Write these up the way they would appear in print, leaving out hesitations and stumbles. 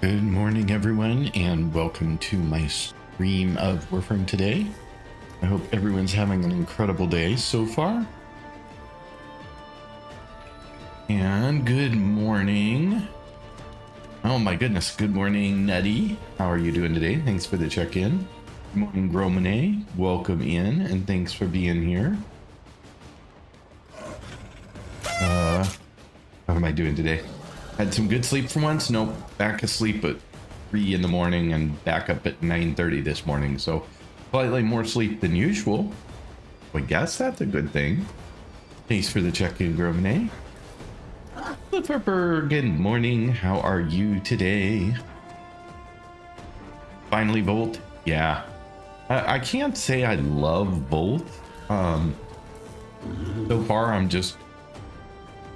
Good morning, everyone, and welcome to my stream of Warframe today. I hope everyone's having an incredible day so far. And good morning. Oh my goodness, good morning, Nutty. How are you doing today? Thanks for the check-in. Good morning, Gromane. Welcome in, and thanks for being here. How am I doing today? Had some good sleep for once. Nope, back asleep at 3 in the morning and back up at 9:30 this morning. So slightly more sleep than usual. I guess that's a good thing. Thanks for the check-in, Gromane. Flipper, good morning. How are you today? Finally, Volt. Yeah, I can't say I love Volt. So far, I'm just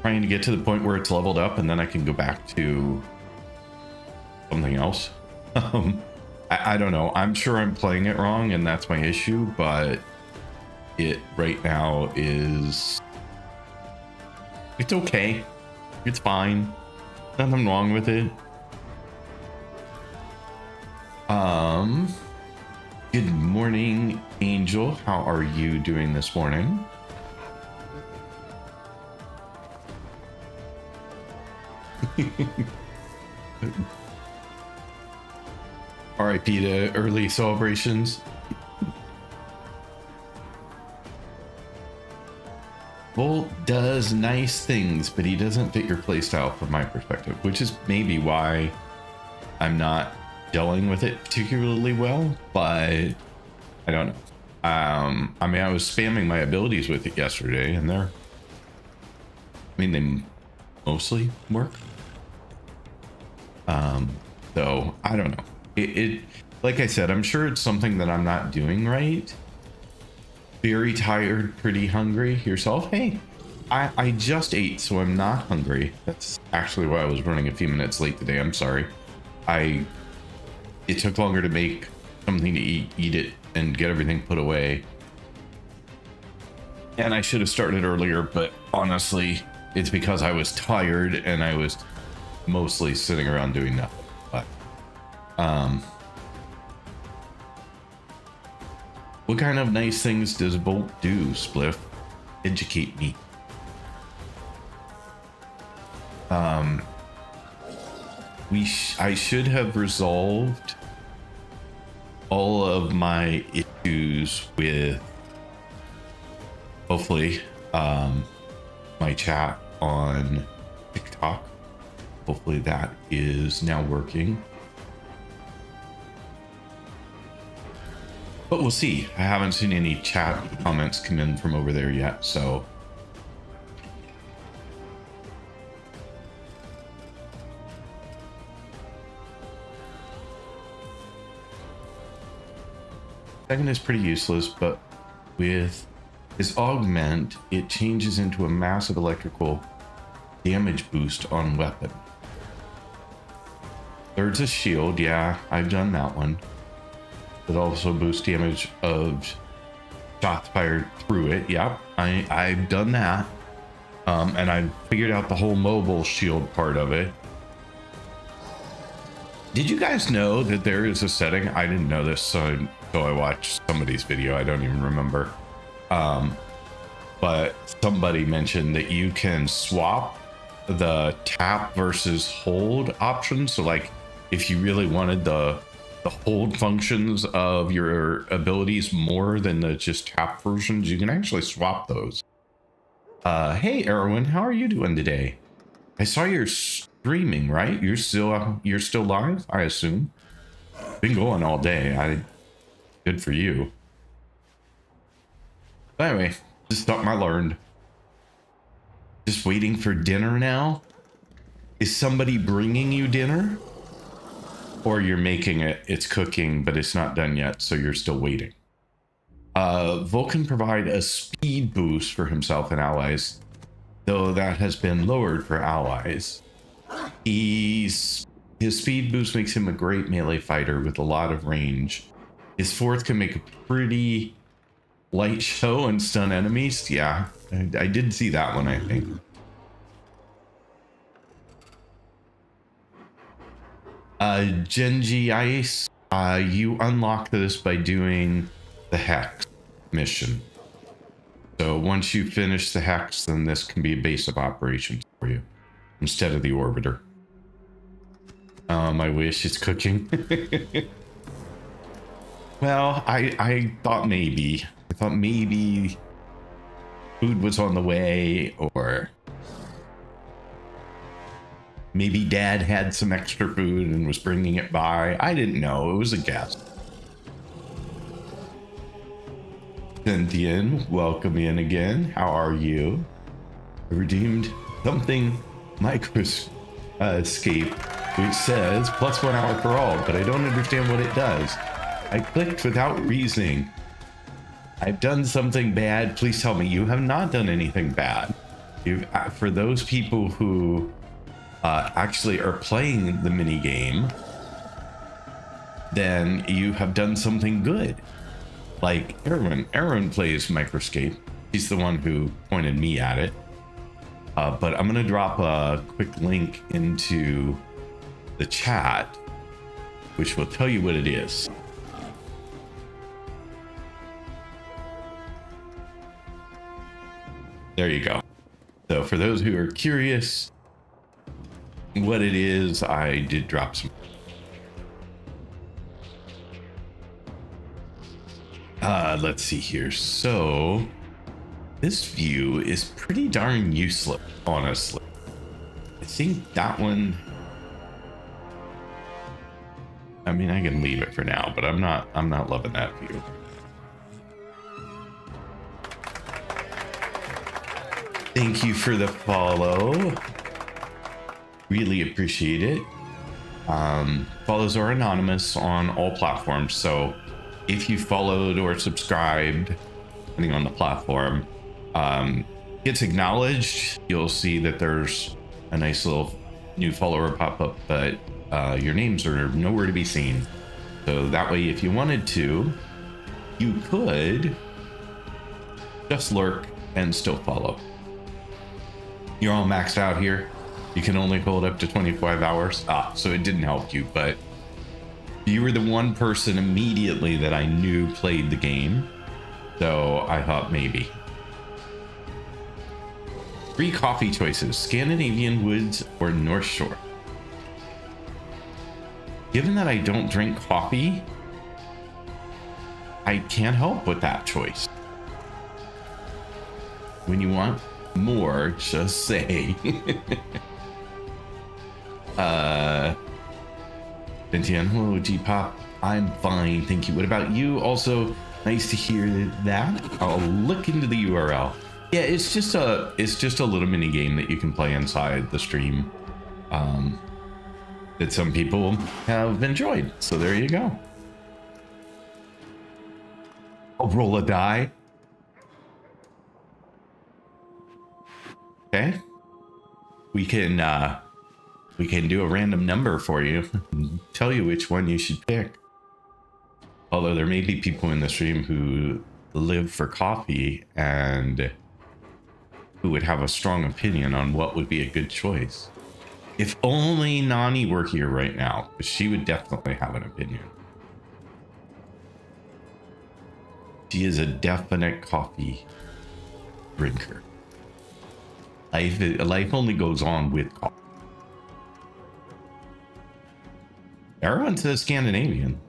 trying to get to the point where it's leveled up and then I can go back to something else. I don't know. I'm sure I'm playing it wrong and that's my issue, but it right now is... it's okay. It's fine. Nothing wrong with it. Good morning, Angel. How are you doing this morning? RIP to early celebrations. Volt does nice things, but he doesn't fit your playstyle from my perspective, which is maybe why I'm not gelling with it particularly well, but I don't know. I mean, I was spamming my abilities with it yesterday and they mostly work. So I don't know. It like I said, I'm sure it's something that I'm not doing right. Very tired, pretty hungry. Yourself? Hey, I just ate, so I'm not hungry. That's actually why I was running a few minutes late today. I'm sorry. It took longer to make something to eat it, and get everything put away. And I should have started earlier, but honestly, it's because I was tired and I was mostly sitting around doing nothing. But what kind of nice things does Bolt do, Spliff? Educate me. I should have resolved all of my issues with, hopefully, my chat on TikTok. Hopefully that is now working. But we'll see. I haven't seen any chat comments come in from over there yet, so. Second is pretty useless, but with his augment, it changes into a massive electrical damage boost on weapon. Third's a shield. Yeah, I've done that one. It also boosts damage of shots fired through it. Yep, I've done that. And I figured out the whole mobile shield part of it. Did you guys know that there is a setting? I didn't know this, so I watched somebody's video. I don't even remember. But somebody mentioned that you can swap the tap versus hold option. So like if you really wanted the hold functions of your abilities more than the just tap versions, you can actually swap those. Hey Erwin, how are you doing today? I saw you're streaming, right? You're still live, I assume. Been going all day. Good for you. But anyway, just something I learned. Just waiting for dinner now? Is somebody bringing you dinner? Or you're making it, it's cooking, but it's not done yet, so you're still waiting. Volk can provide a speed boost for himself and allies, though that has been lowered for allies. His speed boost makes him a great melee fighter with a lot of range. His fourth can make a pretty light show and stun enemies. Yeah, I did see that one, I think. Genji Ice, you unlock this by doing the Hex mission. So once you finish the Hex, then this can be a base of operations for you instead of the Orbiter. I wish it's cooking. Well, I thought maybe. I thought maybe food was on the way, or maybe Dad had some extra food and was bringing it by. I didn't know. It was a guess. Cynthian, welcome in again. How are you? I redeemed something microscape, which says +1 hour for all, but I don't understand what it does. I clicked without reasoning. I've done something bad. Please tell me. You have not done anything bad. For those people who actually are playing the mini game, then you have done something good. Like Aaron plays Microscape. He's the one who pointed me at it. But I'm gonna drop a quick link into the chat, which will tell you what it is. There you go. So for those who are curious what it is, I did drop some. Let's see here. So this view is pretty darn useless, honestly. I think that one, I mean, I can leave it for now, but I'm not loving that view. Thank you for the follow. Really appreciate it. Follows are anonymous on all platforms, so if you followed or subscribed, depending on the platform, it's acknowledged. You'll see that there's a nice little new follower pop up, but your names are nowhere to be seen. So that way, if you wanted to, you could just lurk and still follow. You're all maxed out here. You can only hold up to 25 hours. So it didn't help you, but you were the one person immediately that I knew played the game. So I thought maybe. 3 coffee choices: Scandinavian Woods or North Shore. Given that I don't drink coffee, I can't help with that choice. When you want more, just say. Vintian, hello G-Pop. I'm fine, thank you. What about you? Also, nice to hear that. I'll look into the URL. Yeah, it's just a little mini game that you can play inside the stream, that some people have enjoyed. So there you go. I'll roll a die. Okay. We can do a random number for you and tell you which one you should pick. Although there may be people in the stream who live for coffee and who would have a strong opinion on what would be a good choice. If only Nani were here right now, she would definitely have an opinion. She is a definite coffee drinker. Life only goes on with coffee. Everyone says Scandinavian.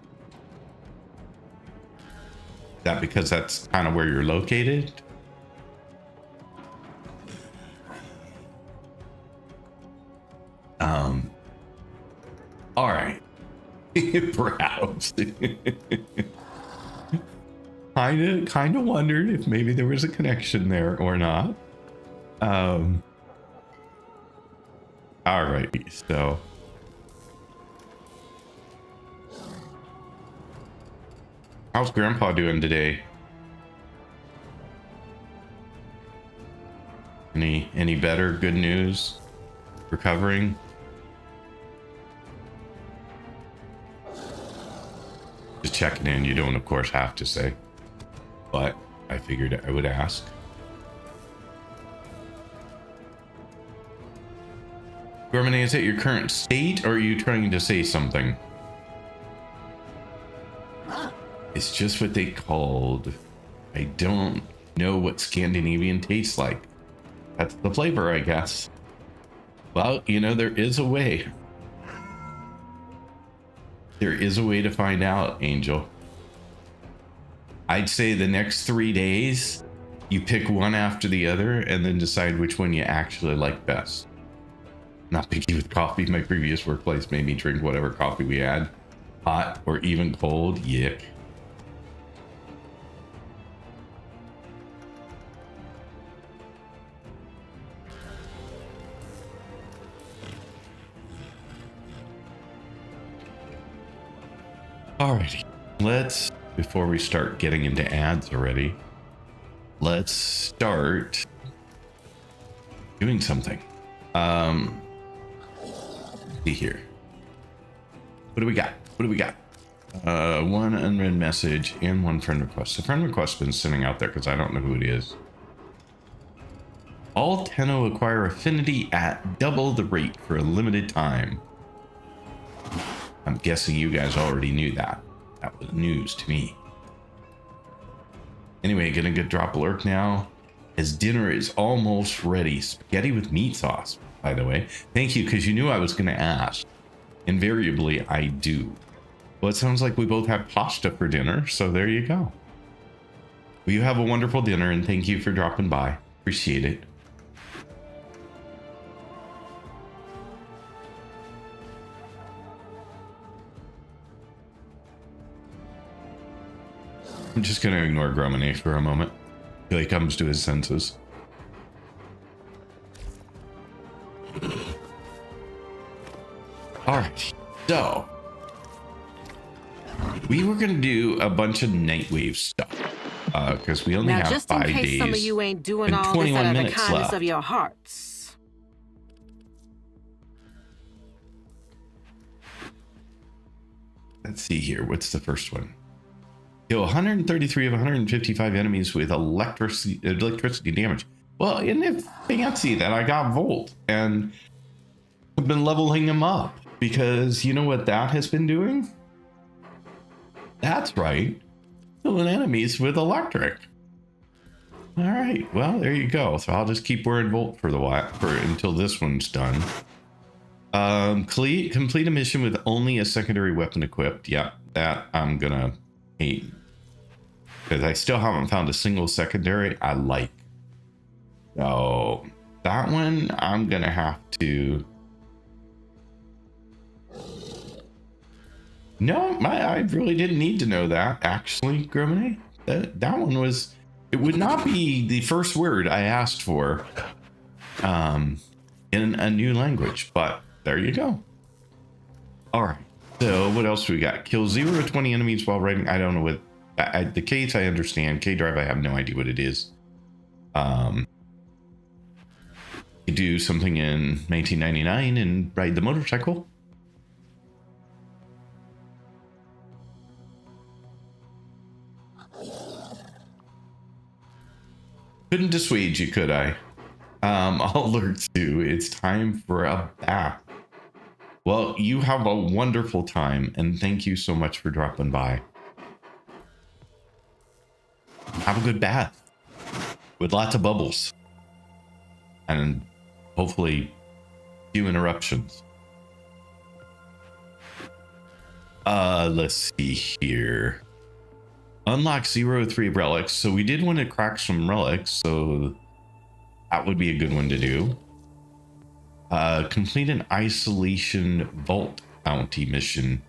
Is that because that's kind of where you're located? All right. Perhaps. kind of wondered if maybe there was a connection there or not. All right, so how's Grandpa doing today? Any better? Good news? Recovering? Just checking in. You don't, of course, have to say, but I figured I would ask. Gorman, is it your current state, or are you trying to say something? It's just what they called. I don't know what Scandinavian tastes like. That's the flavor, I guess. Well, you know, there is a way. There is a way to find out, Angel. I'd say the next 3 days, you pick one after the other and then decide which one you actually like best. Not picky with coffee. My previous workplace made me drink whatever coffee we had, hot or even cold. Yuck. Alrighty, let's, before we start getting into ads already, let's start doing something. See here. What do we got? What do we got? One unread message and one friend request. The friend request's been sitting out there because I don't know who it is. All Tenno acquire affinity at double the rate for a limited time. I'm guessing you guys already knew that. That was news to me. Anyway, gonna get drop alert now, as dinner is almost ready. Spaghetti with meat sauce, by the way. Thank you, because you knew I was gonna ask. Invariably, I do. Well, it sounds like we both have pasta for dinner, so there you go. Well, you have a wonderful dinner, and thank you for dropping by. Appreciate it. I'm just going to ignore Gromany for a moment till he comes to his senses. Alright, so we were going to do a bunch of Nightwave stuff because we only have 5 days. Now, just in case some of you ain't doing all this out of the kindness of your hearts. Let's see here. What's the first one? Kill 133 of 155 enemies with electricity damage. Well, isn't it fancy that I got Volt and I've been leveling them up? Because you know what that has been doing? That's right. Killing enemies with electric. All right. Well, there you go. So I'll just keep wearing Volt for until this one's done. Complete a mission with only a secondary weapon equipped. Yeah, that I'm gonna hate, because I still haven't found a single secondary I like. So that one I'm gonna have to. No, I really didn't need to know that, actually, Gromany. That one was, it would not be the first word I asked for in a new language, but there you go. All right. So what else we got? Kill 0 to 20 enemies while riding. I don't know what the K's I understand. K drive I have no idea what it is. You do something in 1999 and ride the motorcycle. Couldn't dissuade you, could I? Alert 2. It's time for a bath. Well, you have a wonderful time, and thank you so much for dropping by. Have a good bath with lots of bubbles and hopefully few interruptions. Let's see here. Unlock 0-3 relics. So we did want to crack some relics, so that would be a good one to do. Complete an isolation vault bounty mission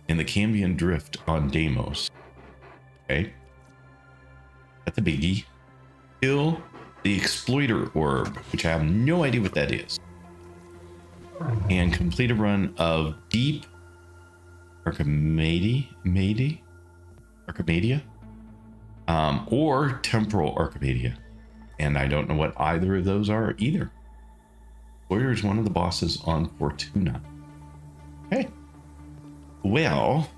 in the Cambion Drift on Deimos. Okay. That's a biggie. Kill the Exploiter Orb, which I have no idea what that is. And complete a run of Deep Archimedia? Or Temporal Archimedia. And I don't know what either of those are either. Exploiter is one of the bosses on Fortuna. Okay. Well,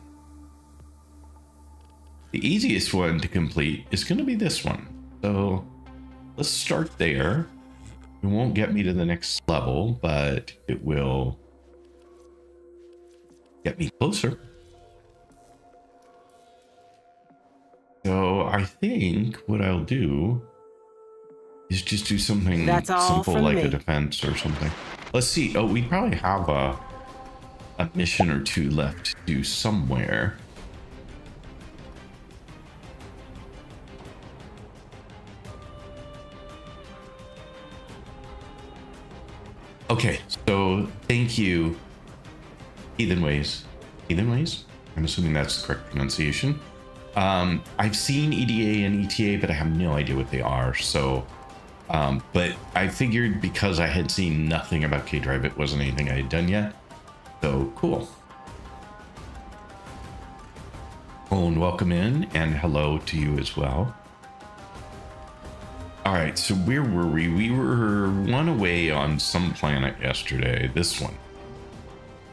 the easiest one to complete is going to be this one. So let's start there. It won't get me to the next level, but it will get me closer. So I think what I'll do is just do something simple like a defense or something. Let's see. Oh, we probably have a mission or two left to do somewhere. Okay, so thank you, Heathen Ways. Heathen Ways? I'm assuming that's the correct pronunciation. I've seen EDA and ETA, but I have no idea what they are. So, but I figured because I had seen nothing about K-Drive, it wasn't anything I had done yet. So cool. Oh, and welcome in, and hello to you as well. All right, so where were we? We were one away on some planet yesterday. This one,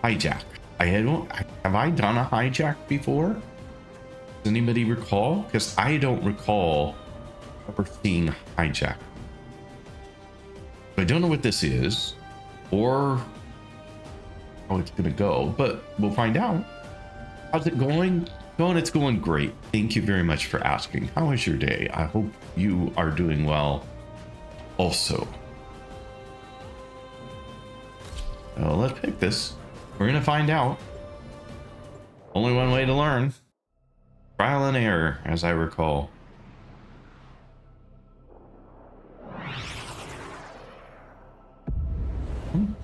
hijack. Have I done a hijack before? Does anybody recall? Because I don't recall ever seeing hijack. I don't know what this is or how it's gonna go, but we'll find out. How's it going? It's going great. Thank you very much for asking. How was your day? I hope you are doing well also. Let's pick this. We're gonna find out. Only one way to learn. Trial and error, as I recall. I'm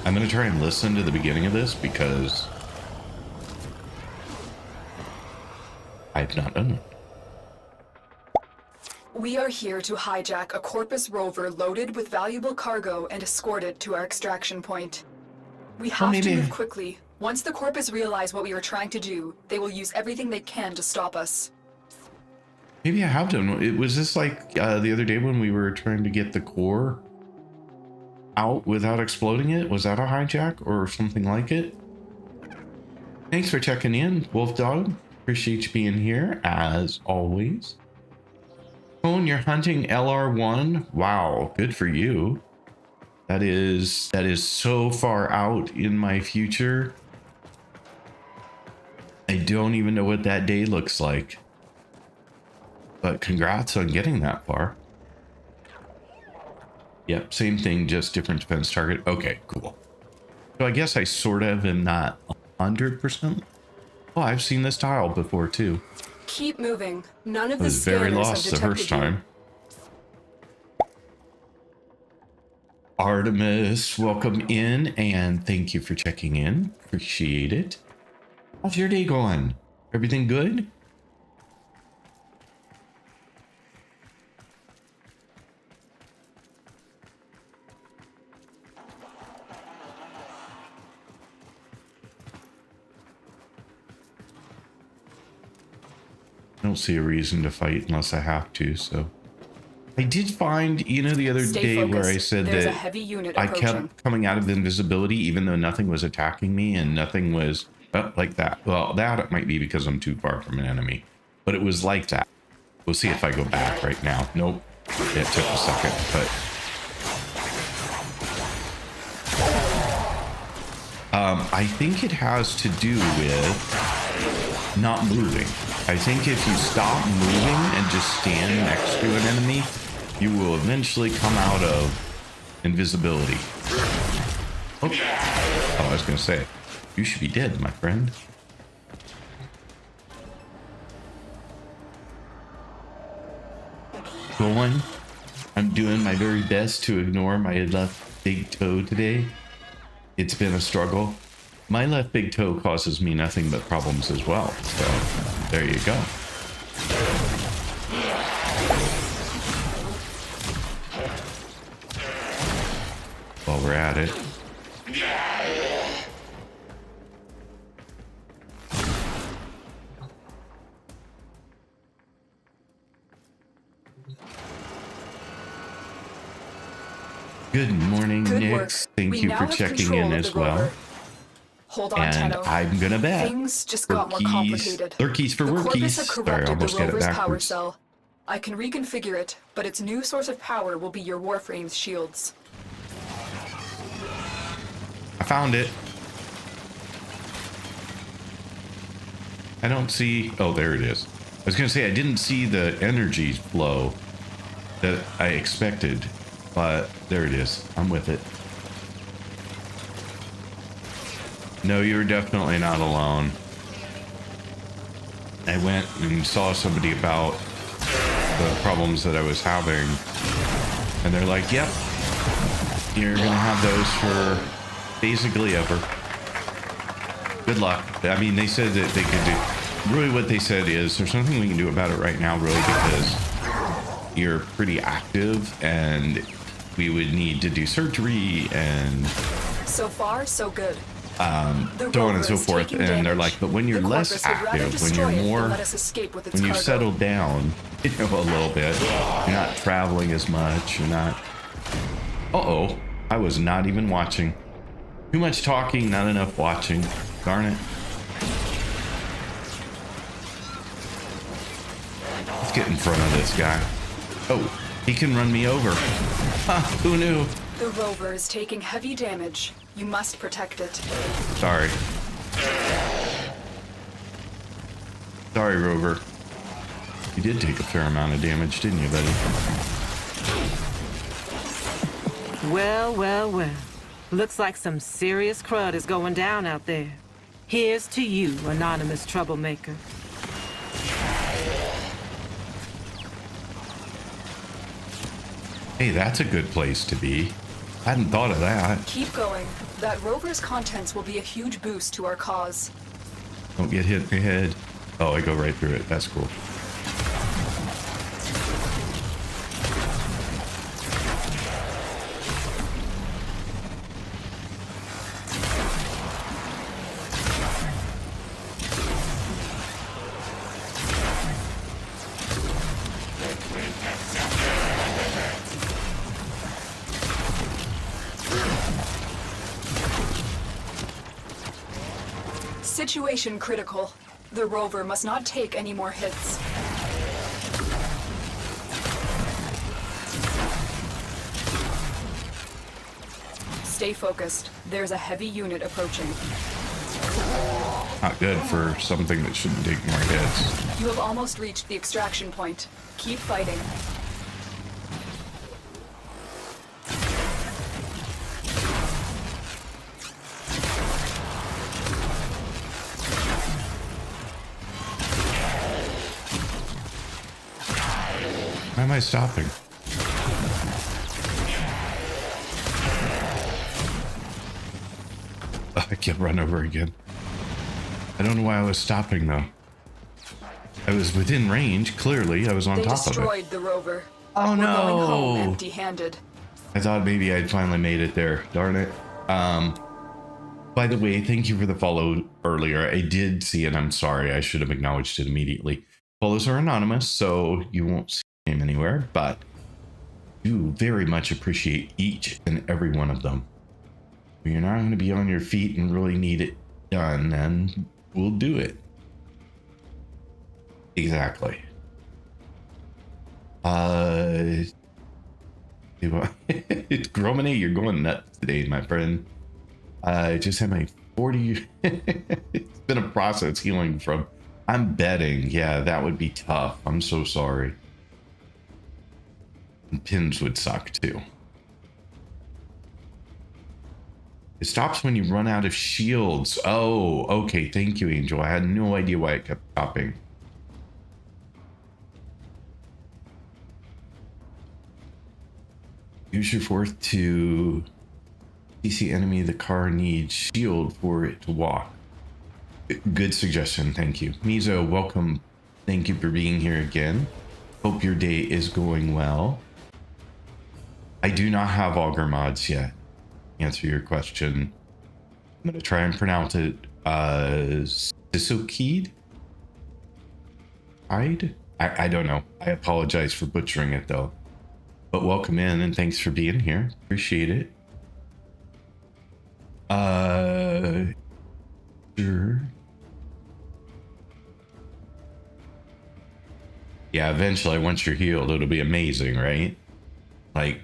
gonna try and listen to the beginning of this because I've not done it. We are here to hijack a Corpus rover loaded with valuable cargo and escort it to our extraction point. We have to move quickly. Once the Corpus realize what we are trying to do, they will use everything they can to stop us. Maybe I have done it. Was this like the other day when we were trying to get the core out without exploding it? Was that a hijack or something like it? Thanks for checking in, Wolf Dog. Appreciate you being here as always. Oh, you're hunting LR1. Wow, good for you. That is so far out in my future. I don't even know what that day looks like. But congrats on getting that far. Yep, same thing, just different defense target. Okay, cool. So I guess I sort of am not 100%. Oh, I've seen this tile before too. Keep moving. None of I was very lost the first time. Artemis, welcome in and thank you for checking in. Appreciate it. How's your day going? Everything good? I don't see a reason to fight unless I have to, so. I did find, you know, the other day where I said that I kept coming out of invisibility even though nothing was attacking me and nothing was like that. Well, that might be because I'm too far from an enemy, but it was like that. We'll see if I go back right now. Nope, it took a second, but I think it has to do with not moving. I think if you stop moving and just stand next to an enemy, you will eventually come out of invisibility. Oh, I was gonna say, you should be dead, my friend. Going. I'm doing my very best to ignore my left big toe today. It's been a struggle. My left big toe causes me nothing but problems as well. So there you go. While we're at it. Good morning, Nick. Thank you for checking in as well. Hold on, and Tenno. I'm gonna bet. Things just got more complicated. Lurkies for workies. Sorry, I almost get it backwards. I can reconfigure it, but its new source of power will be your Warframe's shields. I found it. I don't see... Oh, there it is. I was going to say, I didn't see the energy flow that I expected, but there it is. I'm with it. No, you're definitely not alone. I went and saw somebody about the problems that I was having, and they're like, yep, you're gonna have those for basically ever. Good luck. I mean, they said that they could do, really what they said is there's something we can do about it right now, really, because you're pretty active and we would need to do surgery and so far so good. So on and so forth, and they're like, but when you're less active, when you're more, when you settle down, you know, a little bit, you're not traveling as much, you're not, uh-oh, I was not even watching. Too much talking, not enough watching. Darn it. Let's get in front of this guy. Oh, he can run me over. Huh, who knew? The rover is taking heavy damage. You must protect it. Sorry. Sorry, Rover. You did take a fair amount of damage, didn't you, buddy? Well, well, well. Looks like some serious crud is going down out there. Here's to you, anonymous troublemaker. Hey, that's a good place to be. I hadn't thought of that. Keep going. That rover's contents will be a huge boost to our cause. Don't get hit in the head. Oh, I go right through it. That's cool. Situation critical. The rover must not take any more hits. Stay focused. There's a heavy unit approaching. Not good for something that shouldn't take more hits. You have almost reached the extraction point. Keep fighting. Why am I stopping? I can't run over again. I don't know why I was stopping though. I was within range, clearly. I was on top of it. They destroyed the rover. Oh no! We're going home empty-handed. I thought maybe I'd finally made it there. Darn it. By the way, thank you for the follow earlier. I did see it. I'm sorry. I should have acknowledged it immediately. Follows are anonymous, so you won't see him anywhere, but do very much appreciate each and every one of them. If you're not going to be on your feet and really need it done, then we'll do it. Exactly. Gromany, you're going nuts today, my friend. I just had my 40. It's been a process healing from. I'm betting. Yeah, that would be tough. I'm so sorry. And pins would suck too. It stops when you run out of shields. Oh, okay. Thank you, Angel. I had no idea why it kept stopping. Use your fourth to CC enemy. The car needs shield for it to walk. Good suggestion. Thank you. Mizo, welcome. Thank you for being here again. Hope your day is going well. I do not have auger mods yet. Answer your question. I'm going to try and pronounce it Sisokid? I don't know. I apologize for butchering it though. But welcome in and thanks for being here. Appreciate it. Sure. Yeah, eventually, once you're healed, it'll be amazing, right? Like,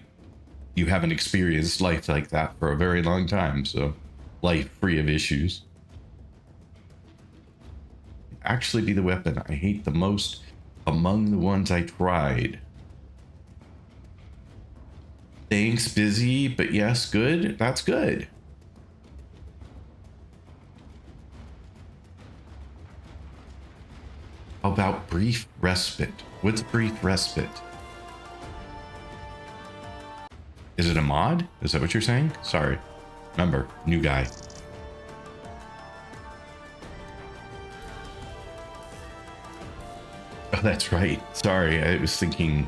you haven't experienced life like that for a very long time, so life free of issues. Actually be the weapon I hate the most among the ones I tried. Thanks, busy, but yes, good. That's good. How about brief respite? What's brief respite? Is it a mod? Is that what you're saying? Sorry. Remember, new guy. Oh, that's right. Sorry, I was thinking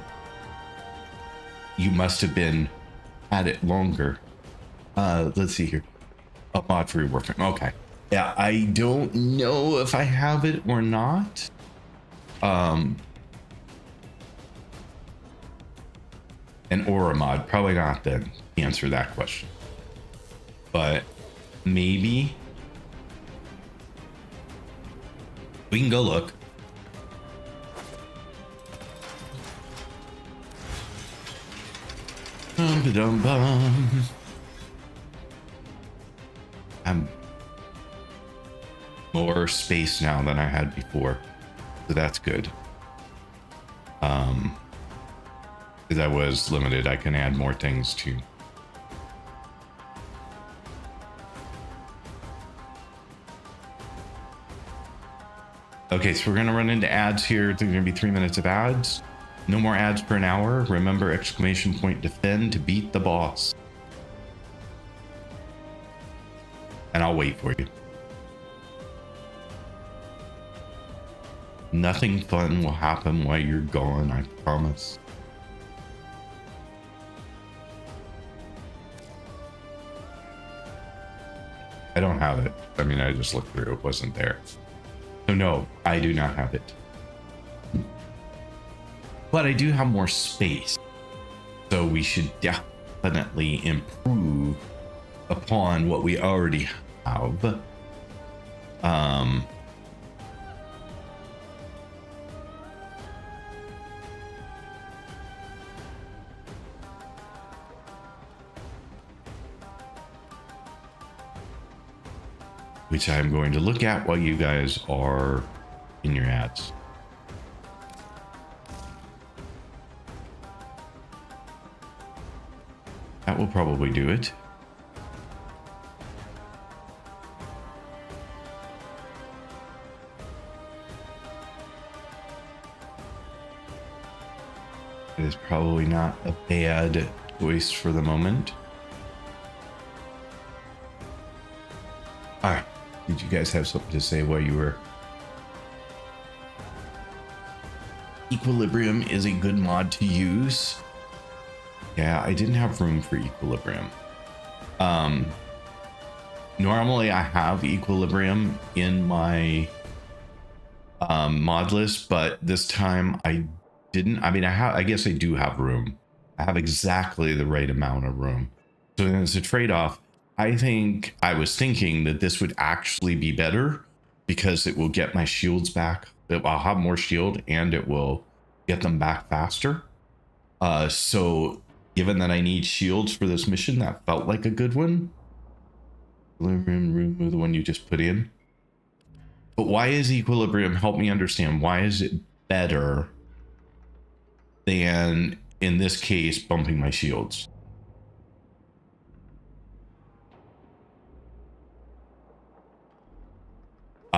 you must have been at it longer. Let's see here. A mod for your working. Okay. Yeah, I don't know if I have it or not. An aura mod, probably not then. Answer that question. But maybe we can go look. I'm more space now than I had before, so that's good. Because I was limited, I can add more things too. Okay, so we're gonna run into ads here. There's gonna be 3 minutes of ads. No more ads for an hour. Remember, exclamation point defend to beat the boss. And I'll wait for you. Nothing fun will happen while you're gone, I promise. I don't have it. I mean, I just looked through, it wasn't there. So no, I do not have it. But I do have more space. So we should definitely improve upon what we already have. Which I'm going to look at while you guys are in your ads. That will probably do it. It is probably not a bad choice for the moment. All right. Did you guys have something to say while you were? Equilibrium is a good mod to use. Yeah, I didn't have room for Equilibrium. Normally I have Equilibrium in my mod list, but this time I didn't. I mean, I guess I do have room. I have exactly the right amount of room. So as a trade-off, I was thinking that this would actually be better because it will get my shields back. I'll have more shield and it will get them back faster. So given that I need shields for this mission, that felt like a good one. Equilibrium, the one you just put in. But why is Equilibrium? Help me understand. Why is it better than, in this case, bumping my shields?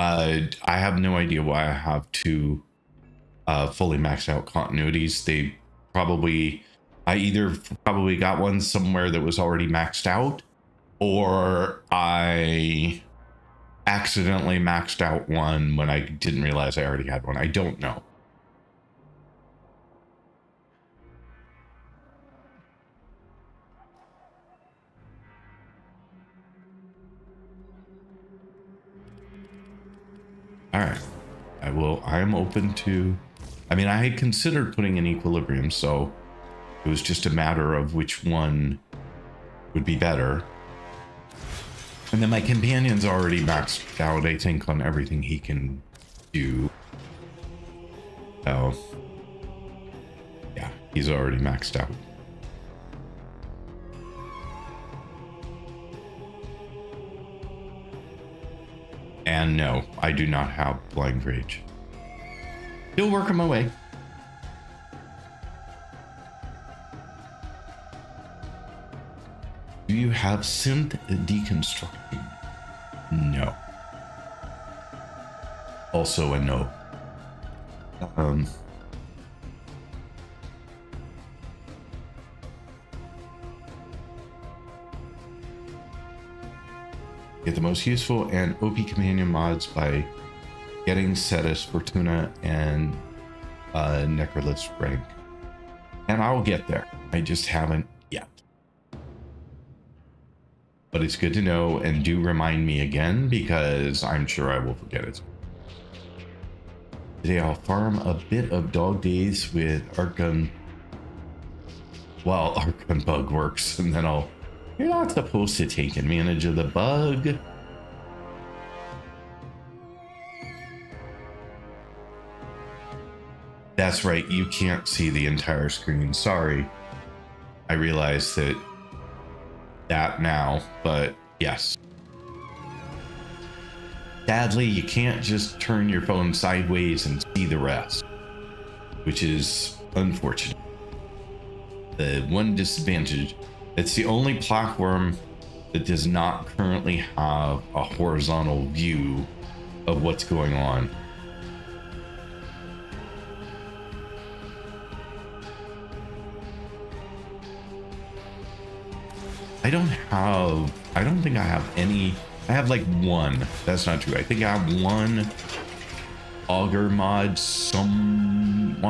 I have no idea why I have two fully maxed out continuities. I either probably got one somewhere that was already maxed out, or I accidentally maxed out one when I didn't realize I already had one. I don't know. All right, I am open to, I mean, I had considered putting in Equilibrium, so it was just a matter of which one would be better. And then my companion's already maxed out, I think, on everything he can do. So He's already maxed out. And no, I do not have blind rage. Still working my way. Do you have synth deconstruction? No. Also a no. Get the most useful and OP companion mods by getting Cetus, Fortuna, and Necrolith's rank. And I'll get there. I just haven't yet. But it's good to know, and do remind me again, because I'm sure I will forget it. Today I'll farm a bit of dog days with Arcgun. Well, Arcgun bug works, and then you're not supposed to take advantage of the bug. That's right, you can't see the entire screen. Sorry. I realize that now, but yes. Sadly, you can't just turn your phone sideways and see the rest, which is unfortunate. The one disadvantage, it's the only platform that does not currently have a horizontal view of what's going on. I don't think I have any. I have like one. That's not true. I think I have one auger mod something,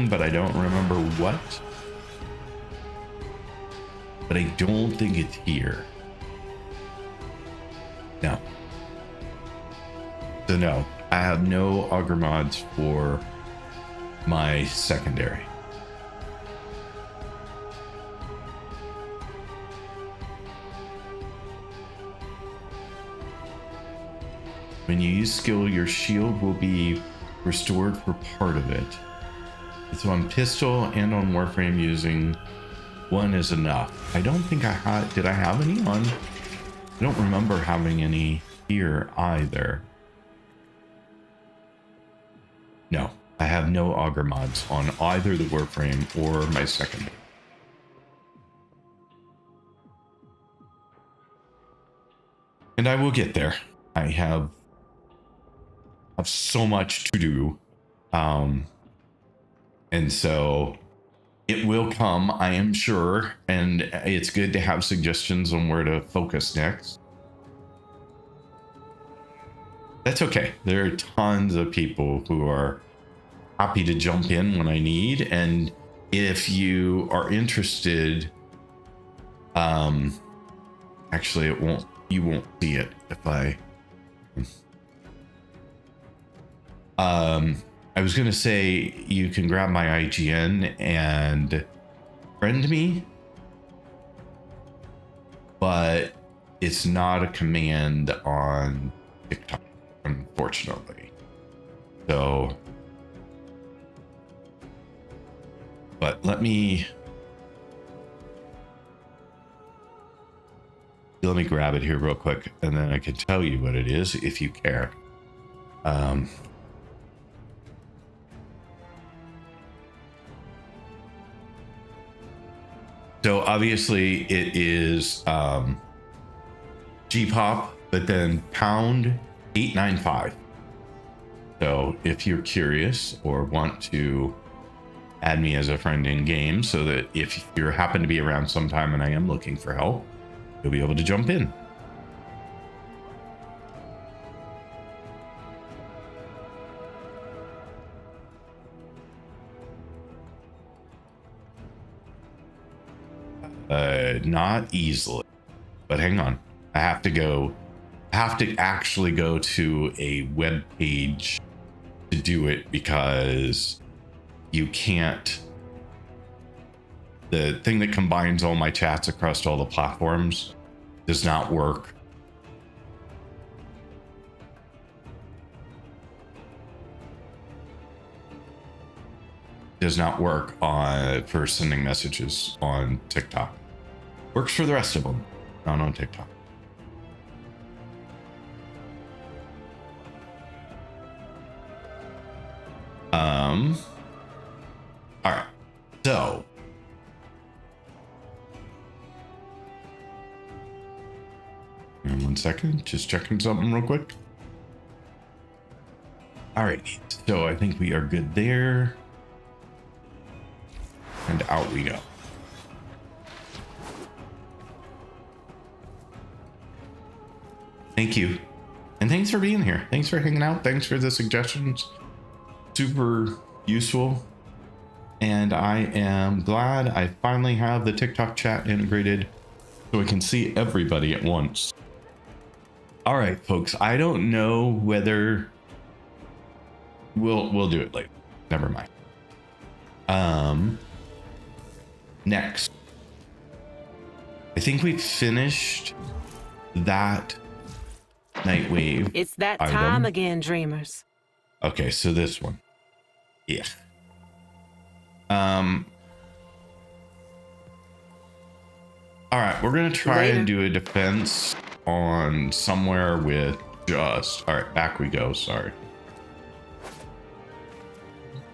but I don't remember what. But I don't think it's here. No. So no, I have no auger mods for my secondary. When you use skill, your shield will be restored for part of it. It's on pistol and on Warframe. Using one is enough. I don't think I had. Did I have any on? I don't remember having any here either. No, I have no auger mods on either the Warframe or my secondary. And I will get there. I have so much to do, and so it will come, I am sure, and it's good to have suggestions on where to focus next. That's okay. There are tons of people who are happy to jump in when I need, and if you are interested, actually you won't see it if I I was gonna say you can grab my IGN and friend me, but it's not a command on TikTok, unfortunately. So, but let me grab it here real quick, and then I can tell you what it is if you care. So obviously it is G-pop, but then pound 895. So if you're curious or want to add me as a friend in game, so that if you happen to be around sometime and I am looking for help, you'll be able to jump in. Not easily, but hang on. I have to actually go to a web page to do it, because you can't. The thing that combines all my chats across all the platforms does not work. does not work for sending messages on TikTok. Works for the rest of them, not on TikTok. All right, so in 1 second, just checking something real quick. All right, so I think we are good there, and out we go. Thank you, and thanks for being here. Thanks for hanging out. Thanks for the suggestions. Super useful. And I am glad I finally have the TikTok chat integrated so I can see everybody at once. All right, folks, I don't know whether we'll do it later. Never mind. Next, I think we finished that Nightwave. It's that item. time again, dreamers. Okay, so this one. Yeah. All right, we're gonna try and do a defense on somewhere with just. All right, back we go. Sorry.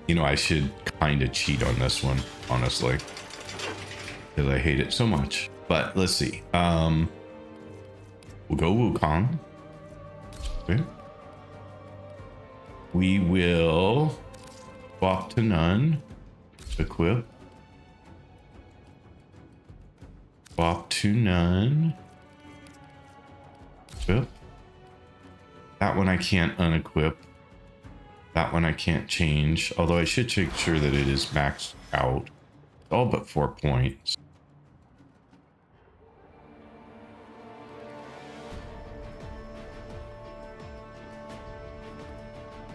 You know, I should kind of cheat on this one, honestly, because I hate it so much. But let's see. We'll go Wukong. Okay. We will swap to none. Equip. Swap to none. Equip. That one I can't unequip. That one I can't change. Although I should make sure that it is maxed out. All but 4 points.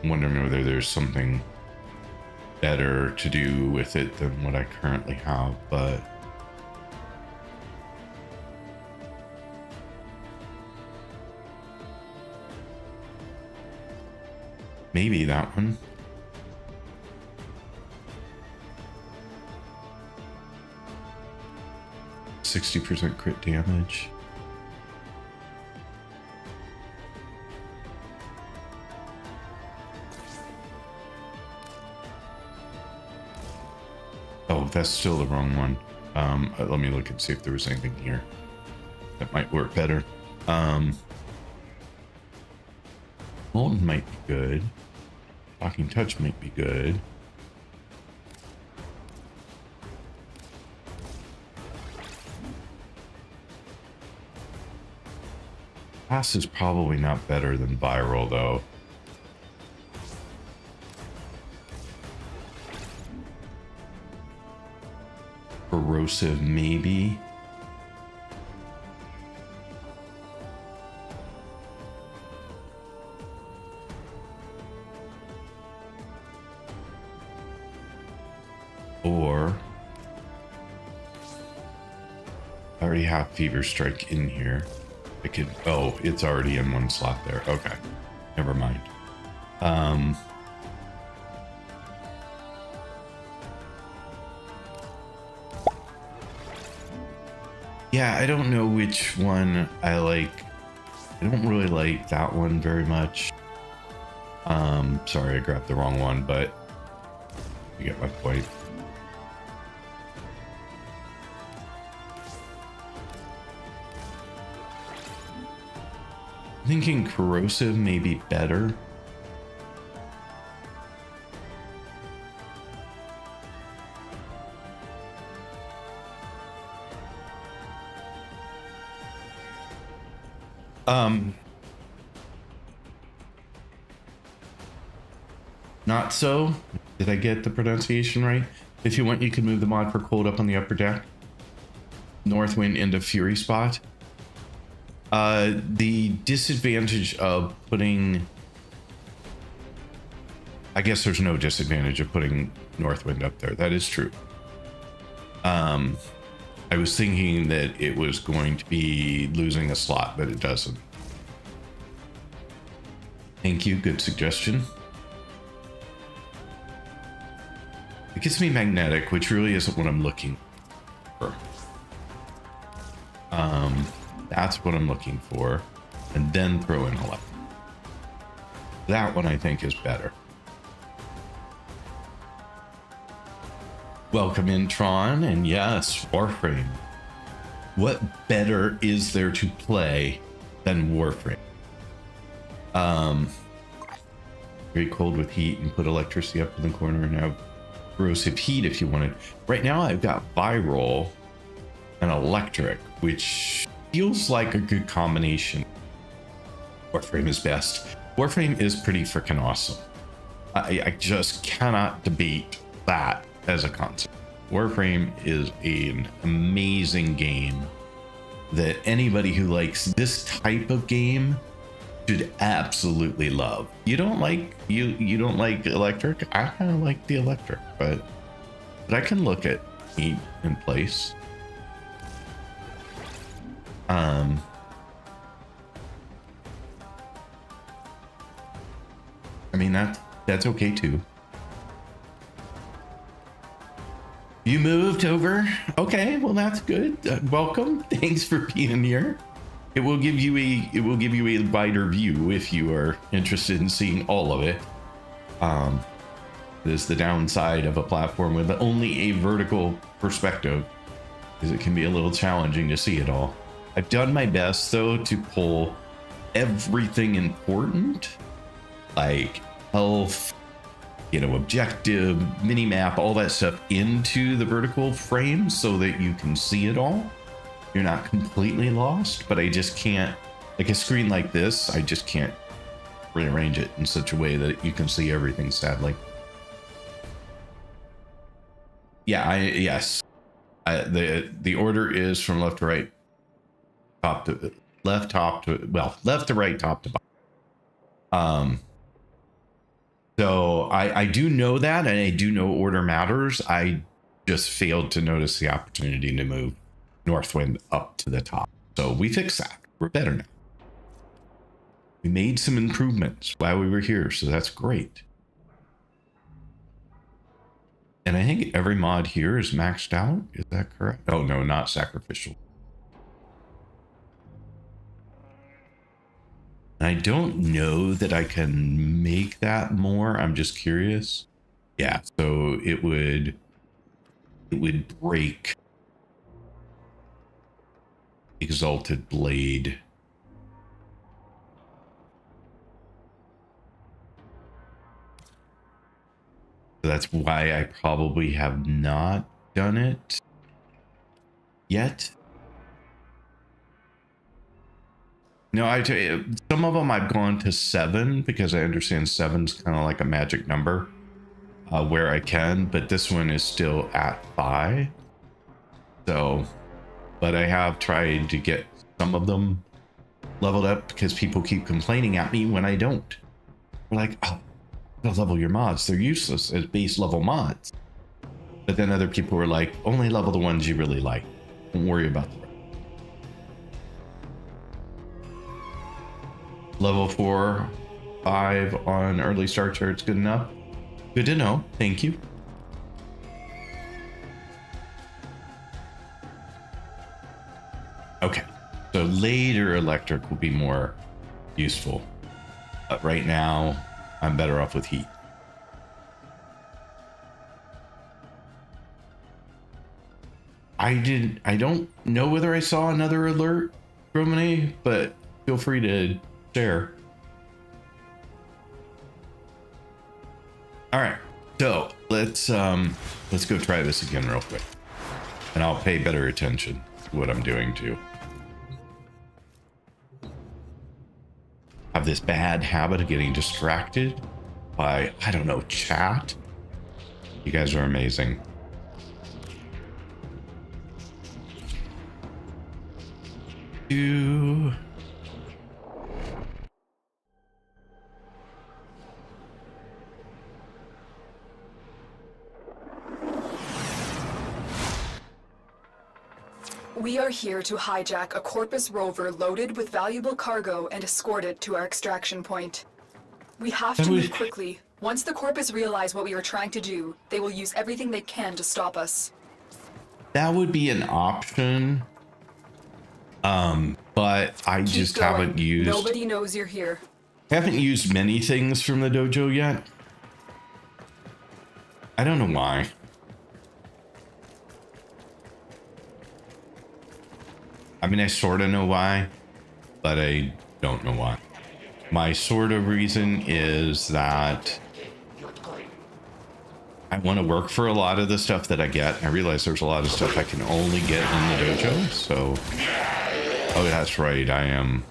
I'm wondering whether there's something better to do with it than what I currently have, but maybe that one. %60 crit damage. Oh, that's still the wrong one. Let me look and see if there was anything here that might work better. Molten might be good. Shocking Touch might be good. Pass is probably not better than Viral, though. Corrosive, maybe. Or I already have Fever Strike in here. I could, oh, it's already in one slot there. Okay, never mind. Yeah, I don't know which one I like. I don't really like that one very much. Sorry, I grabbed the wrong one, but you get my point. Thinking Corrosive may be better. Not so. Did I get the pronunciation right? If you want, you can move the mod for cold up on the upper deck. Northwind into Fury spot. The disadvantage of putting... I guess there's no disadvantage of putting Northwind up there. That is true. I was thinking that it was going to be losing a slot, but it doesn't. Thank you. Good suggestion. It gets me magnetic, which really isn't what I'm looking for. That's what I'm looking for. And then throw in electric. That one I think is better. Welcome in, Tron, and yes, Warframe. What better is there to play than Warframe? Very cold with heat and put electricity up in the corner and have corrosive heat if you wanted. Right now I've got viral and electric, which feels like a good combination. Warframe is best. Warframe is pretty freaking awesome. I just cannot debate that as a concept. Warframe is an amazing game that anybody who likes this type of game should absolutely love. You don't like electric? I kind of like the electric, but I can look at heat in place. I mean that's okay too. You moved over? Okay, well that's good. Welcome. Thanks for being here. It will give you a wider view if you are interested in seeing all of it. It is the downside of a platform with only a vertical perspective, because it can be a little challenging to see it all. I've done my best though to pull everything important, like health, objective, mini map, all that stuff into the vertical frame so that you can see it all. You're not completely lost, but I just can't, like a screen like this, I just can't rearrange it in such a way that you can see everything, sadly. Yeah, yes. The order is from left to right, left to right, top to bottom. So I do know that, and I do know order matters. I just failed to notice the opportunity to move Northwind up to the top. So we fixed that. We're better now. We made some improvements while we were here, so that's great. And I think every mod here is maxed out. Is that correct? Oh no, not sacrificial. I don't know that I can make that more. I'm just curious. Yeah, so it would break Exalted Blade. So that's why I probably have not done it yet. No, some of them I've gone to 7 because I understand 7's kind of like a magic number where I can, but this one is still at 5. So, but I have tried to get some of them leveled up because people keep complaining at me when I don't. They're like, oh, gotta level your mods. They're useless as base level mods. But then other people were like, only level the ones you really like. Don't worry about the rest. Level 4, 5 on early start charts, good enough. Good to know. Thank you. Okay, so later electric will be more useful. But right now, I'm better off with heat. I don't know whether I saw another alert, Romane, but feel free to share. All right, so let's go try this again real quick, and I'll pay better attention to what I'm doing too. Have this bad habit of getting distracted by, I don't know, chat. You guys are amazing. We are here to hijack a Corpus rover loaded with valuable cargo and escort it to our extraction point. We have to move quickly. Once the Corpus realize what we are trying to do, they will use everything they can to stop us. That would be an option. But I just haven't used... Nobody knows you're here. I haven't used many things from the dojo yet. I don't know why. I mean, I sort of know why, but I don't know why. My sort of reason is that I want to work for a lot of the stuff that I get. I realize there's a lot of stuff I can only get in the dojo, so... Oh, that's right, I am...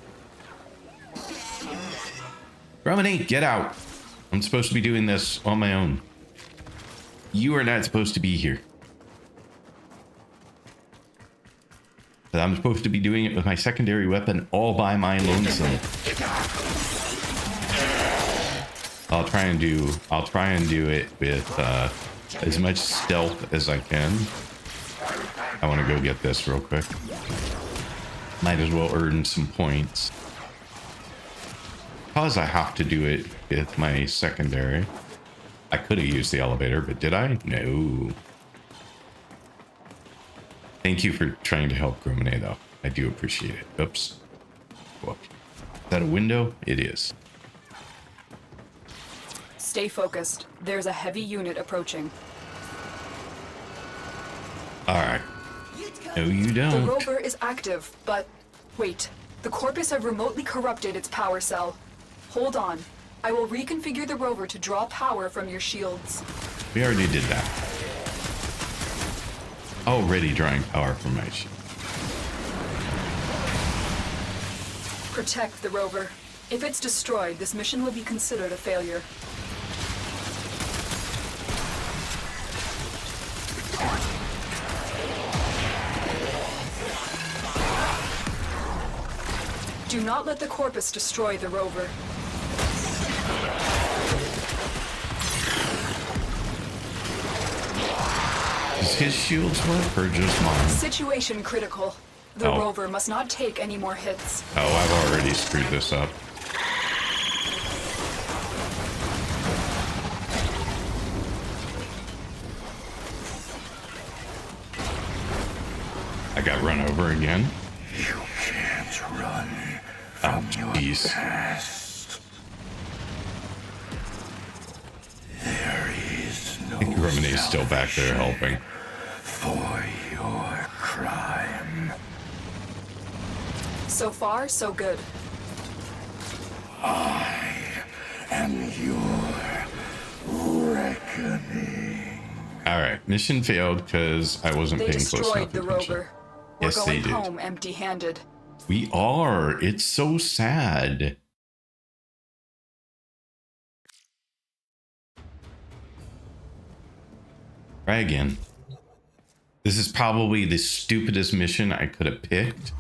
Romany, get out! I'm supposed to be doing this on my own. You are not supposed to be here. But I'm supposed to be doing it with my secondary weapon all by my lonesome. I'll try and do it with as much stealth as I can. I want to go get this real quick. Might as well earn some points. Because I have to do it with my secondary. I could have used the elevator, but did I? No. Thank you for trying to help Grumene, though. I do appreciate it. Oops. Whoop. Is that a window? It is. Stay focused. There's a heavy unit approaching. Alright. No, you don't. The rover is active, but wait. The Corpus have remotely corrupted its power cell. Hold on. I will reconfigure the rover to draw power from your shields. We already did that. Already drawing power from my shield. Protect the rover. If it's destroyed, this mission will be considered a failure. Do not let the Corpus destroy the rover. Does his shields work or just mine? Situation critical. The Oh. rover must not take any more hits. Oh, I've already screwed this up. I got run over again. You can't run Oh, from your jeez. past. There is no I think Romane's still back there helping. for your crime. So far, so good. I am your reckoning. Alright, mission failed because I wasn't They paying close destroyed enough the attention. rover. We're Yes, they going did. home empty-handed. We are. It's so sad. Try again. This is probably the stupidest mission I could have picked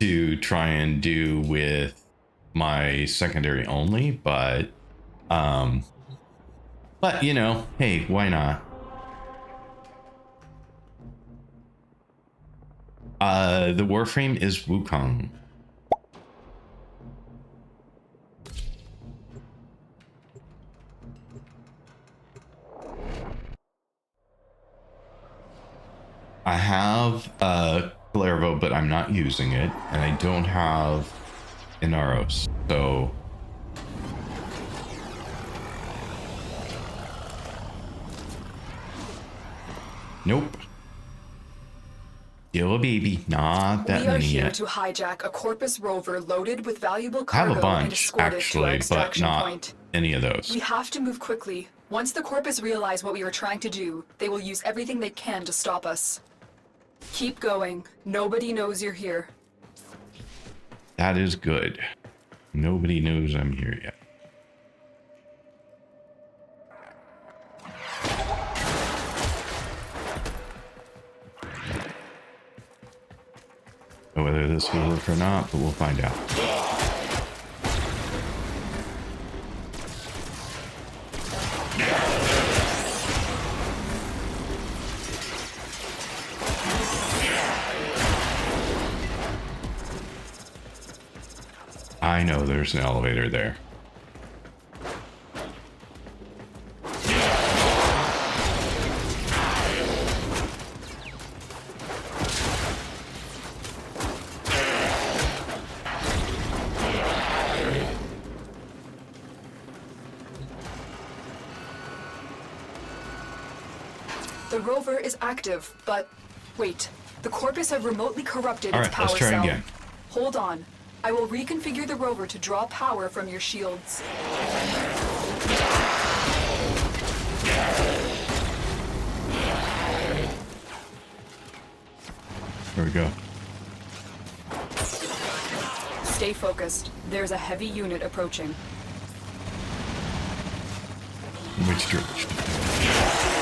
to try and do with my secondary only, but you know, hey, why not? The Warframe is Wukong. I have Clervo, but I'm not using it, and I don't have Inaros, so nope. Still a baby, not that We are many here yet. to hijack a Corpus rover loaded with valuable I have cargo a and bunch, escort it to our actually, but extraction not point. any of those. We have to move quickly. Once the Corpus realize what we are trying to do, they will use everything they can to stop us. Keep going. Nobody knows you're here. That is good. Nobody knows I'm here yet. Know whether this will work or not, but we'll find out. I know there's an elevator there. The rover is active, but wait. The Corpus have remotely corrupted All its right, power let's try cell. again. Hold on. I will reconfigure the rover to draw power from your shields. There we go. Stay focused. There's a heavy unit approaching. Which direction?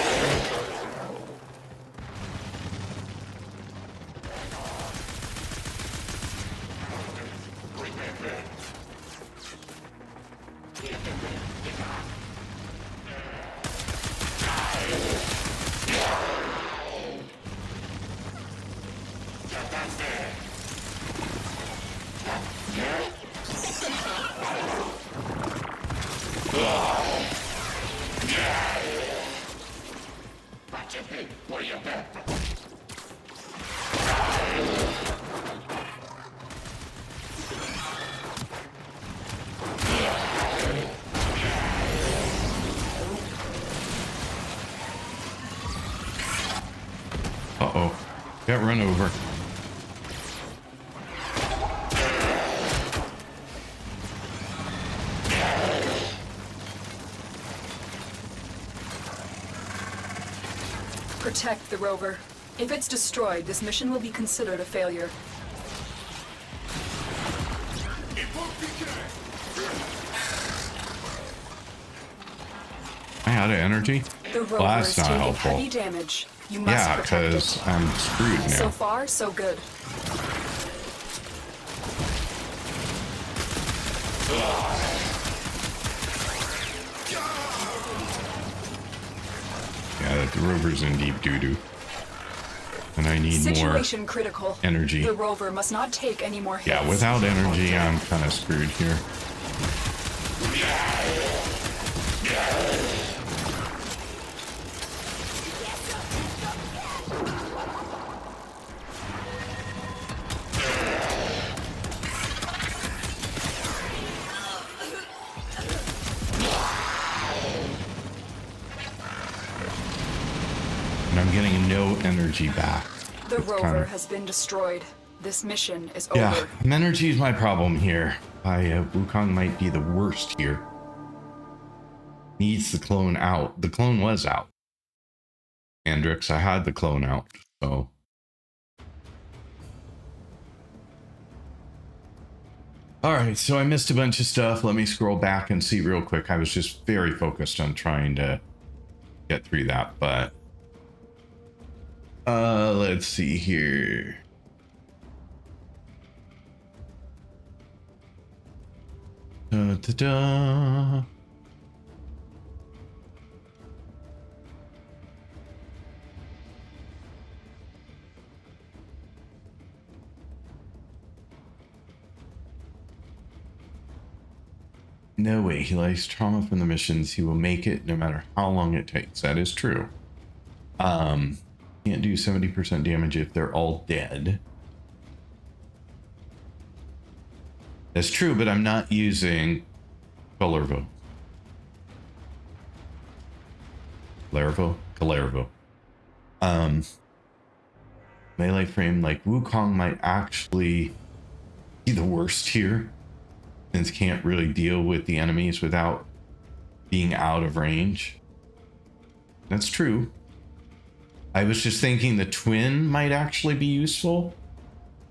Uh-oh. Got run over. Protect the rover. If it's destroyed, this mission will be considered a failure. I out of energy? The rover Well, is that's not taking helpful. heavy damage. You must Yeah, protect because it. I'm screwed now. So far, so good. Yeah, the rover's in deep doo-doo. And I need Situation more critical. energy. The rover must not take any more hits. Yeah, without energy, I'm kind of screwed here. And I'm getting no energy back. The It's rover kinda- has been destroyed. This mission is Yeah, over. energy is my problem here. Wukong might be the worst here. Needs the clone out. The clone was out. Andrix, I had the clone out, so. Alright, so I missed a bunch of stuff. Let me scroll back and see real quick. I was just very focused on trying to get through that, but let's see here. Da-da-da. No way. He likes trauma from the missions. He will make it no matter how long it takes. That is true. Can't do 70% damage if they're all dead. That's true, but I'm not using Calervo. Calervo. Melee frame, like Wukong might actually be the worst here, since can't really deal with the enemies without being out of range. That's true. I was just thinking the twin might actually be useful,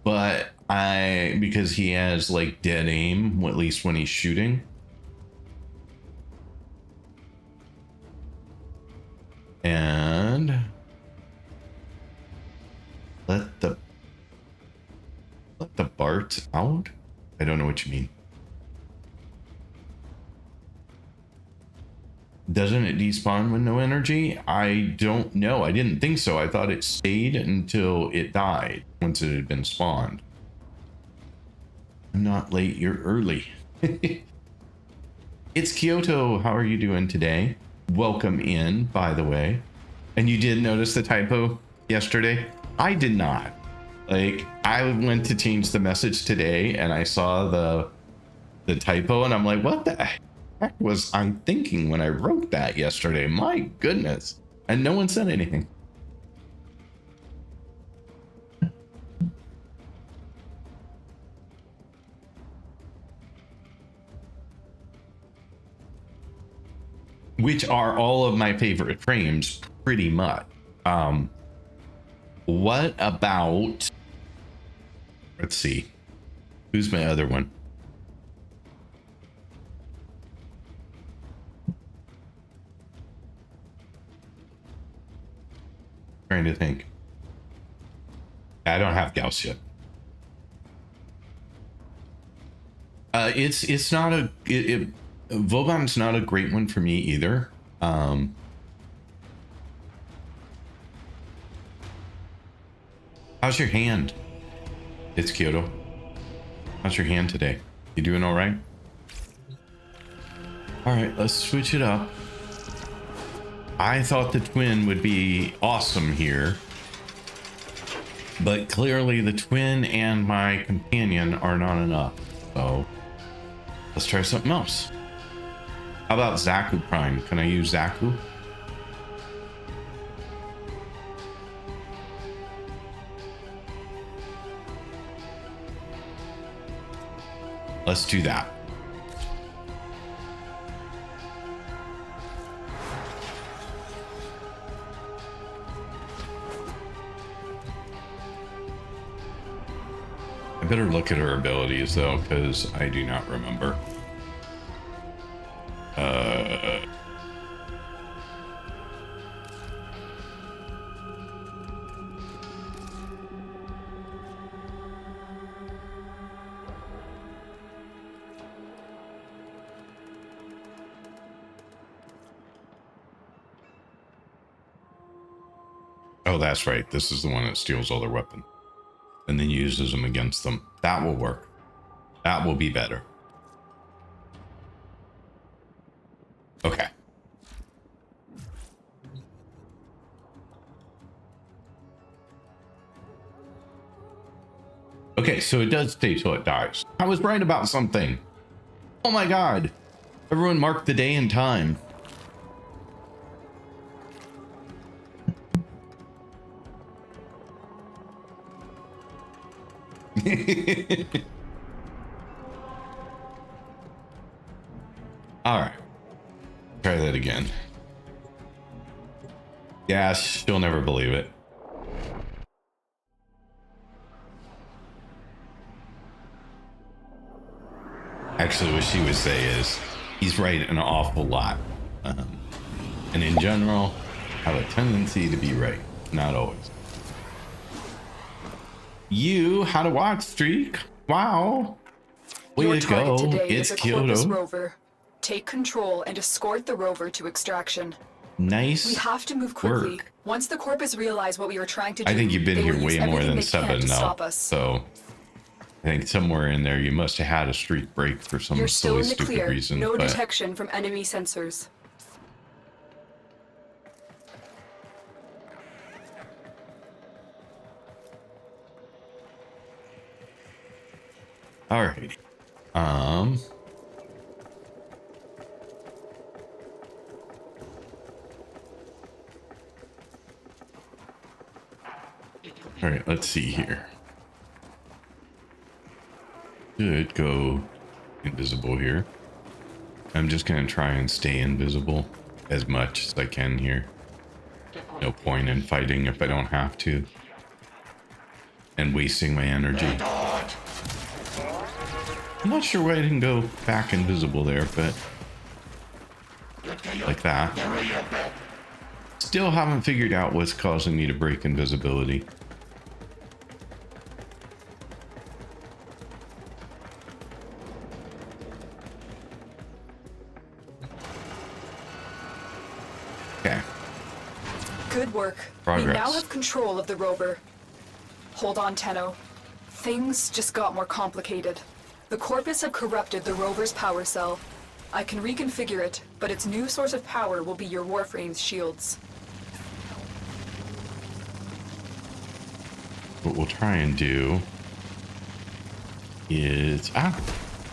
but because he has like dead aim, at least when he's shooting. And let the Bart out? I don't know what you mean. Doesn't it despawn with no energy? I don't know. I didn't think so. I thought it stayed until it died once it had been spawned. I'm not late, you're early. It's Kyoto. How are you doing today? Welcome in, by the way. And you did notice the typo yesterday? I did not. Like, I went to change the message today and I saw the typo and I'm like, what the heck was I thinking when I wrote that yesterday? My goodness. And no one said anything. which are all of my favorite frames, pretty much. What about, let's see, who's my other one? Trying to think. I don't have Gauss yet. It's not a Vauban's not a great one for me either. How's your hand? It's Kyoto. How's your hand today? You doing all right? All right, let's switch it up. I thought the twin would be awesome here, but clearly the twin and my companion are not enough. So let's try something else. How about Zaku Prime? Can I use Zaku? Let's do that. I better look at her abilities though, because I do not remember. Oh, that's right. This is the one that steals all their weapons and then uses them against them. That will work. That will be better. Okay. Okay, so it does stay till it dies. I was right about something. Oh my god. Everyone mark the day and time. All right, try that again. Yeah, she'll never believe it. Actually, what she would say is he's right an awful lot, and in general have a tendency to be right, not always. You had a watch streak. Wow. Way to go. It's Kyoto. Rover. Take control and escort the rover to extraction. Nice. We have to move quickly. Work. Once the Corpus realize what we were trying to do, I think you've been here way more than 7 now. So I think somewhere in there you must have had a streak break for some You're still silly in the stupid clear. reason. No but detection from enemy sensors. alrighty. All right, let's see here. Could go invisible here. I'm just gonna try and stay invisible as much as I can here. No point in fighting if I don't have to. And wasting my energy. I'm not sure why I didn't go back invisible there, but like that. Still haven't figured out what's causing me to break invisibility. Okay. Good work. Progress. We now have control of the rover. Hold on, Tenno. Things just got more complicated. The Corpus have corrupted the rover's power cell. I can reconfigure it, but its new source of power will be your Warframe's shields. What we'll try and do is...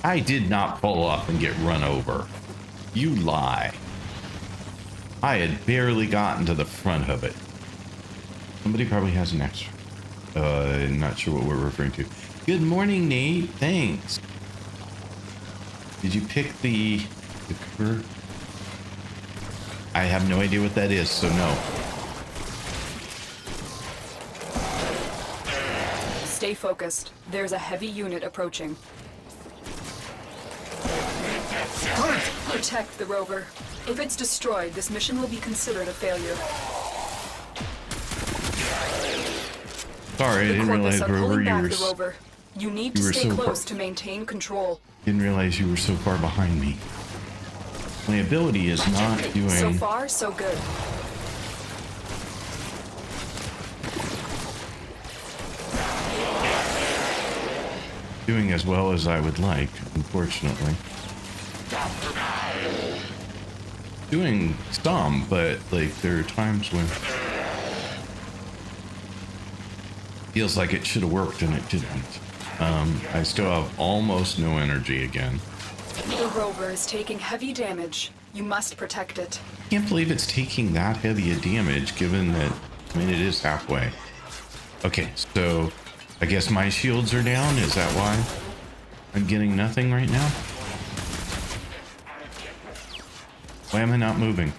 I did not pull up and get run over. You lie. I had barely gotten to the front of it. Somebody probably has an extra. Not sure what we're referring to. Good morning, Nate. Thanks. Did you pick the curve? I have no idea what that is, so no. Stay focused. There's a heavy unit approaching. Protect the rover. If it's destroyed, this mission will be considered a failure. Sorry, I didn't realize, Rover, you need to stay close to maintain control. Didn't realize you were so far behind me. My ability is not doing... So far, so good. Doing as well as I would like, unfortunately. Doing some, but like there are times when feels like it should have worked and it didn't. I still have almost no energy again. The rover is taking heavy damage. You must protect it. Can't believe it's taking that heavy a damage given that, I mean, it is halfway. Okay, so I guess my shields are down. Is that why I'm getting nothing right now? Why am I not moving?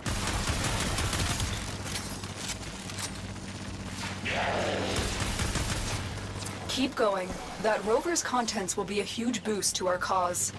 Keep going. That rover's contents will be a huge boost to our cause.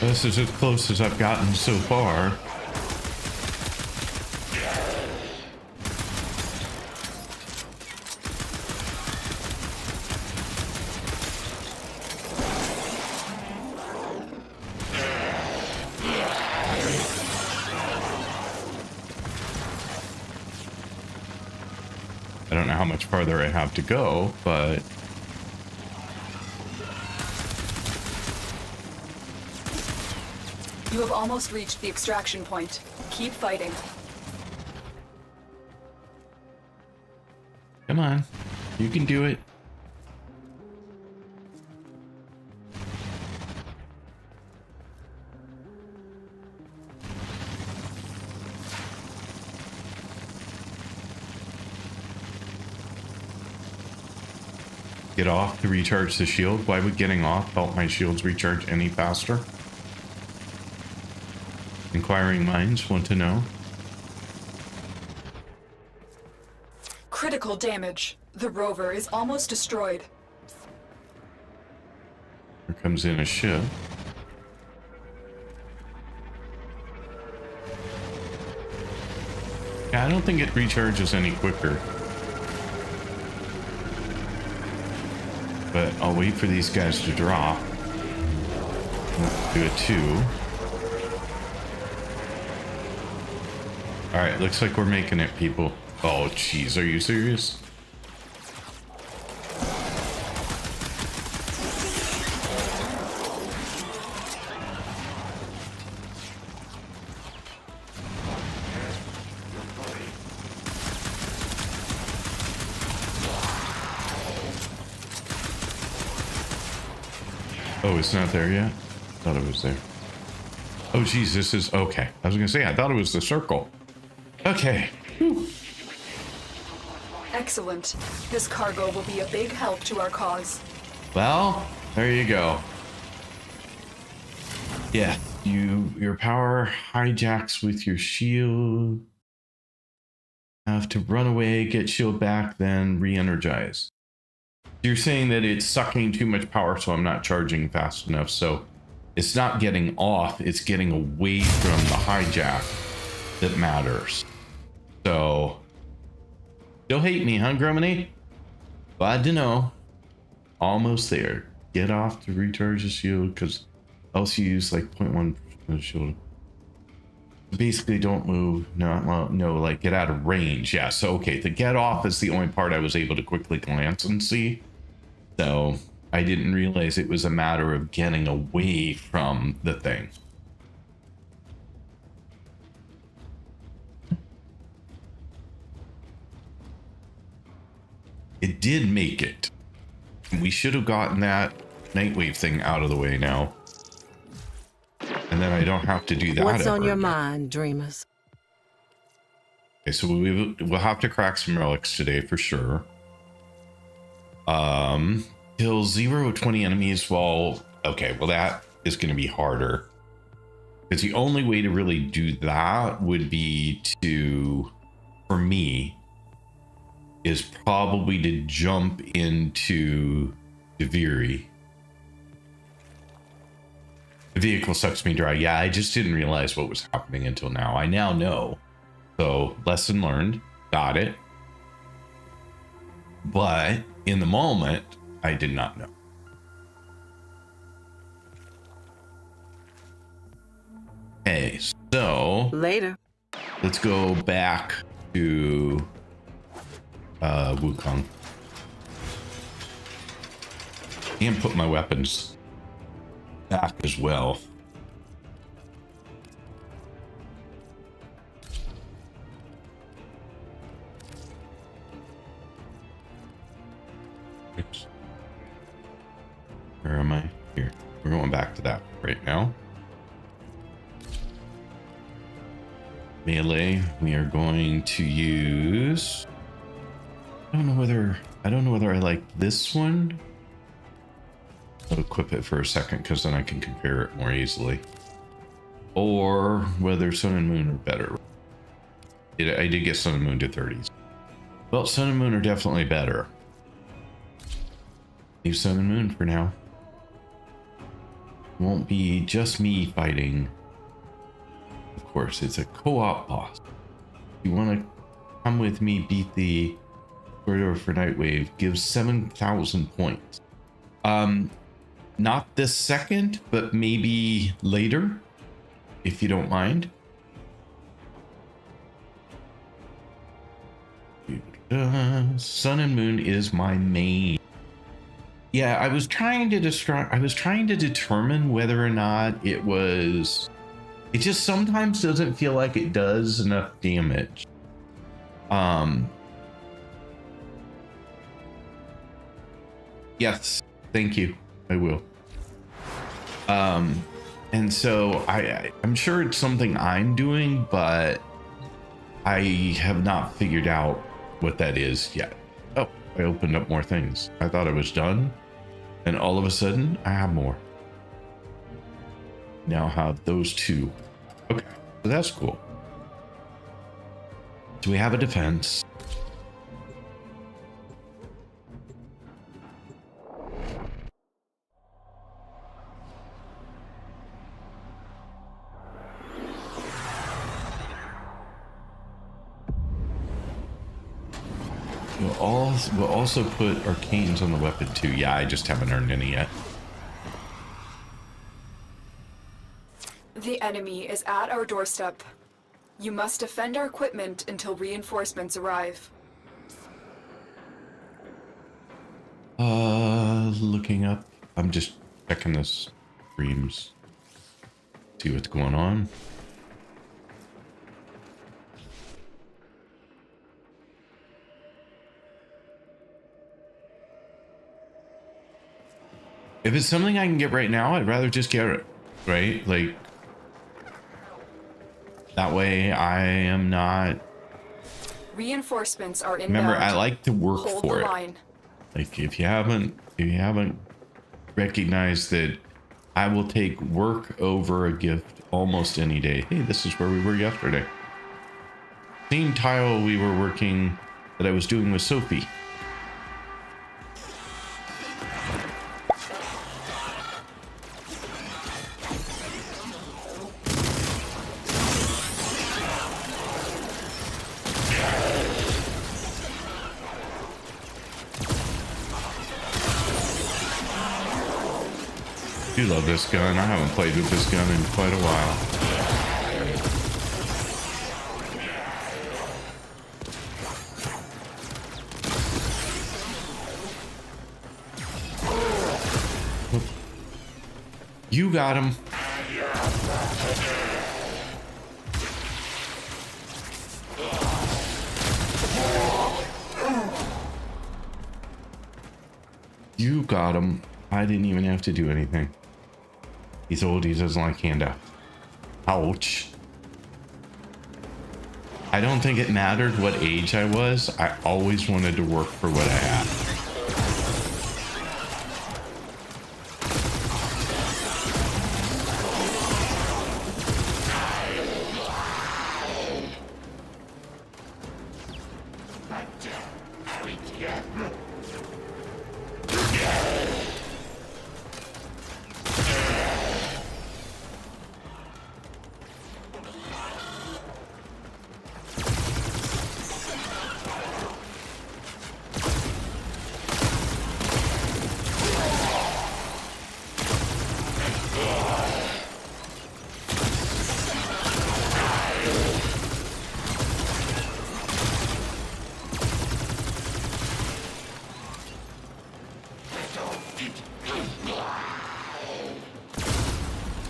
This is as close as I've gotten so far. I don't know how much farther I have to go, but You have almost reached the extraction point. Keep fighting. come on, you can do it. Get off to recharge the shield. Why would getting off help my shields recharge any faster? Inquiring minds want to know. Critical damage. The rover is almost destroyed. Here comes in a ship. Yeah, I don't think it recharges any quicker. But I'll wait for these guys to drop. Let's do a 2. Alright, looks like we're making it, people. Oh, jeez, are you serious? Oh, it's not there yet? Thought it was there. Oh, geez, this is... Okay. I was gonna say, I thought it was the circle. Okay. Whew. Excellent. This cargo will be a big help to our cause. Well, there you go. Yeah, your power hijacks with your shield. Have to run away, get shield back, then re-energize. You're saying that it's sucking too much power, so I'm not charging fast enough. So it's not getting off, it's getting away from the hijack that matters. So, still hate me, huh, Gruminy? Glad to know. Almost there. Get off to recharge the shield, because else you use like 0.1% shield. Basically, don't move. No, like get out of range. Yeah, so okay, the get off is the only part I was able to quickly glance and see. So, I didn't realize it was a matter of getting away from the thing. It did make it. We should have gotten that Nightwave thing out of the way now. And then I don't have to do that. What's on your again. mind, dreamers? Okay, so we'll have to crack some relics today for sure. Kill 0 to 20 enemies while... Okay, well that is going to be harder. Because the only way to really do that would be to, for me, is probably to jump into Deviri. The vehicle sucks me dry. Yeah, I just didn't realize what was happening until now. I now know. So, lesson learned. Got it. But in the moment, I did not know. Okay, so Later. let's go back to Wukong. And put my weapons back as well. Oops. Where am I? Here. We're going back to that right now. Melee, we are going to use... I don't know whether I like this one. I'll equip it for a second because then I can compare it more easily. Or whether Sun and Moon are better. I did get Sun and Moon to 30s. Well, Sun and Moon are definitely better. Leave Sun and Moon for now. Won't be just me fighting. Of course, it's a co-op boss. If you want to come with me, beat the corridor for Nightwave, give 7,000 points. Not this second, but maybe later, if you don't mind. Sun and Moon is my main. Yeah, I was trying to determine whether or not it was. It just sometimes doesn't feel like it does enough damage. Yes, thank you. I will. And so I'm sure it's something I'm doing, but I have not figured out what that is yet. Oh, I opened up more things. I thought I was done, and all of a sudden I have more. Now have those two. Okay, so that's cool. So we have a defense. We'll also put arcanes on the weapon too. Yeah, I just haven't earned any yet. The enemy is at our doorstep. You must defend our equipment until reinforcements arrive. Looking up. I'm just checking the streams. See what's going on. If it's something I can get right now, I'd rather just get it, right? Like, that way I am not... Reinforcements are inbound. Remember, I like to work Hold for the it. line. Like, if you haven't recognized that I will take work over a gift almost any day. Hey, this is where we were yesterday. Same tile we were working that I was doing with Sophie. I do love this gun. I haven't played with this gun in quite a while. You got him. You got him. I didn't even have to do anything. He's old. He doesn't like handouts. Ouch. I don't think it mattered what age I was. I always wanted to work for what I had.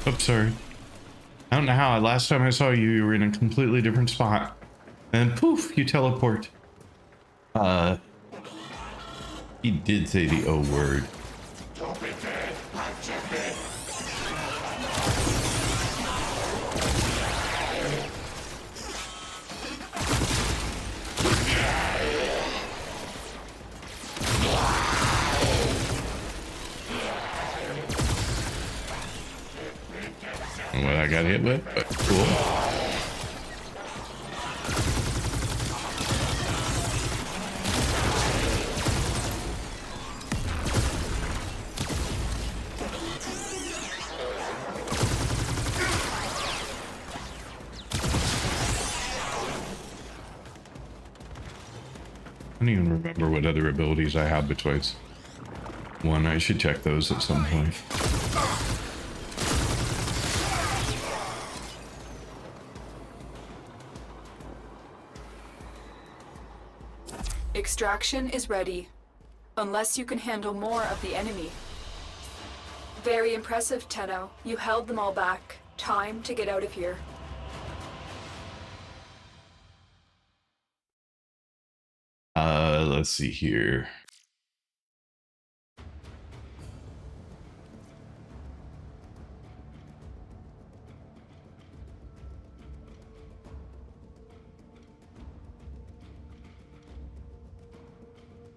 Oops, sorry. I don't know how. Last time I saw you, you were in a completely different spot. And poof, you teleport. He did say the O word. What I got hit with, but cool. I don't even remember what other abilities I have besides one. I should check those at some point. Extraction is ready, unless you can handle more of the enemy. Very impressive, Tenno. You held them all back. Time to get out of here. Let's see here.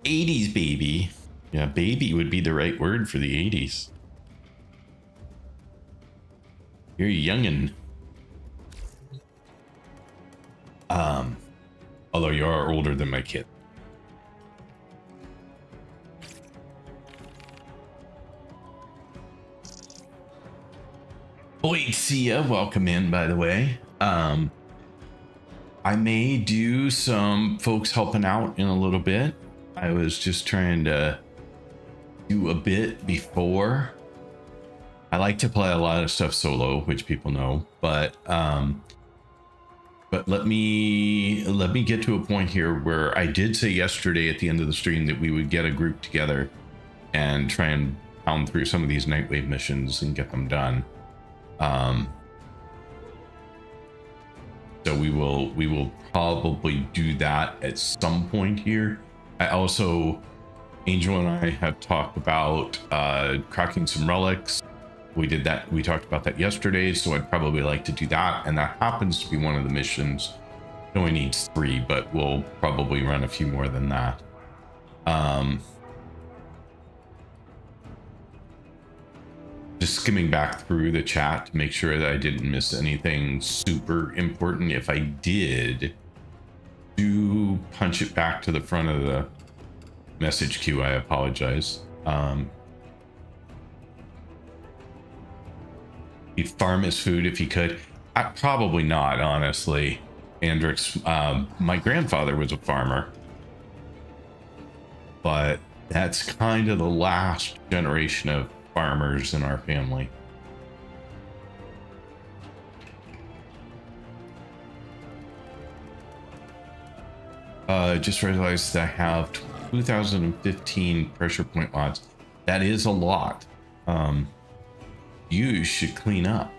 '80s baby. Yeah, baby would be the right word for the '80s. You're a youngin'. Although you are older than my kid. Boyd, see ya. Welcome in, by the way. I may do some folks helping out in a little bit. I was just trying to do a bit before. I like to play a lot of stuff solo, which people know, but let me get to a point here where I did say yesterday at the end of the stream that we would get a group together and try and pound through some of these Nightwave missions and get them done. So we will probably do that at some point here. I also, Angel and I have talked about cracking some relics. We did that. We talked about that yesterday, so I'd probably like to do that. And that happens to be one of the missions. It only needs 3, but we'll probably run a few more than that. Just skimming back through the chat to make sure that I didn't miss anything super important. If I did, do punch it back to the front of the message queue. I apologize. He'd farm his food if he could. Probably not, honestly. Andrix, my grandfather was a farmer, but that's kind of the last generation of farmers in our family. Just realized I have 2015 pressure point lots. That is a lot. you should clean up.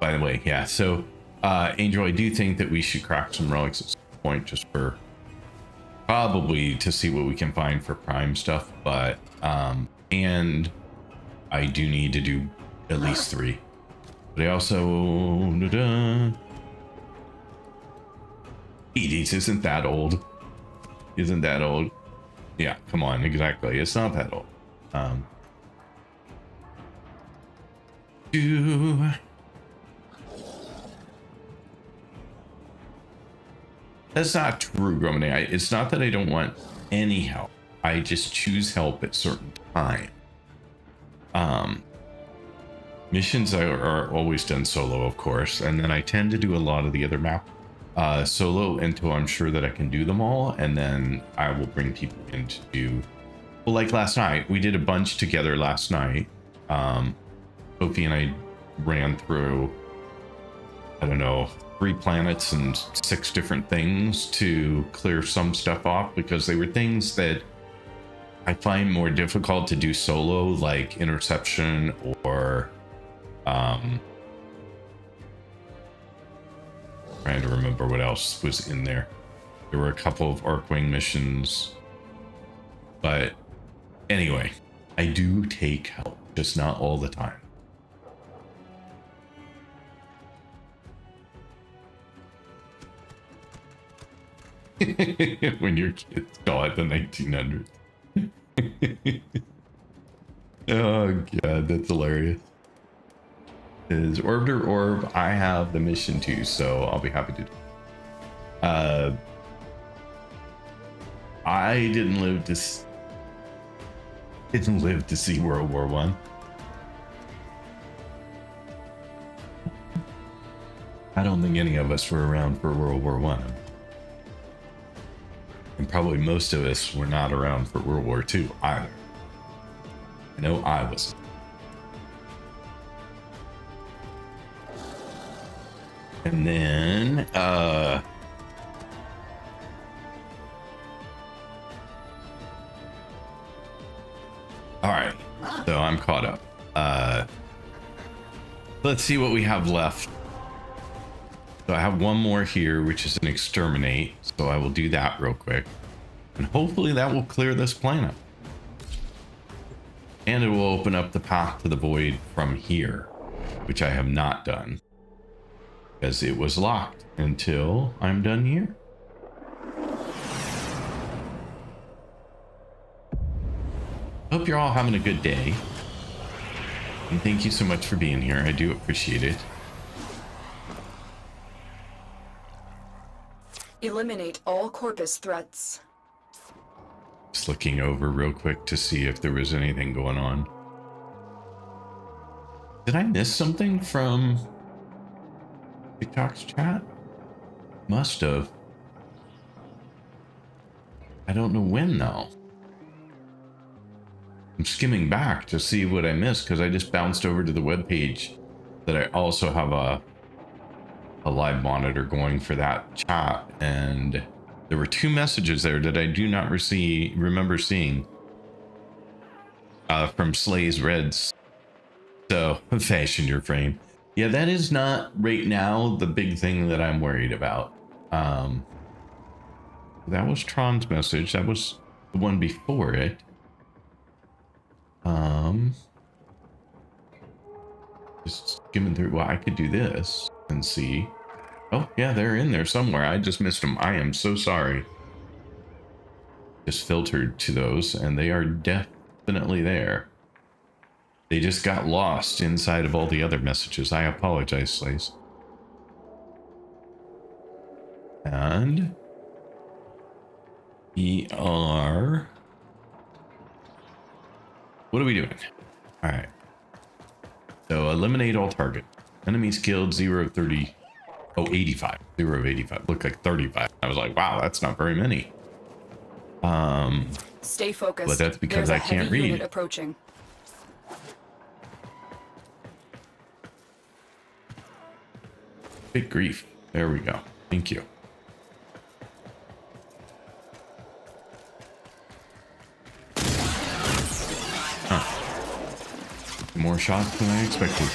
By the way, yeah. So, Angel, I do think that we should crack some relics at some point, just for probably to see what we can find for prime stuff. But and I do need to do at least 3. But I also Hades isn't that old. Isn't that old? Yeah, come on, exactly. It's not that old. That's not true, Gromany. It's not that I don't want any help. I just choose help at certain times. Missions are always done solo, of course, and then I tend to do a lot of the other map solo until I'm sure that I can do them all, and then I will bring people in to do. Well, like last night, we did a bunch together last night. Sophie and I ran through, I don't know, 3 planets and 6 different things to clear some stuff off, because they were things that I find more difficult to do solo, like interception or trying to remember what else was in there. There were a couple of Arcwing missions, but anyway, I do take help, just not all the time. When your kids go at the 1900s. Oh god, that's hilarious. Is Orbiter Orb? I have the mission too, so I'll be happy to do. I didn't live to see World War One. I don't think any of us were around for World War One. And probably most of us were not around for World War II either. I know I wasn't. And then, all right, so I'm caught up. Let's see what we have left. So I have one more here, which is an exterminate. So I will do that real quick. And hopefully that will clear this planet. And it will open up the path to the void from here, which I have not done, because it was locked until I'm done here. Hope you're all having a good day. And thank you so much for being here. I do appreciate it. Eliminate all Corpus threats. Just looking over real quick to see if there was anything going on. Did I miss something from TikTok's chat? Must have. I don't know when though. I'm skimming back to see what I missed, because I just bounced over to the webpage that I also have a live monitor going for that chat, and there were 2 messages there that I do not remember seeing from Slay's Reds. So fashion your frame. Yeah, that is not right now the big thing that I'm worried about. That was Tron's message. That was the one before it. Just skimming through. Well, I could do this and see. Oh yeah, they're in there somewhere. I just missed them. I am so sorry. Just filtered to those, and they are definitely there. They just got lost inside of all the other messages. I apologize, Slays. And we are... What are we doing? All right. So eliminate all target. Enemies killed 0 of 30. Oh, 85. 0 of 85. Looked like 35. I was like, wow, that's not very many. Stay focused. But that's because I can't read. Unit approaching. Big grief. There we go. Thank you. more shots than I expected.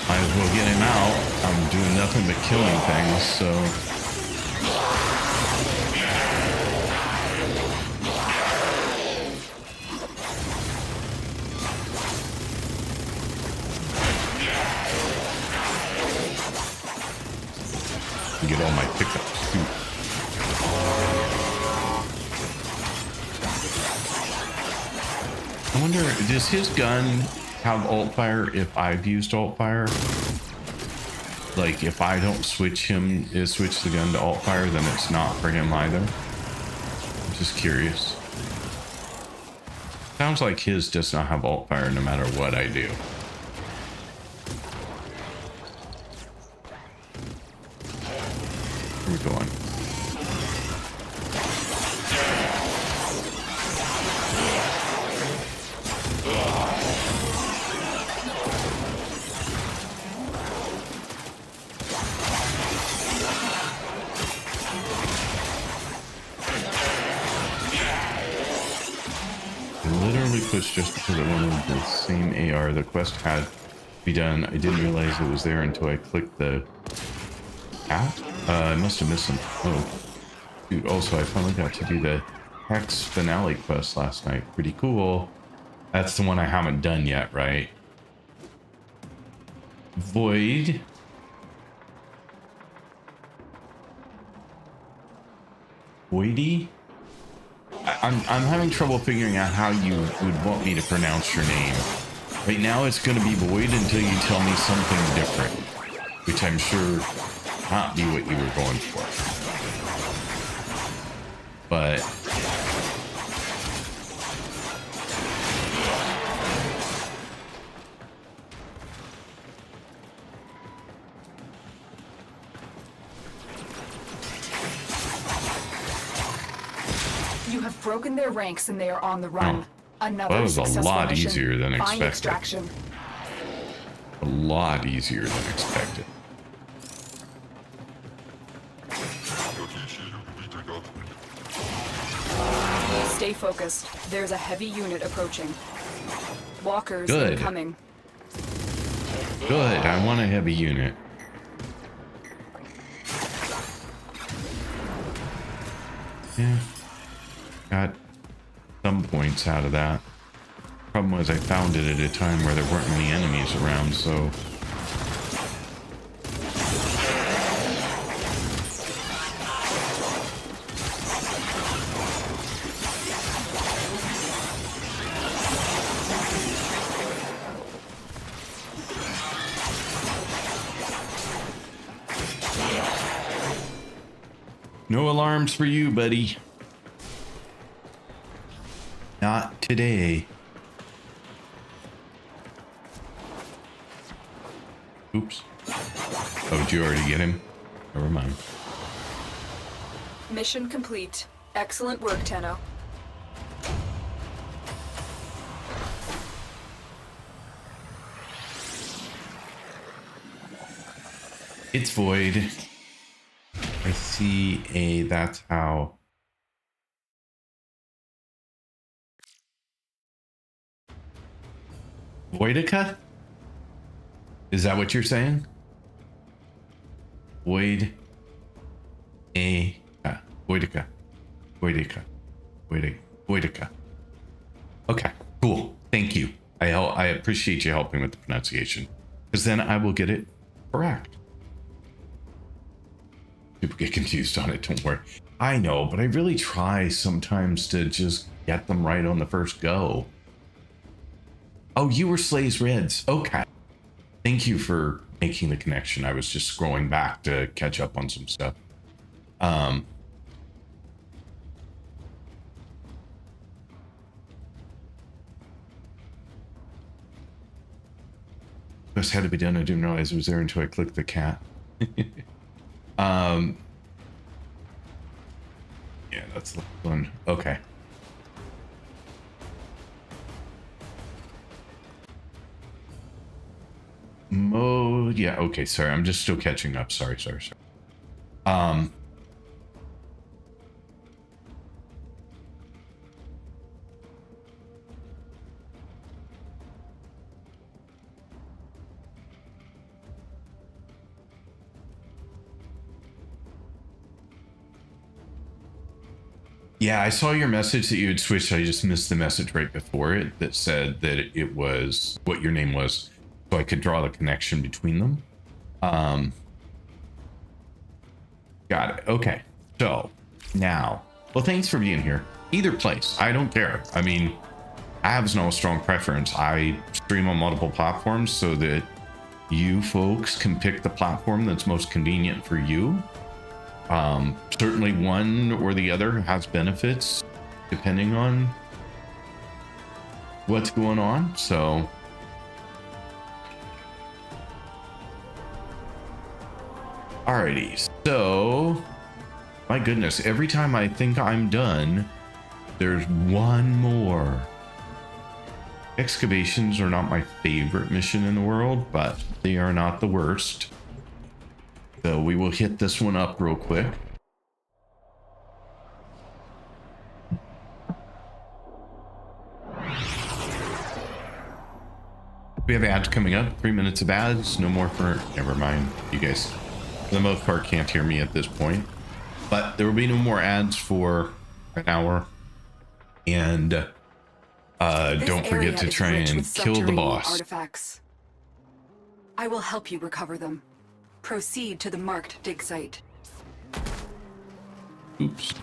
Might as well get him out. I'm doing nothing but killing things, so... Get all my pickups too. I wonder, does his gun have alt fire if I've used alt fire? Like if I don't switch the gun to alt fire, then it's not for him either. I'm just curious. Sounds like his does not have alt fire no matter what I do. Where are we going? Literally pushed just because I wanted the same AR. The quest had to be done. I didn't realize it was there until I clicked the app. I must have missed them. Oh, dude. Also, I finally got to do the Hex finale quest last night. Pretty cool. That's the one I haven't done yet, right? Void. Voidy? I'm having trouble figuring out how you would want me to pronounce your name. Right now it's going to be Void until you tell me something different, which I'm sure not be what you were going for. But you have broken their ranks and they are on the run. Another that was a lot mission. easier than Find expected. extraction. A lot easier than expected. Stay focused. There's a heavy unit approaching. Walkers Good. incoming. Good, I want a heavy unit. Yeah, got some points out of that. Problem was I found it at a time where there weren't many enemies around, so... No alarms for you, buddy. Not today. Oops. Oh, did you already get him? Never mind. Mission complete. Excellent work, Tenno. It's Void. I see a that's how. Voidica? Is that what you're saying? Void. Voidica. Voidica. Voidica. Okay, cool. Thank you. I appreciate you helping with the pronunciation, because then I will get it correct. People get confused on it, don't worry. I know, but I really try sometimes to just get them right on the first go. Oh, you were Slay's Reds. Okay. Thank you for making the connection. I was just scrolling back to catch up on some stuff. This had to be done. I didn't realize it was there until I clicked the cat. Yeah, that's the one. Okay. mode. Yeah, okay, sorry. I'm just still catching up. Sorry. Yeah, I saw your message that you had switched. I just missed the message right before it that said that it was what your name was, so I could draw the connection between them. Got it. Okay. So now, well, thanks for being here. Either place, I don't care. I mean, I have no strong preference. I stream on multiple platforms so that you folks can pick the platform that's most convenient for you. Certainly one or the other has benefits depending on what's going on. So alrighty, so my goodness, every time I think I'm done, there's one more. Excavations are not my favorite mission in the world, but they are not the worst. So we will hit this one up real quick. We have ads coming up, 3 minutes of ads, no more for, never mind, you guys for the most part can't hear me at this point, but there will be no more ads for an hour. And don't forget to try and kill the boss. Artifacts. I will help you recover them. Proceed to the marked dig site. Oops.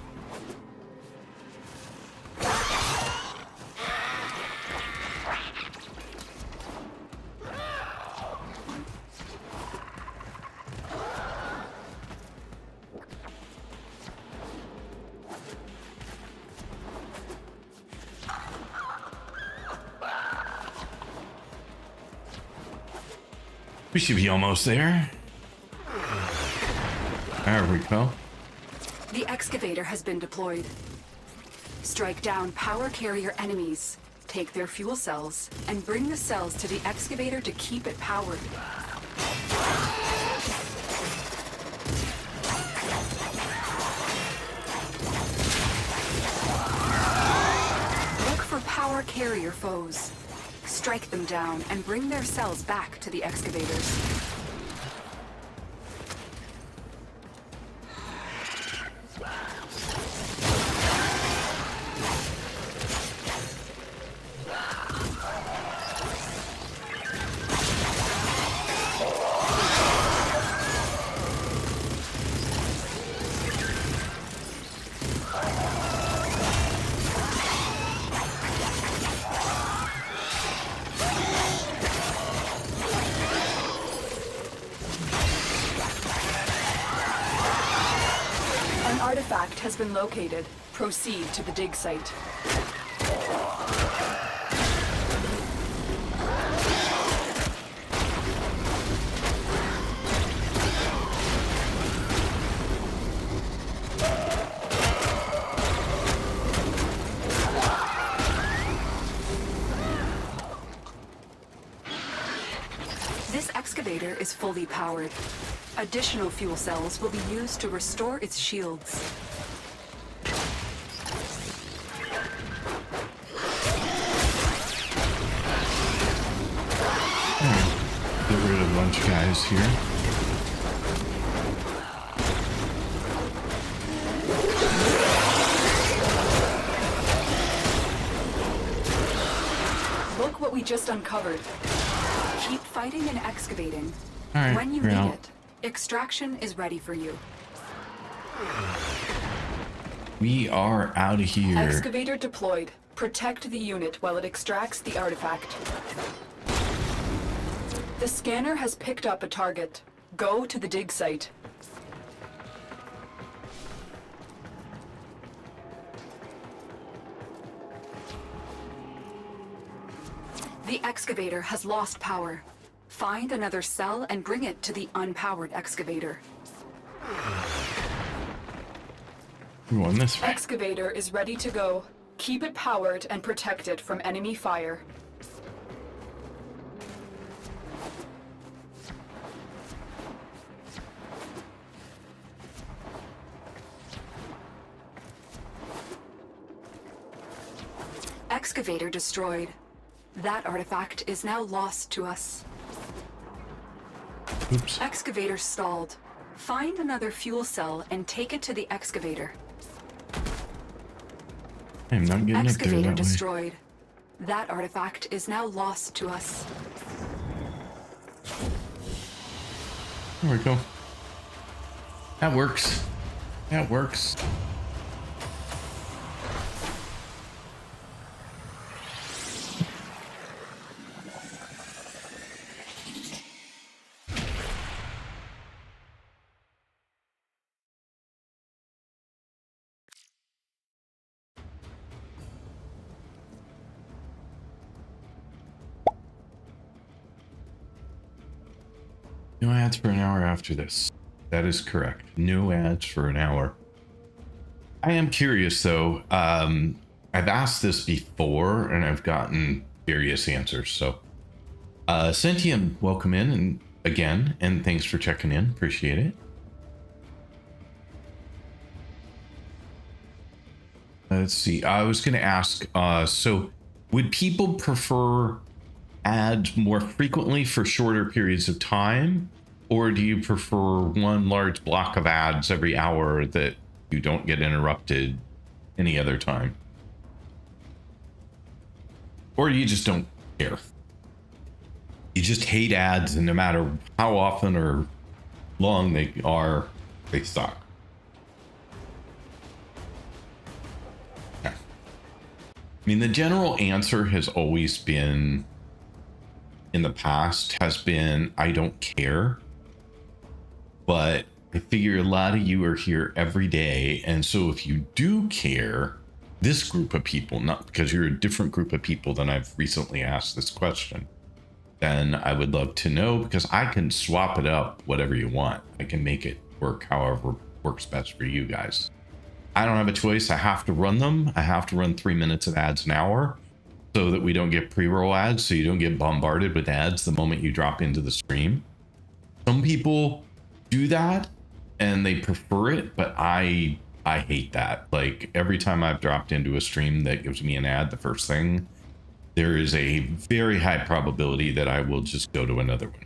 We should be almost there. There we go. The excavator has been deployed. Strike down power carrier enemies, take their fuel cells, and bring the cells to the excavator to keep it powered. Look for power carrier foes. Strike them down and bring their cells back to the excavators. Artifact has been located. Proceed to the dig site. This excavator is fully powered. Additional fuel cells will be used to restore its shields. Get rid of a bunch of guys here. Look what we just uncovered. Keep fighting and excavating. All right, when you need it, extraction is ready for you. We are out of here. Excavator deployed. Protect the unit while it extracts the artifact. The scanner has picked up a target. Go to the dig site. The excavator has lost power. Find another cell and bring it to the unpowered excavator. We won this way. Excavator is ready to go. Keep it powered and protect it from enemy fire. Excavator destroyed. That artifact is now lost to us. Oops. Excavator stalled. Find another fuel cell and take it to the excavator. I'm not getting up there Excavator that way. destroyed. That artifact is now lost to us. There we go. That works. That works. No ads for an hour after this. That is correct. No ads for an hour. I am curious though. I've asked this before and I've gotten various answers. So, Sentient, welcome in and again, and thanks for checking in. Appreciate it. Let's see. I was going to ask. So, would people prefer ads more frequently for shorter periods of time, or do you prefer one large block of ads every hour that you don't get interrupted any other time? Or you just don't care? You just hate ads, and no matter how often or long they are, they suck. Okay. I mean, the general answer has always been, in the past, has been, I don't care. But I figure a lot of you are here every day. And so if you do care, this group of people, not because you're a different group of people than I've recently asked this question, then I would love to know, because I can swap it up whatever you want. I can make it work however works best for you guys. I don't have a choice. I have to run them. I have to run 3 minutes of ads an hour, so that we don't get pre-roll ads, so you don't get bombarded with ads the moment you drop into the stream. Some people do that and they prefer it, but I hate that. Like, every time I've dropped into a stream that gives me an ad, the first thing, there is a very high probability that I will just go to another one.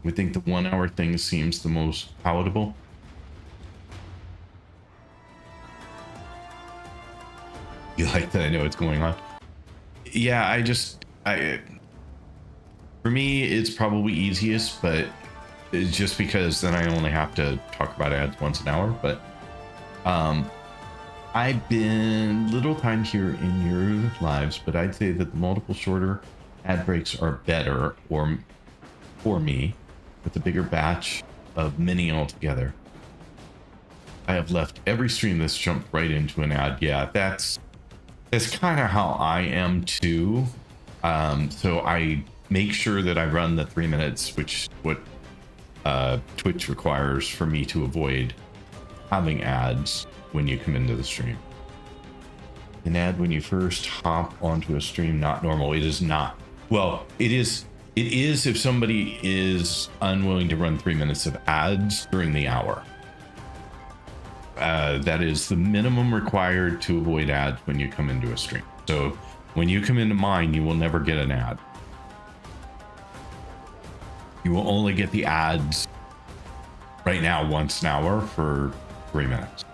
We think the 1 hour thing seems the most palatable. You like that I know what's going on? Yeah, for me, it's probably easiest, but it's just because then I only have to talk about ads once an hour. But I've been little time here in your lives, but I'd say that the multiple shorter ad breaks are better, or for me, with a bigger batch of many altogether. I have left every stream that's jumped right into an ad. Yeah, that's kind of how I am too. So I make sure that I run the 3 minutes, which what Twitch requires for me to avoid having ads when you come into the stream. An ad when you first hop onto a stream, not normal. It is not. Well, it is if somebody is unwilling to run 3 minutes of ads during the hour. That is the minimum required to avoid ads when you come into a stream. So when you come into mine, you will never get an ad. You will only get the ads right now once an hour for 3 minutes.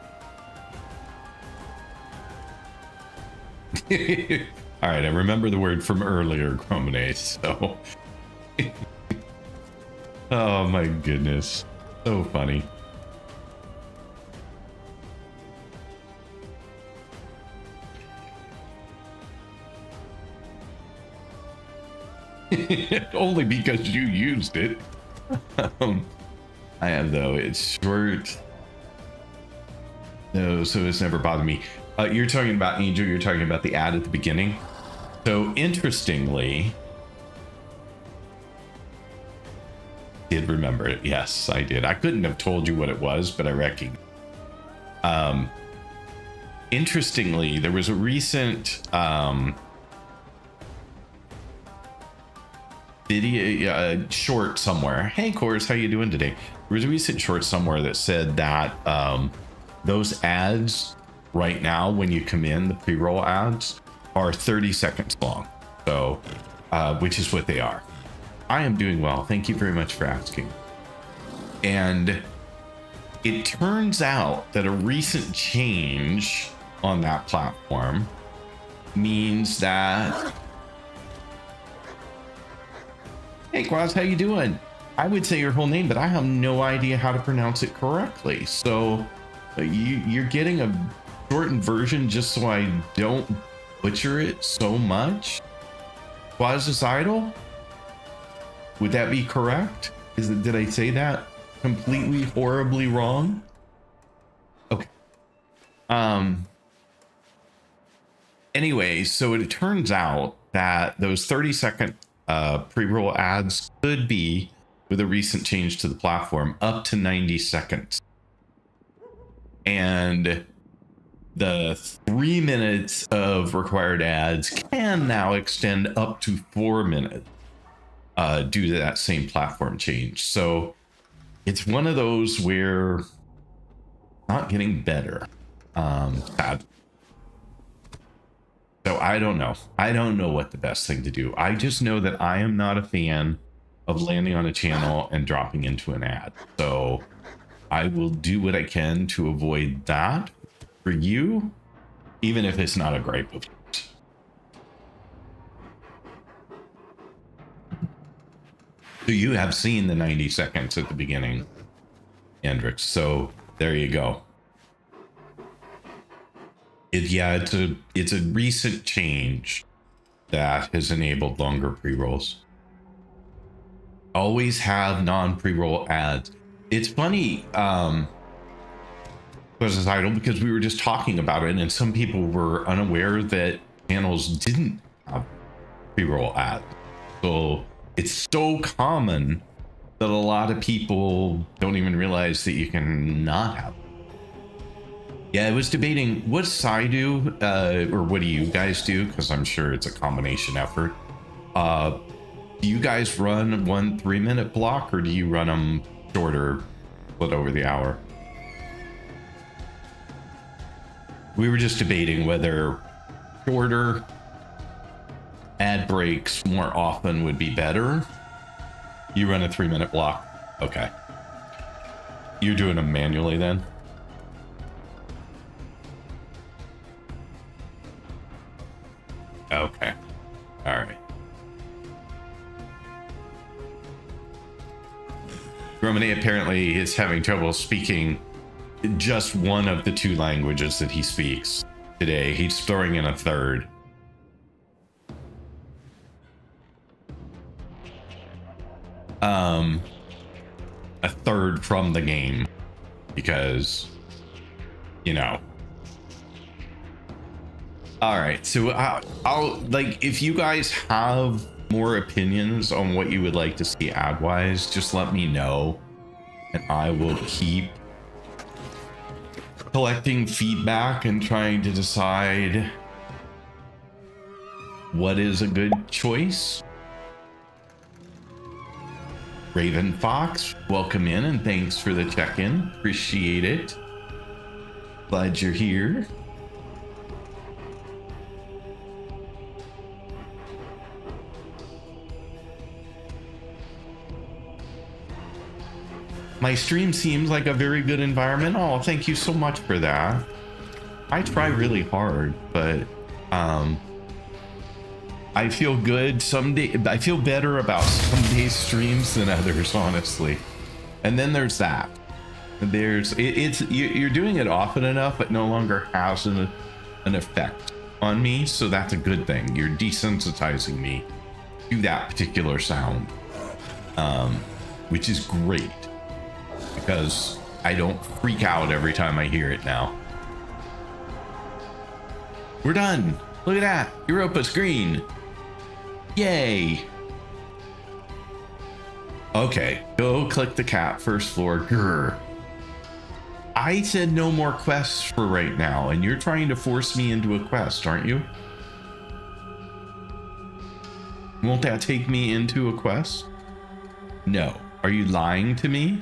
All right, I remember the word from earlier, Chromene, so oh my goodness, so funny. Only because you used it. I have, though. It's short. No, so it's never bothered me. You're talking about Angel. You're talking about the ad at the beginning. So interestingly, did remember it. Yes, I did. I couldn't have told you what it was, but I recognize. Interestingly, there was a recent video short somewhere. Hey, Course, how you doing today? There was a recent short somewhere that said that those ads right now, when you come in, the pre-roll ads, are 30 seconds long. So, which is what they are. I am doing well. Thank you very much for asking. And it turns out that a recent change on that platform means that... Hey, Quaz, how you doing? I would say your whole name, but I have no idea how to pronounce it correctly. So you're getting a shortened version just so I don't butcher it so much. Quaz's Idol? Would that be correct? Did I say that completely horribly wrong? Okay. Anyway, so it turns out that those 30-second pre-roll ads could be, with a recent change to the platform, up to 90 seconds. And the 3 minutes of required ads can now extend up to 4 minutes due to that same platform change. So it's one of those where not getting better. Sad. So I don't know. I don't know what the best thing to do. I just know that I am not a fan of landing on a channel and dropping into an ad. So I will do what I can to avoid that for you, even if it's not a gripe of yours. So you have seen the 90 seconds at the beginning, Hendrix. So there you go. It's a recent change that has enabled longer pre-rolls. Always have non-pre-roll ads. It's funny, was idle because we were just talking about it, and some people were unaware that channels didn't have pre-roll ads. So it's so common that a lot of people don't even realize that you can not have. Yeah, I was debating what I do, or what do you guys do? Because I'm sure it's a combination effort. Do you guys run 1 3-minute block, or do you run them shorter, split over the hour? We were just debating whether shorter ad breaks more often would be better. You run a 3-minute block? Okay. You're doing them manually then? Okay. All right. Romane apparently is having trouble speaking just one of the 2 languages that he speaks today. He's throwing in a third. A third from the game, because, you know. All right, so I'll like, if you guys have more opinions on what you would like to see ad wise, just let me know, and I will keep collecting feedback and trying to decide what is a good choice. Raven Fox, welcome in, and thanks for the check-in. Appreciate it. Glad you're here. My stream seems like a very good environment. Oh, thank you so much for that. I try really hard, but I feel good some day. I feel better about some days streams than others, honestly. And then there's that. You're doing it often enough, but no longer has an effect on me, so that's a good thing. You're desensitizing me to that particular sound, which is great, because I don't freak out every time I hear it now. We're done. Look at that. Europa's green. Yay. Okay, go click the cat, first floor. Grr. I said no more quests for right now, and you're trying to force me into a quest, aren't you? Won't that take me into a quest? No. Are you lying to me?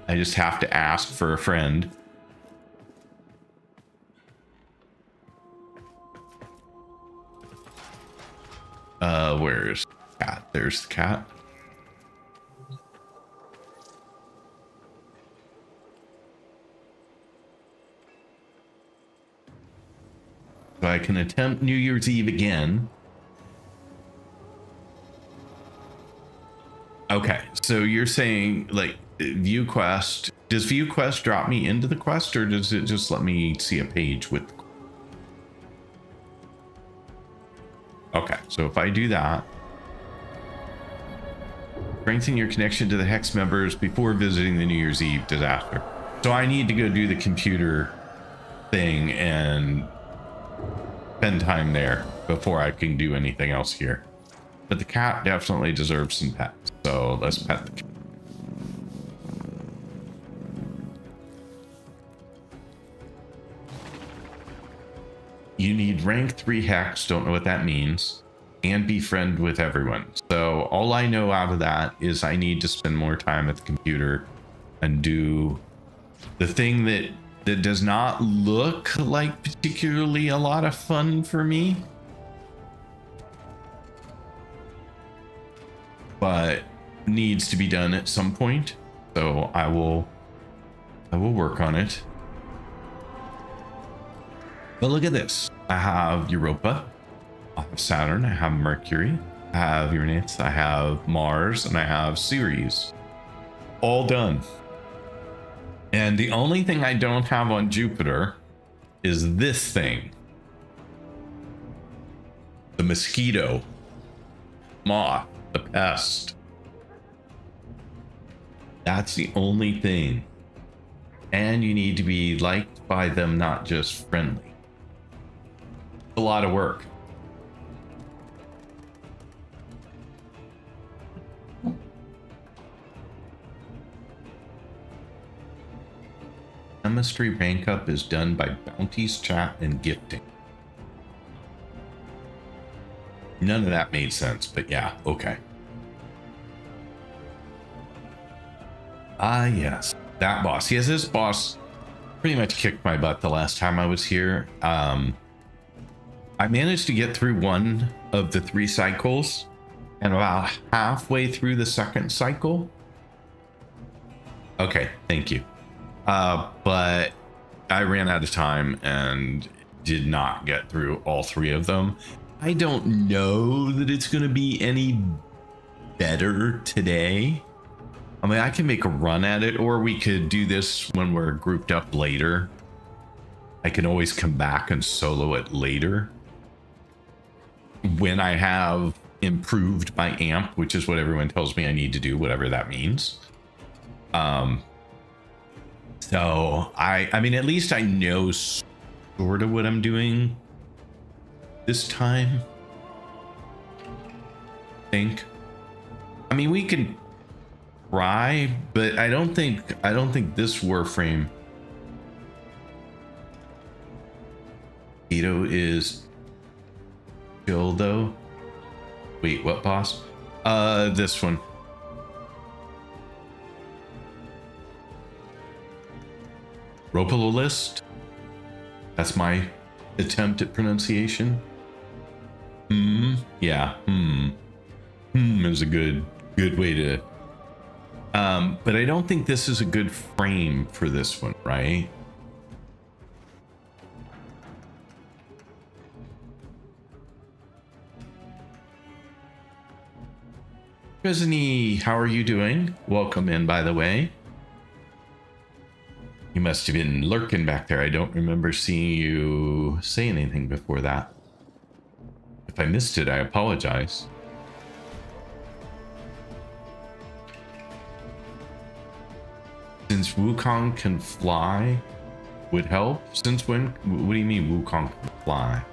I just have to ask for a friend. Where's the cat? There's the cat. So I can attempt New Year's Eve again. Okay, so you're saying like view quest. Does view quest drop me into the quest, or does it just let me see a page with? Okay, so if I do that, strengthen your connection to the Hex members before visiting the New Year's Eve disaster. So I need to go do the computer thing and spend time there before I can do anything else here. But the cat definitely deserves some pets, so let's pet the cat. You need rank 3 hex, don't know what that means, and be friend with everyone. So all I know out of that is I need to spend more time at the computer and do the thing that does not look like particularly a lot of fun for me, but needs to be done at some point. So I will work on it. But look at this. I have Europa, I have Saturn, I have Mercury, I have Uranus, I have Mars, and I have Ceres. All done. And the only thing I don't have on Jupiter is this thing. The mosquito, moth, the pest. That's the only thing. And you need to be liked by them, not just friendly. A lot of work. Chemistry rank up is done by bounties, chat, and gifting. None of that made sense, but yeah, okay. Ah, yes, that boss. Yes, this boss pretty much kicked my butt the last time I was here. I managed to get through one of the 3 cycles, and about halfway through the second cycle. Okay, thank you. But I ran out of time and did not get through all 3 of them. I don't know that it's going to be any better today. I mean, I can make a run at it, or we could do this when we're grouped up later. I can always come back and solo it later when I have improved my amp, which is what everyone tells me I need to do, whatever that means. So I mean, at least I know sort of what I'm doing this time. I think. I mean, we can try, but I don't think this Warframe Keto is chill though. Wait, what boss? This one. Ropalolist. That's my attempt at pronunciation. Yeah. Is a good way to. But I don't think this is a good frame for this one, right? Resiny, how are you doing? Welcome in, by the way. You must have been lurking back there. I don't remember seeing you say anything before that. If I missed it, I apologize. Since Wukong can fly, would help. Since when? What do you mean Wukong can fly?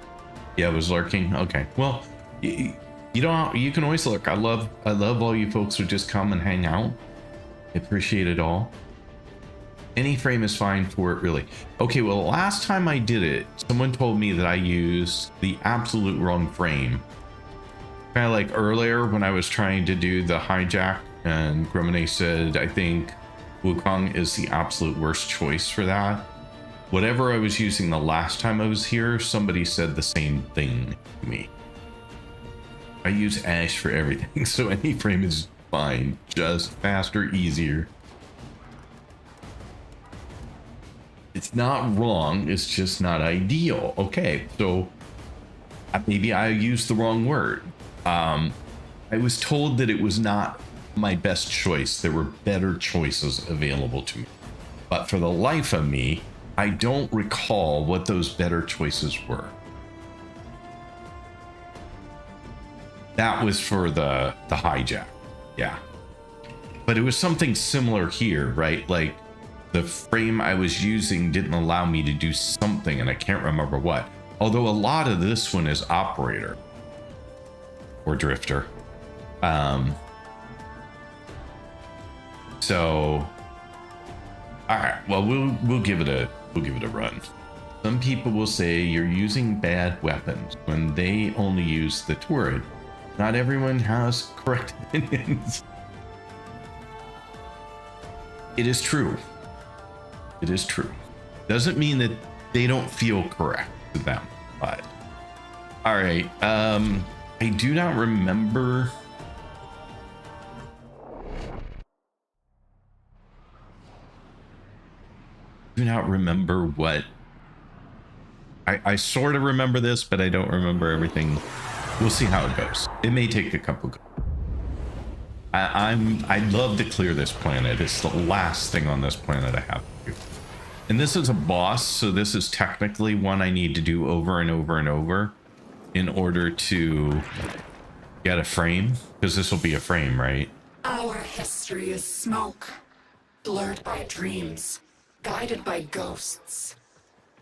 Yeah, I was lurking. Okay, well, you don't. You can always lurk. I love all you folks who just come and hang out. I appreciate it all. Any frame is fine for it, really. Okay, well, last time I did it, someone told me that I used the absolute wrong frame. Kind of like earlier when I was trying to do the hijack, and Gromine said, I think Wukong is the absolute worst choice for that. Whatever I was using the last time I was here, somebody said the same thing to me. I use Ash for everything, so any frame is fine. Just faster, easier. It's not wrong, it's just not ideal. Okay, so maybe I used the wrong word. I was told that it was not my best choice. There were better choices available to me. But for the life of me, I don't recall what those better choices were. That was for the hijack. Yeah. But it was something similar here, right? Like the frame I was using didn't allow me to do something, and I can't remember what. Although a lot of this one is operator or drifter. So all right, well, we'll give it a run. Some people will say you're using bad weapons when they only use the turret. Not everyone has correct opinions. It is true. It is true. Doesn't mean that they don't feel correct to them, but all right. I do not remember. What I sort of remember this, but I don't remember everything. We'll see how it goes. It may take a couple. I'd love to clear this planet. It's the last thing on this planet I have to do. And this is a boss, so this is technically one I need to do over and over and over in order to get a frame, because this will be a frame, right? Our history is smoke, blurred by dreams, guided by ghosts.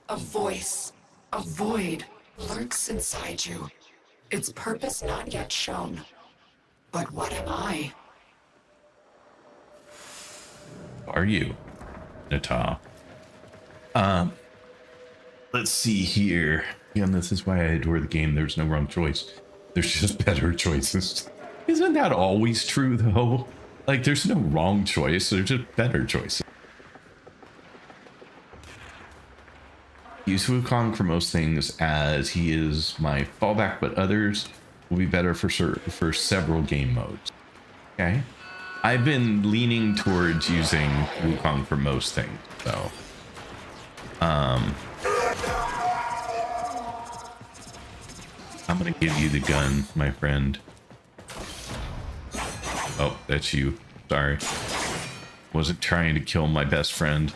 A voice, a void, lurks inside you. Its purpose not yet shown. But what am I? Are you, Nata? Let's see here. Again, this is why I adore the game. There's no wrong choice. There's just better choices. Isn't that always true, though? Like, there's no wrong choice. There's just better choices. Use Wukong for most things, as he is my fallback, but others will be better for several game modes. Okay. I've been leaning towards using Wukong for most things, so. I'm gonna give you the gun, my friend. Oh, that's you. Sorry. Wasn't trying to kill my best friend.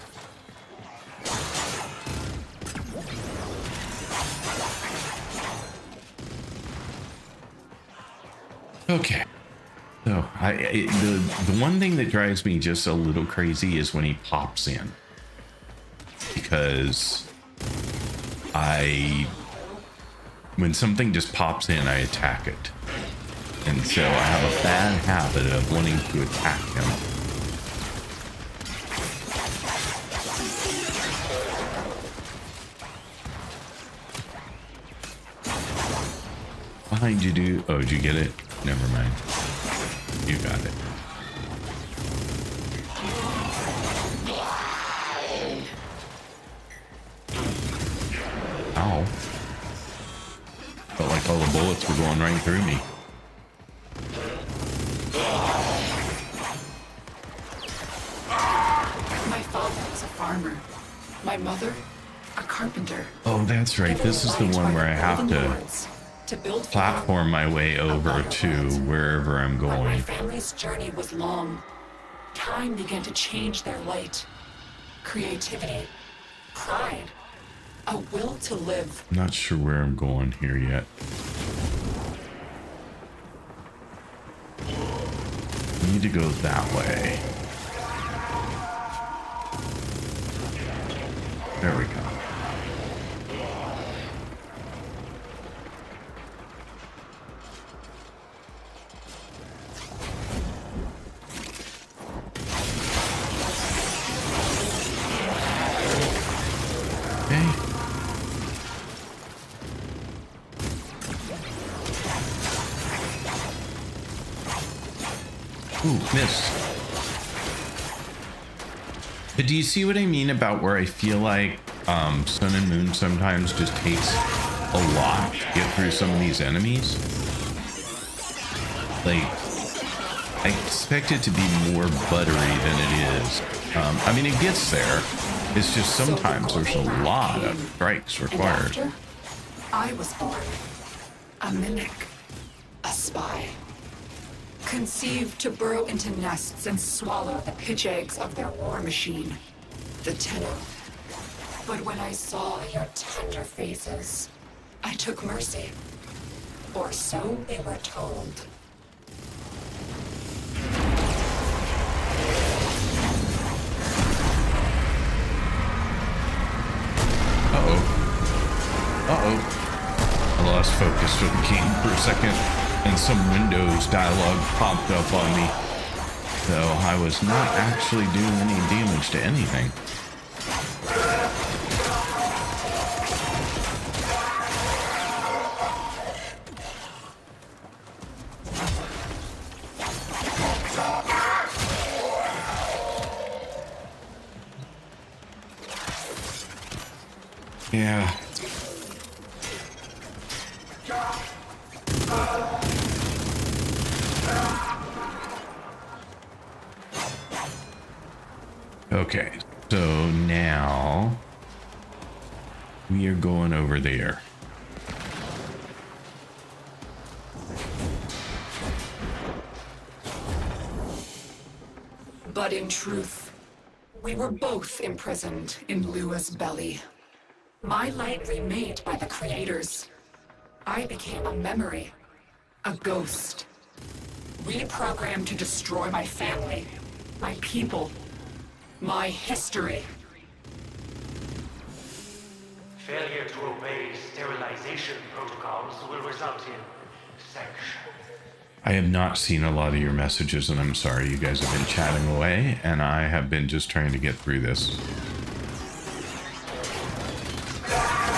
Okay. So the one thing that drives me just a little crazy is when he pops in, because when something just pops in, I attack it, and so I have a bad habit of wanting to attack him. Behind you, dude. Oh, did you get it? Never mind. You got it. Ow. Felt like all the bullets were going right through me. My father was a farmer. My mother, a carpenter. Oh, that's right. This is the one where I have to build platform my way over to wherever I'm going. My family's journey was long. Time began to change their light. Creativity, pride, a will to live. I'm not sure where I'm going here yet. I need to go that way. There we go. Ooh, missed. But do you see what I mean about where I feel like Sun and Moon sometimes just takes a lot to get through some of these enemies? Like, I expect it to be more buttery than it is. I mean, it gets there. It's just sometimes there's a lot of strikes required. And after, I was born. A mimic. A spy. Conceived to burrow into nests and swallow the pitch eggs of their war machine, the Tenno. But when I saw your tender faces, I took mercy. Or so they were told. I lost focus with the game for a second, and some Windows dialogue popped up on me. So I was not actually doing any damage to anything. Yeah. Okay, so now we are going over there. But in truth, we were both imprisoned in Lua's belly. My light remade by the creators. I became a memory, a ghost. Reprogrammed to destroy my family, my people, my history. Failure to obey sterilization protocols will result in sanction. I have not seen a lot of your messages, and I'm sorry. You guys have been chatting away, and I have been just trying to get through this.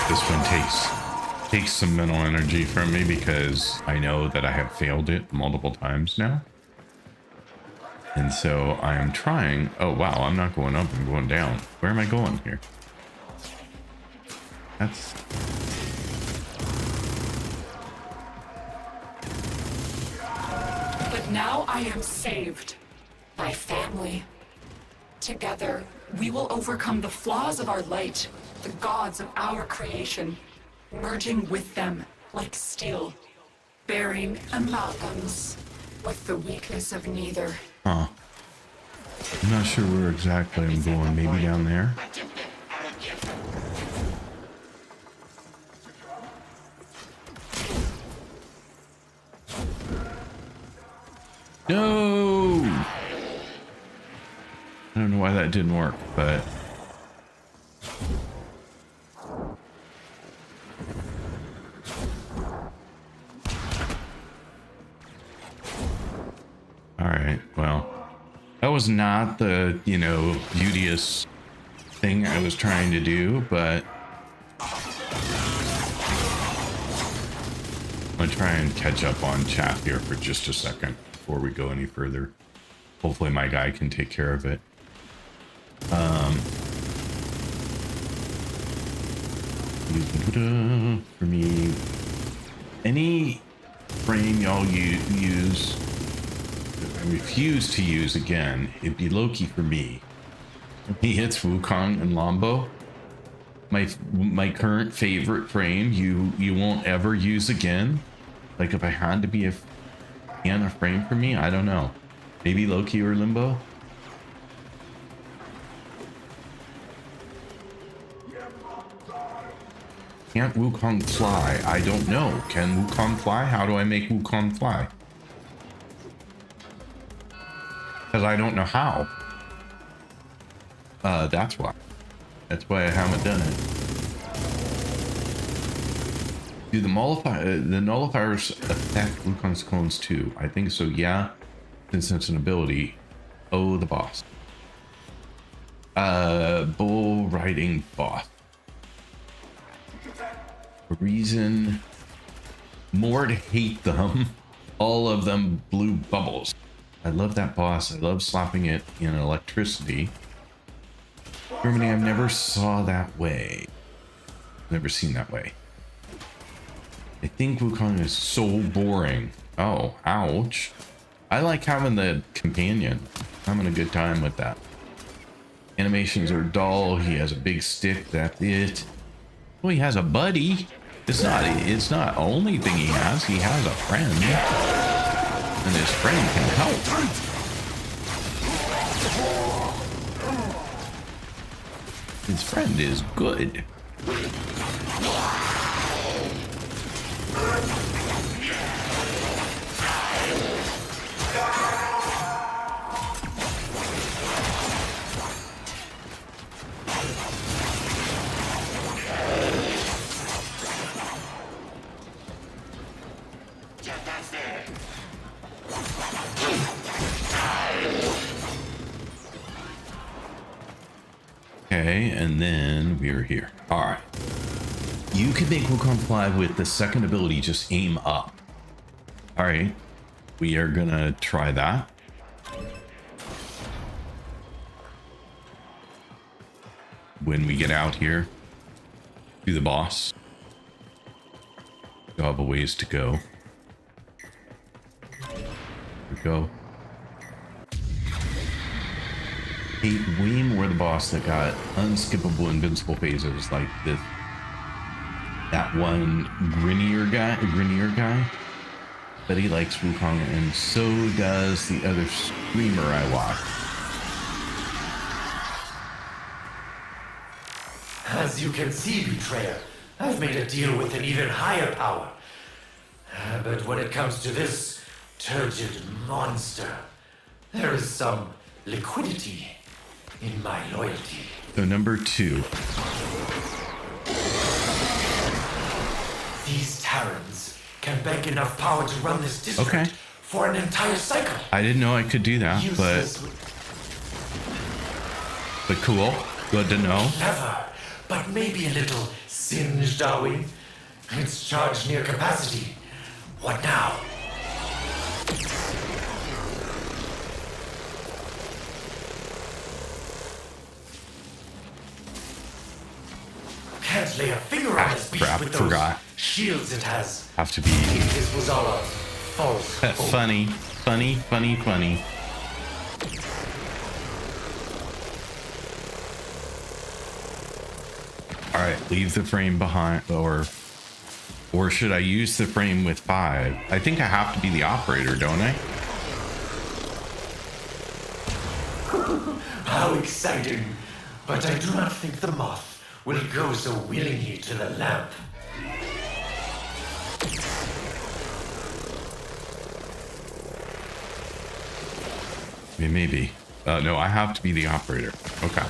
This one takes some mental energy from me because I know that I have failed it multiple times now. And so I am trying. Oh, wow. I'm not going up. I'm going down. Where am I going here? That's... But now I am saved. My family. Together, we will overcome the flaws of our light, the gods of our creation, merging with them like steel, bearing amalgams with the weakness of neither. Huh. I'm not sure where exactly I'm going. Maybe down there? No! I don't know why that didn't work, but... Alright, well... That was not the, you know, beauteous thing I was trying to do, but... I'm gonna try and catch up on chat here for just a second before we go any further. Hopefully my guy can take care of it. For me, any frame y'all use, I refuse to use again. It'd be Loki for me. He hits Wukong and Lambo. My current favorite frame. You won't ever use again. Like if I had to be a frame for me, I don't know. Maybe Loki or Limbo. Can't Wukong fly? I don't know. Can Wukong fly? How do I make Wukong fly? Because I don't know how. That's why. That's why I haven't done it. Do the nullifiers affect Wukong's clones too? I think so, yeah. Since it's an ability. Oh, the boss. Bull riding boss. Reason more to hate them. All of them blue bubbles. I love that boss. I love slapping it in electricity. Germany, I've never saw that way. Never seen that way. I think Wukong is so boring. Oh, ouch. I like having the companion. I'm having a good time with that. Animations are dull. He has a big stick. That's it. Well, he has a buddy. It's not the only thing he has. He has a friend. And his friend can help. His friend is good. Okay, and then we're here. All right. You can make Wukong fly with the second ability, just aim up. All right. We are gonna try that. When we get out here to the boss. We'll have a ways to go. Here we go. Hate way more the boss that got unskippable invincible phases like this. That one Grinier guy. But he likes Wukong, and so does the other streamer I watch. As you can see, Betrayer, I've made a deal with an even higher power. But when it comes to this turgid monster, there is some liquidity in my loyalty. So number 2. These Terrans can bank enough power to run this district for an entire cycle. I didn't know I could do that, but cool. Good to know. Clever, but maybe a little singed, are we? It's charged near capacity. What now? Can't lay a finger on this beast with those shields it has. Have to be. This was all a false hope. Funny. All right, leave the frame behind, or should I use the frame with 5? I think I have to be the operator, don't I? How exciting! But I do not think the moth will go so willingly to the lamp. Maybe. No, I have to be the operator. Okay.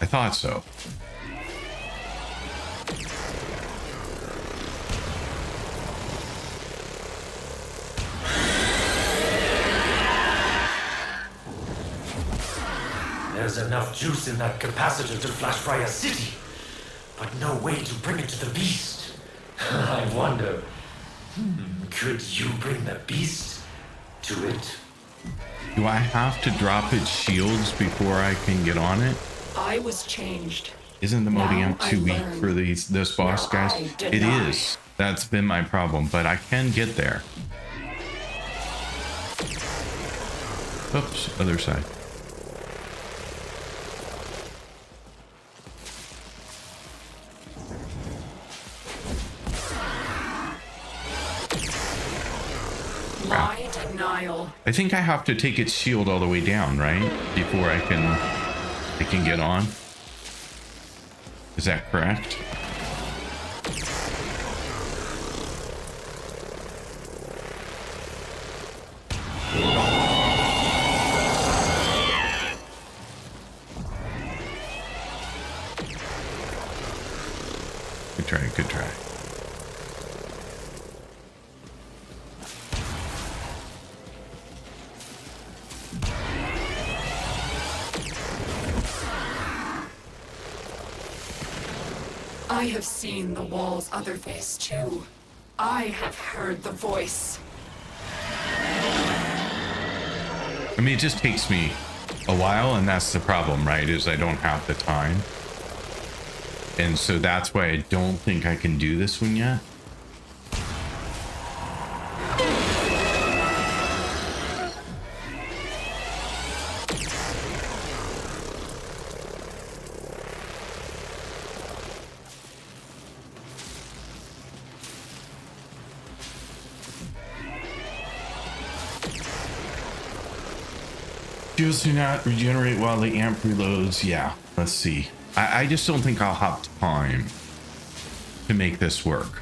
I thought so. There's enough juice in that capacitor to flash fry a city, but no way to bring it to the beast. I wonder, could you bring the beast to it? Do I have to drop its shields before I can get on it? I was changed. Isn't the modem too weak learn. for this boss, guys? It is. That's been my problem, but I can get there. Oops, other side. My denial. I think I have to take its shield all the way down, right? Before I can get on. Is that correct? Good try, good try. I have seen the wall's other face too. I have heard the voice. I mean, it just takes me a while, and that's the problem, right? Is I don't have the time. And so that's why I don't think I can do this one yet. Shields do not regenerate while the amp reloads. Yeah, let's see. I just don't think I'll have time to make this work.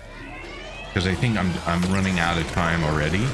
Because I think I'm running out of time already.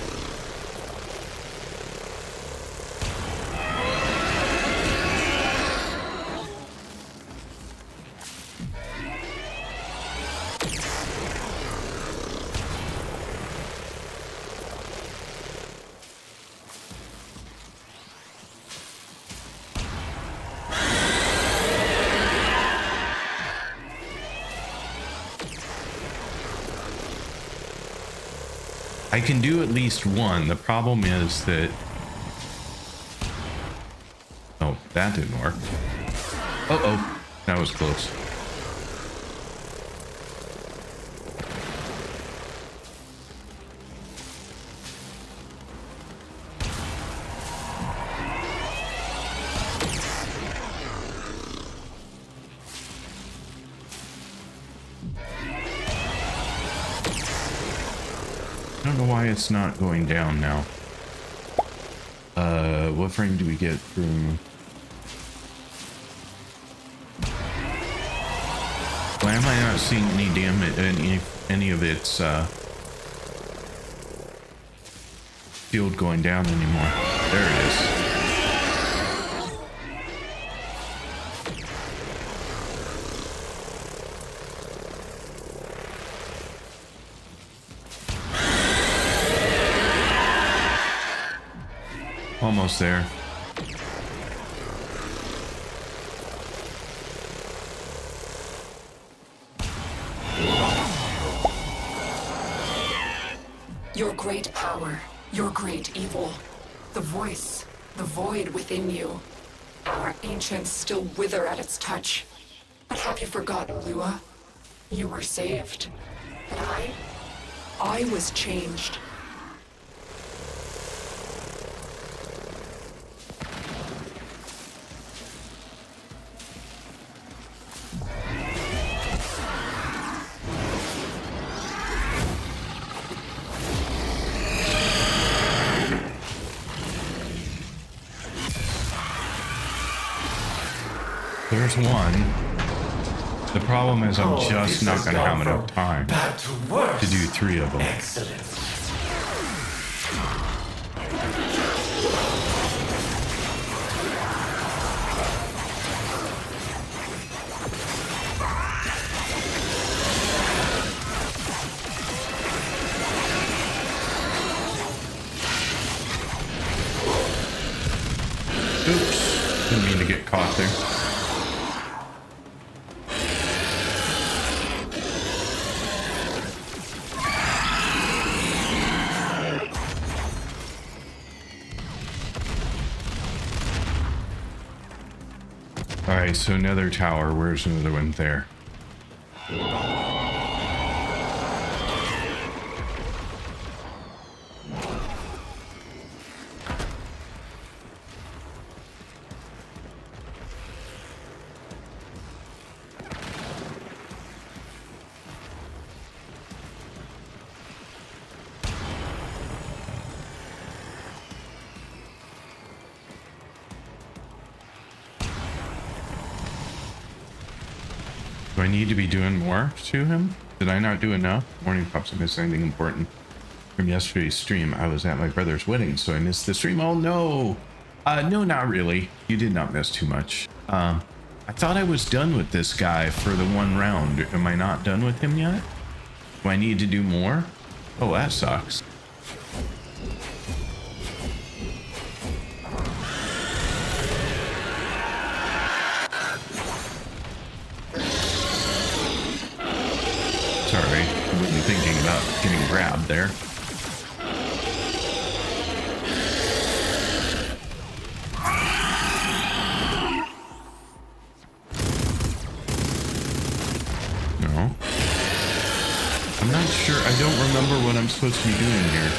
I can do at least one. The problem is that... Oh, that didn't work. Uh-oh. That was close. I don't know why it's not going down now. What frame do we get from... Why am I not seeing any damage, any of its field going down anymore? There it is. Almost there. Your great power, your great evil, the voice, the void within you. Our ancients still wither at its touch. But have you forgotten, Lua? You were saved. But I was changed. There's one. The problem is I'm just not going to have enough time to do 3 of them. Excellent. Oops. Didn't mean to get caught there. Alright, so another tower. Where's another one? There. Do I need to be doing more to him? Did I not do enough? Morning pops, I missed anything important from yesterday's stream. I was at my brother's wedding, so I missed the stream. Oh no! No, not really. You did not miss too much. I thought I was done with this guy for the 1 round. Am I not done with him yet? Do I need to do more? Oh, that sucks. Sorry, I wasn't thinking about getting grabbed there. No. I'm not sure. I don't remember what I'm supposed to be doing here.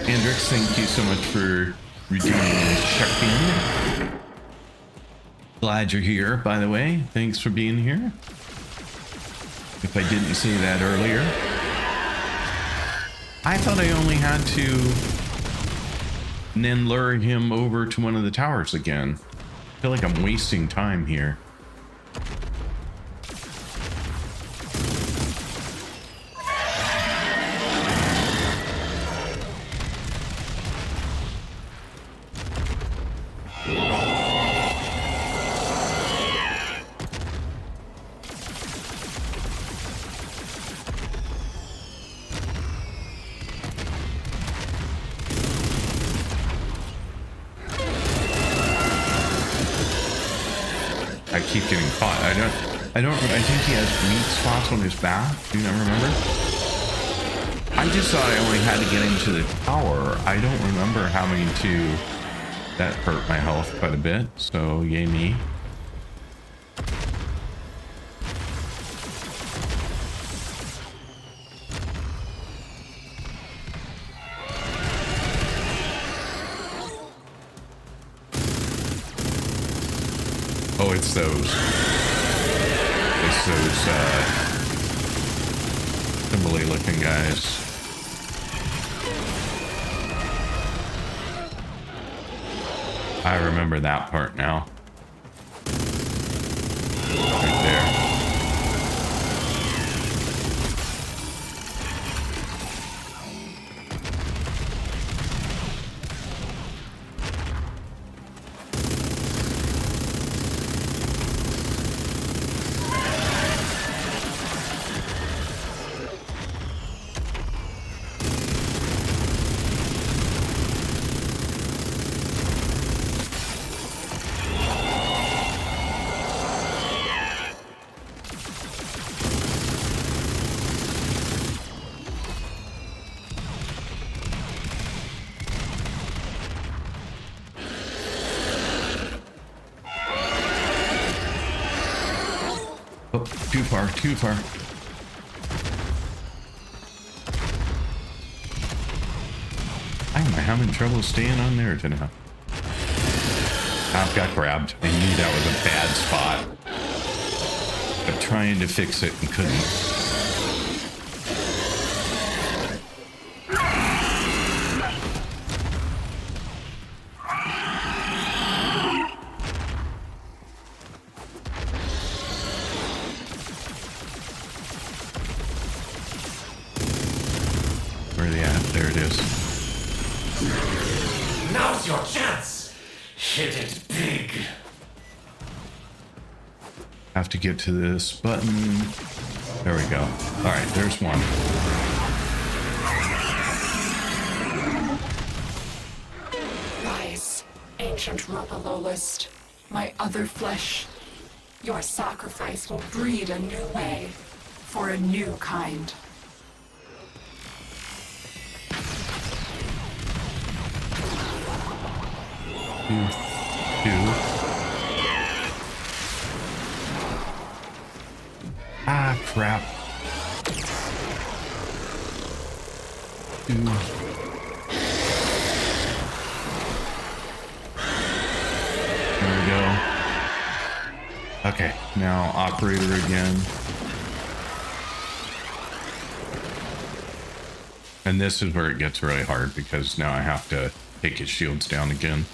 Andrix, thank you so much for redeeming the check-in. Glad you're here, by the way. Thanks for being here. If I didn't say that earlier. I thought I only had to and then lure him over to one of the towers again. I feel like I'm wasting time here. I keep getting caught. I think he has weak spots on his back. Do you not remember? I just thought I only had to get into the tower. I don't remember having to. That hurt my health quite a bit, so yay me. Oh, it's those. It's those, Timberly looking guys. I remember that part now. Right there. Oh, too far, too far. I'm having trouble staying on there tonight. I've got grabbed. I knew that was a bad spot. But trying to fix it and couldn't. Where are they at? There it is. Now's your chance. Hit it big. Have to get to this button. There we go. All right, there's one. Rise, ancient Ropalolist, my other flesh. Your sacrifice will breed a new way, for a new kind. Two. Ah, crap. Two. There we go. Okay, now operator again. And this is where it gets really hard because now I have to take his shields down again.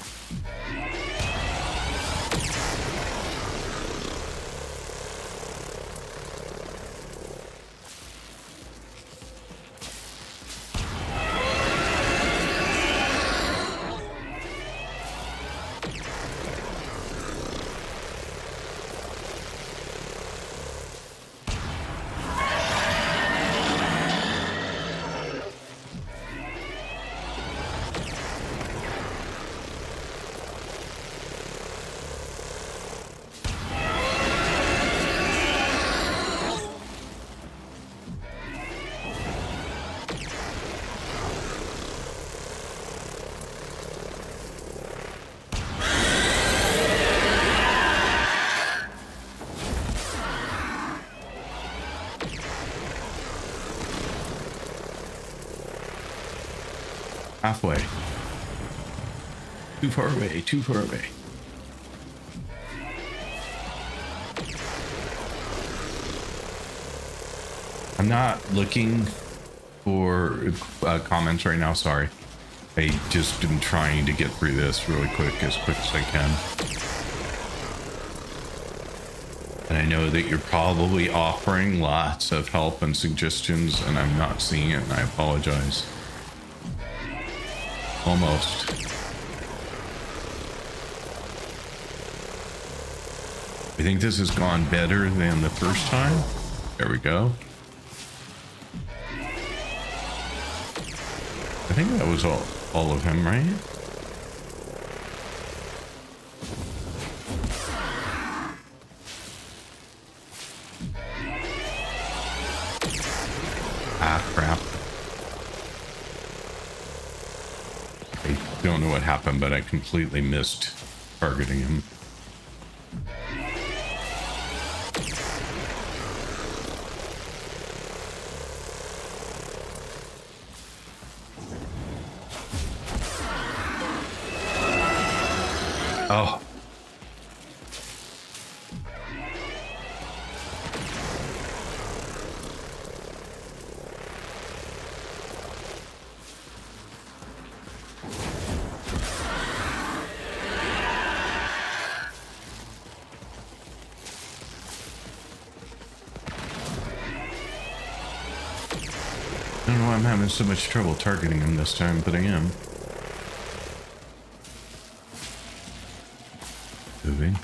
Halfway. Too far away, too far away. I'm not looking for comments right now, sorry. I just am trying to get through this really quick as I can. And I know that you're probably offering lots of help and suggestions, and I'm not seeing it, and I apologize. Almost. I think this has gone better than the first time. There we go. I think that was all of him, right? Ah, crap. I don't know what happened, but I completely missed targeting him. Oh. I don't know why I'm having so much trouble targeting him this time, but I am. Moving.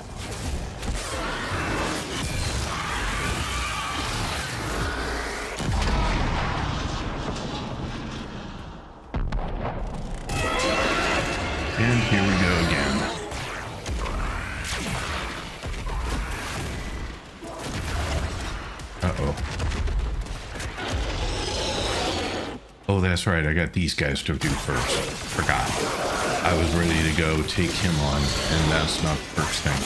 And here we go again. Uh-oh. Oh, that's right. I got these guys to do first. Forgot. I was ready to go take him on, and that's not the first thing.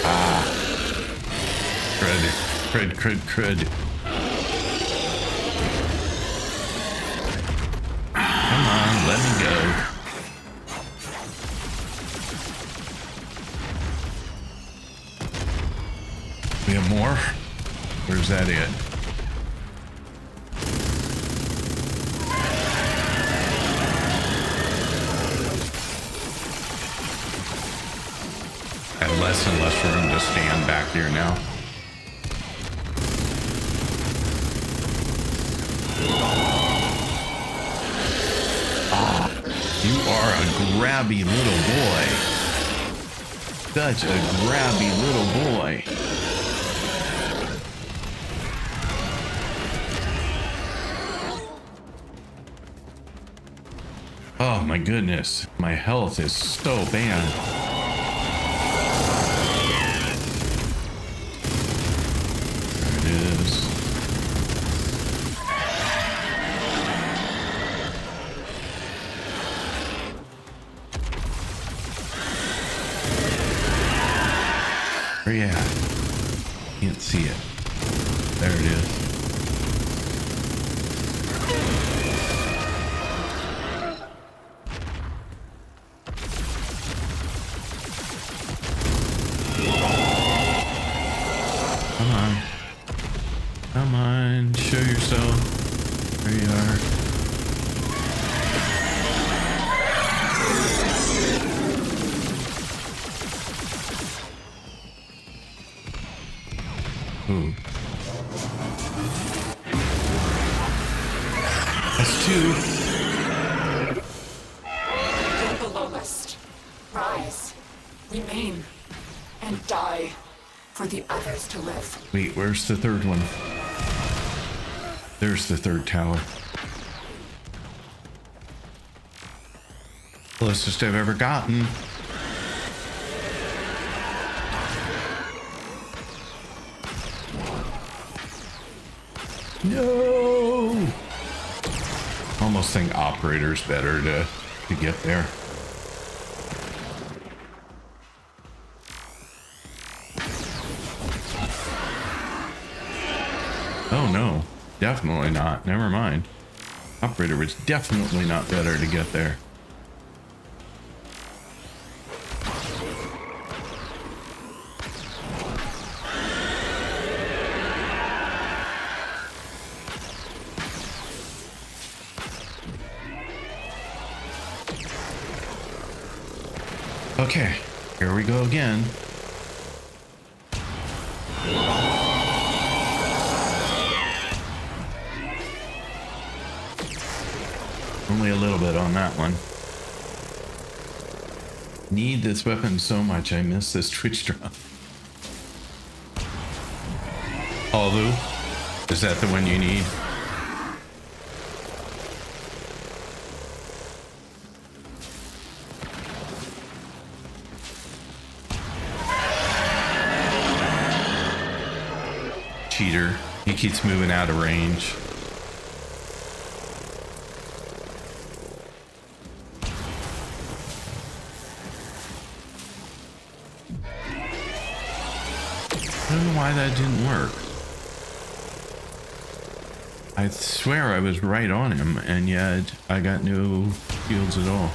Ah. Crud. Come on, let me go. We have more? Where's that it? I have less and less room to stand back here now. Ah, you are a grabby little boy. Such a grabby little boy. Oh my goodness, my health is so bad. There it is. Where you at? Can't see it. There it is. Come on, show yourself. There you are. Ooh. That's two. Get the lowest. Rise. Remain. And die. For the others to live. Wait, where's the third one? There's the third tower. Closest I've ever gotten. No! Almost think operator's better to get there. Oh no, definitely not. Never mind. Operator was definitely not better to get there. Okay, here we go again. Only a little bit on that one. Need this weapon so much, I miss this Twitch drop. Olu, is that the one you need? Cheater. He keeps moving out of range. I don't know why that didn't work. I swear I was right on him, and yet I got no shields at all.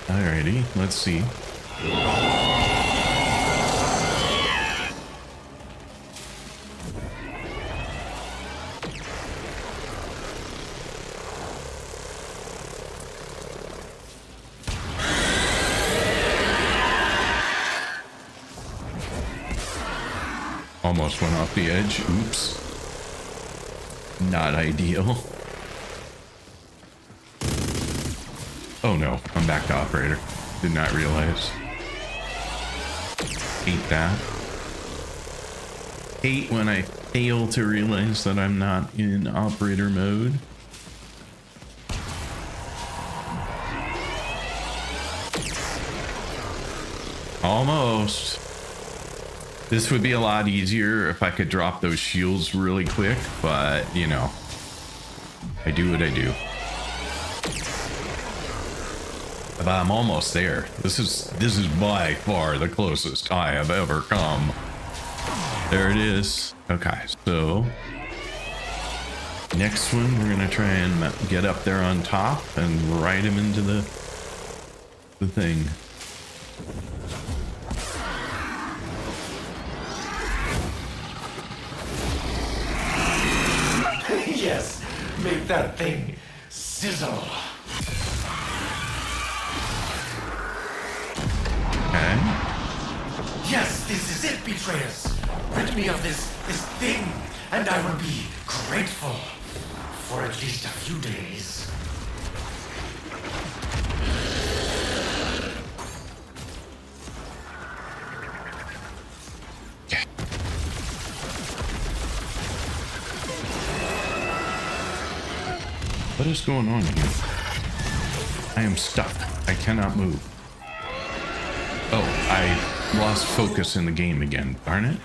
Alrighty, let's see. Almost went off the edge. Oops. Not ideal. Oh no, I'm back to operator. Did not realize. Hate that. Hate when I fail to realize that I'm not in operator mode. Almost. This would be a lot easier if I could drop those shields really quick, but you know, I do what I do. But I'm almost there. This is by far the closest I have ever come. There it is. Okay, so next one we're gonna try and get up there on top and ride him into the thing. Yes, make that thing sizzle. Okay. Yes, this is it, betrayers. Rid me of this thing, and I will be grateful for at least a few days. What is going on here? I am stuck. I cannot move. Oh, I lost focus in the game again. Darn it.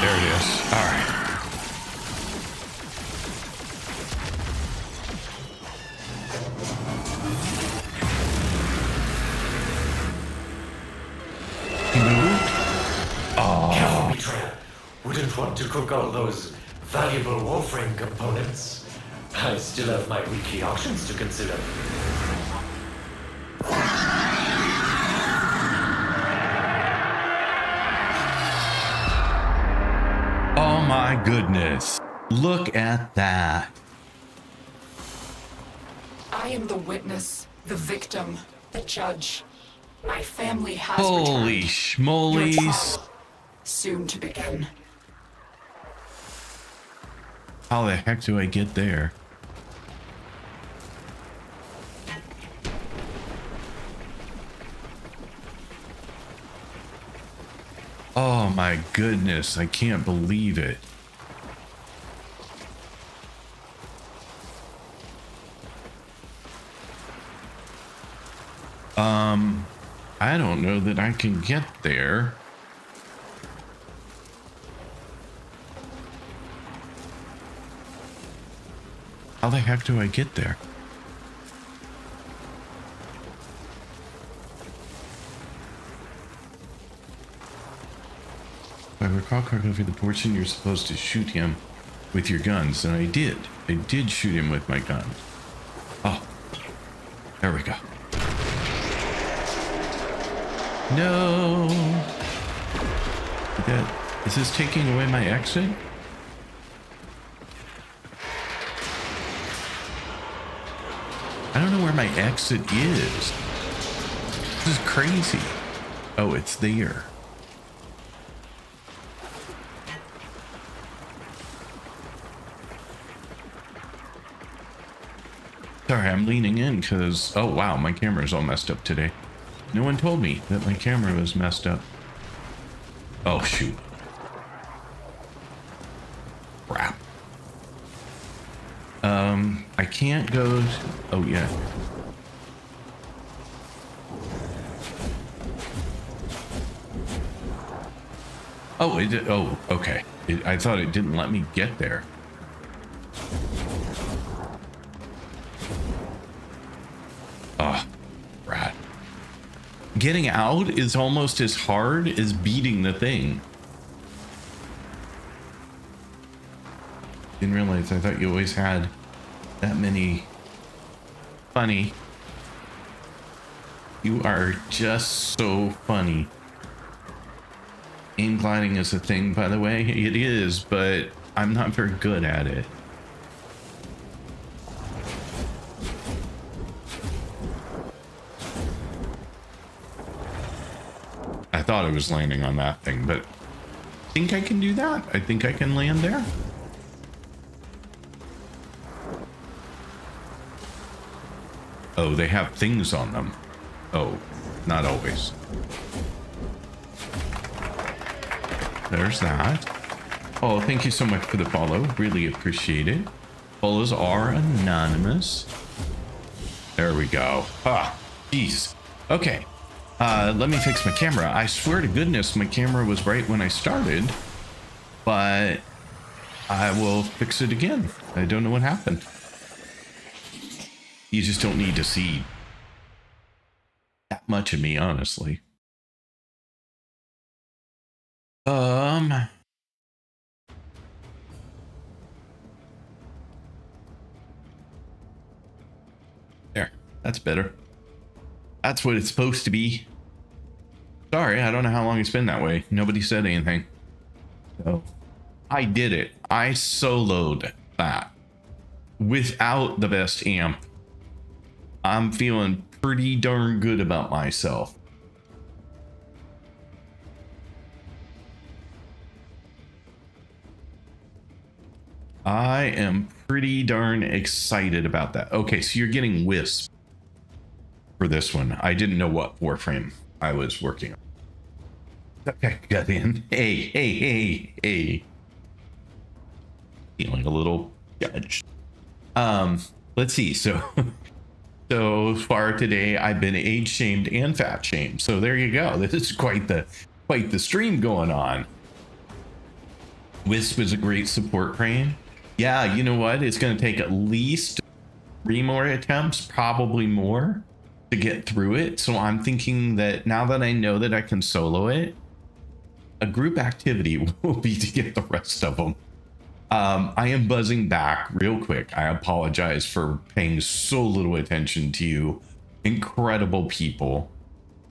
There it is. All right. He moved? Oh. Careful, betrayer. Wouldn't want to cook all those valuable Warframe components. I still have my weekly auctions to consider. Oh my goodness. Look at that. I am the witness, the victim, the judge. My family has Holy returned. schmolies. Your trial, soon to begin. How the heck do I get there? Oh my goodness, I can't believe it. I don't know that I can get there. How the heck do I get there? If I recall correctly, over the portion, you're supposed to shoot him with your guns, and I did. I did shoot him with my gun. Oh, there we go. No. Is this taking away my exit? I don't know where my exit is. This is crazy. Oh, it's there. Sorry, I'm leaning in because, oh wow, my camera's all messed up today. No one told me that my camera was messed up. Oh shoot. Crap. I can't go, oh yeah. Oh, it did, oh, okay. I thought it didn't let me get there. Oh, rat. Getting out is almost as hard as beating the thing. Didn't realize, I thought you always had that many. Funny. You are just so funny. Aim gliding is a thing, by the way. It is, but I'm not very good at it. I thought I was landing on that thing, but I think I can do that. I think I can land there. Oh, they have things on them. Oh, not always. There's that. Oh, thank you so much for the follow. Really appreciate it. Follows are anonymous. There we go. Ah, jeez. Okay. Let me fix my camera. I swear to goodness my camera was right when I started, but I will fix it again. I don't know what happened. You just don't need to see that much of me, honestly. There. That's better. That's what it's supposed to be. Sorry, I don't know how long it's been that way. Nobody said anything. So, I did it. I soloed that without the best amp. I'm feeling pretty darn good about myself. I am pretty darn excited about that. Okay, so you're getting Wisp for this one. I didn't know what Warframe I was working on. Okay, got in. Hey. Feeling a little judged. Let's see. So far today, I've been age shamed and fat shamed. So there you go. This is quite the stream going on. Wisp is a great support crane. Yeah, you know what? It's going to take at least 3 more attempts, probably more, to get through it. So I'm thinking that now that I know that I can solo it, a group activity will be to get the rest of them. I am buzzing back real quick. I apologize for paying so little attention to you incredible people.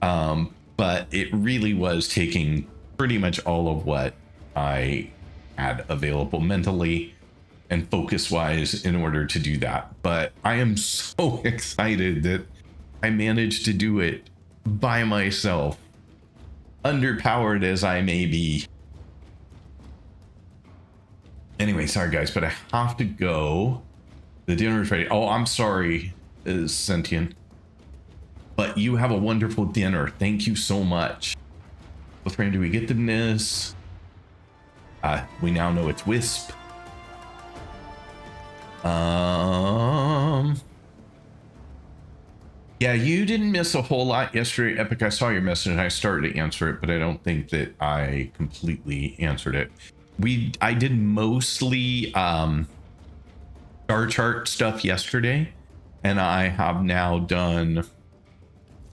But it really was taking pretty much all of what I had available mentally and focus wise in order to do that. But I am so excited that I managed to do it by myself, underpowered as I may be. Anyway, sorry guys, but I have to go. The dinner is ready. Oh, I'm sorry, Sentient. But you have a wonderful dinner. Thank you so much. What frame do we get in this? We now know it's Wisp. Yeah, you didn't miss a whole lot yesterday, Epic. I saw your message and I started to answer it, but I don't think that I completely answered it. I did mostly star chart stuff yesterday, and I have now done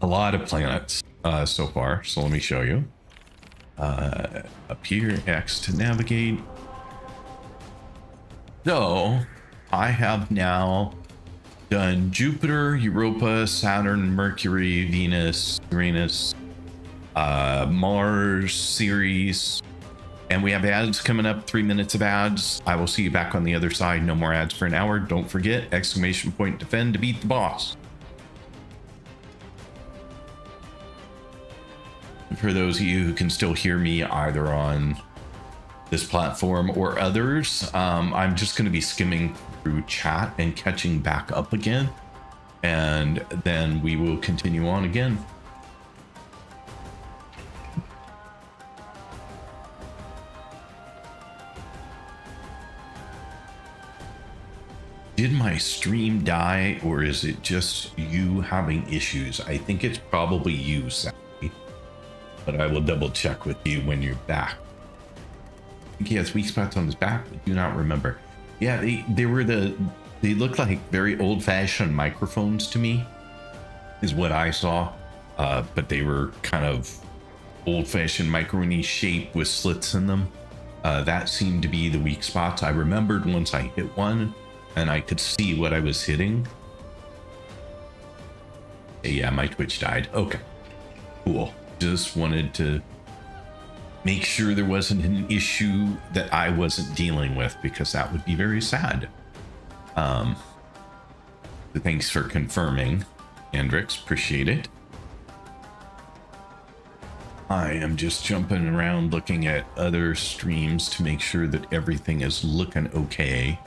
a lot of planets so far. So let me show you. Up here, X to navigate. So I have now done Jupiter, Europa, Saturn, Mercury, Venus, Uranus, Mars, Ceres, and we have ads coming up. 3 minutes of ads. I will see you back on the other side. No more ads for an hour. Don't forget, ! Defend to beat the boss. For those of you who can still hear me either on this platform or others, I'm just going to be skimming through chat and catching back up again, and then we will continue on again. Did my stream die, or is it just you having issues? I think it's probably you, Sally, but I will double check with you when you're back. I think he has weak spots on his back, but do not remember. Yeah, they look like very old-fashioned microphones to me, is what I saw. But they were kind of old-fashioned macaroni shape with slits in them. That seemed to be the weak spots. I remembered once I hit one and I could see what I was hitting. Yeah, my Twitch died. Okay, cool. Just wanted to make sure there wasn't an issue that I wasn't dealing with, because that would be very sad. So thanks for confirming, Andrix. Appreciate it. I am just jumping around looking at other streams to make sure that everything is looking okay.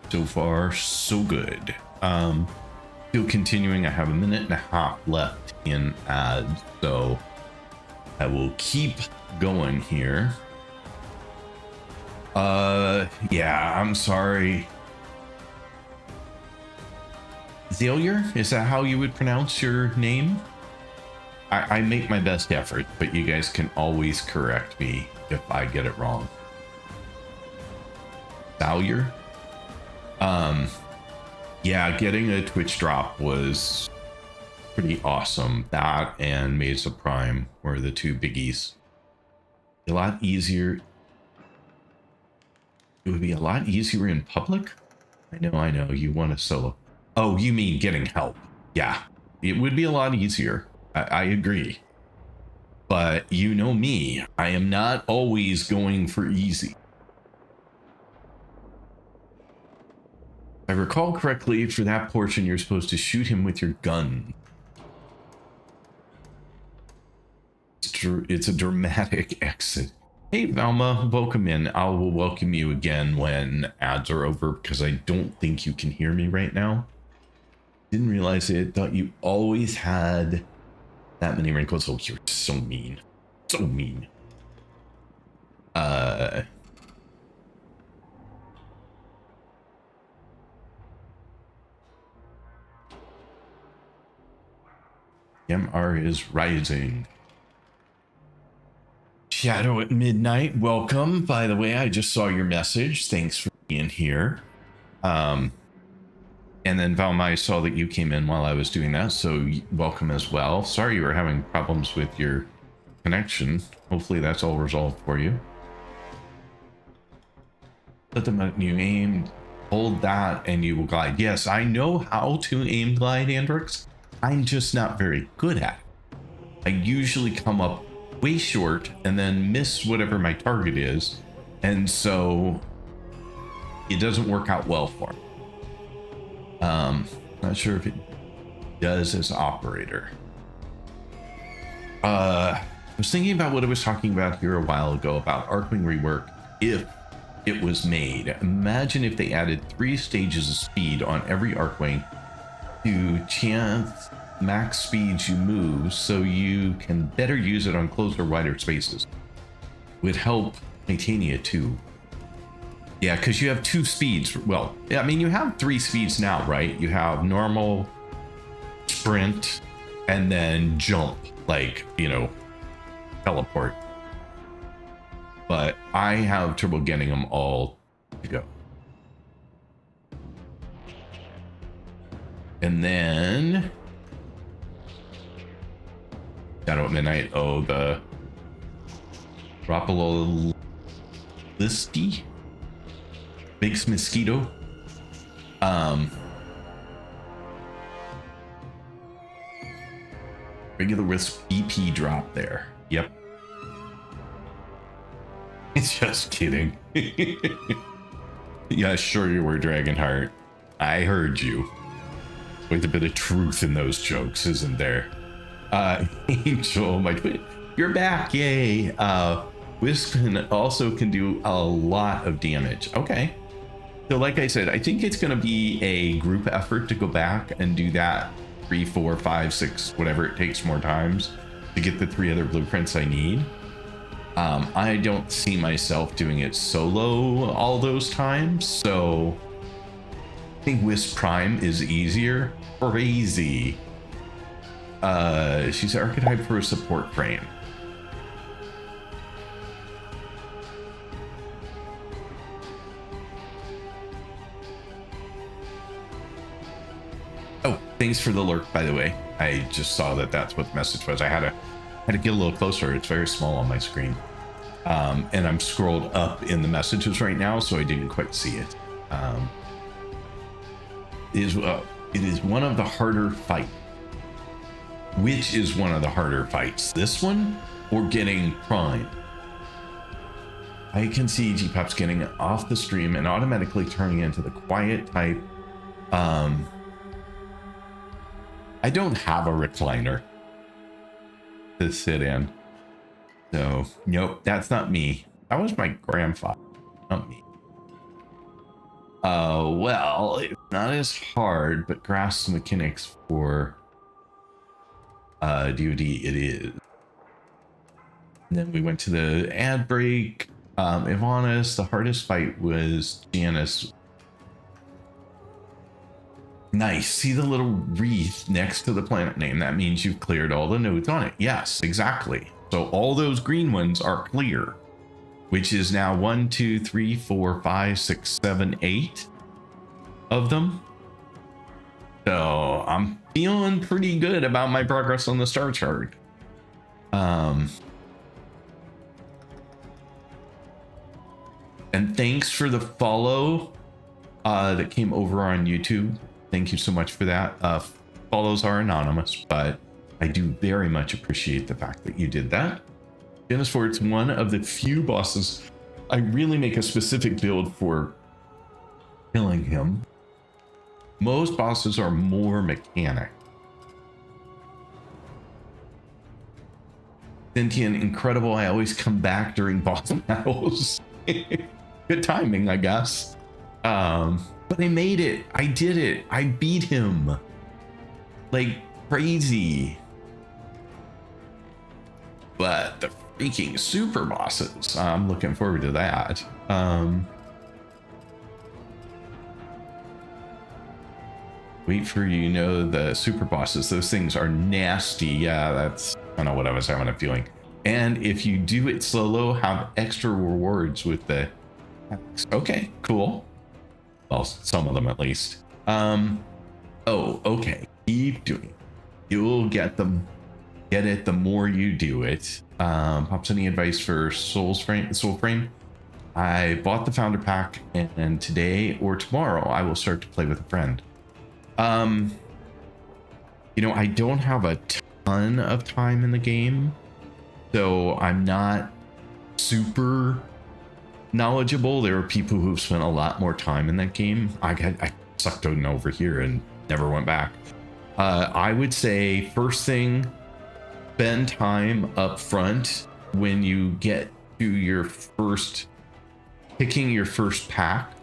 So far, so good. Still continuing. I have a minute and a half left in ads, so I will keep going here. Yeah, I'm sorry. Zillier, is that how you would pronounce your name? I make my best effort, but you guys can always correct me if I get it wrong. Zallier? Yeah, getting a Twitch drop was pretty awesome. That and Mesa Prime were the two biggies. A lot easier. It would be a lot easier in public. I know. You want a solo. Oh, you mean getting help? Yeah, it would be a lot easier. I agree. But you know me, I am not always going for easy. If I recall correctly, for that portion, you're supposed to shoot him with your gun. It's a dramatic exit. Hey, Valma, welcome in. I will welcome you again when ads are over, because I don't think you can hear me right now. Didn't realize it. Thought you always had that many wrinkles. Oh, you're so mean. So mean. MR is rising. Shadow at Midnight, welcome. By the way, I just saw your message. Thanks for being here. And then Valma, I saw that you came in while I was doing that, so welcome as well. Sorry you were having problems with your connection. Hopefully that's all resolved for you. Let them you aim, hold that, and you will glide. Yes, I know how to aim glide, Andrix. I'm just not very good at it. I usually come up way short and then miss whatever my target is, and so it doesn't work out well for me. Not sure if it does as operator. I was thinking about what I was talking about here a while ago about Arcwing rework. If it was made, imagine if they added 3 stages of speed on every Arcwing to chance max speeds you move, so you can better use it on closer, wider spaces. Would help Titania too. Yeah, because you have 2 speeds. Well, I mean, you have 3 speeds now, right? You have normal, sprint, and then jump, like, you know, teleport. But I have trouble getting them all to go. And then Shadow at Midnight. Oh, the Ropalolisti, Big Mosquito. Regular Wisp EP drop there. Yep. It's just kidding. Yeah, sure you were, Dragonheart. I heard you. With a bit of truth in those jokes, isn't there? Angel, my twin, you're back, yay. Wisp also can do a lot of damage. Okay. So like I said, I think it's going to be a group effort to go back and do that 3, 4, 5, 6, whatever it takes more times to get the 3 other blueprints I need. I don't see myself doing it solo all those times, so I think Wisp Prime is easier. Crazy. She's an archetype for a support frame. Oh, thanks for the lurk, by the way. I just saw that that's what the message was. I had to get a little closer. It's very small on my screen. And I'm scrolled up in the messages right now, so I didn't quite see it. It is one of the harder fights. Which is one of the harder fights? This one or getting Prime? I can see G-Pop's getting off the stream and automatically turning into the quiet type. I don't have a recliner to sit in. So, nope, that's not me. That was my grandfather, not me. Well, it's not as hard, but grasp the mechanics for DoD it is. And then we went to the ad break. If honest, the hardest fight was Janice. Nice. See the little wreath next to the planet name? That means you've cleared all the nodes on it. Yes, exactly. So all those green ones are clear, which is now 1, 2, 3, 4, 5, 6, 7, 8 of them. So I'm feeling pretty good about my progress on the star chart. And thanks for the follow that came over on YouTube. Thank you so much for that. Follows are anonymous, but I do very much appreciate the fact that you did that. Dennis Ford's one of the few bosses I really make a specific build for killing him. Most bosses are more mechanic. Sentient, incredible. I always come back during boss battles. Good timing, I guess. But I made it. I did it. I beat him. Like crazy. But the freaking super bosses, I'm looking forward to that. Wait for the super bosses. Those things are nasty. Yeah, that's kind of what I was having a feeling. And if you do it solo, have extra rewards with the... Okay, cool. Well, some of them at least. Oh, okay. Keep doing it. You'll get them. Get it the more you do it. Pops, any advice for Soul Frame? I bought the founder pack, and today or tomorrow I will start to play with a friend. I don't have a ton of time in the game, so I'm not super knowledgeable. There are people who've spent a lot more time in that game. I sucked in over here and never went back. I would say first thing, spend time up front when you get to picking your first pack,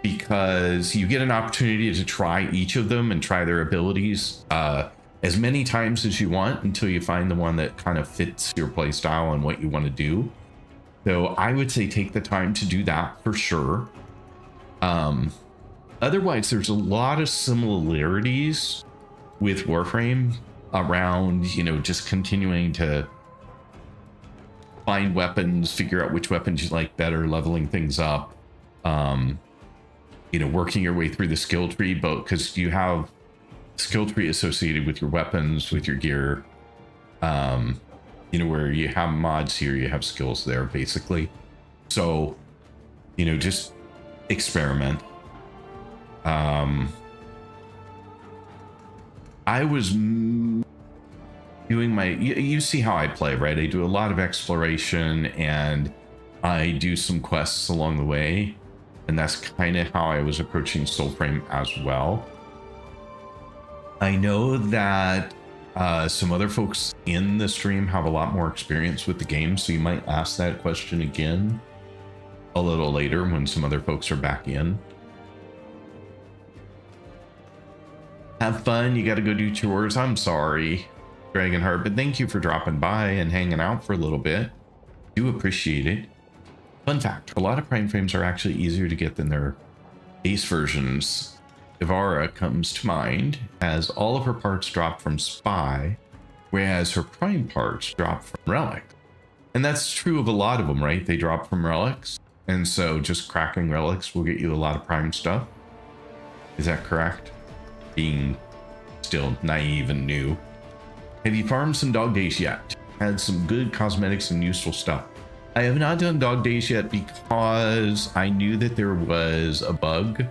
because you get an opportunity to try each of them and try their abilities as many times as you want until you find the one that kind of fits your play style and what you want to do. So I would say take the time to do that for sure. Otherwise, there's a lot of similarities with Warframe around, you know, just continuing to find weapons, figure out which weapons you like better, leveling things up, you know, working your way through the skill tree, but because you have skill tree associated with your weapons, with your gear, you know, where you have mods here, you have skills there basically. So, you know, just experiment. I was doing my, you see how I play, right? I do a lot of exploration and I do some quests along the way. And that's kind of how I was approaching Soulframe as well. I know that some other folks in the stream have a lot more experience with the game, so you might ask that question again a little later when some other folks are back in. Have fun, you gotta go do chores. I'm sorry, Dragonheart, but thank you for dropping by and hanging out for a little bit. Do appreciate it. Fun fact, a lot of Prime frames are actually easier to get than their base versions. Ivara comes to mind, as all of her parts drop from Spy, whereas her Prime parts drop from Relics. And that's true of a lot of them, right? They drop from Relics, and so just cracking Relics will get you a lot of Prime stuff. Is that correct? Being still naive and new. Have you farmed some dog days yet? Had some good cosmetics and useful stuff. I have not done dog days yet because I knew that there was a bug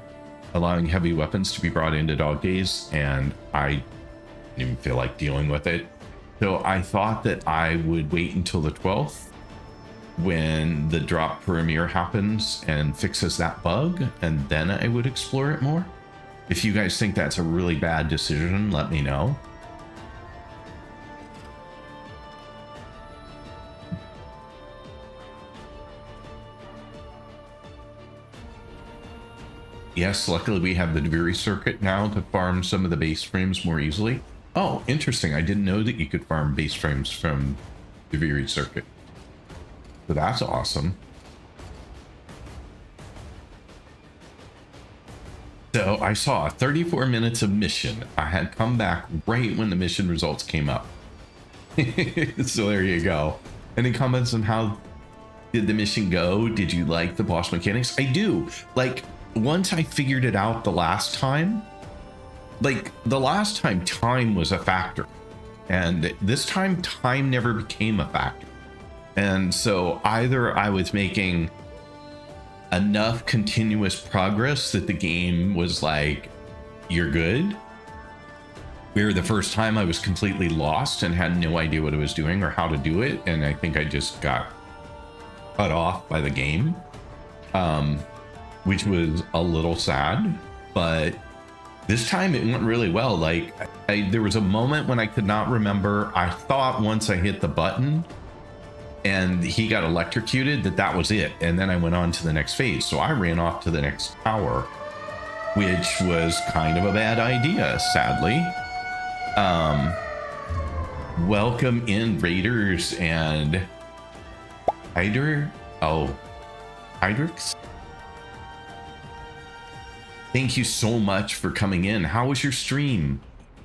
allowing heavy weapons to be brought into dog days, and I didn't even feel like dealing with it. So I thought that I would wait until the 12th when the drop per Emir happens and fixes that bug, and then I would explore it more. If you guys think that's a really bad decision, let me know. Yes, luckily we have the Dviri circuit now to farm some of the base frames more easily. Oh, interesting. I didn't know that you could farm base frames from the Dviri circuit. So that's awesome. So I saw 34 minutes of mission. I had come back right when the mission results came up. So there you go. Any comments on how did the mission go? Did you like the boss mechanics? I do. Like, once I figured it out the last time, like the last time time was a factor, and this time time never became a factor. And so either I was making enough continuous progress that the game was like, you're good, where the first time I was completely lost and had no idea what I was doing or how to do it, and I think I just got cut off by the game, which was a little sad. But this time it went really well. Like, there was a moment when I could not remember. I thought once I hit the button and he got electrocuted that was it, and then I went on to the next phase. So I ran off to the next tower, which was kind of a bad idea, sadly. Welcome in, Raiders and Hydrix. Thank you so much for coming in. How was your stream?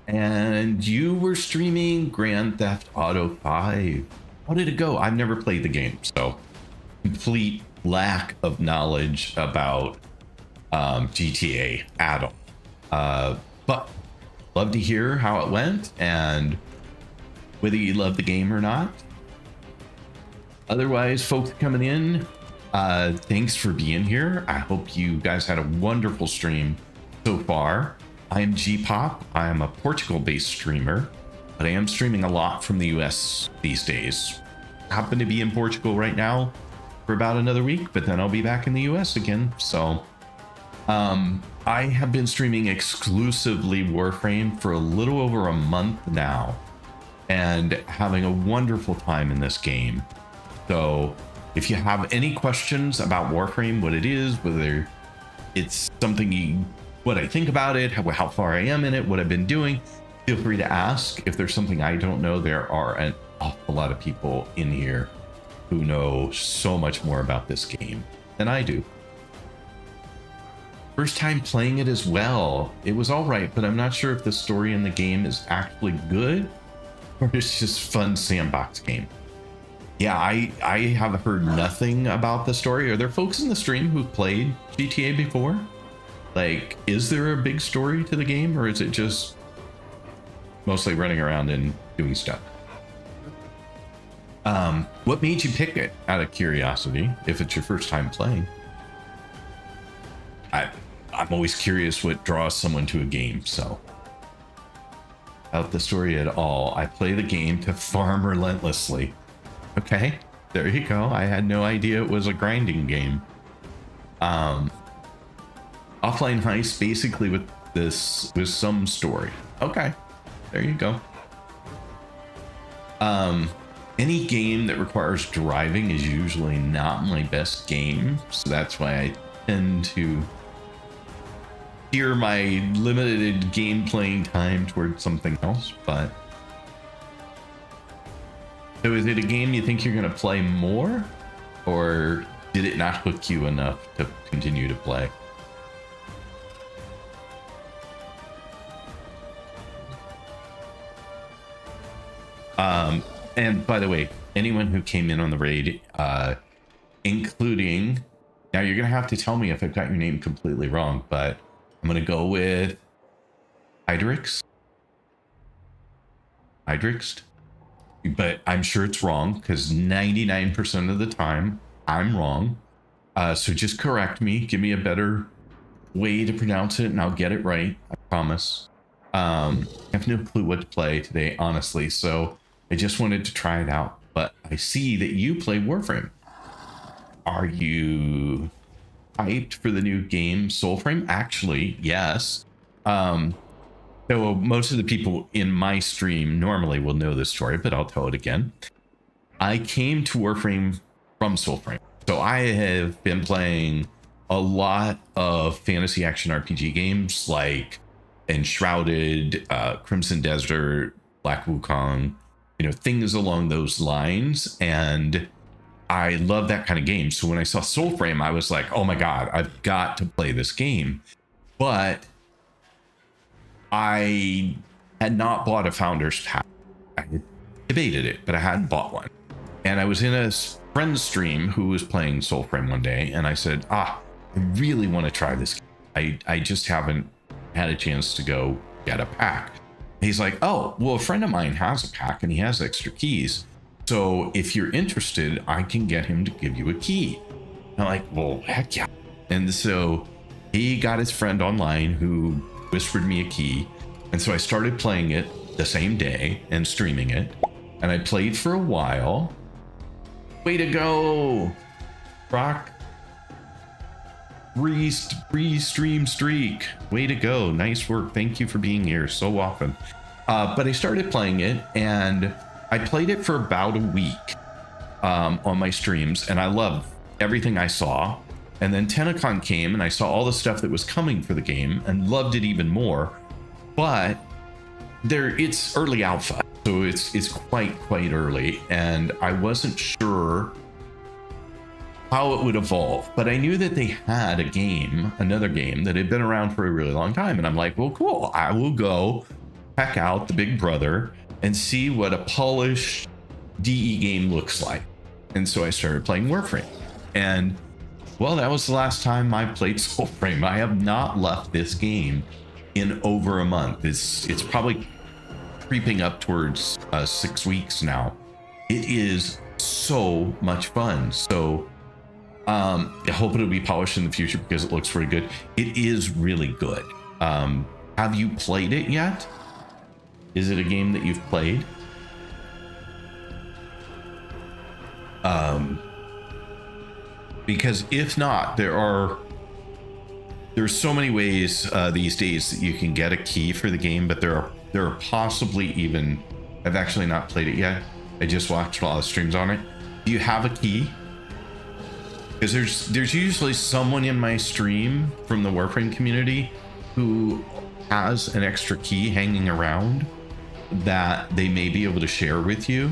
And you were streaming Grand Theft Auto 5. How did it go? I've never played the game, so complete lack of knowledge about GTA at all. But love to hear how it went and whether you love the game or not. Otherwise, folks coming in, thanks for being here. I hope you guys had a wonderful stream so far. I am G-Pop. I am a Portugal-based streamer, but I am streaming a lot from the US these days. I happen to be in Portugal right now for about another week, but then I'll be back in the US again. So I have been streaming exclusively Warframe for a little over a month now and having a wonderful time in this game. So if you have any questions about Warframe, what it is, whether it's something what I think about it, how far I am in it, what I've been doing, feel free to ask. If there's something I don't know, there are an awful lot of people in here who know so much more about this game than I do. First time playing it as well. It was all right, but I'm not sure if the story in the game is actually good or it's just fun sandbox game. Yeah, I have heard nothing about the story. Are there folks in the stream who've played GTA before? Like, is there a big story to the game, or is it just mostly running around and doing stuff? What made you pick it, out of curiosity, if it's your first time playing? I'm always curious what draws someone to a game, so. Without the story at all, I play the game to farm relentlessly. Okay, there you go. I had no idea it was a grinding game. Offline heist, basically with some story. Okay, there you go. Any game that requires driving is usually not my best game, so that's why I tend to steer my limited game playing time towards something else. But so is it a game you think you're going to play more, or did it not hook you enough to continue to play? And by the way, anyone who came in on the raid, including, now you're going to have to tell me if I've got your name completely wrong, but I'm going to go with Hydrix, but I'm sure it's wrong because 99% of the time I'm wrong. So just correct me, give me a better way to pronounce it and I'll get it right. I promise. I have no clue what to play today, honestly. So I just wanted to try it out, but I see that you play Warframe. Are you hyped for the new game Soulframe? Actually, yes. So most of the people in my stream normally will know this story, but I'll tell it again. I came to Warframe from Soulframe. So I have been playing a lot of fantasy action RPG games like Enshrouded, Crimson Desert, Black Wukong, you know, things along those lines. And I love that kind of game. So when I saw Soulframe, I was like, oh my God, I've got to play this game. But I had not bought a Founder's Pack. I had debated it, but I hadn't bought one. And I was in a friend's stream who was playing Soulframe one day, and I said, I really want to try this game. I just haven't had a chance to go get a pack. He's like, oh, well, a friend of mine has a pack and he has extra keys. So if you're interested, I can get him to give you a key. I'm like, well, heck yeah. And so he got his friend online who whispered me a key. And so I started playing it the same day and streaming it. And I played for a while. Way to go, Rock. Stream streak. Way to go. Nice work. Thank you for being here so often. But I started playing it and I played it for about a week on my streams, and I loved everything I saw. And then Tenacon came and I saw all the stuff that was coming for the game and loved it even more. But it's early alpha, so it's quite early, and I wasn't sure how it would evolve, but I knew that they had another game that had been around for a really long time. And I'm like, well, cool. I will go check out the Big Brother and see what a polished DE game looks like. And so I started playing Warframe. And well, that was the last time I played Soulframe. I have not left this game in over a month. It's probably creeping up towards 6 weeks now. It is so much fun. So I hope it'll be polished in the future because it looks pretty good. It is really good. Have you played it yet? Is it a game that you've played? Because if not, there's so many ways these days that you can get a key for the game, but there are possibly even, I've actually not played it yet. I just watched a lot of streams on it. Do you have a key? Because there's usually someone in my stream from the Warframe community who has an extra key hanging around that they may be able to share with you.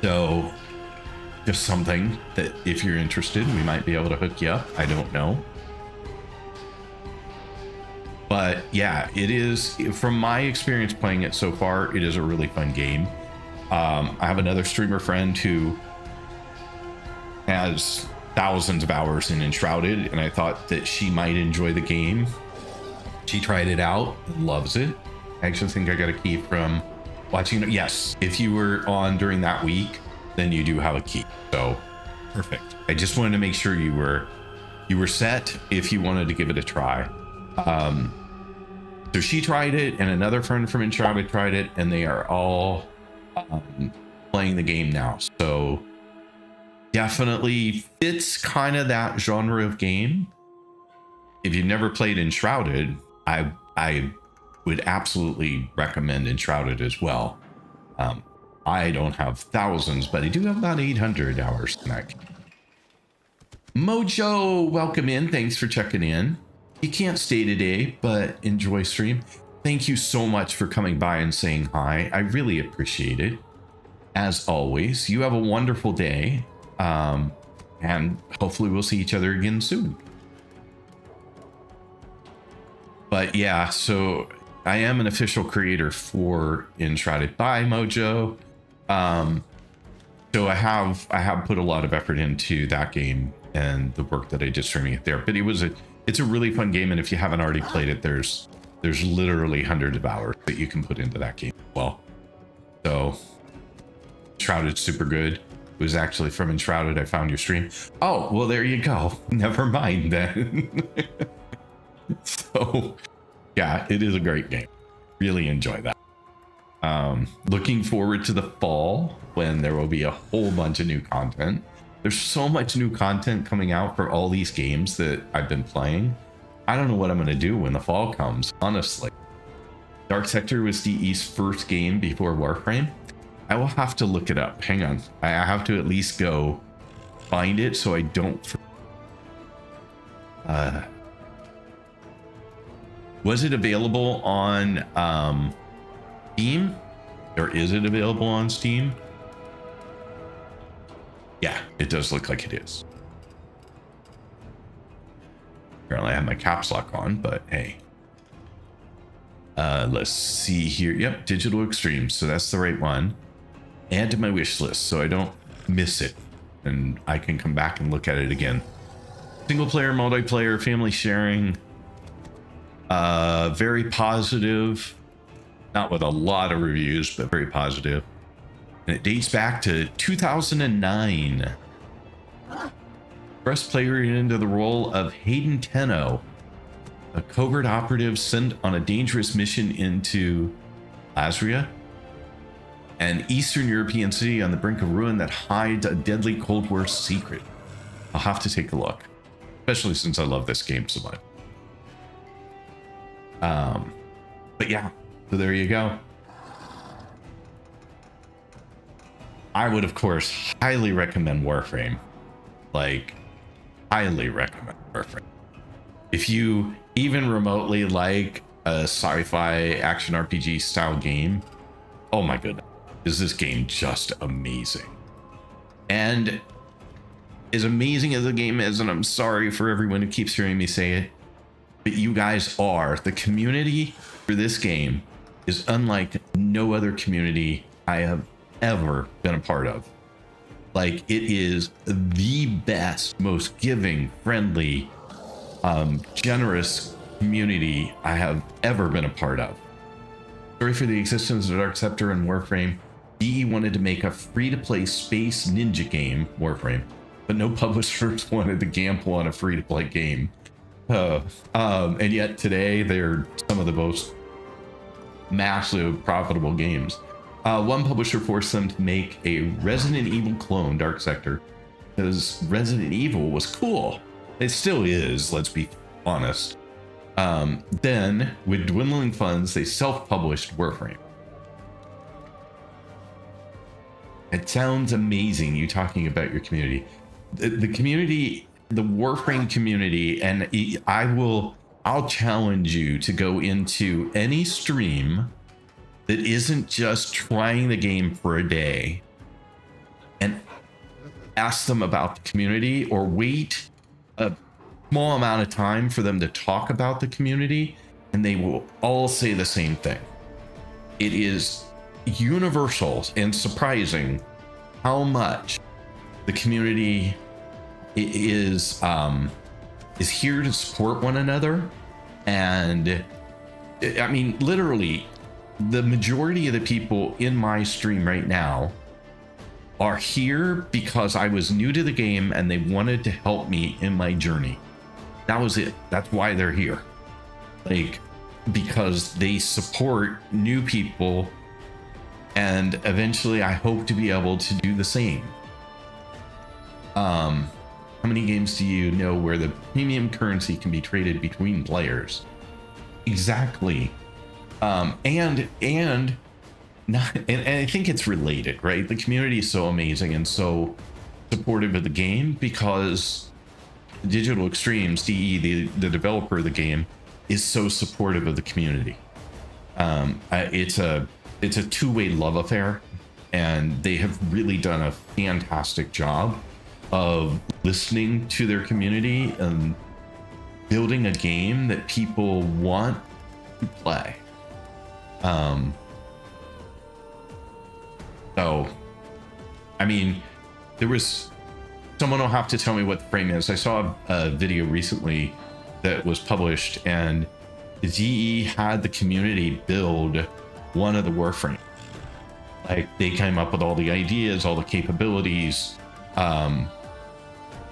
So just something that if you're interested, we might be able to hook you up. I don't know. But yeah, it is, from my experience playing it so far, it is a really fun game. I have another streamer friend who has thousands of hours in Enshrouded, and I thought that she might enjoy the game. She tried it out, loves it. I actually think I got a key from watching it. Yes, if you were on during that week, then you do have a key. So perfect. I just wanted to make sure you were set if you wanted to give it a try. So she tried it, and another friend from Enshrouded tried it, and they are all playing the game now. So definitely fits kind of that genre of game. If you've never played Enshrouded, I would absolutely recommend Enshrouded as well. I don't have thousands, but I do have about 800 hours in that game. Mojo, welcome in. Thanks for checking in. You can't stay today, but enjoy stream. Thank you so much for coming by and saying hi. I really appreciate it. As always, you have a wonderful day. And hopefully we'll see each other again soon. But yeah, so I am an official creator for Enshrouded by Mojo. So I have put a lot of effort into that game and the work that I did streaming it there. But it's a really fun game, and if you haven't already played it, there's literally hundreds of hours that you can put into that game as well. So Enshrouded's super good. It was actually from Enshrouded I found your stream. Oh, well, there you go. Never mind then. So yeah, it is a great game. Really enjoy that. Looking forward to the fall when there will be a whole bunch of new content. There's so much new content coming out for all these games that I've been playing. I don't know what I'm going to do when the fall comes, honestly. Dark Sector was DE's first game before Warframe. I will have to look it up. Hang on. I have to at least go find it so I don't... Was it available on Steam? Or is it available on Steam? Yeah, it does look like it is. Apparently I have my caps lock on, but hey. Let's see here. Yep, Digital Extremes. So that's the right one. Add to my wish list so I don't miss it. And I can come back and look at it again. Single player, multiplayer, family sharing. Very positive. Not with a lot of reviews, but very positive. And it dates back to 2009. Press player into the role of Hayden Tenno, a covert operative sent on a dangerous mission into Lazria, an Eastern European city on the brink of ruin that hides a deadly Cold War secret. I'll have to take a look, especially since I love this game so much. But yeah, so there you go. I would, of course, highly recommend Warframe. Like, highly recommend Warframe. If you even remotely like a sci-fi action RPG style game, oh my goodness, is this game just amazing. And as amazing as the game is, and I'm sorry for everyone who keeps hearing me say it, but you guys are, the community for this game is unlike no other community I have ever been a part of. Like, it is the best, most giving, friendly, generous community I have ever been a part of. Sorry for the existence of Dark Scepter and Warframe. DE wanted to make a free-to-play space ninja game, Warframe, but no publishers wanted to gamble on a free-to-play game. And yet today they're some of the most massive profitable games. One publisher forced them to make a Resident Evil clone, Dark Sector, because Resident Evil was cool. It still is, let's be honest. Then, with dwindling funds, they self-published Warframe. It sounds amazing, you talking about your community. The community, the Warframe community, and I'll challenge you to go into any stream that isn't just trying the game for a day ask them about the community or wait a small amount of time for them to talk about the community, and they will all say the same thing. It is universal and surprising how much the community is here to support one another. And I mean, literally, the majority of the people in my stream right now are here because I was new to the game and they wanted to help me in my journey. That was it. That's why they're here. Like, because they support new people, and eventually I hope to be able to do the same. How many games do you know where the premium currency can be traded between players? Exactly. And I think it's related, right? The community is so amazing and so supportive of the game because Digital Extremes, DE, the developer of the game, is so supportive of the community. It's a two-way love affair, and they have really done a fantastic job of listening to their community and building a game that people want to play. So, I mean, there was someone will have to tell me what the frame is. I saw a video recently that was published, and the GE had the community build one of the Warframes. Like, they came up with all the ideas, all the capabilities.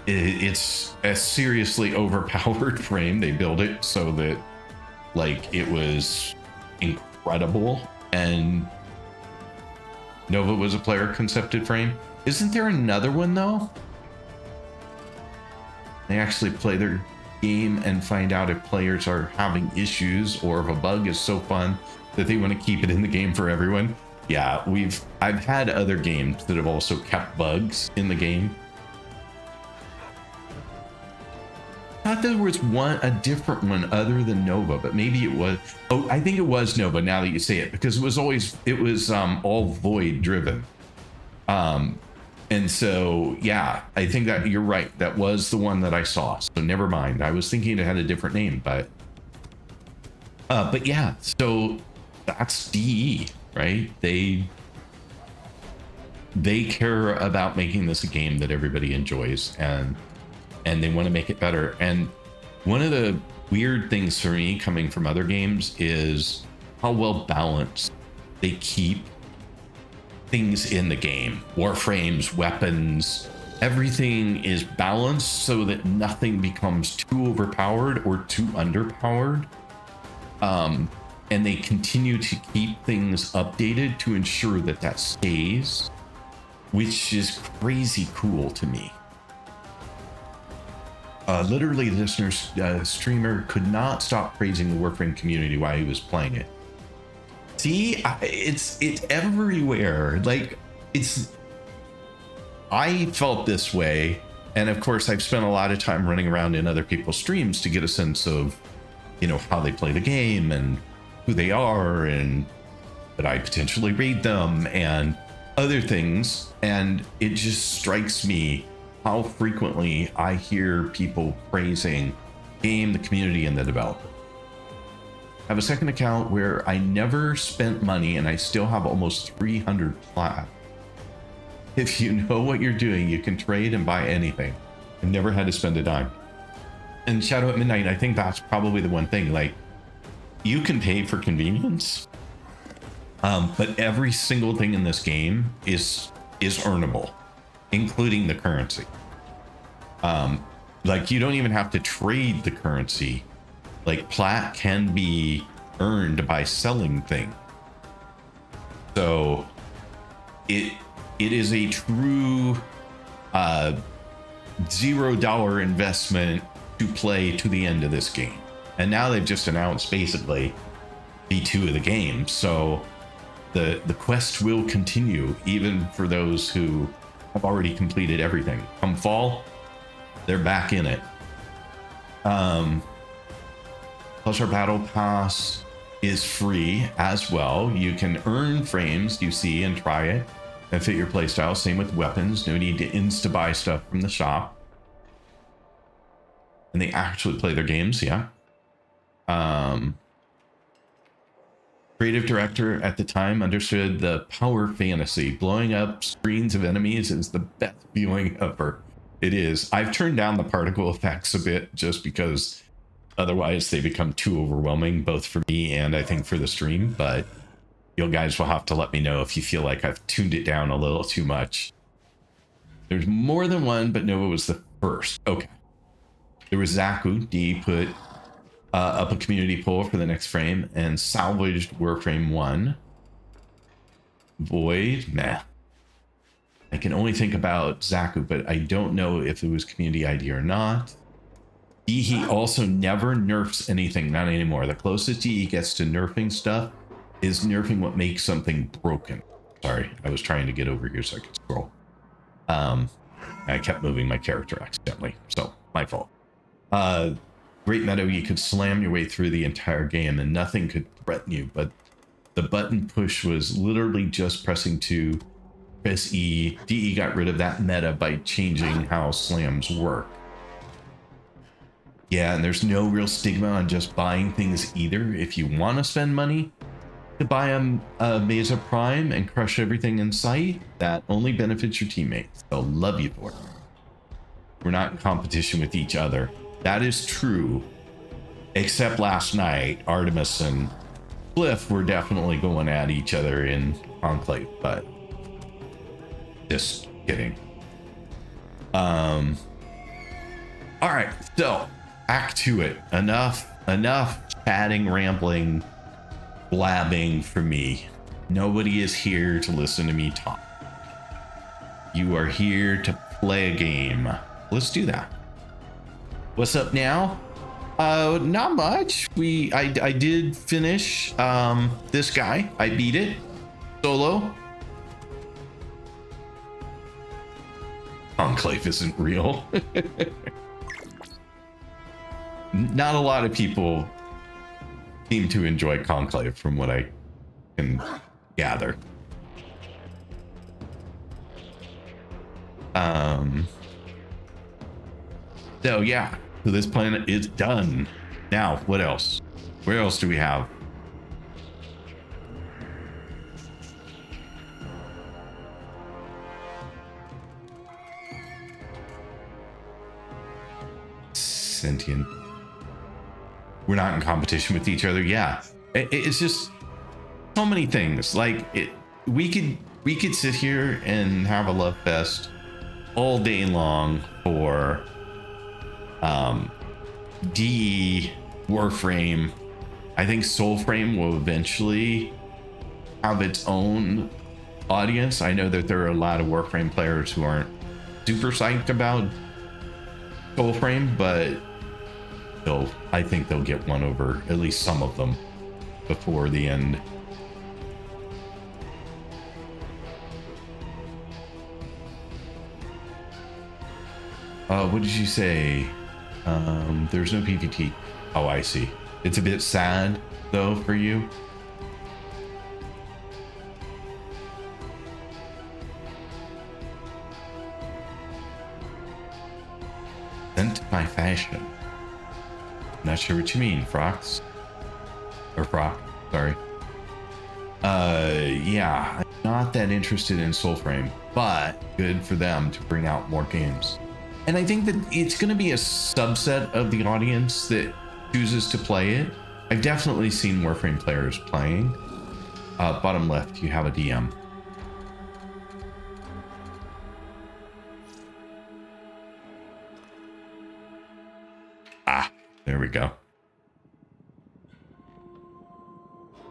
It's a seriously overpowered frame. They built it so that, like, it was incredible. And Nova was a player concepted frame. Isn't there another one though? They actually play their game and find out if players are having issues or if a bug is so fun that they want to keep it in the game for everyone. Yeah, I've had other games that have also kept bugs in the game. I thought there was a different one other than Nova, but maybe it was. Oh, I think it was Nova now that you say it, because it was all void driven. And so, yeah, I think that you're right. That was the one that I saw. So never mind. I was thinking it had a different name, but yeah, so that's DE, right? They care about making this a game that everybody enjoys, and they want to make it better. And one of the weird things for me coming from other games is how well balanced they keep things in the game. Warframes, weapons, everything is balanced so that nothing becomes too overpowered or too underpowered. And they continue to keep things updated to ensure that stays, which is crazy cool to me. Literally, the listener's streamer could not stop praising the Warframe community while he was playing it. See, it's everywhere. Like, I felt this way, and of course, I've spent a lot of time running around in other people's streams to get a sense of, how they play the game and who they are, and that I potentially read them and other things. And it just strikes me how frequently I hear people praising the game, the community, and the developer. I have a second account where I never spent money and I still have almost 300 plat. If you know what you're doing, you can trade and buy anything. I've never had to spend a dime. And Shadow at Midnight, I think that's probably the one thing. Like, you can pay for convenience, but every single thing in this game is earnable, including the currency. Like, you don't even have to trade the currency. Like, plat can be earned by selling things. So it is a true $0 investment to play to the end of this game. And now they've just announced basically V2 of the game. So the quest will continue even for those who have already completed everything. Come fall, they're back in it. Plus, our battle pass is free as well. You can earn frames, you see, and try it. that fit your playstyle. Same with weapons. No need to insta-buy stuff from the shop. And they actually play their games, yeah. Creative director at the time understood the power fantasy. Blowing up screens of enemies is the best feeling ever. It is. I've turned down the particle effects a bit just because otherwise they become too overwhelming, both for me and I think for the stream. But you guys will have to let me know if you feel like I've tuned it down a little too much. There's more than one, but Nova was the first. Okay. There was Zaku. D put up a community poll for the next frame and salvaged Warframe 1. Void, nah. I can only think about Zaku, but I don't know if it was community ID or not. D, he also never nerfs anything, not anymore. The closest he gets to nerfing stuff is nerfing what makes something broken. Sorry, I was trying to get over here so I could scroll. I kept moving my character accidentally, so my fault. Great Meadow, you could slam your way through the entire game and nothing could threaten you, but the button push was literally just pressing to press E. DE got rid of that meta by changing how slams work. Yeah, and there's no real stigma on just buying things either. If you want to spend money to buy a Mesa Prime and crush everything in sight, that only benefits your teammates. They'll love you for it. We're not in competition with each other. That is true, except last night, Artemis and Cliff were definitely going at each other in Enclave, but just kidding. All right, so back to it. Enough chatting, rambling, blabbing for me. Nobody is here to listen to me talk. You are here to play a game. Let's do that. What's up now? Not much. I did finish this guy. I beat it solo. Enclave isn't real. Not a lot of people seem to enjoy Conclave from what I can gather. So yeah, so this planet is done. Now, what else? Where else do we have? Sentient. We're not in competition with each other. Yeah, it's just so many things. Like we could sit here and have a love fest all day long for DE, Warframe. I think Soulframe will eventually have its own audience. I know that there are a lot of Warframe players who aren't super psyched about Soulframe, but I think they'll get one over, at least some of them, before the end. What did you say? There's no PvT. Oh, I see. It's a bit sad, though, for you. Sent by fashion. Not sure what you mean, Frox. Or Frock, sorry. Yeah, I'm not that interested in Soulframe, but good for them to bring out more games. And I think that it's going to be a subset of the audience that chooses to play it. I've definitely seen Warframe players playing. Bottom left, you have a DM. Ah, there we go.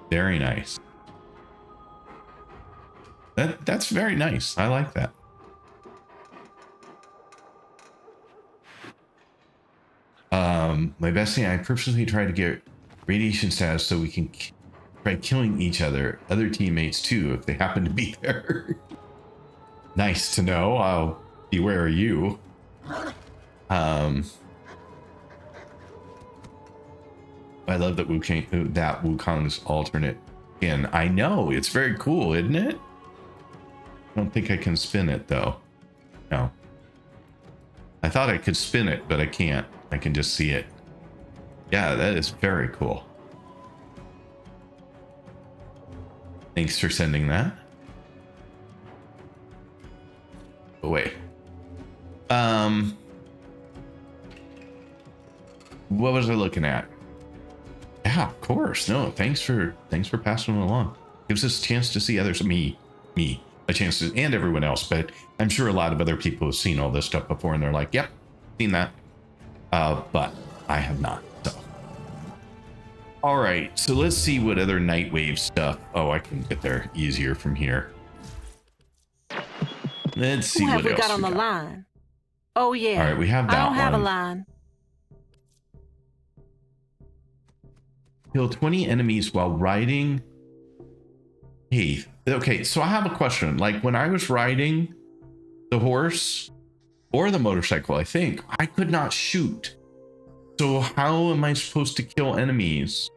Very nice. That's very nice. I like that. My best thing, I purposely try to get radiation status so we can try killing each other, other teammates too, if they happen to be there. Nice to know. I'll beware of you. I love that Wukong's alternate skin. I know, it's very cool, isn't it? I don't think I can spin it though. No. I thought I could spin it, but I can't. I can just see it. Yeah, that is very cool. Thanks for sending that. Oh, wait. What was I looking at? Yeah, of course. No, thanks for passing it along. Gives us a chance to see others. Me, a chance to, and everyone else. But I'm sure a lot of other people have seen all this stuff before, and they're like, "Yep, seen that." But I have not. So, all right. So let's see what other Nightwave stuff. Oh, I can get there easier from here. Let's see what else we got on the line. Oh yeah. All right, we have that one. I don't have a line. Kill 20 enemies while riding. Hey, okay, so I have a question. Like when I was riding the horse or the motorcycle, I think I could not shoot. So how am I supposed to kill enemies?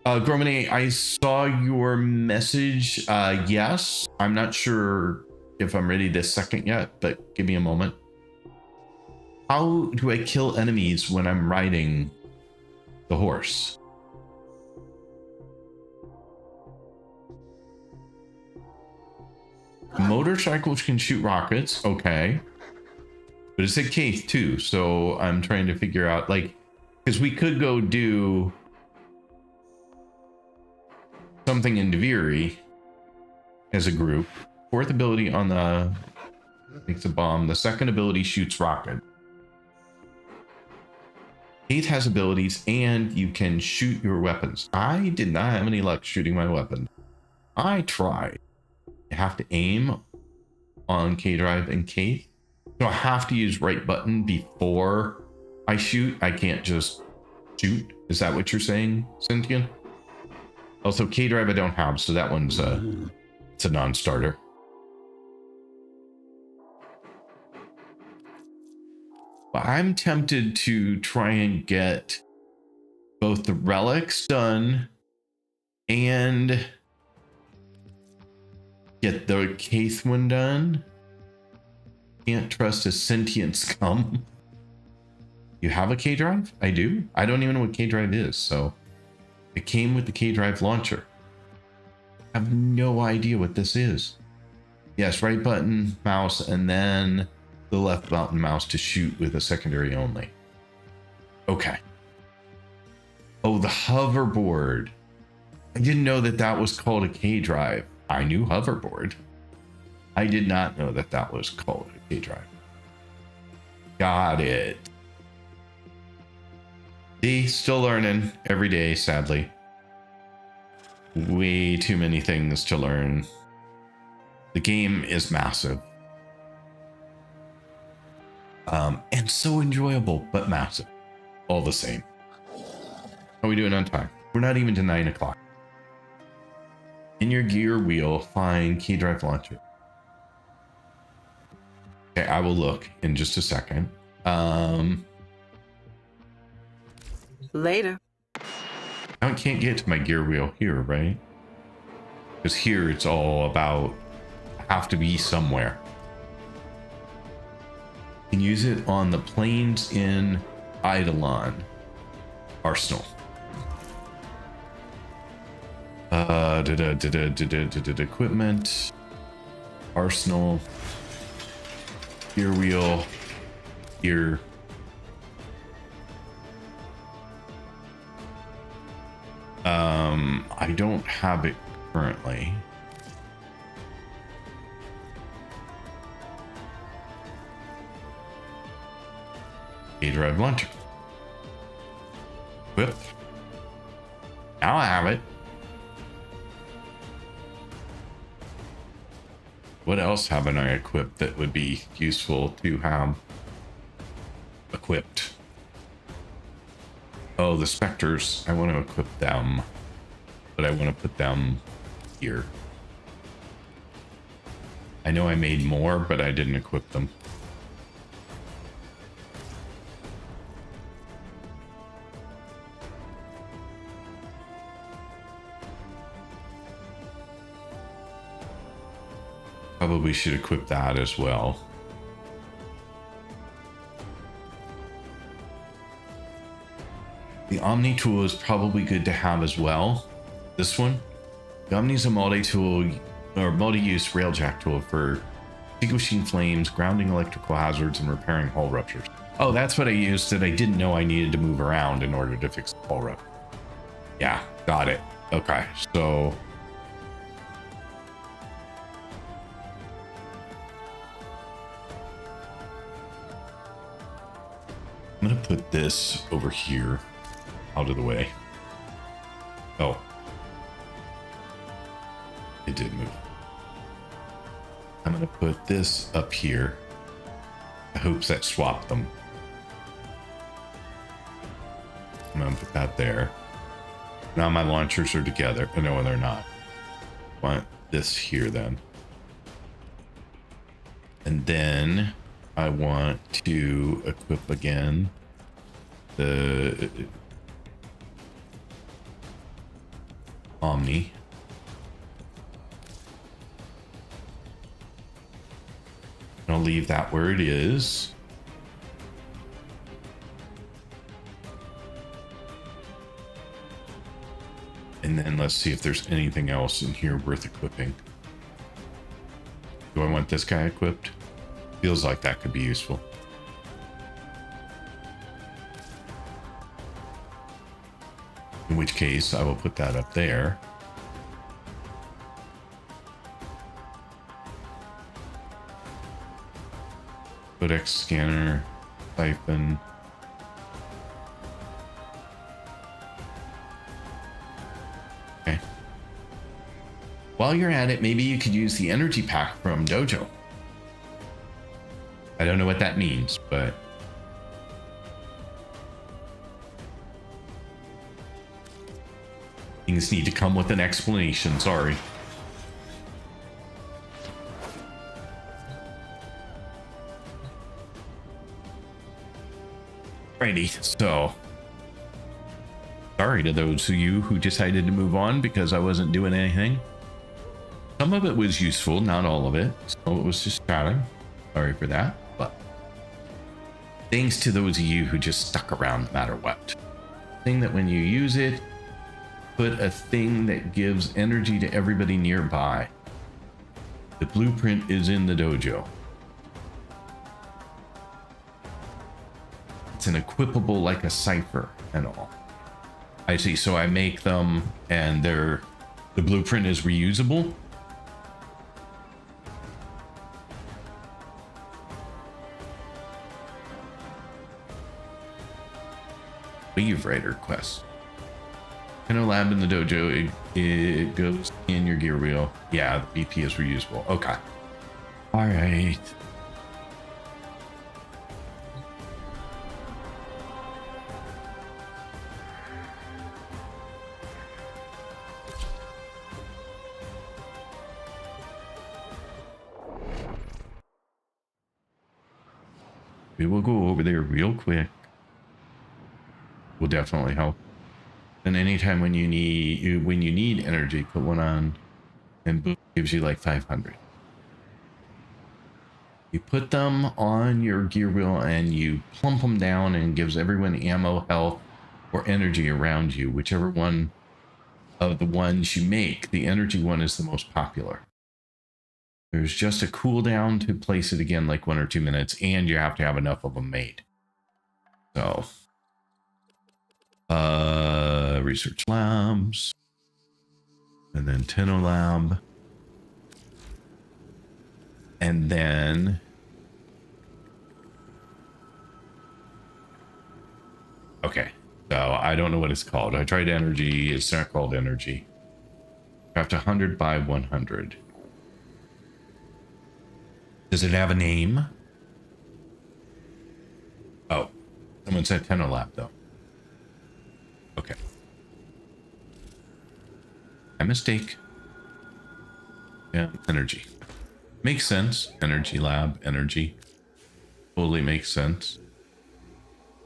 Gromine, I saw your message. Yes, I'm not sure if I'm ready this second yet, but give me a moment. How do I kill enemies when I'm riding the horse? Motorcycles can shoot rockets, okay. But it's a Keith too, so I'm trying to figure out, like, because we could go do something in Deviri as a group. Fourth ability on the makes a bomb. The second ability shoots rocket. Keith has abilities, and you can shoot your weapons. I did not have any luck shooting my weapon. I tried. I have to aim on K drive and Keith. So I have to use right button before I shoot. I can't just shoot. Is that what you're saying, Cynthia? Also, K drive I don't have, so that one's it's a non-starter. But I'm tempted to try and get both the relics done and get the Keith one done. Can't trust a sentient scum. You have a K drive? I do. I don't even know what K drive is, so it came with the K drive launcher. I have no idea what this is. Yes, right button, mouse, and then the left button mouse to shoot with a secondary only. Okay. Oh, the hoverboard. I didn't know that that was called a K drive. I knew hoverboard. I did not know that that was called a K drive. Got it. See, still learning every day, sadly. Way too many things to learn. The game is massive. And so enjoyable, but massive. All the same. How are we doing on time? We're not even to 9 o'clock. In your gear wheel, find key drive launcher. Okay, I will look in just a second. Later. I can't get to my gear wheel here, right? Because here it's all about have to be somewhere. You can use it on the planes in Eidolon Arsenal. Equipment, Arsenal, gear wheel, gear. I don't have it currently. A drive launcher. Whip. Now I have it. What else haven't I equipped that would be useful to have equipped? Oh, the specters. I want to equip them, but I want to put them here. I know I made more, but I didn't equip them. Probably should equip that as well. The Omni tool is probably good to have as well. This one. The Omni is a multi-tool or multi-use railjack tool for extinguishing flames, grounding electrical hazards, and repairing hull ruptures. Oh, that's what I used that I didn't know I needed to move around in order to fix the hull rupture. Yeah, got it. Okay, so I'm gonna put this over here, out of the way. Oh, it did move. I'm gonna put this up here. I hope that swapped them. I'm gonna put that there. Now my launchers are together. No, they're not. I want this here then. And then I want to equip again the Omni. I'll leave that where it is. And then let's see if there's anything else in here worth equipping. Do I want this guy equipped? Feels like that could be useful. In which case, I will put that up there. Codex scanner, siphon. Okay. While you're at it, maybe you could use the energy pack from Dojo. I don't know what that means, but things need to come with an explanation. Sorry. Alrighty, so sorry to those of you who decided to move on because I wasn't doing anything. Some of it was useful, not all of it. Some of it was just chatting. Sorry for that, but thanks to those of you who just stuck around no matter what. Thing that when you use it, put a thing that gives energy to everybody nearby. The blueprint is in the dojo. It's an equipable like a cipher and all. I see, so I make them and the blueprint is reusable. Wave Rider quest. In a lab in the dojo, it goes in your gear wheel. Yeah, the BP is reusable. Okay. All right. We will go over there real quick. Will definitely help. And anytime when you need energy, put one on, and boom, gives you like 500. You put them on your gear wheel and you plump them down, and gives everyone ammo, health, or energy around you. Whichever one of the ones you make, the energy one is the most popular. There's just a cooldown to place it again, like 1 or 2 minutes, and you have to have enough of them made. So, research labs, and then Tenno lab, and then okay. So I don't know what it's called. I tried energy. It's not called energy. Craft 100 by 100. Does it have a name? Oh, someone said Tenno lab though. Okay. My mistake. Yeah, energy. Makes sense. Energy lab, energy. Totally makes sense.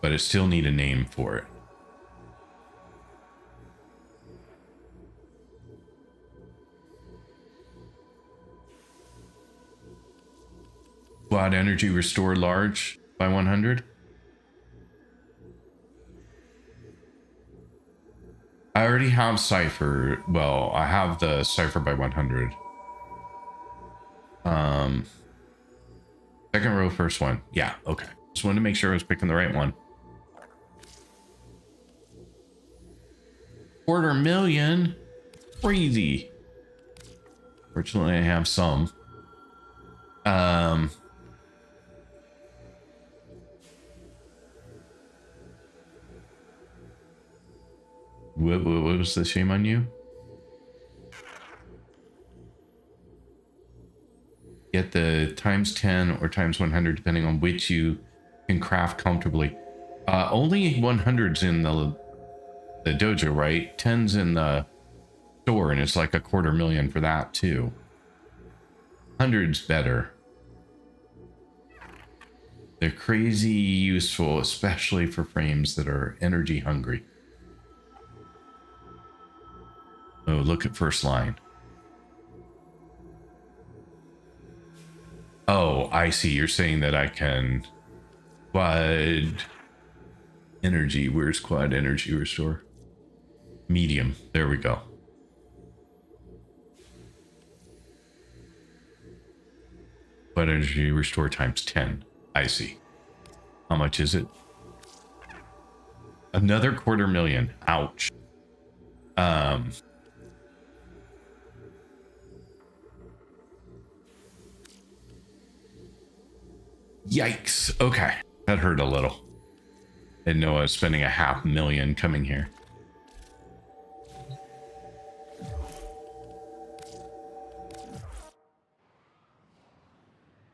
But it still need a name for it. Quad energy restore large by 100. I already have Cypher. Well, I have the Cypher by 100. Second row, first one. Yeah, okay. Just wanted to make sure I was picking the right one. 250,000. Crazy. Fortunately, I have some. What was the shame on you? Get the times 10 or times 100, depending on which you can craft comfortably. Only 100's in the dojo, right? 10's in the store, and it's like 250,000 for that too. 100's better. They're crazy useful, especially for frames that are energy hungry. Oh, look at first line. Oh, I see. You're saying that I can quad energy. Where's quad energy restore? Medium. There we go. Quad energy restore times 10. I see. How much is it? Another 250,000. Ouch. Yikes. Okay. That hurt a little. Didn't know I was spending 500,000 coming here.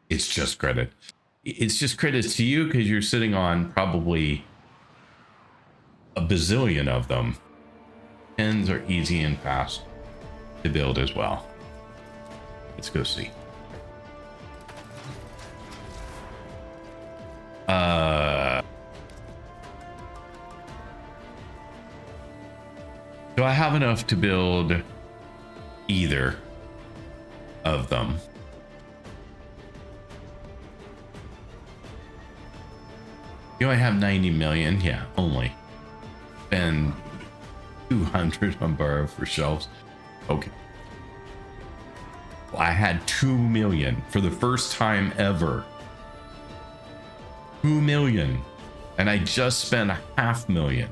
It's just credit. It's just credits to you because you're sitting on probably a bazillion of them. 10s are easy and fast to build as well. Let's go see. Do I have enough to build either of them? Do I have 90 million? Yeah, only. Spend 200 on borrow for shelves. Okay. Well, I had 2 million for the first time ever. 2 million. And I just spent 500,000.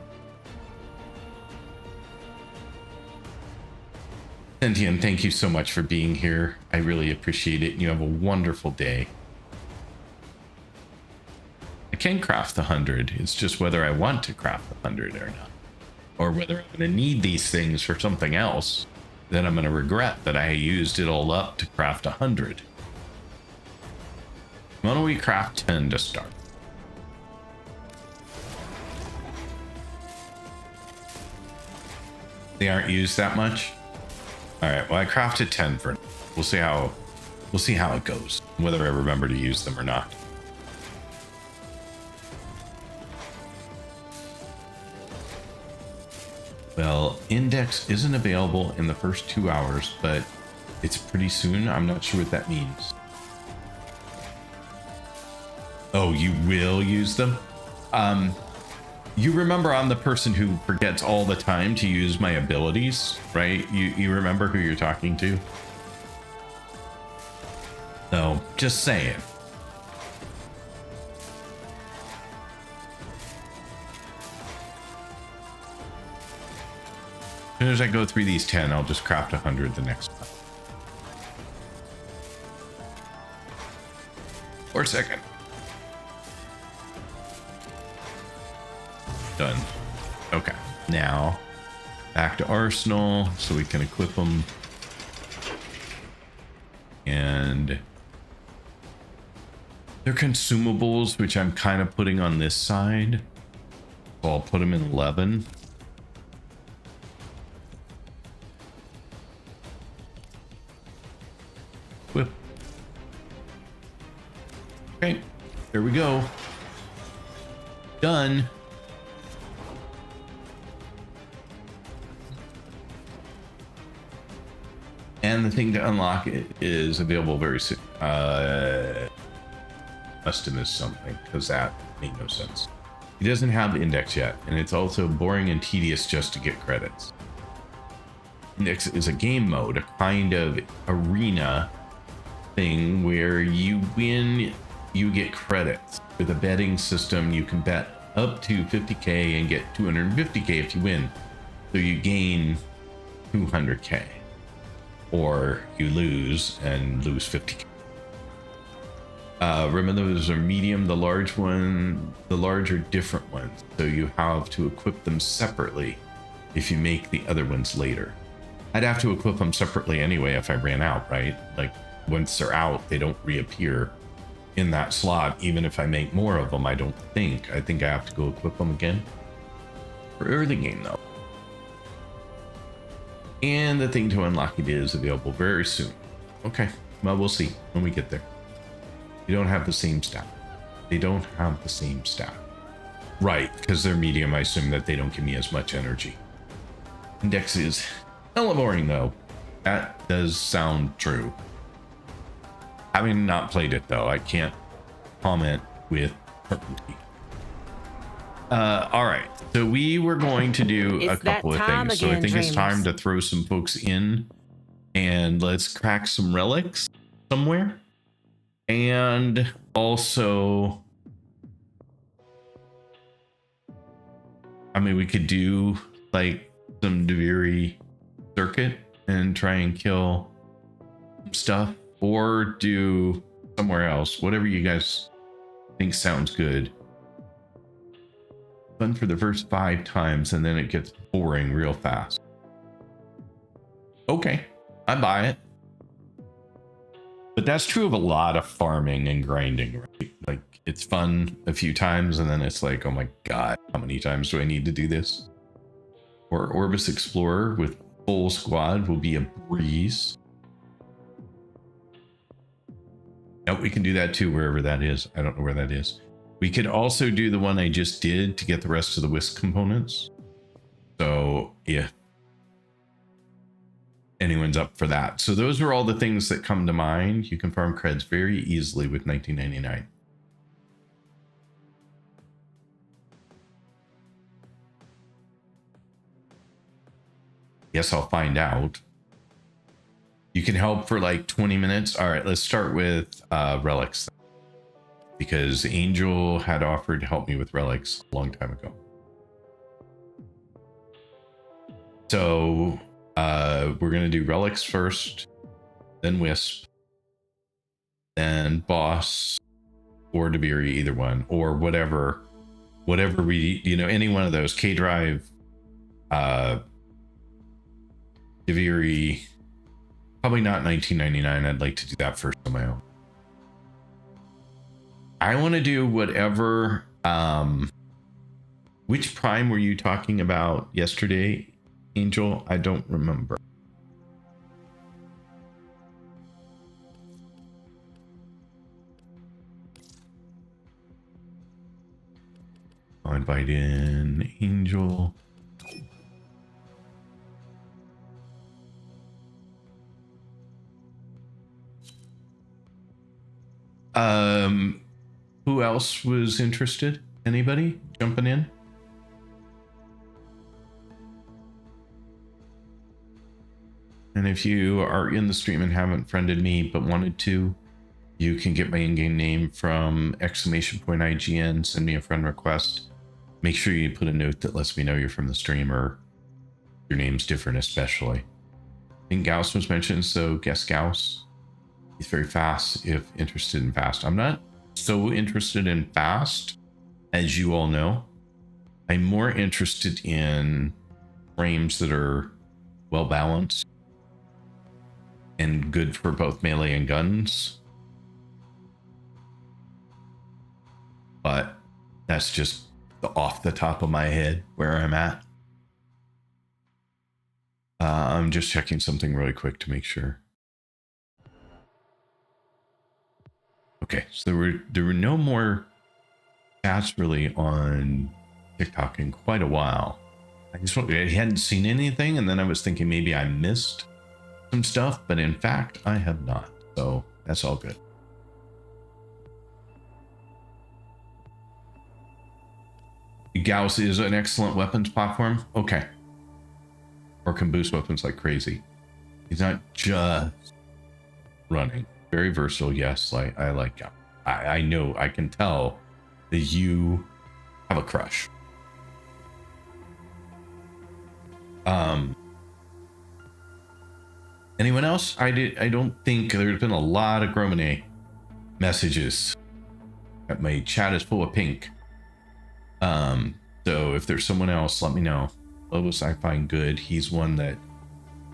Sentient, thank you so much for being here. I really appreciate it. You have a wonderful day. I can craft the 100. It's just whether I want to craft the 100 or not. Or whether I'm going to need these things for something else. Then I'm going to regret that I used it all up to craft 100. Why don't we craft 10 to start? They aren't used that much? Alright, well I crafted 10 for now. We'll see how it goes. Whether I remember to use them or not. Well, index isn't available in the first 2 hours, but it's pretty soon. I'm not sure what that means. Oh, you will use them? You remember I'm the person who forgets all the time to use my abilities, right? You remember who you're talking to? So, just saying. As soon as I go through these 10, I'll just craft 100 the next one. Or second. Done. Okay. Now, back to Arsenal so we can equip them. And they're consumables, which I'm kind of putting on this side. So I'll put them in 11. Whip. Okay, there we go. Done. And the thing to unlock it is available very soon. must have missed something because that made no sense. He doesn't have Index yet, and it's also boring and tedious just to get credits. Index is a game mode, a kind of arena thing where you win, you get credits. With a betting system, you can bet up to 50k and get 250k if you win. So you gain 200k, or you lose and lose 50k. Remember, those are medium. The large are different ones, so you have to equip them separately if you make the other ones later. I'd have to equip them separately anyway if I ran out, right? Like, once they're out, they don't reappear in that slot, even if I make more of them. I think I have to go equip them again for early game though. And the thing to unlock it is available very soon. Okay, well, we'll see when we get there. You don't have the same stat. They don't have the same stat. Right, because they're medium, I assume that they don't give me as much energy. Index is hella boring though. That does sound true. Having not played it though, I can't comment with certainty. All right, so we were going to do a couple of things. So I think it's time to throw some folks in and let's crack some relics somewhere. And also, I mean, we could do like some Deviri circuit and try and kill stuff, or do somewhere else, whatever you guys think sounds good. Fun for the first 5 times and then it gets boring real fast. Okay, I buy it. But that's true of a lot of farming and grinding, right? Like, it's fun a few times and then it's like, oh my god, how many times do I need to do this? Or Orbis Explorer with full squad will be a breeze. Nope, we can do that too, wherever that is. I don't know where that is. We could also do the one I just did to get the rest of the Wisp components. So if anyone's up for that. So those are all the things that come to mind. You can farm creds very easily with 1999. Guess I'll find out. You can help for like 20 minutes. All right, let's start with relics, because Angel had offered to help me with relics a long time ago. So we're going to do relics first, then Wisp, then Boss, or Deviri, either one, or whatever we, any one of those. K-Drive, Deviri, probably not 1999. I'd like to do that first on my own. I want to do whatever. Which prime were you talking about yesterday, Angel? I don't remember. I'll invite in Angel. Who else was interested? Anybody jumping in? And if you are in the stream and haven't friended me but wanted to, you can get my in-game name from !IGN, send me a friend request. Make sure you put a note that lets me know you're from the stream, or your name's different especially. I think Gauss was mentioned, so guess Gauss. He's very fast if interested in fast. I'm not so interested in fast, as you all know. I'm more interested in frames that are well balanced and good for both melee and guns. But that's just off the top of my head where I'm at. I'm just checking something really quick to make sure. Okay, so there were no more chats really on TikTok in quite a while. I hadn't seen anything, and then I was thinking maybe I missed some stuff, but in fact I have not. So that's all good. Gauss is an excellent weapons platform. Okay. Or can boost weapons like crazy. He's not just running. Very versatile. Yes, I like Gauss. I know, I can tell that you have a crush. Anyone else? I don't think there's been a lot of Gromine messages. My chat is full of pink. So if there's someone else, let me know. Lobos I find good. He's one that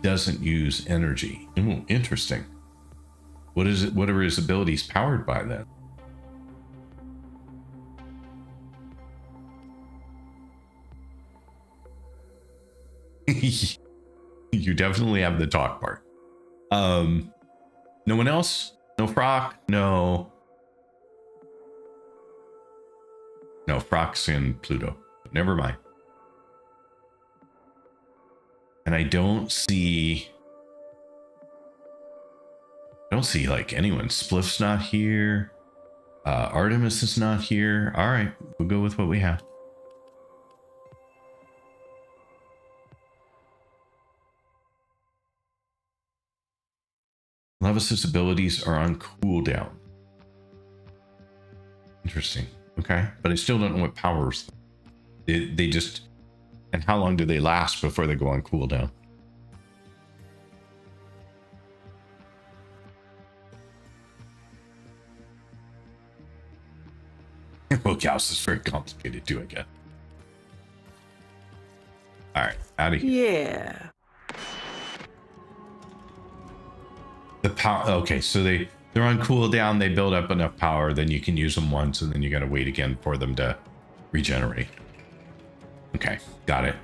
doesn't use energy. Ooh, interesting. What is it? What are his abilities powered by then? You definitely have the talk part. No one else? No Frock? No. No, Frock's in Pluto. Never mind. And I don't see like anyone. Spliff's not here. Artemis is not here. All right, we'll go with what we have. Levis's abilities are on cooldown. Interesting. Okay, but I still don't know what powers them. They just, and how long do they last before they go on cooldown? Well, Gauss is very complicated too, I guess. All right, out of here. Yeah. The power. Okay, so they're on cooldown. They build up enough power, then you can use them once, and then you got to wait again for them to regenerate. Okay, got it.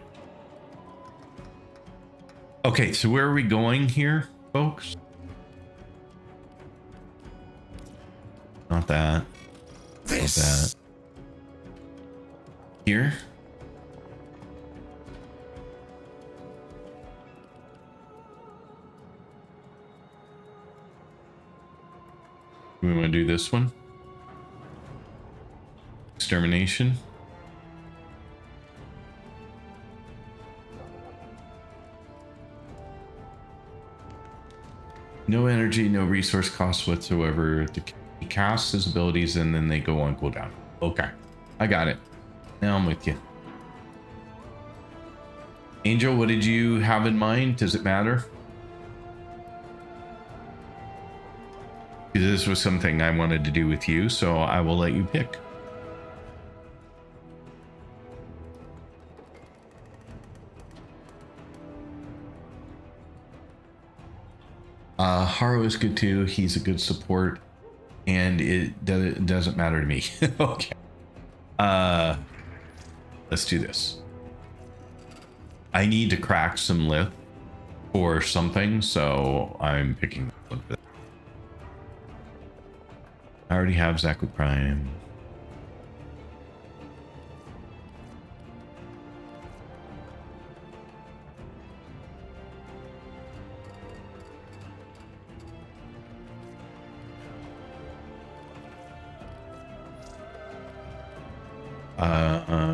Okay, so where are we going here, folks? Not that. This. Not that. Here. We want to do this one. Extermination. No energy, no resource costs whatsoever. He casts his abilities and then they go on cooldown. Okay, I got it. Now I'm with you. Angel, what did you have in mind? Does it matter? This was something I wanted to do with you, so I will let you pick. Haro is good too. He's a good support, and it doesn't matter to me. Okay. Let's do this. I need to crack some lith or something, so I'm picking one for that. I already have Zaku Prime.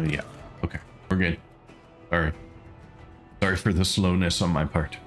Yeah. Okay, we're good. Sorry for the slowness on my part.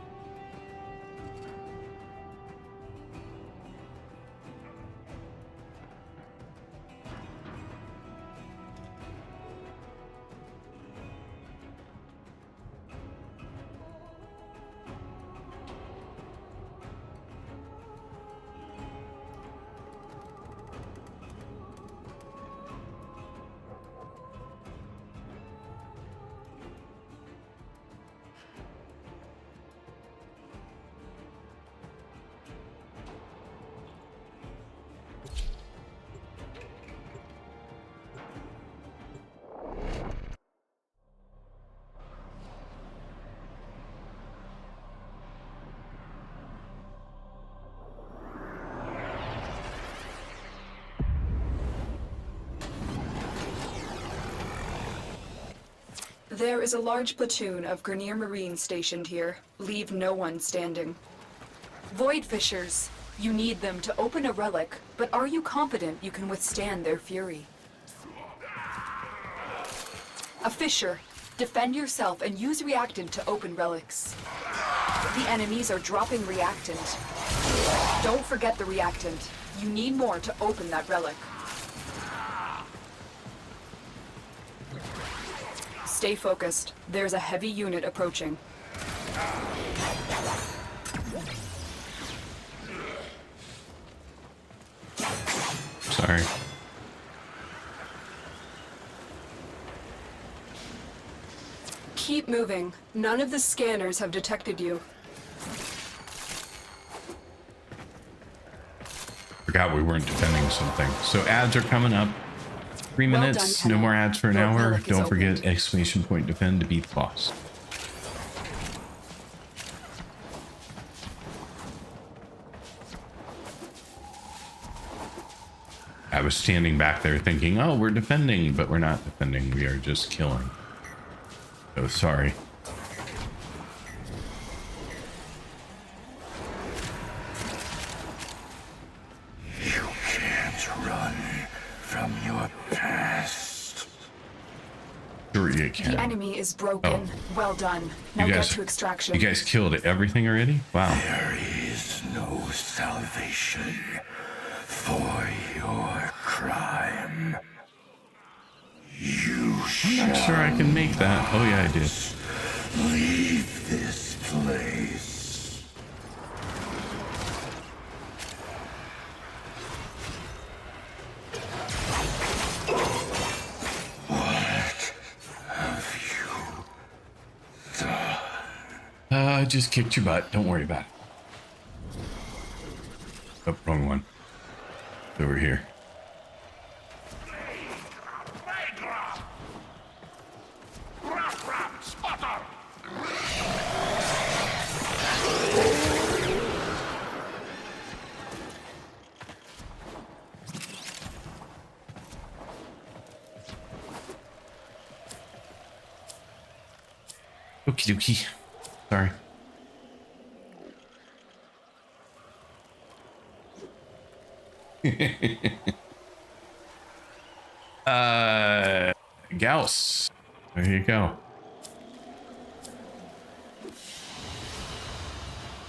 There is a large platoon of Grenier Marines stationed here. Leave no one standing. Void Fishers, you need them to open a relic, but are you confident you can withstand their fury? A fissure. Defend yourself and use reactant to open relics. The enemies are dropping reactant. Don't forget the reactant. You need more to open that relic. Stay focused. There's a heavy unit approaching. Sorry. Keep moving. None of the scanners have detected you. Forgot we weren't defending something. So ads are coming up. 3 Well minutes. done, No Kenna. more ads for an Your hour. relic is Don't forget opened. exclamation point defend to beat the boss. I was standing back there thinking, oh, we're defending, but we're not defending. We are just killing. So sorry. You can't run from your past. Sure you can. The enemy is broken. Well done. Now You get guys, to extraction. you guys killed everything already? Wow. There is no salvation for your crime. You I'm not sure I can make that. Oh yeah, I did. leave this place. What have you done? I just kicked your butt. Don't worry about it. Oh, wrong one. It's over here. Okie dokie. Sorry. Gauss. There you go.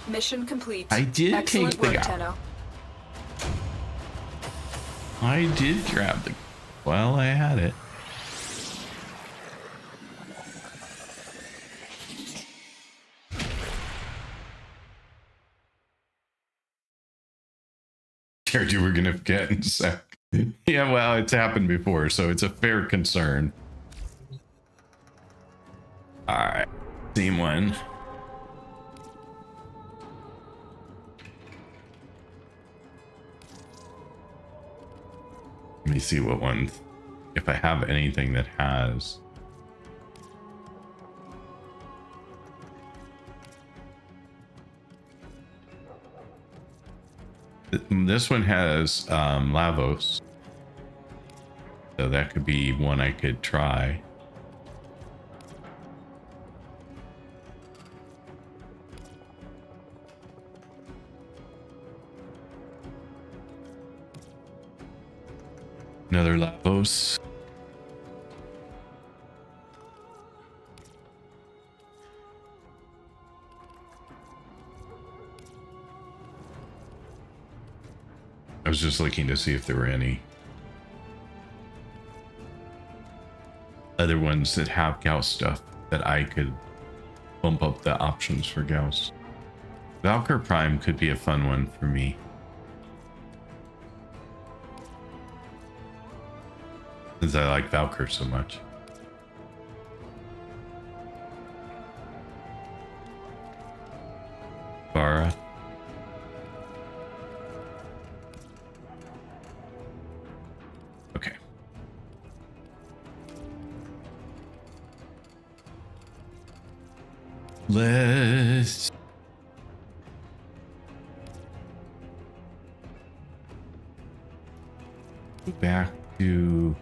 Mission complete. I did Excellent take the work, guy. Tenno. I did grab the... Well, I had it. Scared you were gonna forget in a sec. Yeah, well, it's happened before, so it's a fair concern. Alright. Same one. Let me see what one, if I have anything that has. This one has Lavos. So that could be one I could try. Another Lavos. I was just looking to see if there were any other ones that have Gauss stuff that I could bump up the options for Gauss. Valkyr Prime could be a fun one for me. Since I like Valkyr so much. Vara. Okay. Let's go back to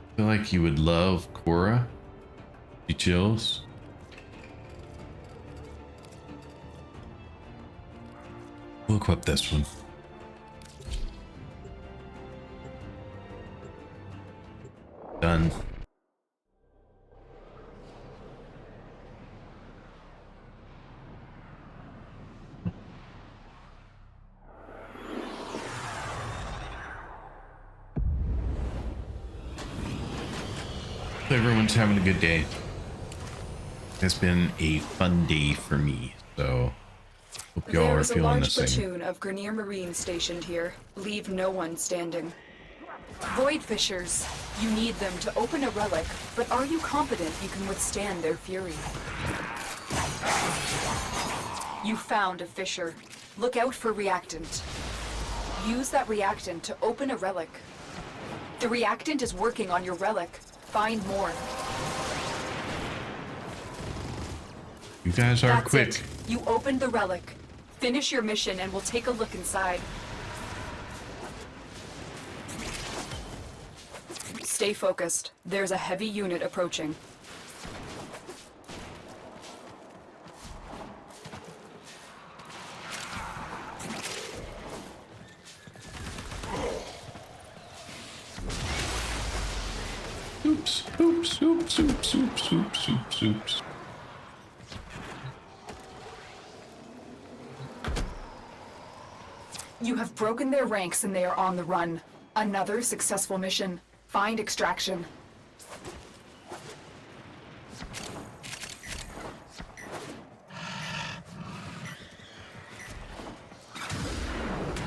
I feel like you would love Cora. She chills. We'll equip this one. done. Everyone's having a good day. It's been a fun day for me, so hope y'all are feeling the same. There is a large platoon of Grenier Marines stationed here. Leave no one standing. Void Fishers, you need them to open a relic, but are you confident you can withstand their fury? You found a fissure. Look out for reactant. Use that reactant to open a relic. The reactant is working on your relic. Find more. You guys are That's quick. It. You opened the relic. Finish your mission and we'll take a look inside. Stay focused. There's a heavy unit approaching. Oops, oops, oops, oops, oops, oops, oops, oops. You have broken their ranks and they are on the run. Another successful mission. Find extraction.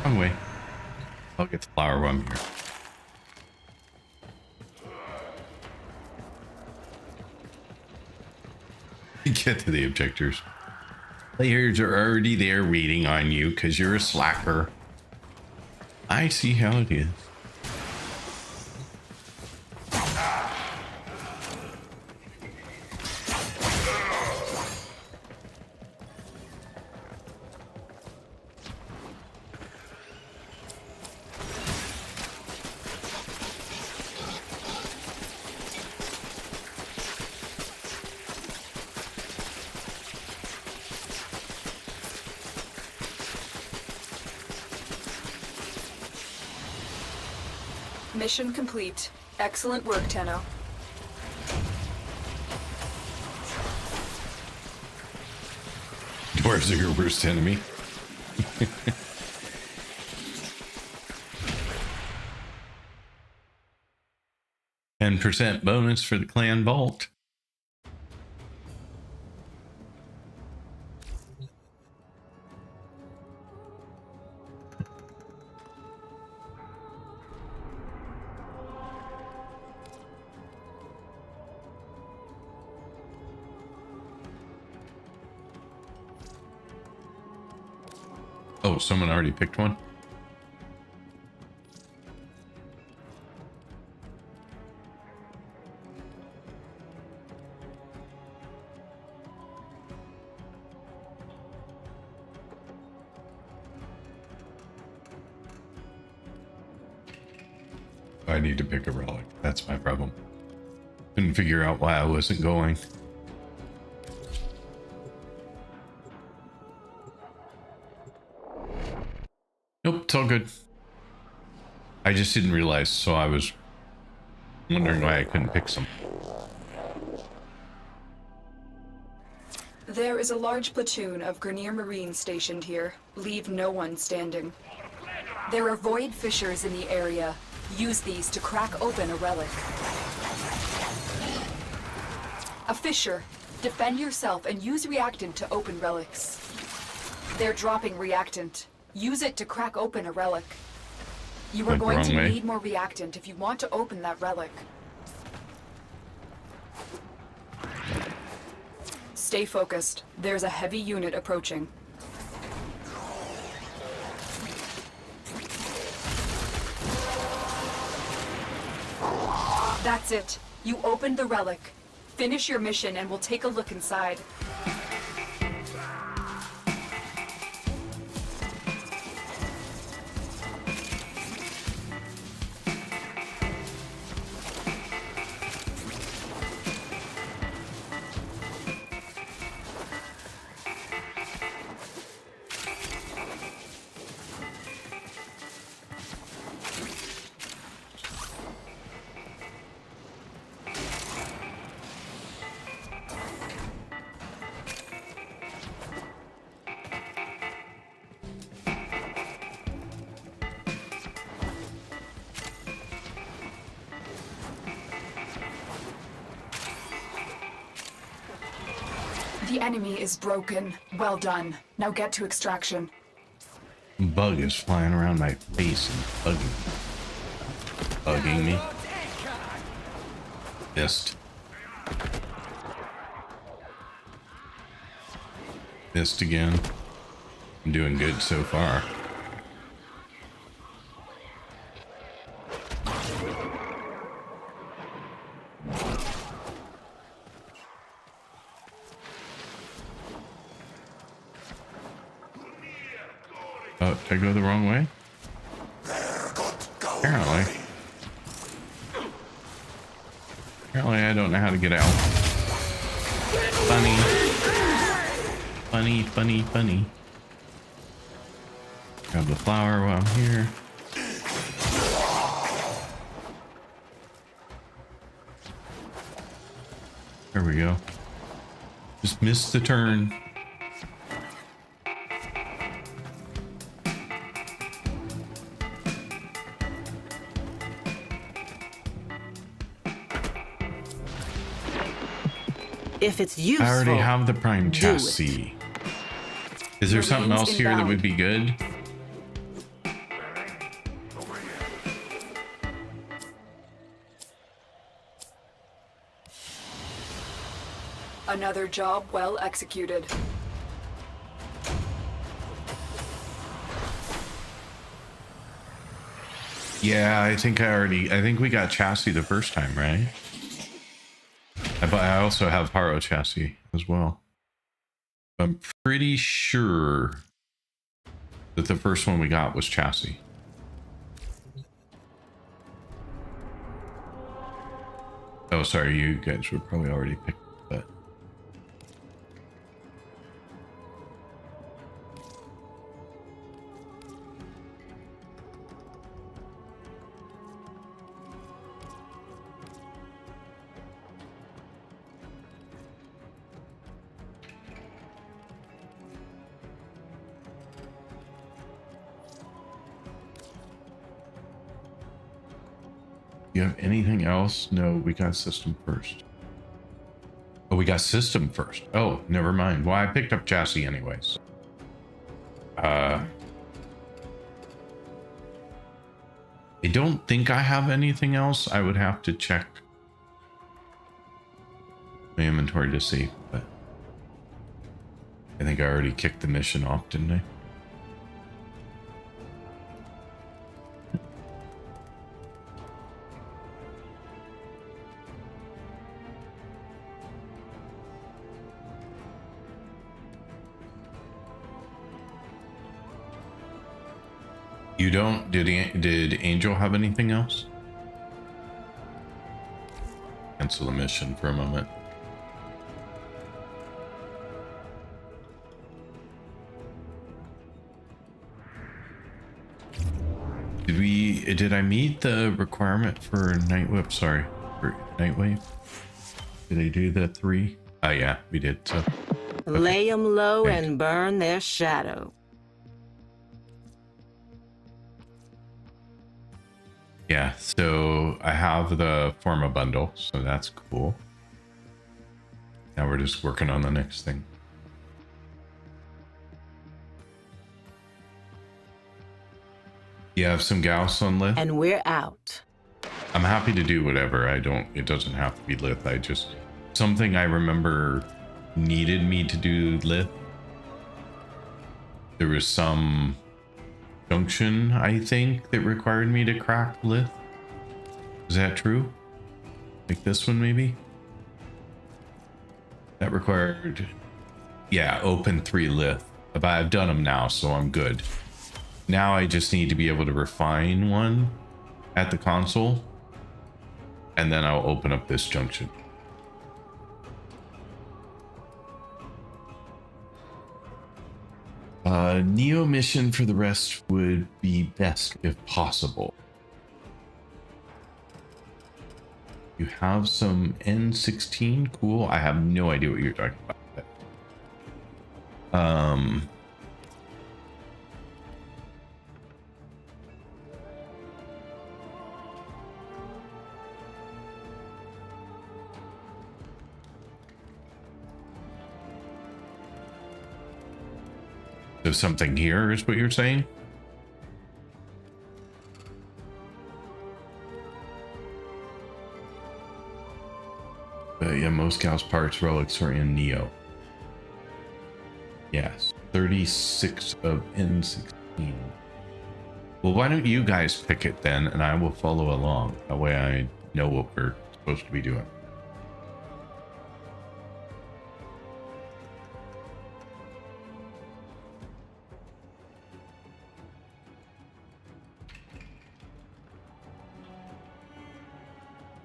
Wrong way. I'll get the flower while I'm here. Get to the objectors. Players are already there waiting on you because you're a slacker. I see how it is. Mission complete. Excellent work, Tenno. Dwarves are your worst enemy. 10% bonus for the clan vault. Oh, someone already picked one? I need to pick a relic. That's my problem. Couldn't figure out why I wasn't going. Nope, it's all good. I just didn't realize, so I was wondering why I couldn't pick some. There is a large platoon of Grenier Marines stationed here. Leave no one standing. There are void fissures in the area. Use these to crack open a relic. A fissure. Defend yourself and use reactant to open relics. They're dropping reactant. Use it to crack open a relic. You are going to need more reactant if you want to open that relic. Stay focused. There's a heavy unit approaching. That's it. You opened the relic. Finish your mission and we'll take a look inside. The enemy is broken. Well done. Now get to extraction. Bug is flying around my face and bugging me. Missed. Missed again. I'm doing good so far. Oh, did I go the wrong way? Apparently. Apparently I don't know how to get out. Funny. Funny, funny, funny. Grab the flower while I'm here. There we go. Just missed the turn. If it's useful, I already have the prime chassis. Is there something else here that would be good? Another job well executed. Yeah, I think we got chassis the first time, right? But I also have Haro chassis as well. I'm pretty sure that the first one we got was chassis. Oh, sorry, you guys were probably already picked that. You have anything else? No, we got system first. Oh, we got system first. Oh, never mind. Well, I picked up chassis anyways. I don't think I have anything else. I would have to check my inventory to see, but I think I already kicked the mission off, didn't I? You don't? Did Angel have anything else? Cancel the mission for a moment. Did I meet the requirement for Nightwave? Sorry, for Nightwave? Did I do the 3? Oh yeah, we did. So okay. Lay them low Great. and burn their shadow. Yeah, so I have the Forma bundle, so that's cool. Now we're just working on the next thing. You have some Gauss on Lith? And we're out. I'm happy to do whatever. It doesn't have to be Lith. Something I remember needed me to do Lith. There was some junction, I think, that required me to crack Lith. Is that true? Like this one, maybe? That required, yeah, open 3 Lith. But I've done them now, so I'm good. Now I just need to be able to refine one at the console, and then I'll open up this junction. Neo mission for the rest would be best if possible. You have some N16, cool. I have no idea what you're talking about. There's something here, is what you're saying? Yeah, most Gauss parts relics are in Neo. Yes, 36 of N16. Well, why don't you guys pick it then, and I will follow along. That way I know what we're supposed to be doing.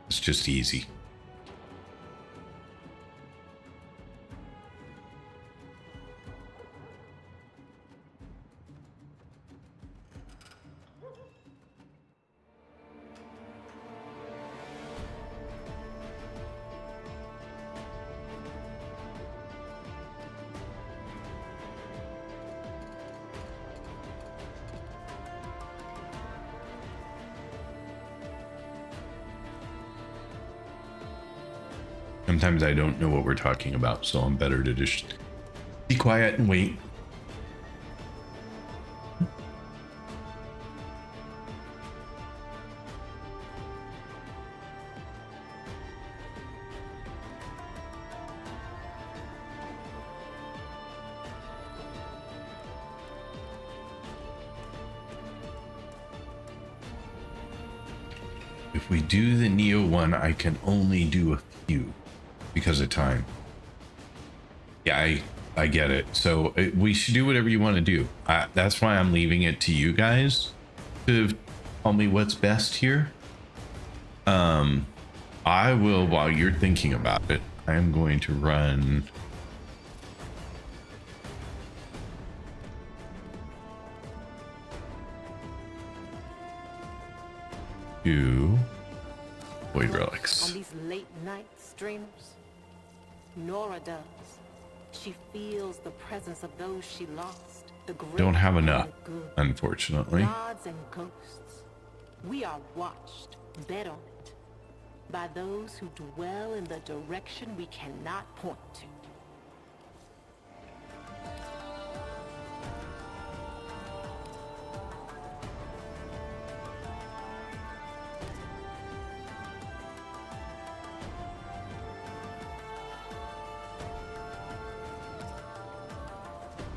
It's just easy. Sometimes I don't know what we're talking about, so I'm better to just be quiet and wait. If we do the Neo one, I can only do a few because of time. Yeah, I get it. So we should do whatever you want to do. That's why I'm leaving it to you guys to tell me what's best here. I will, while you're thinking about it, I am going to run to Void Relics. On these late night streamers, Nora does. She feels the presence of those she lost. The great Don't have enough, and the good, unfortunately. gods and ghosts. We are watched, bet on it, by those who dwell in the direction we cannot point to.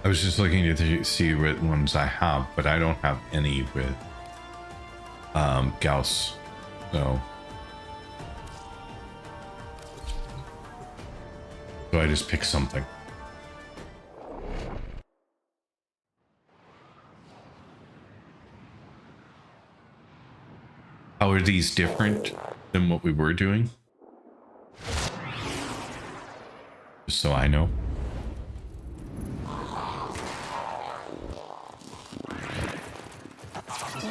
I was just looking to see what ones I have, but I don't have any with Gauss, so I just pick something. How are these different than what we were doing? Just so I know.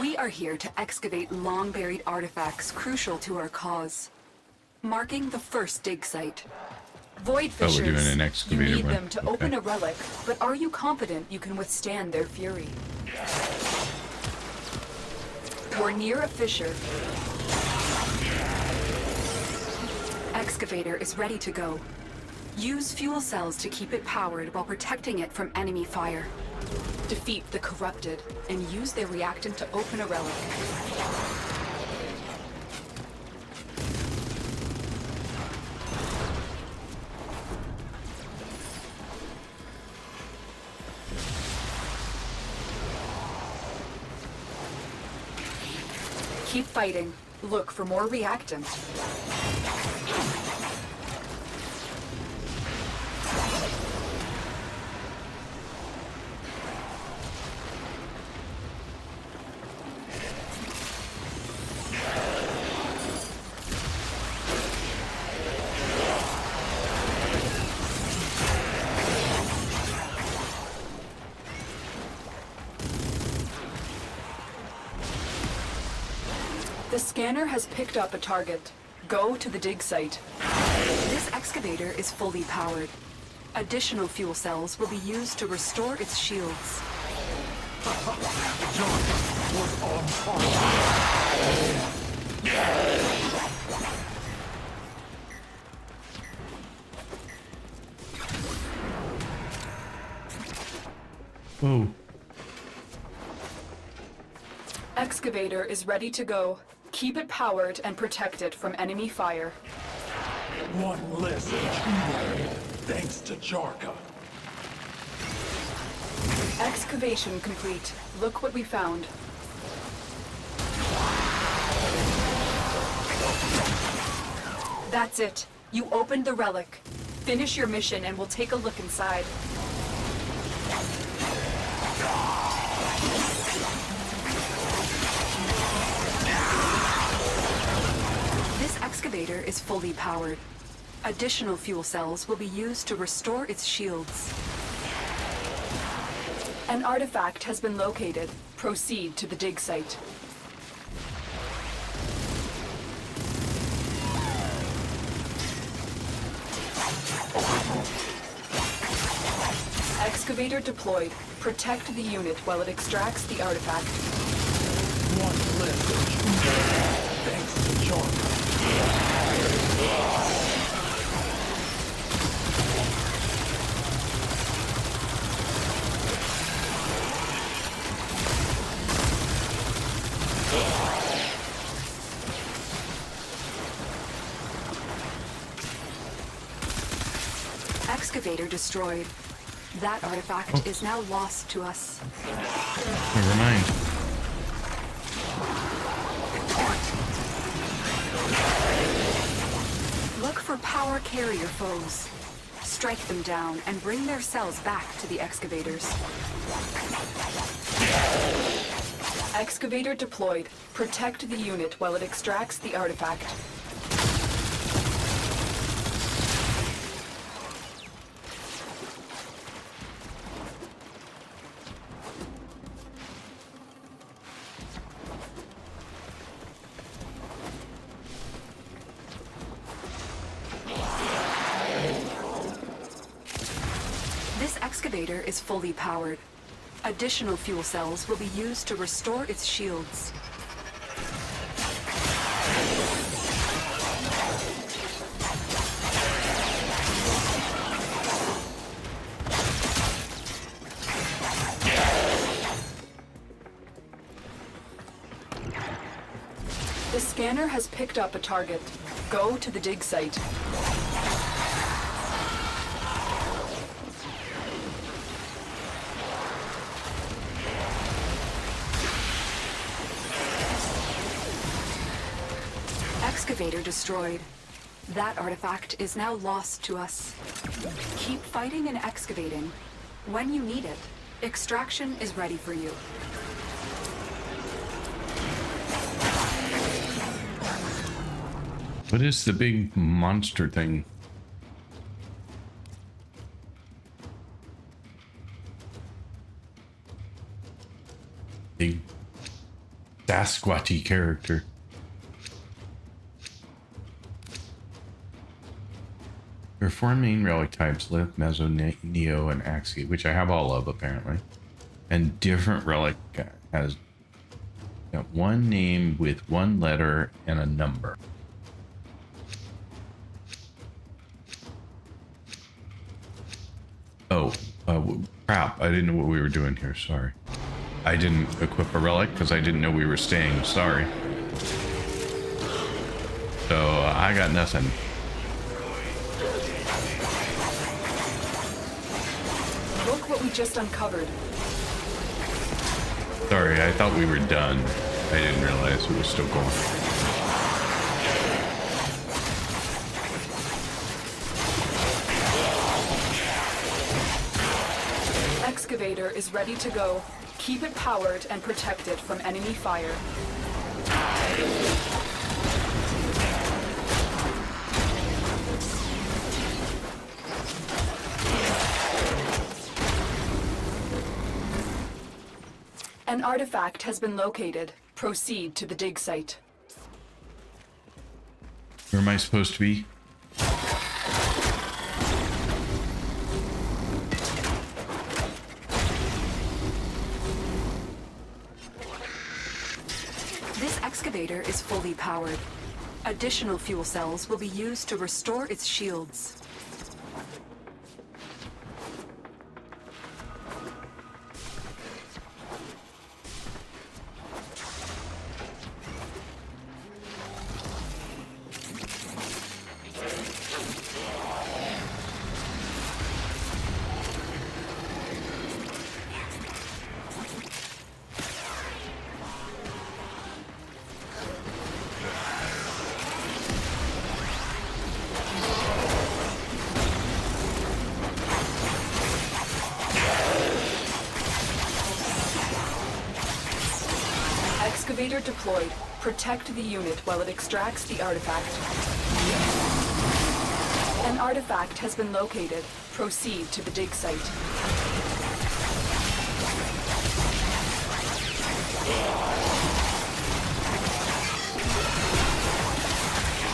We are here to excavate long-buried artifacts crucial to our cause. Marking the first dig site. Void Oh, we're fissures. doing an excavator You need one. them to open a relic, but are you confident you can withstand their fury? We're near a fissure. Excavator is ready to go. Use fuel cells to keep it powered while protecting it from enemy fire. Defeat the corrupted and use their reactant to open a relic. Keep fighting. Look for more reactant. The scanner has picked up a target. Go to the dig site. This excavator is fully powered. Additional fuel cells will be used to restore its shields. Oh. Excavator is ready to go. Keep it powered and protect it from enemy fire. One less intruder, thanks to Jarka. Excavation complete. Look what we found. That's it. You opened the relic. Finish your mission and we'll take a look inside. This excavator is fully powered. Additional fuel cells will be used to restore its shields. An artifact has been located. Proceed to the dig site. Excavator deployed. Protect the unit while it extracts the artifact. One less intruder, thanks to Jarka. Excavator destroyed. That artifact is now lost to us. Never mind. Look for power carrier foes. Strike them down and bring their cells back to the excavators. Excavator deployed. Protect the unit while it extracts the artifact. This excavator is fully powered. Additional fuel cells will be used to restore its shields. The scanner has picked up a target. Go to the dig site. Excavator destroyed. That artifact is now lost to us. Keep fighting and excavating. When you need it, extraction is ready for you. What is the big monster thing? Big Sasquatchy character. There are four main relic types: Lith, Meso, Neo, and Axii, which I have all of apparently. And different relic has one name with one letter and a number. Oh, crap. I didn't know what we were doing here. Sorry. I didn't equip a relic because I didn't know we were staying. Sorry. So, I got nothing. Look what we just uncovered. Sorry, I thought we were done. I didn't realize it was still going. Excavator is ready to go. Keep it powered and protect it from enemy fire. An artifact has been located. Proceed to the dig site. Where am I supposed to be? This excavator is fully powered. Additional fuel cells will be used to restore its shields. Excavator deployed. Protect the unit while it extracts the artifact. An artifact has been located. Proceed to the dig site.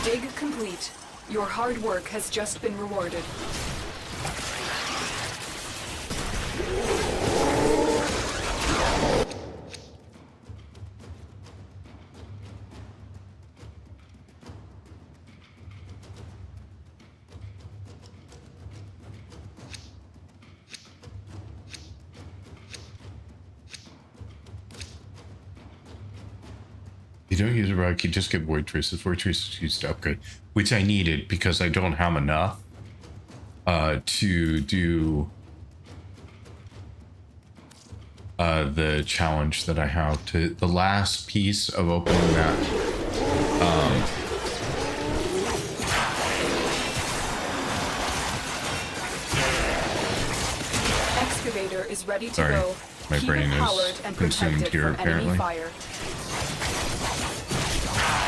Dig complete. Your hard work has just been rewarded. You don't use a rock, you just get void traces. Void traces used to upgrade, which I needed because I don't have enough to do the challenge that I have to the last piece of opening that. Excavator is ready to go. My Keep brain it is powered and consumed protected here, from enemy apparently. fire.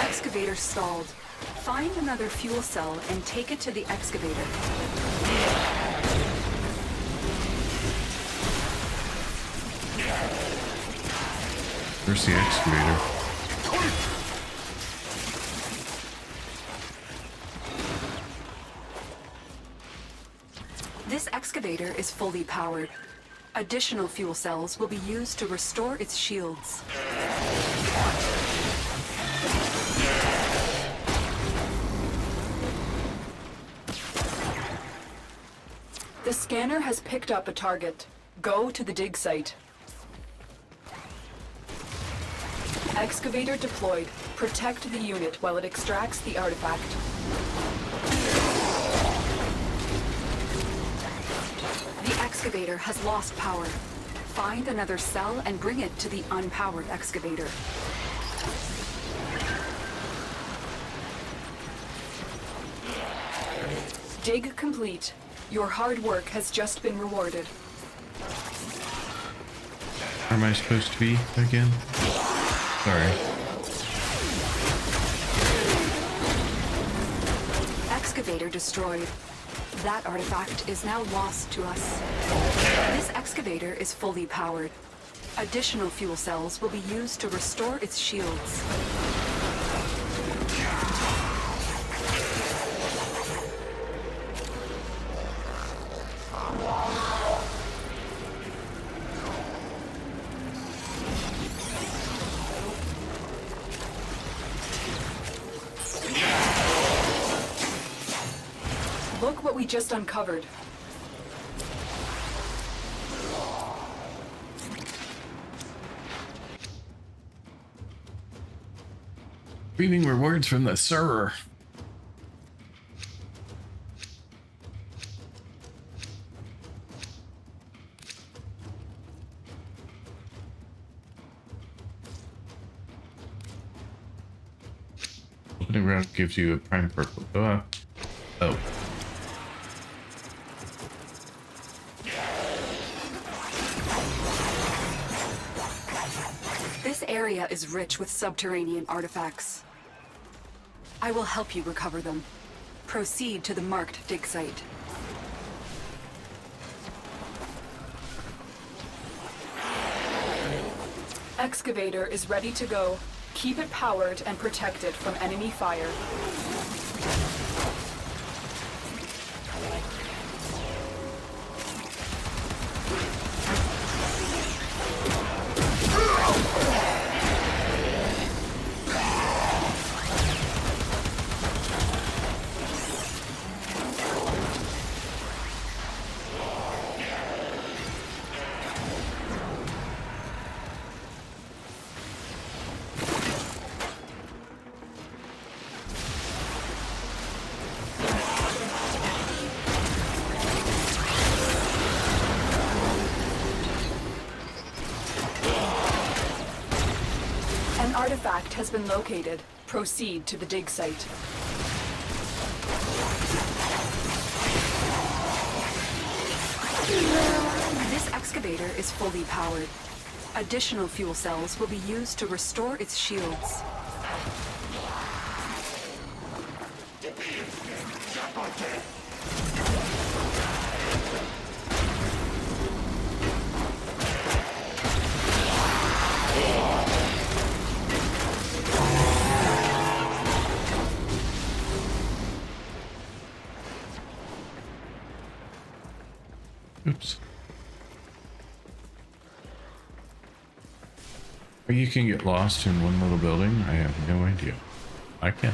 Excavator stalled. Find another fuel cell and take it to the excavator. Where's the excavator? This excavator is fully powered. Additional fuel cells will be used to restore its shields. The scanner has picked up a target. Go to the dig site. Excavator deployed. Protect the unit while it extracts the artifact. The excavator has lost power. Find another cell and bring it to the unpowered excavator. Dig complete. Your hard work has just been rewarded. Where am I supposed to be again? Sorry. Excavator destroyed. That artifact is now lost to us. This excavator is fully powered. Additional fuel cells will be used to restore its shields. Look what we just uncovered. Reading rewards from the server. Opening round gives you a prime purple. Oh. This area is rich with subterranean artifacts. I will help you recover them. Proceed to the marked dig site. Excavator is ready to go. Keep it powered and protected from enemy fire. An artifact has been located. Proceed to the dig site. This excavator is fully powered. Additional fuel cells will be used to restore its shields. Oops. Or you can get lost in one little building? I have no idea. I can.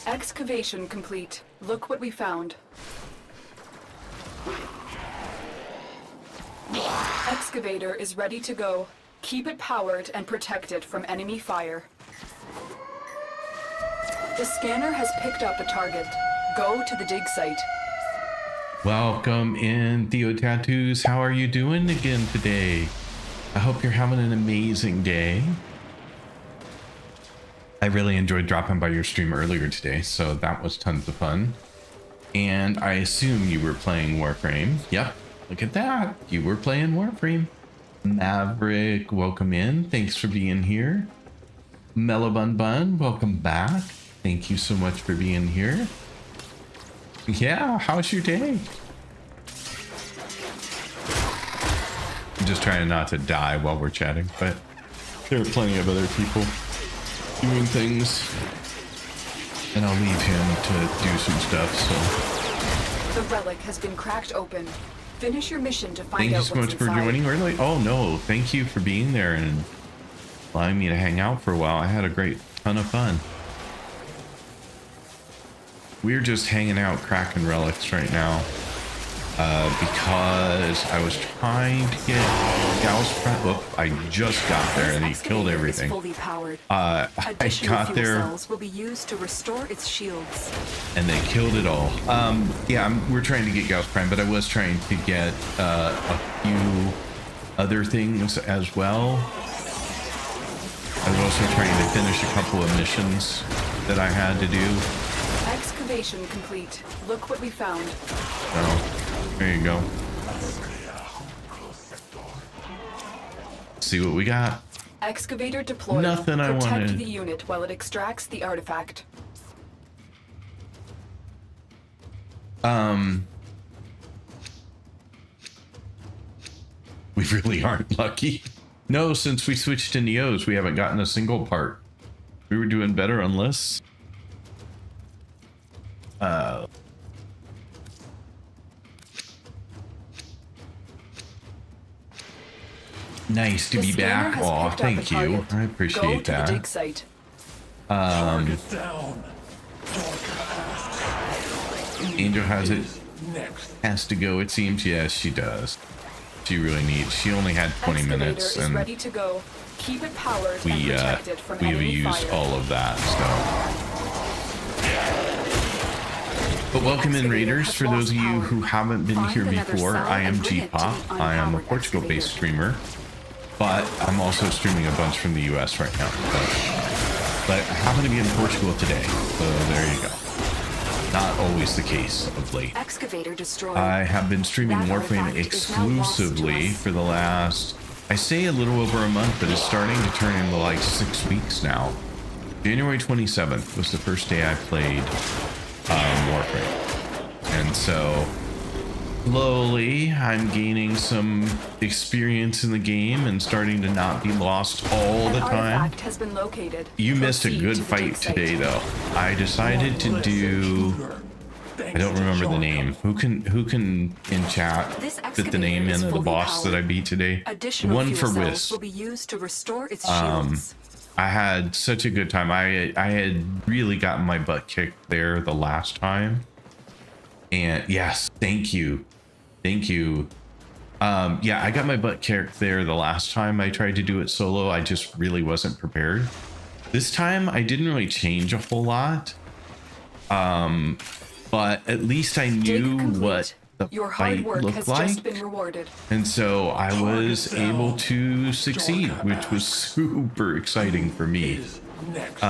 Excavation complete. Look what we found. Excavator is ready to go. Keep it powered and protect it from enemy fire. The scanner has picked up a target. Go to the dig site. Welcome in, Theo Tattoos. How are you doing again today? I hope you're having an amazing day. I really enjoyed dropping by your stream earlier today, so that was tons of fun. And I assume you were playing Warframe. Yep, look at that. You were playing Warframe. Maverick, welcome in. Thanks for being here. Mellobun Bun, welcome back. Thank you so much for being here. Yeah, how's your day? I'm just trying not to die while we're chatting, but there are plenty of other people doing things, and I'll leave him to do some stuff. So the relic has been cracked open. Finish your mission to find thank you out so what's much for inside. joining early. Oh no, thank you for being there and allowing me to hang out for a while. I had a great ton of fun. We're just hanging out cracking relics right now because I was trying to get Gauss prep. Whoop, I just got there and he killed everything. I got there cells will be used to restore its shields. and they killed it all. Yeah, we're trying to get Gauss Prime, but I was trying to get a few other things as well. I was also trying to finish a couple of missions that I had to do. Excavation complete. Look what we found. So, there you go. See what we got. Excavator deployed. Nothing I Protect wanted. the unit while it extracts the artifact. We really aren't lucky. No, since we switched to Neos, we haven't gotten a single part. We were doing better on lists. Nice to be back. Aw, thank you. I appreciate Go to the dig that. site. Target down. Angel has it. Next. Has to go, it seems. Yes, she does. She really needs. She only had 20 Excavator minutes, is and ready to go. Keep it powered and we protected from have enemy used fire. all of that stuff. But welcome in, Raiders. For those of you who haven't been here before, I am G-Pop. I am a Portugal-based streamer, but I'm also streaming a bunch from the US right now. But I happen to be in Portugal today, so there you go. Not always the case of late. Excavator destroyed. I have been streaming That Warframe artifact is now lost to exclusively us. for the last, I say a little over a month, but it's starting to turn into like 6 weeks now. January 27th was the first day I played Warframe. And so slowly I'm gaining some experience in the game and starting to not be lost all the An time. artifact has been located. You missed a Proceed good to the dig fight site. today though. I decided to do, I don't remember the name. Who can in chat This fit the name excavator is in of the fully boss that I powered. beat today? The Additional one fuel for cells Wisp. will be used to restore its shields. I had such a good time. I had really gotten my butt kicked there the last time. And yes, thank you. Thank you. Yeah, I got my butt kicked there the last time I tried to do it solo. I just really wasn't prepared. This time I didn't really change a whole lot. But at least I Dig knew complete. what the Your hard fight work looked has like. just been rewarded. And so I was Target able down. to succeed, which was super exciting for me. Is next.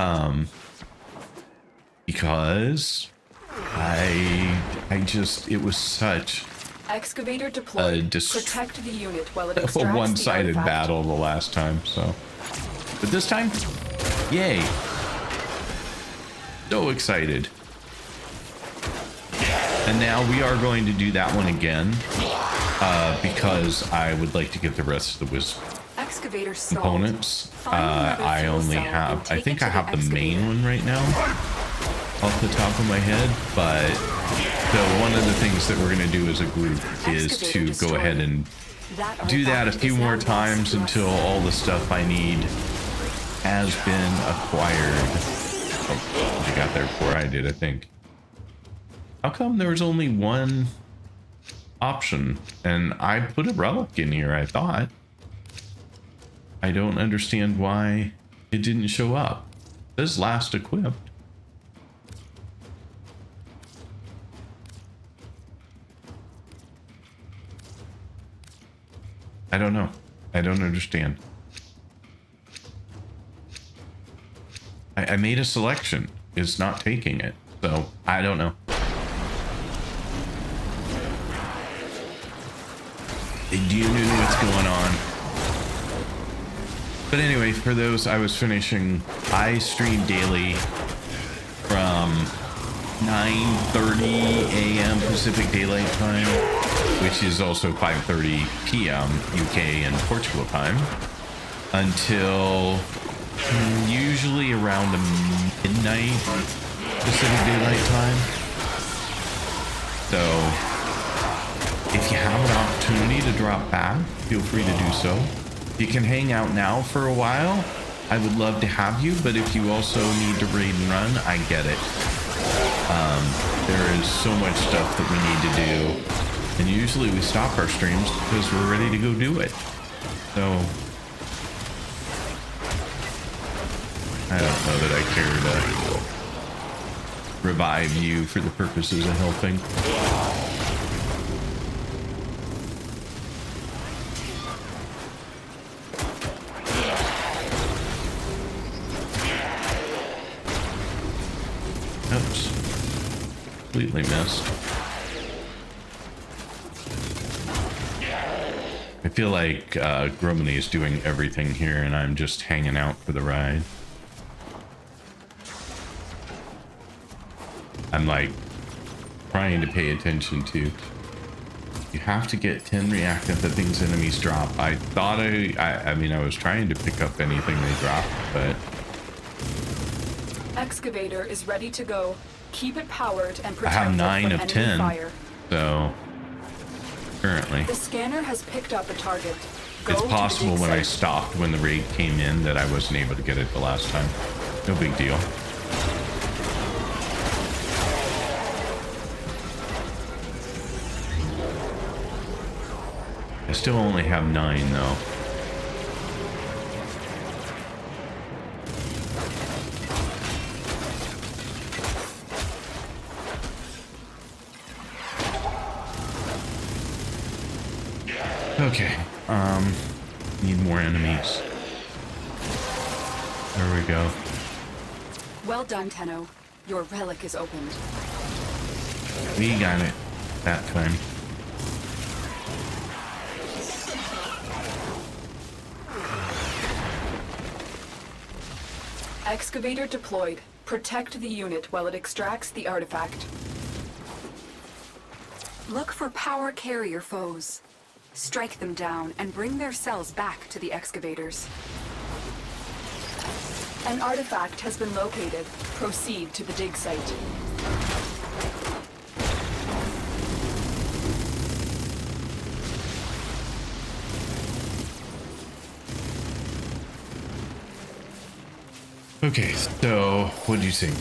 Because I just, it was such Excavator deployed. Protect the unit while it extracts a one-sided the artifact. battle the last time, so. But this time, yay. So excited. And now we are going to do that one again, because I would like to get the rest of the wisp Excavator stalled. components. Find another I fuel only cell have, and I take think it I to have the main excavator. one right now off the top of my head, but so one of the things that we're going to do as a group is to go ahead and do that a few more times until all the stuff I need has been acquired. Oh, I got there before I did, I think. How come there was only one option? And I put a relic in here, I thought. I don't understand why it didn't show up. It says last equipped. I don't know. I don't understand. I made a selection. It's not taking it. So, I don't know. Do you know what's going on? But anyway, for those, I was finishing, I stream daily from 9:30 a.m. Pacific Daylight Time, which is also 5:30 p.m. UK and Portugal time, until usually around midnight Pacific Daylight Time. So if you have an opportunity to drop back, feel free to do so. You can hang out now for a while. I would love to have you, but if you also need to raid and run, I get it. There is so much stuff that we need to do, and usually we stop our streams because we're ready to go do it. So I don't know that I care to revive you for the purposes of helping. Oops. Completely missed. I feel like Gromany is doing everything here and I'm just hanging out for the ride. I'm like trying to pay attention to. You have to get 10 reactant that things enemies drop. I thought I mean I was trying to pick up anything they dropped, but Excavator is ready to go. Keep it powered and I protect have it 9 from of enemy 10. fire. So currently The scanner has picked up a target. Go it's to the possible dig when I site. stopped when the raid came in that I wasn't able to get it the last time. No big deal. I still only have 9 though. Okay, need more enemies. There we go. Well done, Tenno. Your relic is opened. We got it that time. Excavator deployed. Protect the unit while it extracts the artifact. Look for power carrier foes. Strike them down and bring their cells back to the excavators. An artifact has been located. Proceed to the dig site. Okay, so what do you think?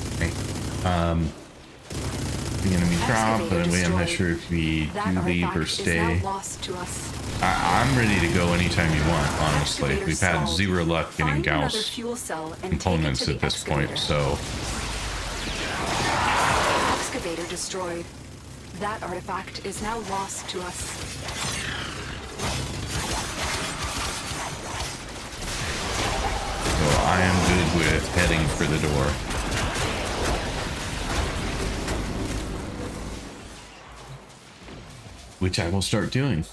The enemy drop, but I'm not sure if we do leave or stay. I'm ready to go anytime you want, honestly. We've had zero luck getting Gauss components at this point, so. Excavator destroyed. That artifact is now lost to us. So I am good with heading for the door. which I will start doing.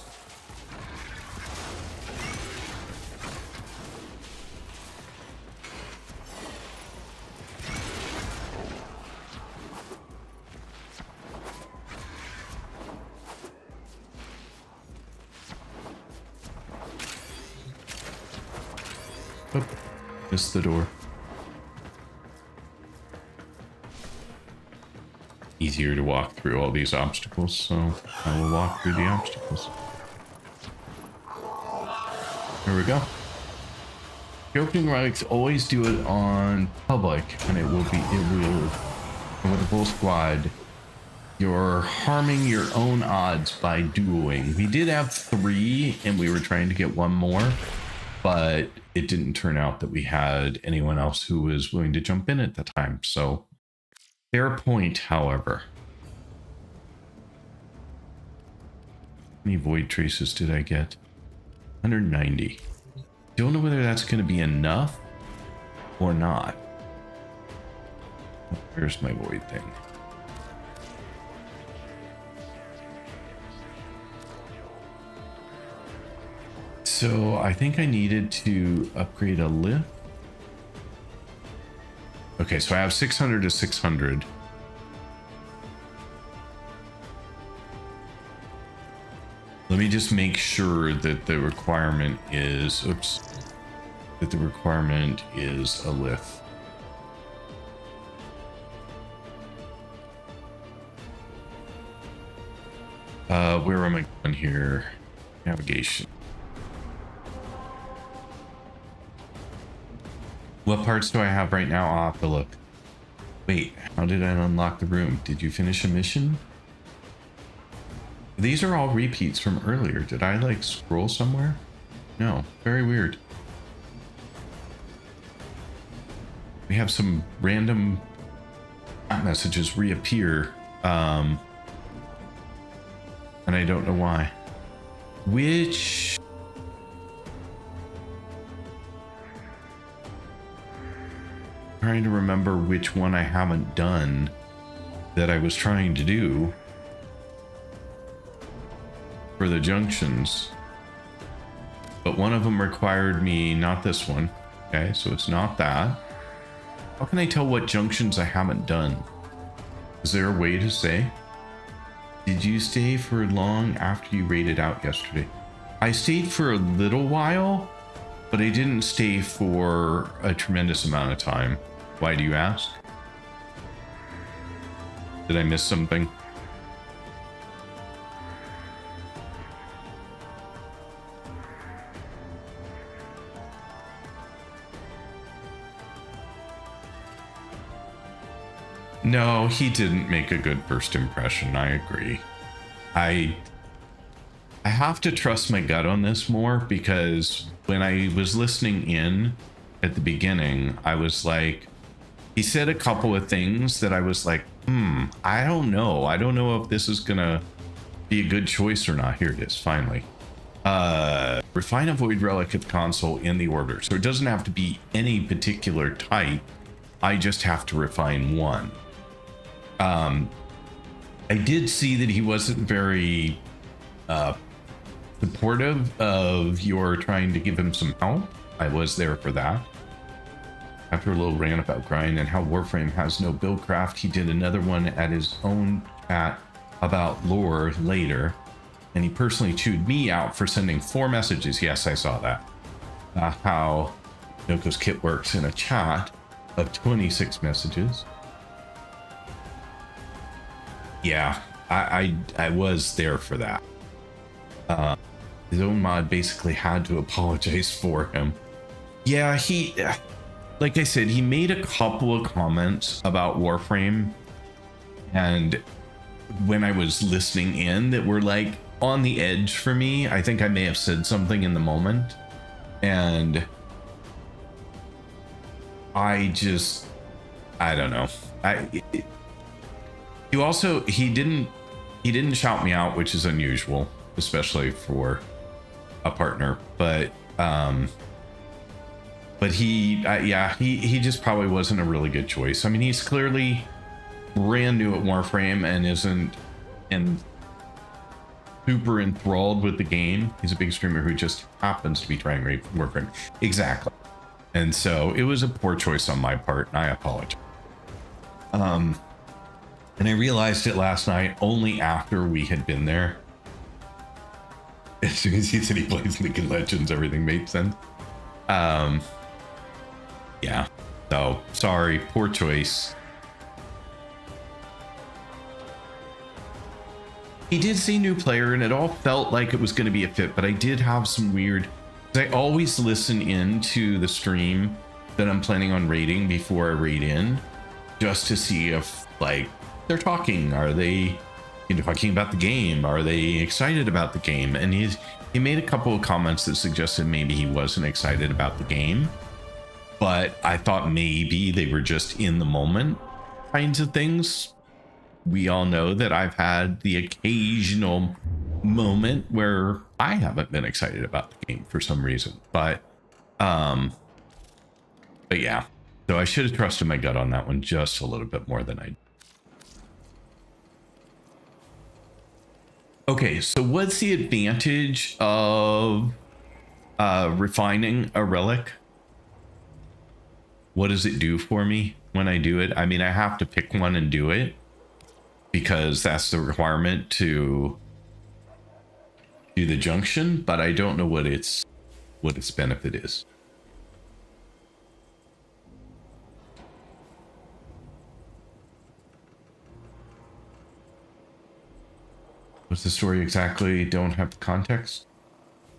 Oh, missed the door. Easier to walk through all these obstacles, so I will walk through the obstacles. Here we go. The opening relics always do it on public, and it will with a full squad. You're harming your own odds by dueling. We did have 3, and we were trying to get one more, but it didn't turn out that we had anyone else who was willing to jump in at the time, so fair point, however. How many void traces did I get? 190. Don't know whether that's going to be enough or not. Where's my void thing? So I think I needed to upgrade a lift. Okay, so I have 600 to 600. Let me just make sure that the requirement is, that the requirement is a lift. Where am I going here? Navigation. What parts do I have right now? I'll have to look. Wait, how did I unlock the room? Did you finish a mission? These are all repeats from earlier. Did I like scroll somewhere? No, very weird. We have some random messages reappear, and I don't know why. Which... trying to remember which one I haven't done that I was trying to do for the junctions, but one of them required me, not this one. Okay, so it's not that. How can I tell what junctions I haven't done? Is there a way to say? Did you stay for long after you raided out yesterday? I stayed for a little while, but I didn't stay for a tremendous amount of time. Why do you ask? Did I miss something? No, he didn't make a good first impression. I agree. I have to trust my gut on this more, because when I was listening in at the beginning, I was like, he said a couple of things that I was like, I don't know. I don't know if this is gonna be a good choice or not. Here it is, finally. Refine a void relic at the console in the order. So it doesn't have to be any particular type. I just have to refine one. I did see that he wasn't very supportive of your trying to give him some help. I was there for that. After a little rant about grind and how Warframe has no buildcraft, he did another one at his own chat about lore later, and he personally chewed me out for sending 4 messages. Yes, I saw that. How Noko's kit works in a chat of 26 messages. Yeah, I was there for that. His own mod basically had to apologize for him. Yeah, he, like I said, he made a couple of comments about Warframe, and when I was listening in, that were like on the edge for me. I think I may have said something in the moment, and I don't know. He didn't shout me out, which is unusual, especially for a partner, but he just probably wasn't a really good choice. I mean, he's clearly brand new at Warframe and isn't, and super enthralled with the game. He's a big streamer who just happens to be trying working. Exactly. And so it was a poor choice on my part, and I apologize. And I realized it last night only after we had been there. As soon as he said he plays League of Legends, everything made sense. Yeah. So sorry, poor choice. He did say new player, and it all felt like it was going to be a fit, but I did have some weird. I always listen into the stream that I'm planning on raiding before I raid in, just to see if like they're talking. Are they talking about the game? Are they excited about the game? And he made a couple of comments that suggested maybe he wasn't excited about the game, but I thought maybe they were just in the moment kinds of things. We all know that I've had the occasional moment where I haven't been excited about the game for some reason, but yeah, so I should have trusted my gut on that one just a little bit more than I did. Okay, so what's the advantage of refining a relic? What does it do for me when I do it? I mean, I have to pick one and do it because that's the requirement to do the junction, but I don't know what its benefit is. What's the story exactly? Don't have the context.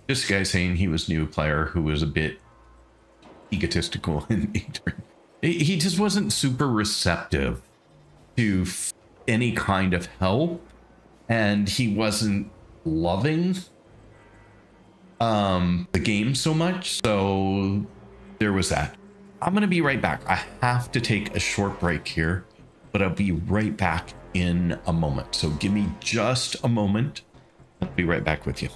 This guy saying he was new player who was a bit egotistical in nature. He just wasn't super receptive to any kind of help, and he wasn't loving the game so much. So there was that. I'm gonna be right back. I have to take a short break here, but I'll be right back in a moment. So give me just a moment. I'll be right back with you.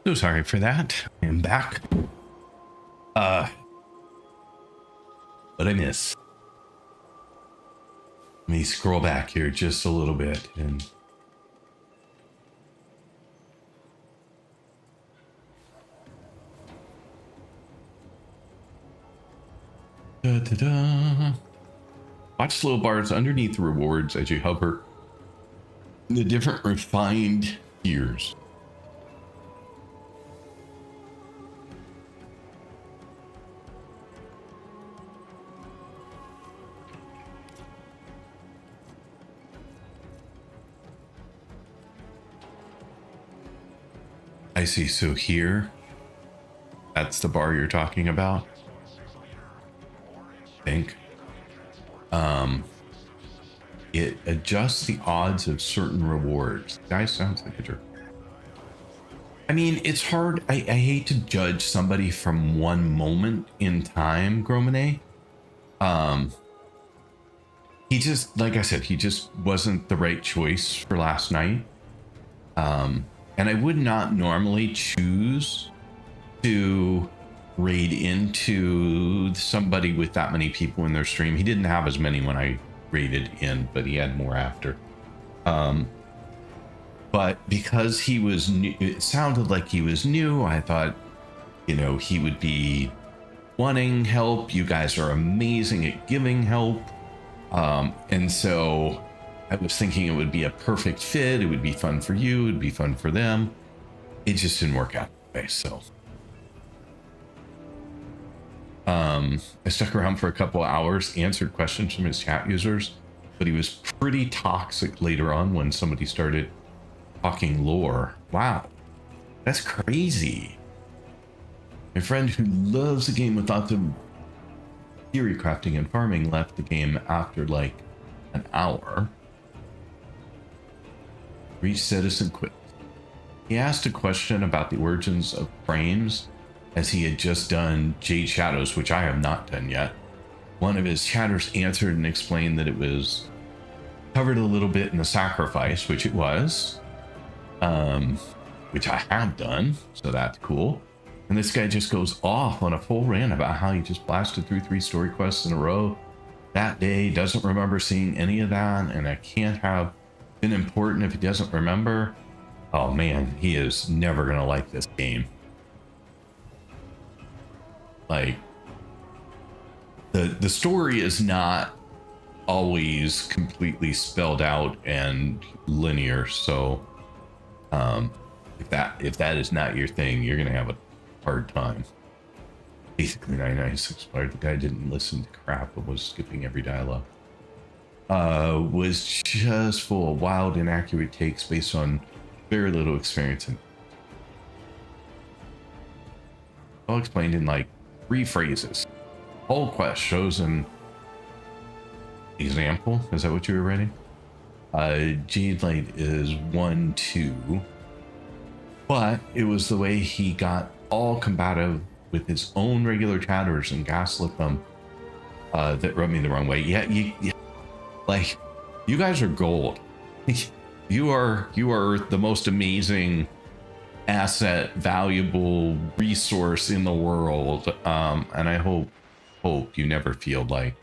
So sorry for that. I am back. What I miss? Let me scroll back here just a little bit and watch slow bars underneath the rewards as you hover the different refined tiers. I see. So here, that's the bar you're talking about. I think. It adjusts the odds of certain rewards. Guy sounds like a jerk. I mean, it's hard. I hate to judge somebody from one moment in time, Gromene. He just, like I said, he just wasn't the right choice for last night. And I would not normally choose to raid into somebody with that many people in their stream. He didn't have as many when I raided in, but he had more after. But because he was new, it sounded like he was new. I thought, you know, he would be wanting help. You guys are amazing at giving help. And so I was thinking it would be a perfect fit. It would be fun for you. It'd be fun for them. It just didn't work out that way. So I stuck around for a couple of hours, answered questions from his chat users, but he was pretty toxic later on when somebody started talking lore. Wow, that's crazy. My friend who loves the game with lots of theory crafting and farming left the game after like an hour. Reset us and quit. He asked a question about the origins of frames, as he had just done Jade Shadows, which I have not done yet. One of his chatters answered and explained that it was covered a little bit in the sacrifice, which it was, which I have done, so that's cool. And this guy just goes off on a full rant about how he just blasted through 3 story quests in a row that day, doesn't remember seeing any of that, and it can't have been important if he doesn't remember. Oh man, he is never gonna like this game. Like, the story is not always completely spelled out and linear, so if that is not your thing, you're gonna have a hard time. Basically 996 expired. The guy didn't listen to crap but was skipping every dialogue. Was just full of wild, inaccurate takes based on very little experience. And all explained in like 3 phrases. Whole quest shows an example. Is that what you were writing? Jade Light is 1-2, but it was the way he got all combative with his own regular chatters and gaslit them that rubbed me the wrong way. Yeah, like, you guys are gold. you are the most amazing asset, valuable resource in the world, and I hope you never feel like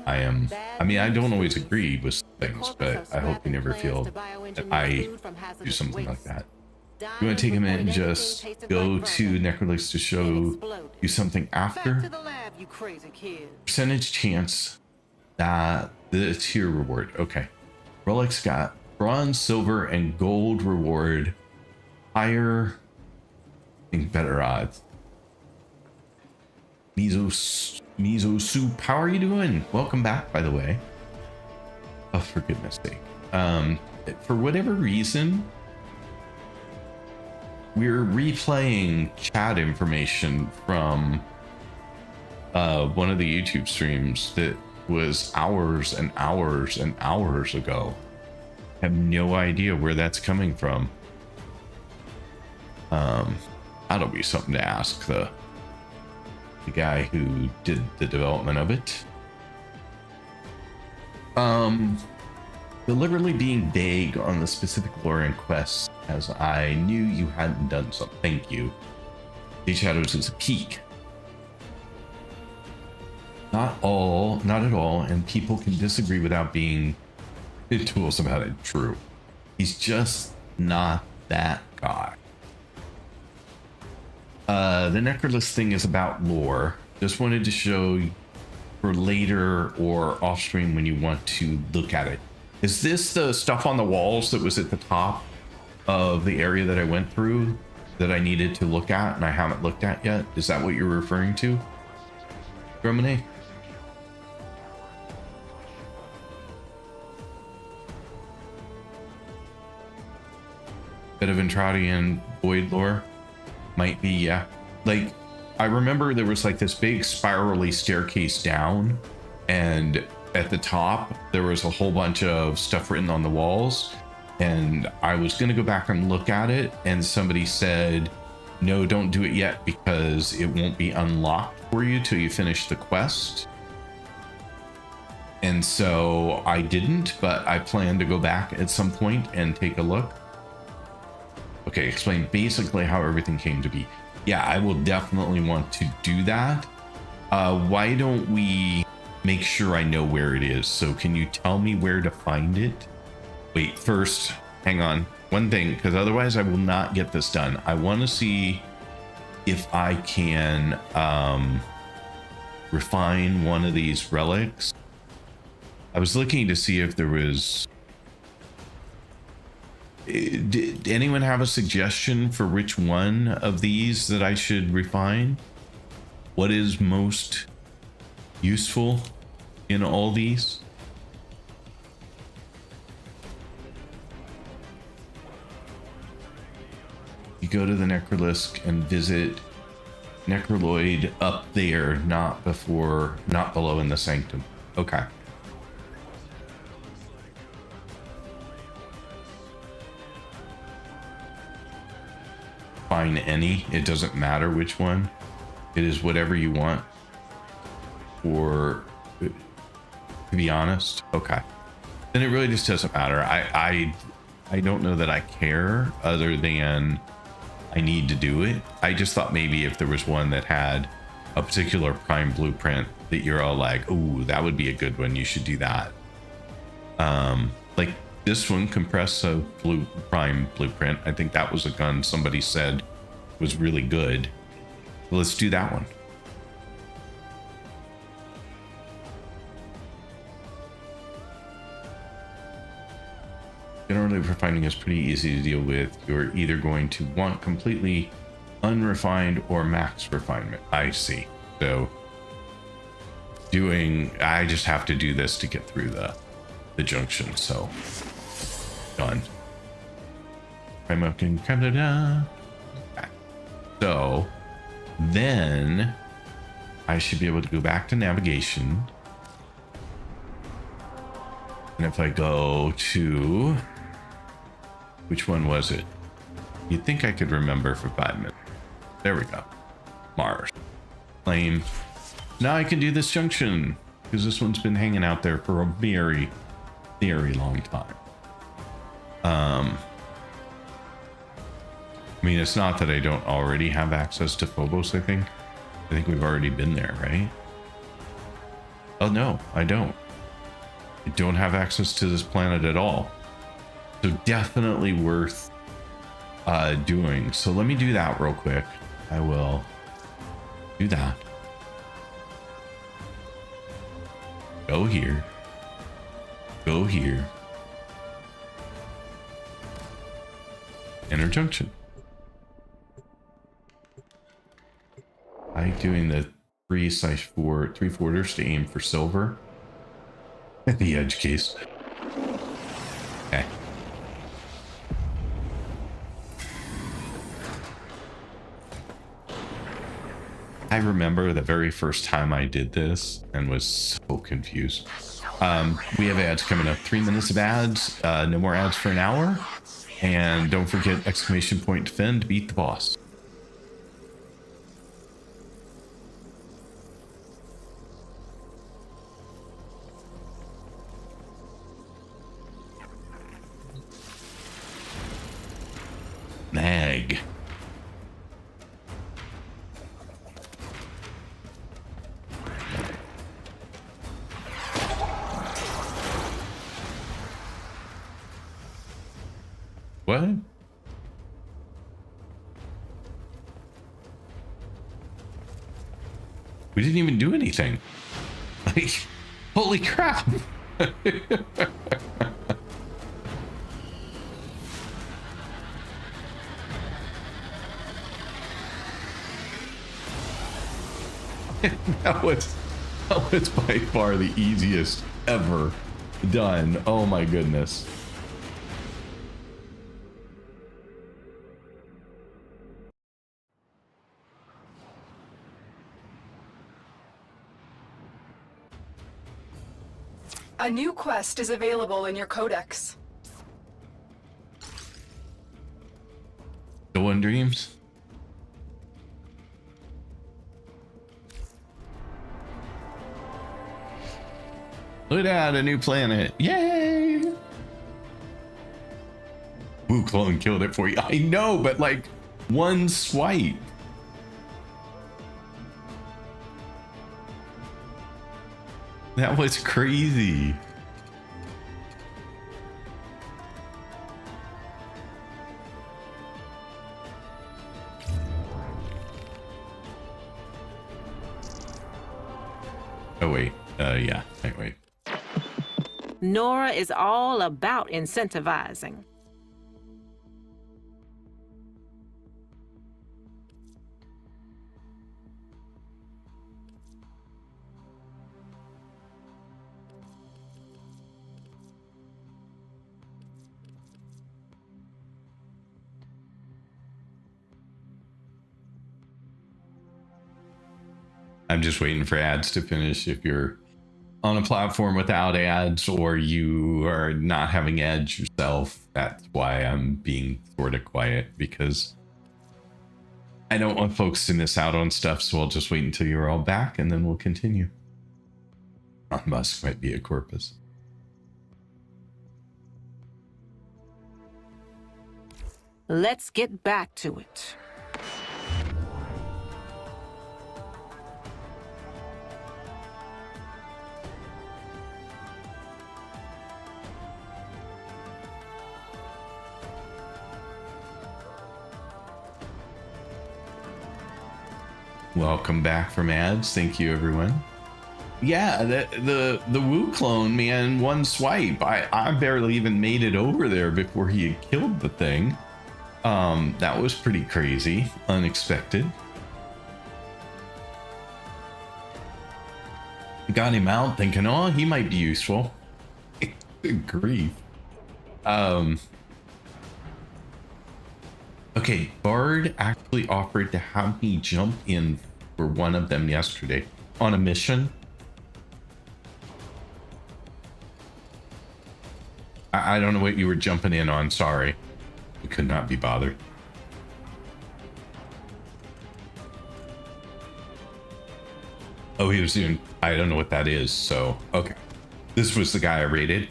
I am. I mean, I don't always agree with things, but I hope you never feel that I do something like that. You want to take a minute and just go to Necrolix to show you something after? Percentage chance that the tier reward. Okay. Rolex got bronze, silver, and gold reward. Higher, I think better odds. Miso Soup, how are you doing? Welcome back, by the way. Oh, for goodness sake. For whatever reason, we're replaying chat information from one of the YouTube streams that was hours and hours and hours ago. I have no idea where that's coming from. That'll be something to ask the guy who did the development of it. Deliberately being vague on the specific lore and quests as I knew you hadn't done so. Thank you. These shadows is a peak. Not at all, and people can disagree without being tools about it. True. He's just not that guy. The Necrolist thing is about lore. Just wanted to show for later or off stream when you want to look at it. Is this the stuff on the walls that was at the top of the area that I went through that I needed to look at and I haven't looked at yet? Is that what you're referring to, Gromine? Bit of Entradian void lore? Might be, yeah. Like, I remember there was like this big spirally staircase down, and at the top there was a whole bunch of stuff written on the walls, and I was gonna go back and look at it, and somebody said, no, don't do it yet because it won't be unlocked for you till you finish the quest. And so I didn't, but I plan to go back at some point and take a look. Okay, explain basically how everything came to be. Yeah, I will definitely want to do that. Why don't we make sure I know where it is? So can you tell me where to find it? Wait, first, hang on. One thing, because otherwise I will not get this done. I want to see if I can refine one of these relics. I was looking to see if there was... Did anyone have a suggestion for which one of these that I should refine? What is most useful in all these? You go to the Necrolisk and visit Necroloid up there, not below in the Sanctum. Okay. Find any, it doesn't matter which one. It is whatever you want. Or, to be honest, okay. Then it really just doesn't matter. I don't know that I care, other than I need to do it. I just thought maybe if there was one that had a particular prime blueprint that you're all like, ooh, that would be a good one, you should do that. Like this one, Compressa Prime Blueprint. I think that was a gun somebody said was really good. Let's do that one. Generally, refining is pretty easy to deal with. You're either going to want completely unrefined or max refinement. I see. So I just have to do this to get through the junction. So done. I'm up in Canada. So then I should be able to go back to navigation. And if I go to, which one was it? You'd think I could remember for 5 minutes. There we go. Mars. Claim. Now I can do this junction because this one's been hanging out there for a very, very long time. I mean, it's not that I don't already have access to Phobos, I think we've already been there, right? Oh, no, I don't. I don't have access to this planet at all. So definitely worth doing. So let me do that real quick. I will do that. Go here. Go here. Inner junction. I doing the 3/4 to aim for silver at the edge case. Okay. I remember the very first time I did this and was so confused. We have ads coming up. 3 minutes of ads. No more ads for an hour. And don't forget !defend to beat the boss. We didn't even do anything. Like, holy crap. that was by far the easiest ever done. Oh my goodness. A new quest is available in your codex. Go on dreams. Look at a new planet. Yay! Woo clone killed it for you. I know, but like one swipe. That was crazy. Oh wait, yeah, wait. Nora is all about incentivizing. I'm just waiting for ads to finish. If you're on a platform without ads or you are not having ads yourself, that's why I'm being sort of quiet, because I don't want folks to miss out on stuff. So I'll just wait until you're all back and then we'll continue. Musk might be a corpus. Let's get back to it. Welcome back from ads. Thank you, everyone. Yeah, the Woo clone, man, one swipe. I barely even made it over there before he had killed the thing. That was pretty crazy, unexpected. Got him out thinking, oh, he might be useful. Good grief. Okay, Bard actually offered to have me jump in for one of them yesterday on a mission. I don't know what you were jumping in on, sorry. We could not be bothered. Oh, he was doing, I don't know what that is, so, okay. This was the guy I raided.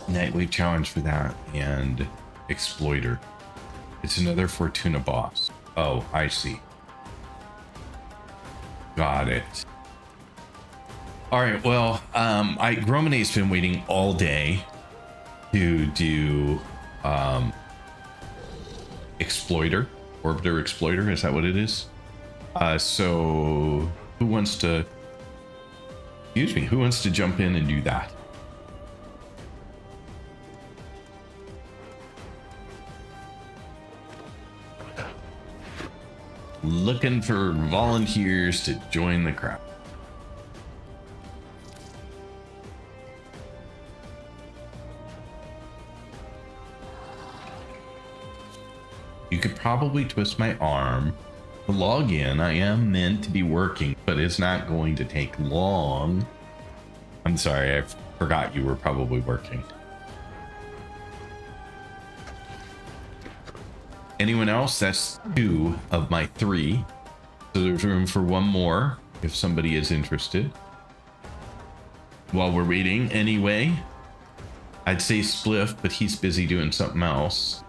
Nightwave challenge for that, and Exploiter. It's another Fortuna boss. Oh, I see. Got it. All right, well, Grominate's been waiting all day to do Exploiter, Orbiter Exploiter, is that what it is? So who wants to, excuse me, who wants to jump in and do that? Looking for volunteers to join the crowd. You could probably twist my arm to log in. I am meant to be working, but it's not going to take long. I'm sorry, I forgot you were probably working. Anyone else? That's 2 of my 3. So there's room for one more if somebody is interested. While we're waiting, anyway, I'd say Spliff, but he's busy doing something else.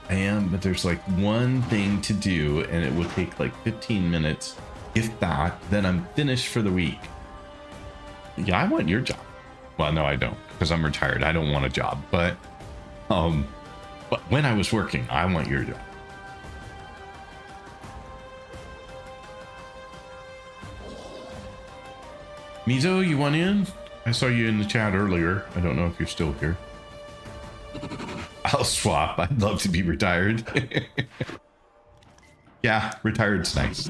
I am, but there's like one thing to do and it will take like 15 minutes, if that, then I'm finished for the week. Yeah, I want your job. Well, no, I don't, because I'm retired. I don't want a job, but when I was working, I want your job. Mizo, you want in? I saw you in the chat earlier. I don't know if you're still here. I'll swap. I'd love to be retired. Yeah, retired's nice.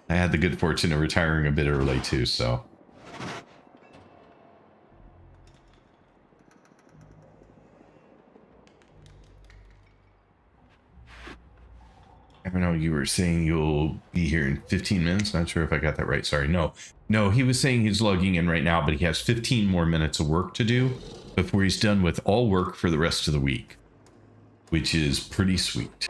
I had the good fortune of retiring a bit early too, so. I don't know, you were saying you'll be here in 15 minutes. Not sure if I got that right. Sorry. No, he was saying he's logging in right now, but he has 15 more minutes of work to do before he's done with all work for the rest of the week, which is pretty sweet.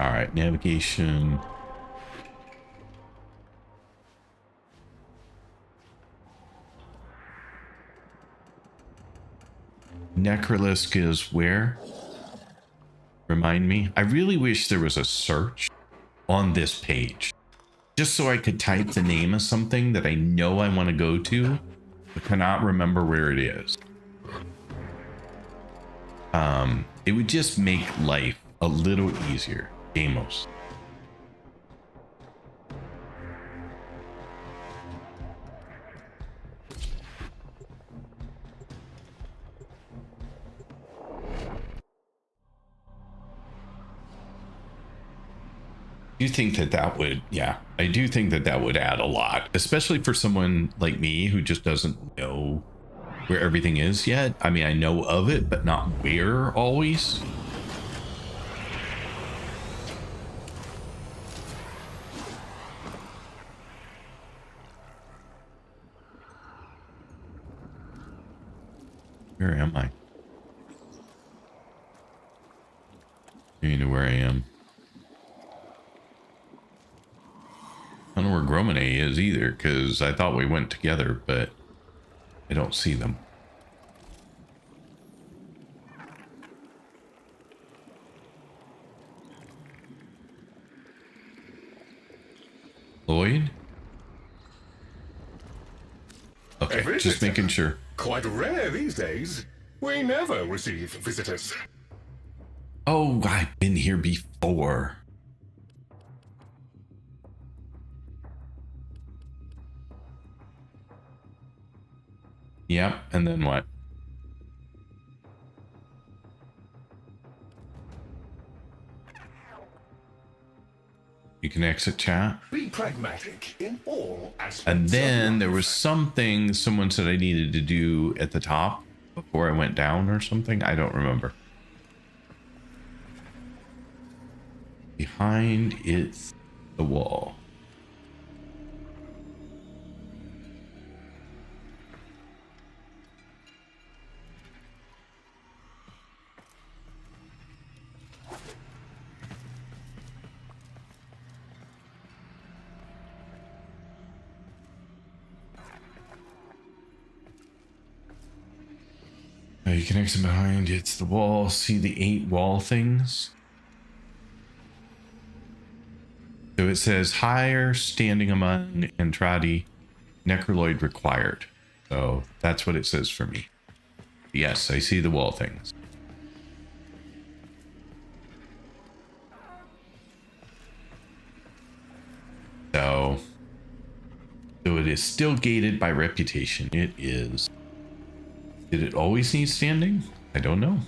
All right, navigation. Necrolisk is where? Remind me. I really wish there was a search on this page, just so I could type the name of something that I know I want to go to, but cannot remember where it is. It would just make life a little easier. Gamos. Do you think that would, yeah, I do think that would add a lot, especially for someone like me who just doesn't know where everything is yet. I mean, I know of it, but not where always. Where am I? You know where I am. I don't know where Gromane is either, because I thought we went together, but I don't see them. Lloyd? Okay, just making sure. Quite rare these days. We never receive visitors. Oh, I've been here before. Yep, and then what? You can exit chat. Be pragmatic in all aspects. And then there was something someone said I needed to do at the top before I went down or something. I don't remember. Behind it's the wall. You can exit behind, it's the wall. See the 8 wall things? So it says higher standing among Entradi, Necroloid required. So that's what it says for me. Yes, I see the wall things. So it is still gated by reputation. It is. Did it always need standing? I don't know.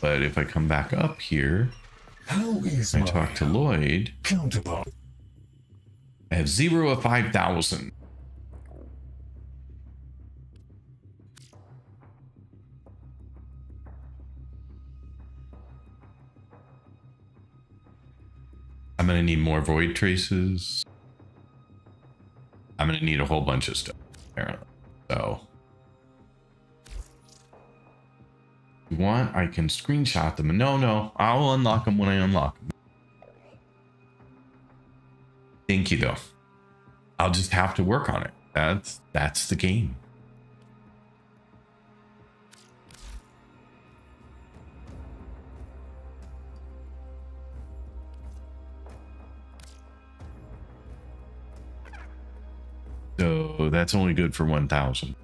But if I come back up here, How is I talk to Lloyd. counterpart? I have 0 of 5,000. I'm gonna need more void traces. I'm gonna need a whole bunch of stuff, apparently. So you want, I can screenshot them. No, I'll unlock them when I unlock them. Thank you, though. I'll just have to work on it. That's the game. So that's only good for 1,000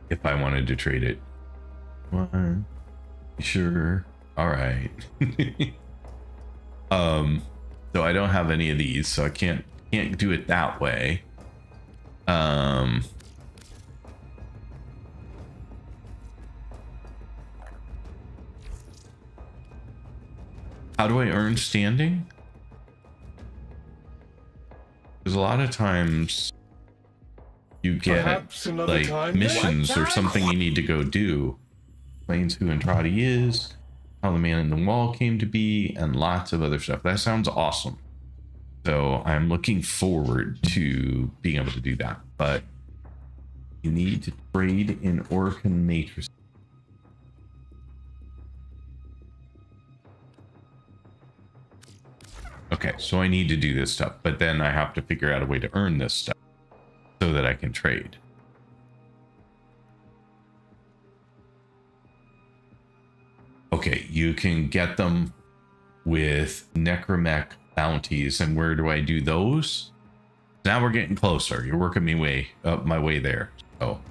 if I wanted to trade it. One, sure. All right. So I don't have any of these, so I can't do it that way. How do I earn standing? Because a lot of times you get like missions or something you need to go do. Explains who Andrade is, how the man in the wall came to be, and lots of other stuff. That sounds awesome. So I'm looking forward to being able to do that. But you need to trade in Orcan Matrix. Okay, so I need to do this stuff, but then I have to figure out a way to earn this stuff so that I can trade. Okay, you can get them with Necromech bounties, and where do I do those? Now we're getting closer. You're working me way up my way there. So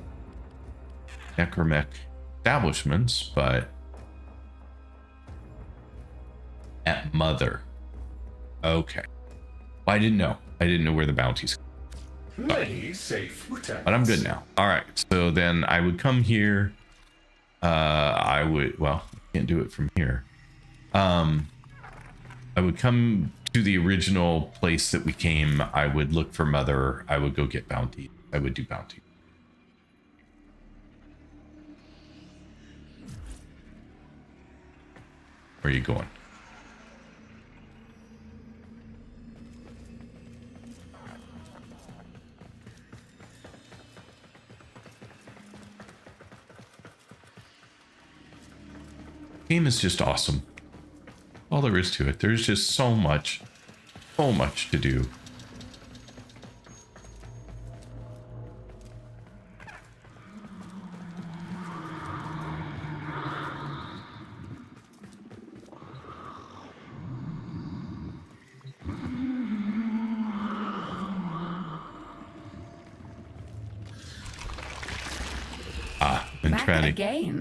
Necromech establishments, but at Mother. Okay. Well, I didn't know where the bounties. But I'm good now. All right. So then I would come here. Well, can't do it from here. I would come to the original place that we came. I would look for Mother. I would go get bounty. I would do bounty. Where are you going? Game is just awesome. All there is to it. There's just so much to do.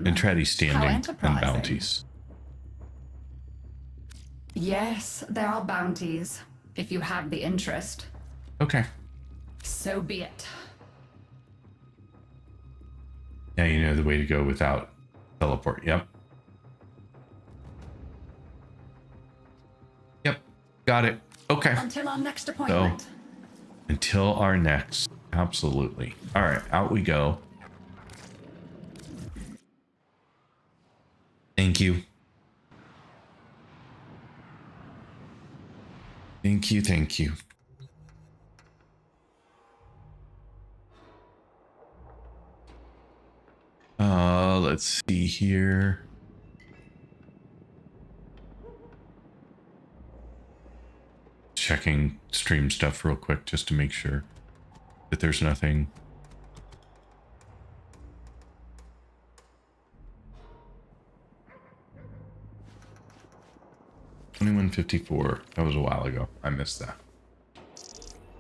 Entradi standing and bounties. Yes, there are bounties, if you have the interest. Okay. So be it. Now you know the way to go without teleport. Yep. Yep. Got it. Okay. Until our next appointment. So, until our next. Absolutely. All right. Out we go. Thank you. Thank you, thank you. Let's see here. Checking stream stuff real quick just to make sure that there's nothing. $21.54. That was a while ago. I missed that.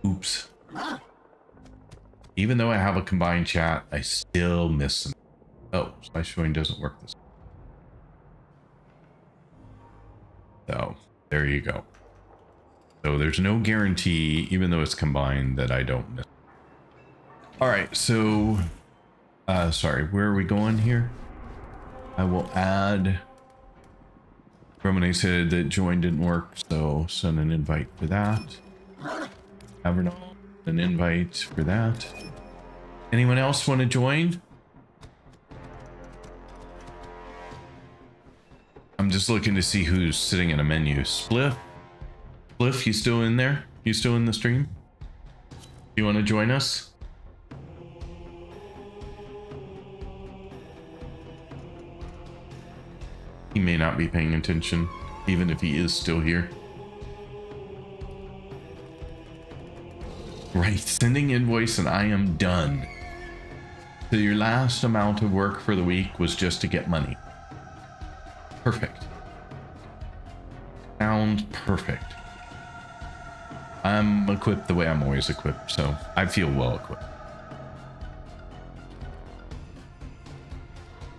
Oops. Even though I have a combined chat, I still miss them. Oh, slice showing doesn't work this. So there you go. So there's no guarantee, even though it's combined, that I don't miss. All right. So, sorry, where are we going here? I will add. Romane said that join didn't work, so send an invite for that. Avernal, an invite for that. Anyone else want to join? I'm just looking to see who's sitting in a menu. Spliff, you still in there? You still in the stream? You want to join us? He may not be paying attention, even if he is still here. Right, sending invoice and I am done. So your last amount of work for the week was just to get money. Perfect. Sounds perfect. I'm equipped the way I'm always equipped, so I feel well equipped.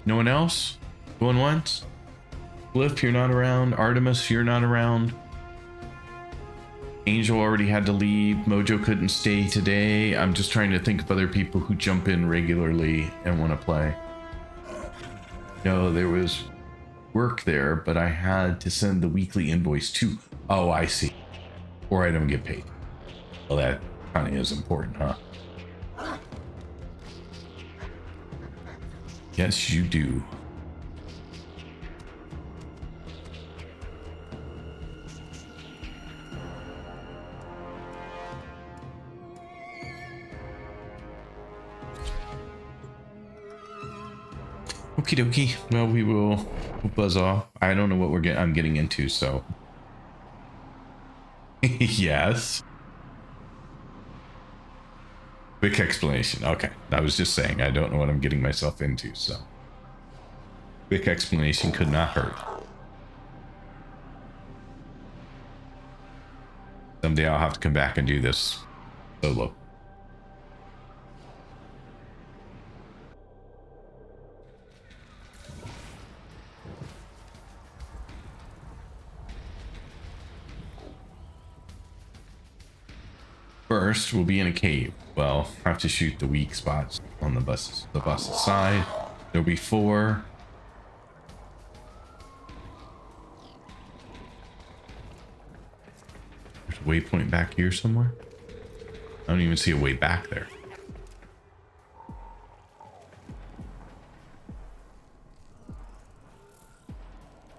No one else? Going once? Cliff, you're not around. Artemis, you're not around. Angel already had to leave. Mojo couldn't stay today. I'm just trying to think of other people who jump in regularly and want to play. No, there was work there, but I had to send the weekly invoice too. Oh, I see. Or I don't get paid. Well, that kind of is important, huh? Yes, you do. Okie dokie. Well, we'll buzz off. I don't know what I'm getting into, so. Yes. Quick explanation. Okay. I was just saying I don't know what I'm getting myself into, so. Quick explanation could not hurt. Someday I'll have to come back and do this solo. First, we'll be in a cave. Well, I have to shoot the weak spots on the bus's side. There'll be 4. There's a waypoint back here somewhere. I don't even see a way back there.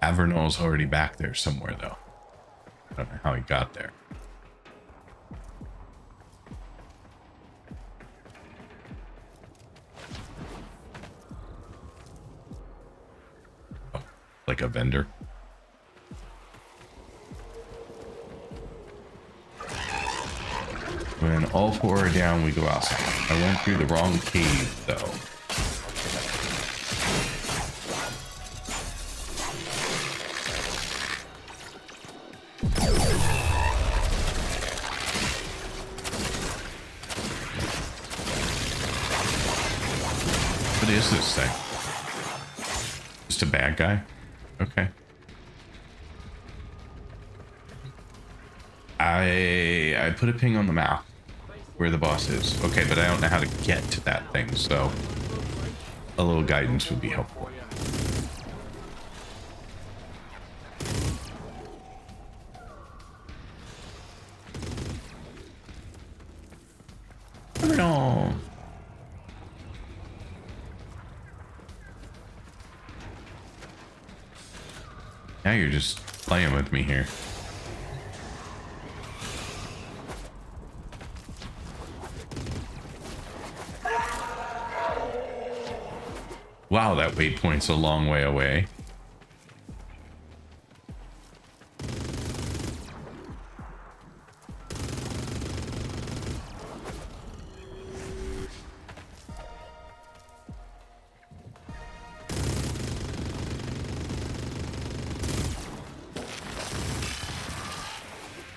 Avernal's already back there somewhere, though. I don't know how he got there. Like a vendor. When all 4 are down, we go outside. I went through the wrong cave, though. What is this thing? Just a bad guy? Okay. I put a ping on the map where the boss is. Okay, but I don't know how to get to that thing, so a little guidance would be helpful. No. Now you're just playing with me here. Wow, that waypoint's a long way away.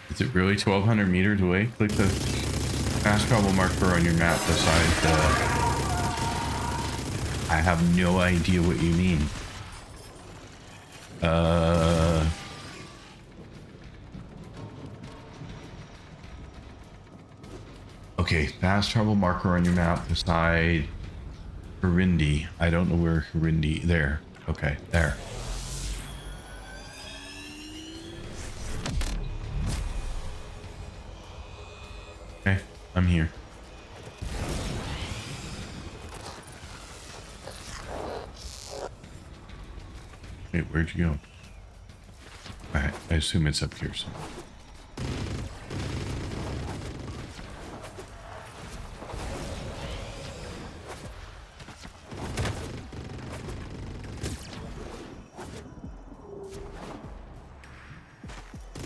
Is it really 1,200 meters away? Click the fast travel marker on your map beside the... I have no idea what you mean. Okay, fast travel marker on your map beside Harindi. I don't know where Harindi... There. Okay, there. Okay, I'm here. Wait, where'd you go? I assume it's up here somewhere.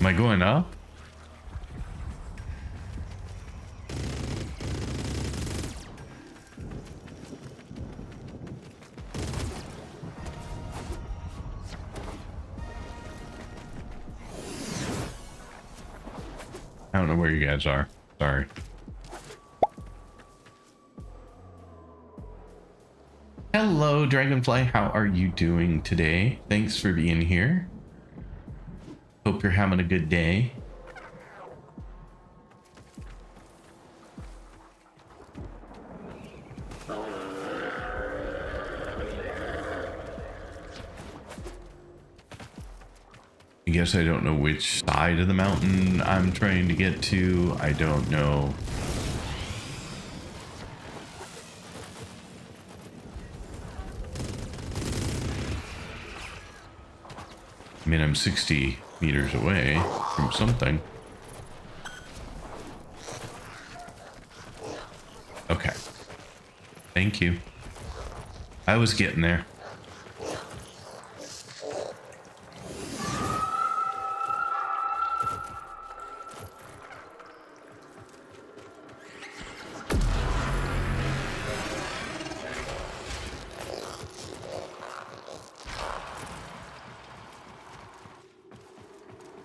Am I going up? I don't know where you guys are. Sorry. Hello, Dragonfly. How are you doing today? Thanks for being here. Hope you're having a good day. I guess I don't know which side of the mountain I'm trying to get to. I don't know. I mean, I'm 60 meters away from something. Okay. Thank you. I was getting there.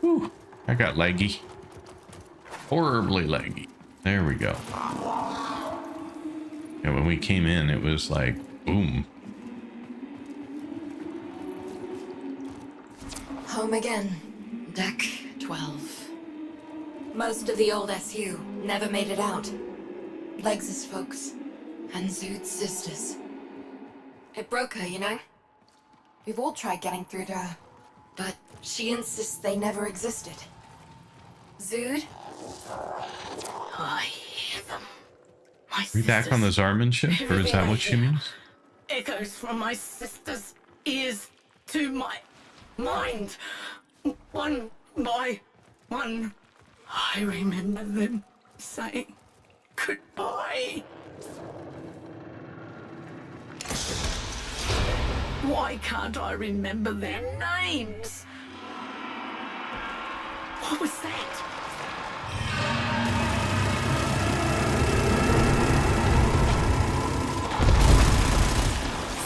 Whew, I got laggy. Horribly laggy. There we go. Yeah, when we came in, it was like, boom. Home again. Deck 12. Most of the old SU never made it out. Legs' folks. And Zood's sisters. It broke her, you know? We've all tried getting through to her. But she insists they never existed. Zood? I hear them. My Are we back on the Zarman ship, or is that what she means? Echoes from my sister's ears to my mind. One by one, I remember them saying goodbye. Why can't I remember their names? What was that?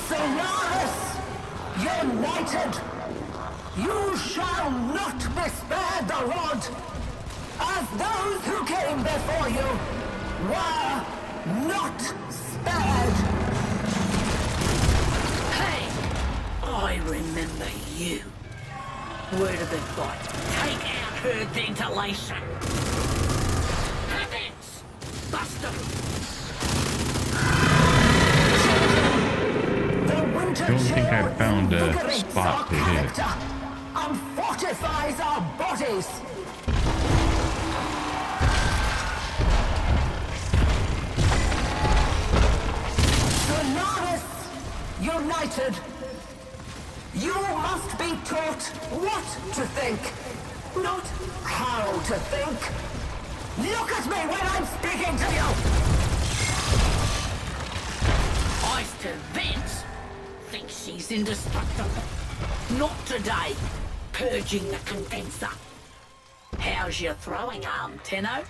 Solaris, united, you shall not be spared the rod, as those who came before you were not spared. Hey, I remember you. Word of advice, take out her ventilation. Heavens, bust them. I don't think I found a spot to hit. And fortifies our bodies. Solaris, united, you must be taught what to think, not how to think. Look at me when I'm speaking to you! Eyes to vents. Think she's indestructible. Not today. Purging the condenser. How's your throwing arm, Tenno?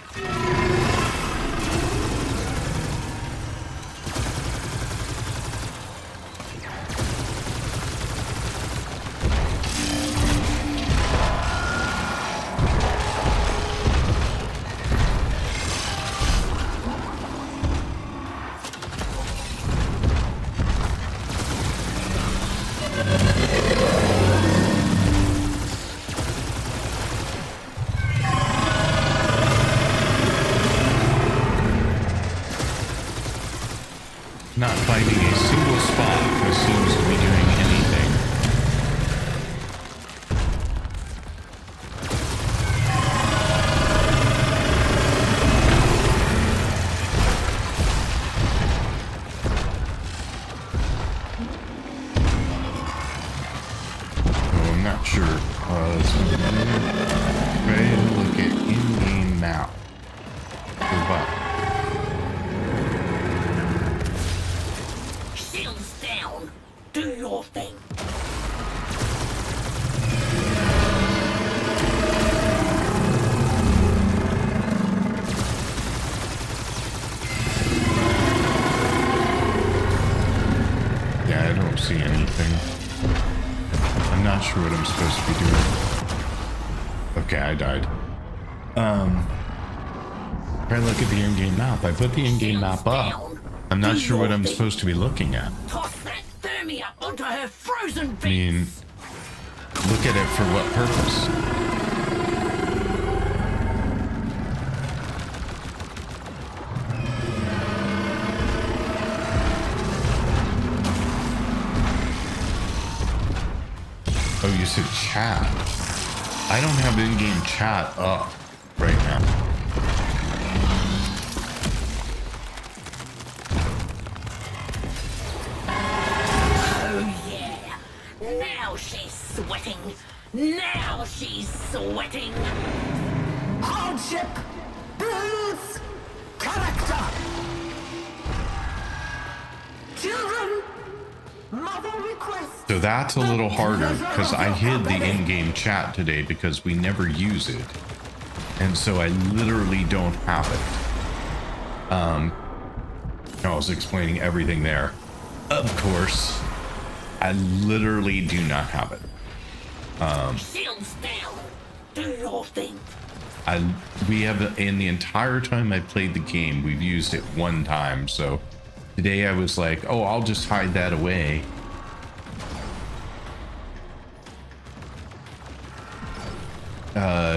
Not finding a single spot that seems to be doing anything. Oh, I'm not sure. Let's try to look at in-game map. Goodbye. Shields down. Do your thing. see anything. I'm not sure what I'm supposed to be doing. Okay, I died. Try to look at the in-game map. I put the in-game map up. I'm not sure what I'm supposed to be looking at. Toss that Thermia onto her frozen I mean, look at it for what purpose? Oh, you said chat. I don't have in-game chat up right now. Oh yeah. Now she's sweating. Now she's sweating. Hardship builds character. Children, mother requests. So that's a little harder because I hid the in-game chat today because we never use it. And so I literally don't have it. I was explaining everything there. Of course, I literally do not have it. Shields down. Do your thing. We have, in the entire time I played the game, we've used it one time. So today I was like, oh, I'll just hide that away.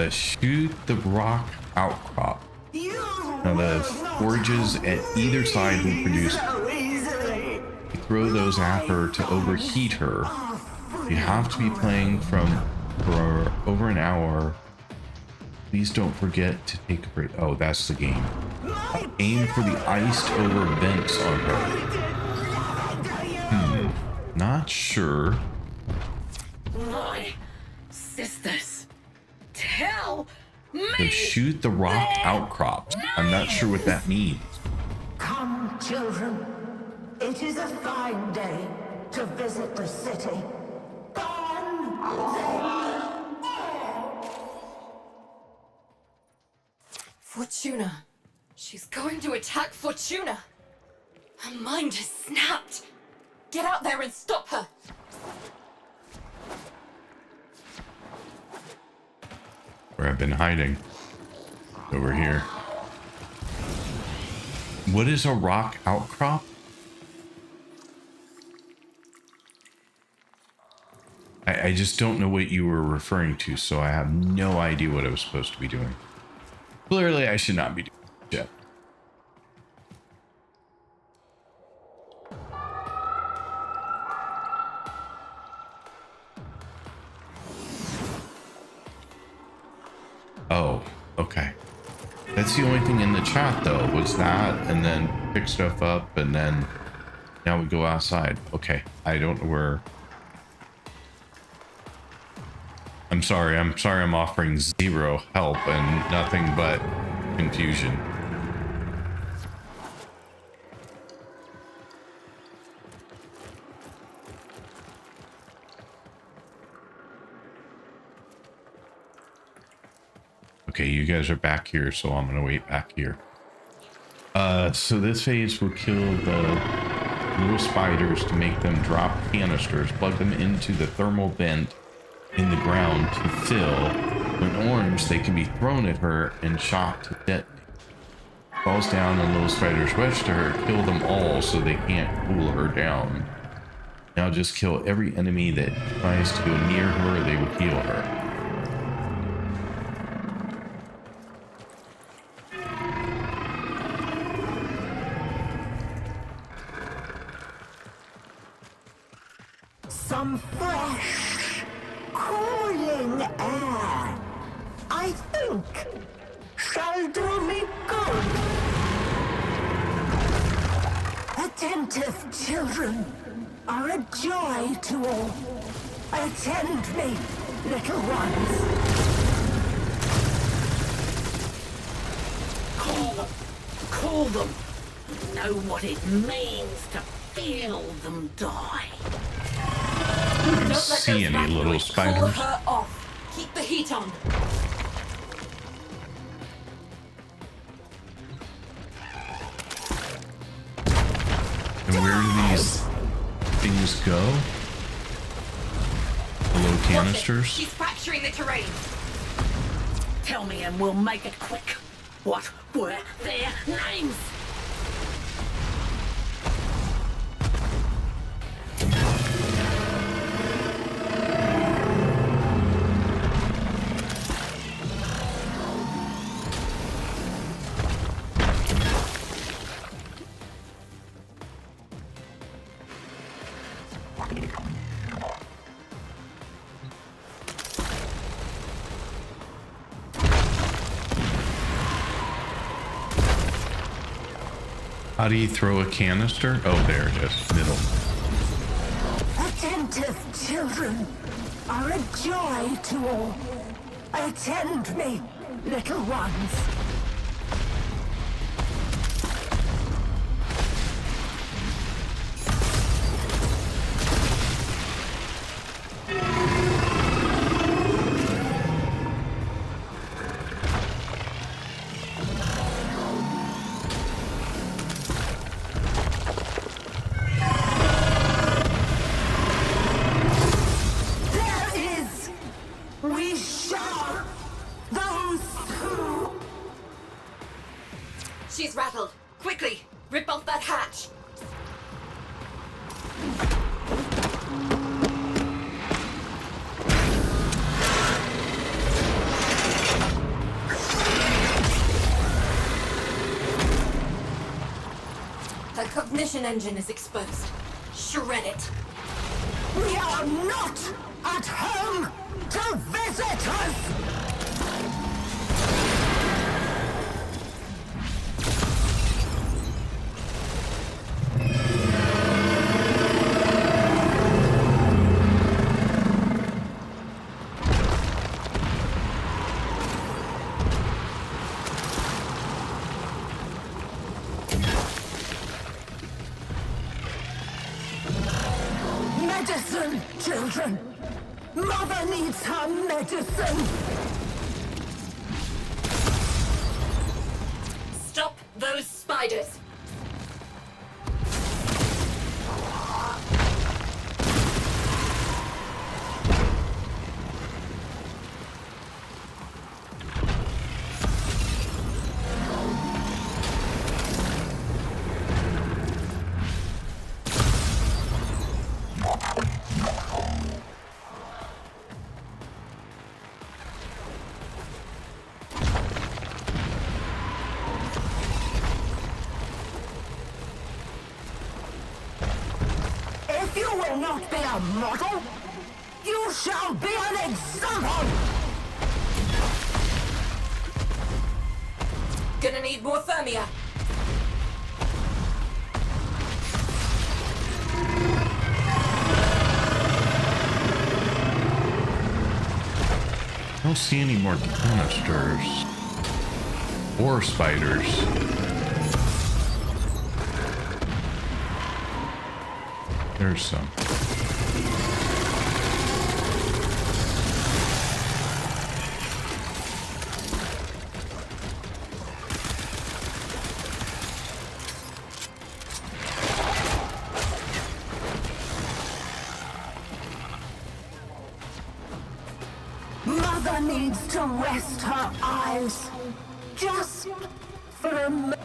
Shoot the rock outcrop. Now the forges at either side will produce. You throw those at her to overheat her. You have to be playing for over an hour. Please don't forget to take a break. Oh, that's the game. Aim for the iced over vents on her. Not sure. My sisters. Tell me. So shoot the rock outcrops. I'm not sure what that means. Come, children. It is a fine day to visit the city. Fortuna. She's going to attack Fortuna. Her mind has snapped. Get out there and stop her. Where I've been hiding. Over here. What is a rock outcrop? I just don't know what you were referring to, so I have no idea what I was supposed to be doing. Clearly, I should not be doing shit. Oh, okay. That's the only thing in the chat, though, was that, and then pick stuff up, and then now we go outside. Okay, I don't know where... I'm sorry I'm offering zero help and nothing but confusion. Okay, you guys are back here, so I'm gonna wait back here. So this phase will kill the little spiders to make them drop canisters, plug them into the thermal vent in the ground to fill. When orange, they can be thrown at her and shot to detonate. Falls down and little spiders rush to her, kill them all so they can't cool her down. Now just kill every enemy that tries to go near her, they will heal her. Some fresh, cooling air, I think, shall do me good. Attentive children are a joy to all. Attend me, little ones. Call them. Know what it means to feel them die. I don't see any little spiders. Call her off. Keep the heat on. And where do these things go. The low canisters. She's fracturing the terrain. Tell me and we'll make it quick. What were their names? How do you throw a canister? Oh, there it is. Middle. Attentive children are a joy to all. Attend me, little ones. She's rattled. Quickly, rip off that hatch. Her cognition engine is exposed. Shred it. We are not at home to visitors! Medicine, children! Mother needs her medicine! Stop those spiders! If you will not be a model, you shall be an example! Gonna need more thermia. I don't see any more canisters. Or spiders. There's some. Mother needs to rest her eyes. Just for a moment.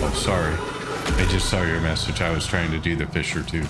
Oh, sorry. I just saw your message. I was trying to do the Fisher too.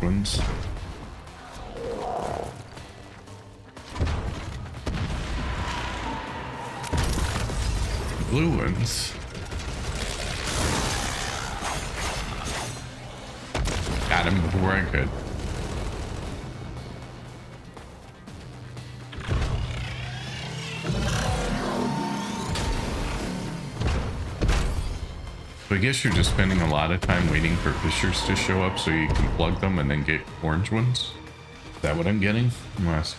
ones. Blue ones. Got him before I could. So I guess you're just spending a lot of time waiting for fissures to show up so you can plug them and then get orange ones? Is that what I'm getting? Unless...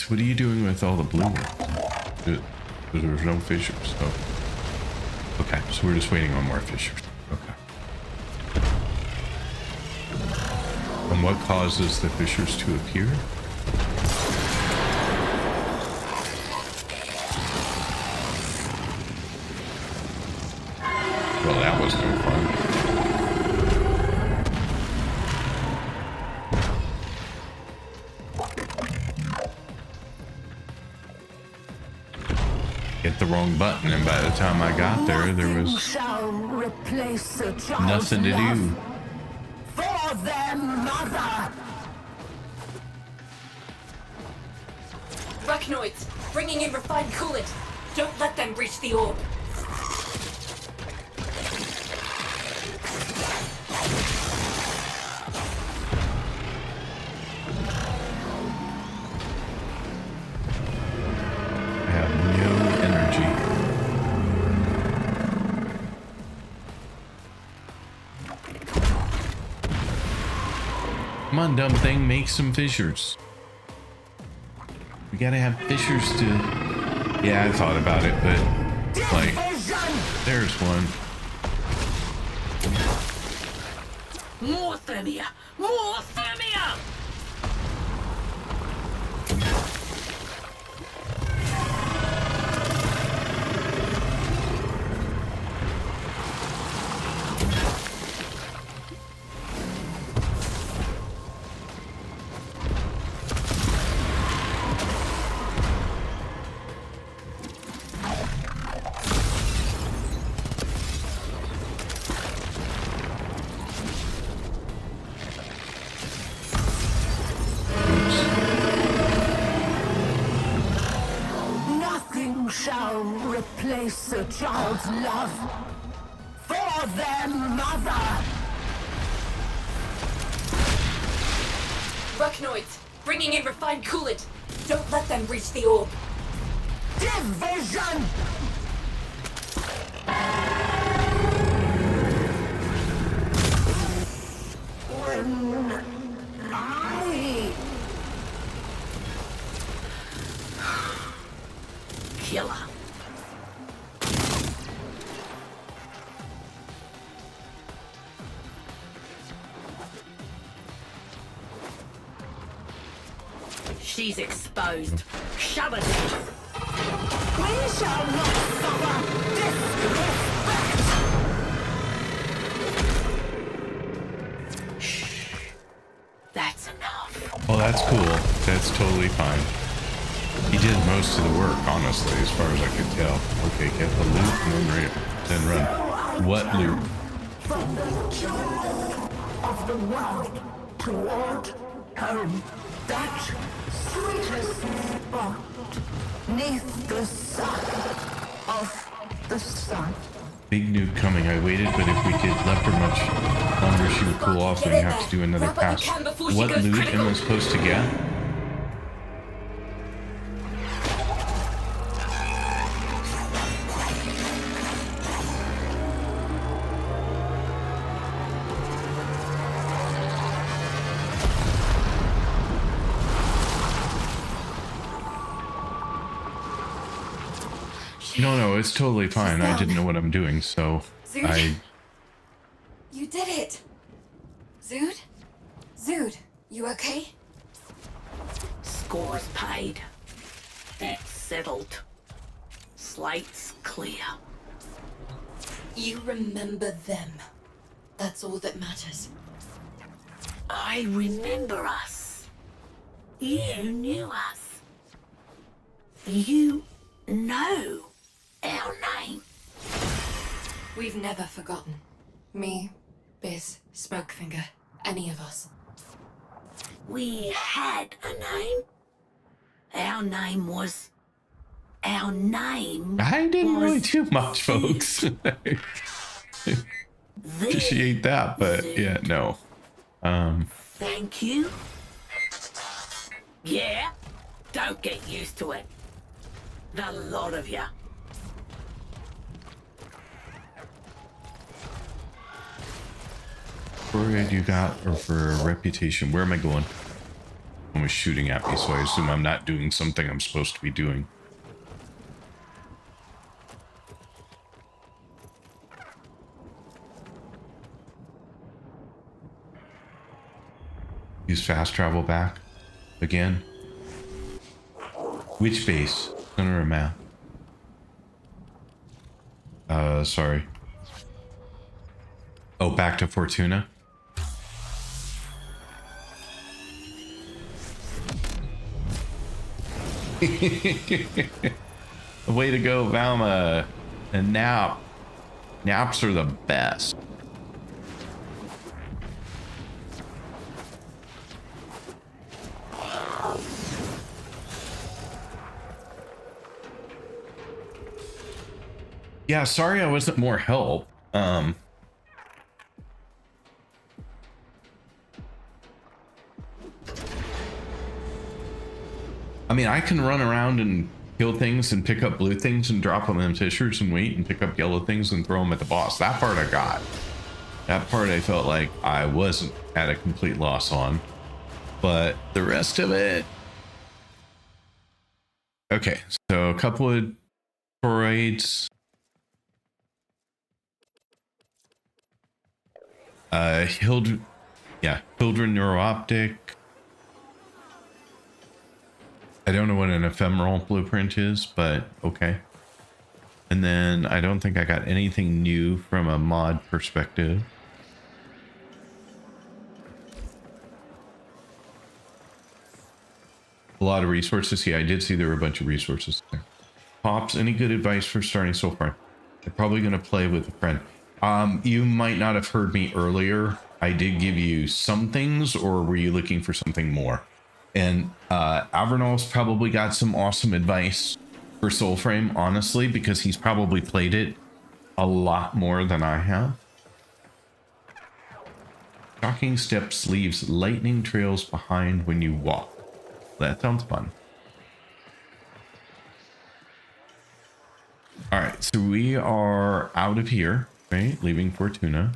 What are you doing with all the blue ones? There's no fissures. Oh. Okay, so we're just waiting on more fissures. Okay. And what causes the fissures to appear? Well, that was no fun. Hit the wrong button, and by the time I got there, there was nothing to do. For their mother! Arachnoids, bringing in refined coolant. Don't let them reach the orb. Come on, dumb thing, make some fissures. We gotta have fissures to... Yeah, I thought about it, but... Like, there's one. More thermia! More thermia! Shall replace a child's love for their mother. Arachnoids, bringing in refined coolant. Don't let them reach the orb. Division! Killer. She's exposed. Shove it. We shall not suffer disrespect! Shh. That's enough. Oh, that's cool. That's totally fine. He did most of the work, honestly, as far as I could tell. Okay, get the loot and then run. What loot? From the joy of the world toward home. That sweetest spot neath the sun of the sun. Big nuke coming. I waited, but if we did left her much longer, she would cool off and we have to do another pass. What loot am I supposed to get? No, it's totally fine. I didn't know what I'm doing, so Zood? You did it! Zood? Zood, you okay? Score's paid. That's settled. Slate's clear. You remember them. That's all that matters. I remember us. You knew us. You know our name. We've never forgotten. Me, Biz, Smokefinger, any of us. We had a name. Our name was... Our name I didn't really was do much, folks. Appreciate that, but yeah, no. Thank you. Yeah, don't get used to it. The lot of ya. For you got, or for a reputation? Where am I going? Someone was shooting at me, so I assume I'm not doing something I'm supposed to be doing. Use fast travel back again. Which base? Center of map. Sorry. Oh, back to Fortuna. Way to go, Valma. And nap. Naps are the best. Yeah, sorry I wasn't more help. I mean, I can run around and kill things and pick up blue things and drop them in fissures and wait and pick up yellow things and throw them at the boss. That part I got. That part I felt like I wasn't at a complete loss on. But the rest of it... Okay, so a couple of toroids. Hildren Neurooptic. I don't know what an ephemeral blueprint is, but okay. And then I don't think I got anything new from a mod perspective. A lot of resources. Yeah, I did see there were a bunch of resources there. Pops, any good advice for starting so far? I'm probably going to play with a friend. You might not have heard me earlier. I did give you some things, or were you looking for something more? And Avernal's probably got some awesome advice for Soulframe, honestly, because he's probably played it a lot more than I have. Shocking steps leaves lightning trails behind when you walk. That sounds fun. All right, so we are out of here, right? Leaving Fortuna.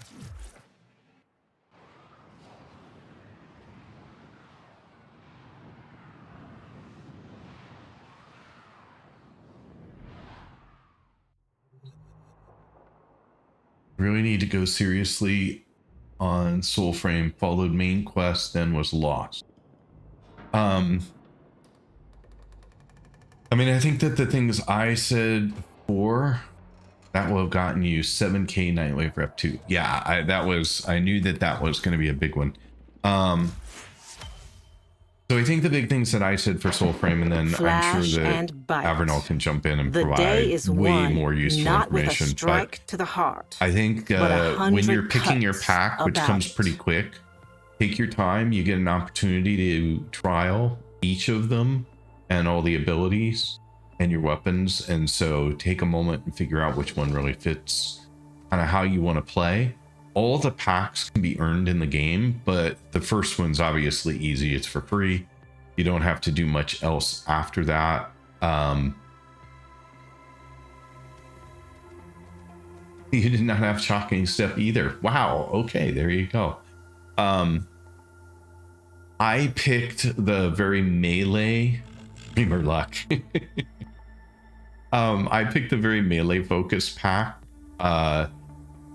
Really need to go seriously on Soulframe. Followed main quest, then was lost. I mean, I think that the things I said before, that will have gotten you 7K Nightwave Rep 2. Yeah, I knew that was going to be a big one. So I think the big things that I said for Soulframe, and then I'm sure that Avernal can jump in and provide way more useful information. Strike to the heart. I think when you're picking your pack, which comes pretty quick, take your time. You get an opportunity to trial each of them and all the abilities and your weapons. And so take a moment and figure out which one really fits kind of how you want to play. All the packs can be earned in the game, but the first one's obviously easy. It's for free. You don't have to do much else after that. You did not have Shocking Step either. Wow. Okay, there you go. I picked the very melee Dreamer Luck. I picked the very melee focused pack.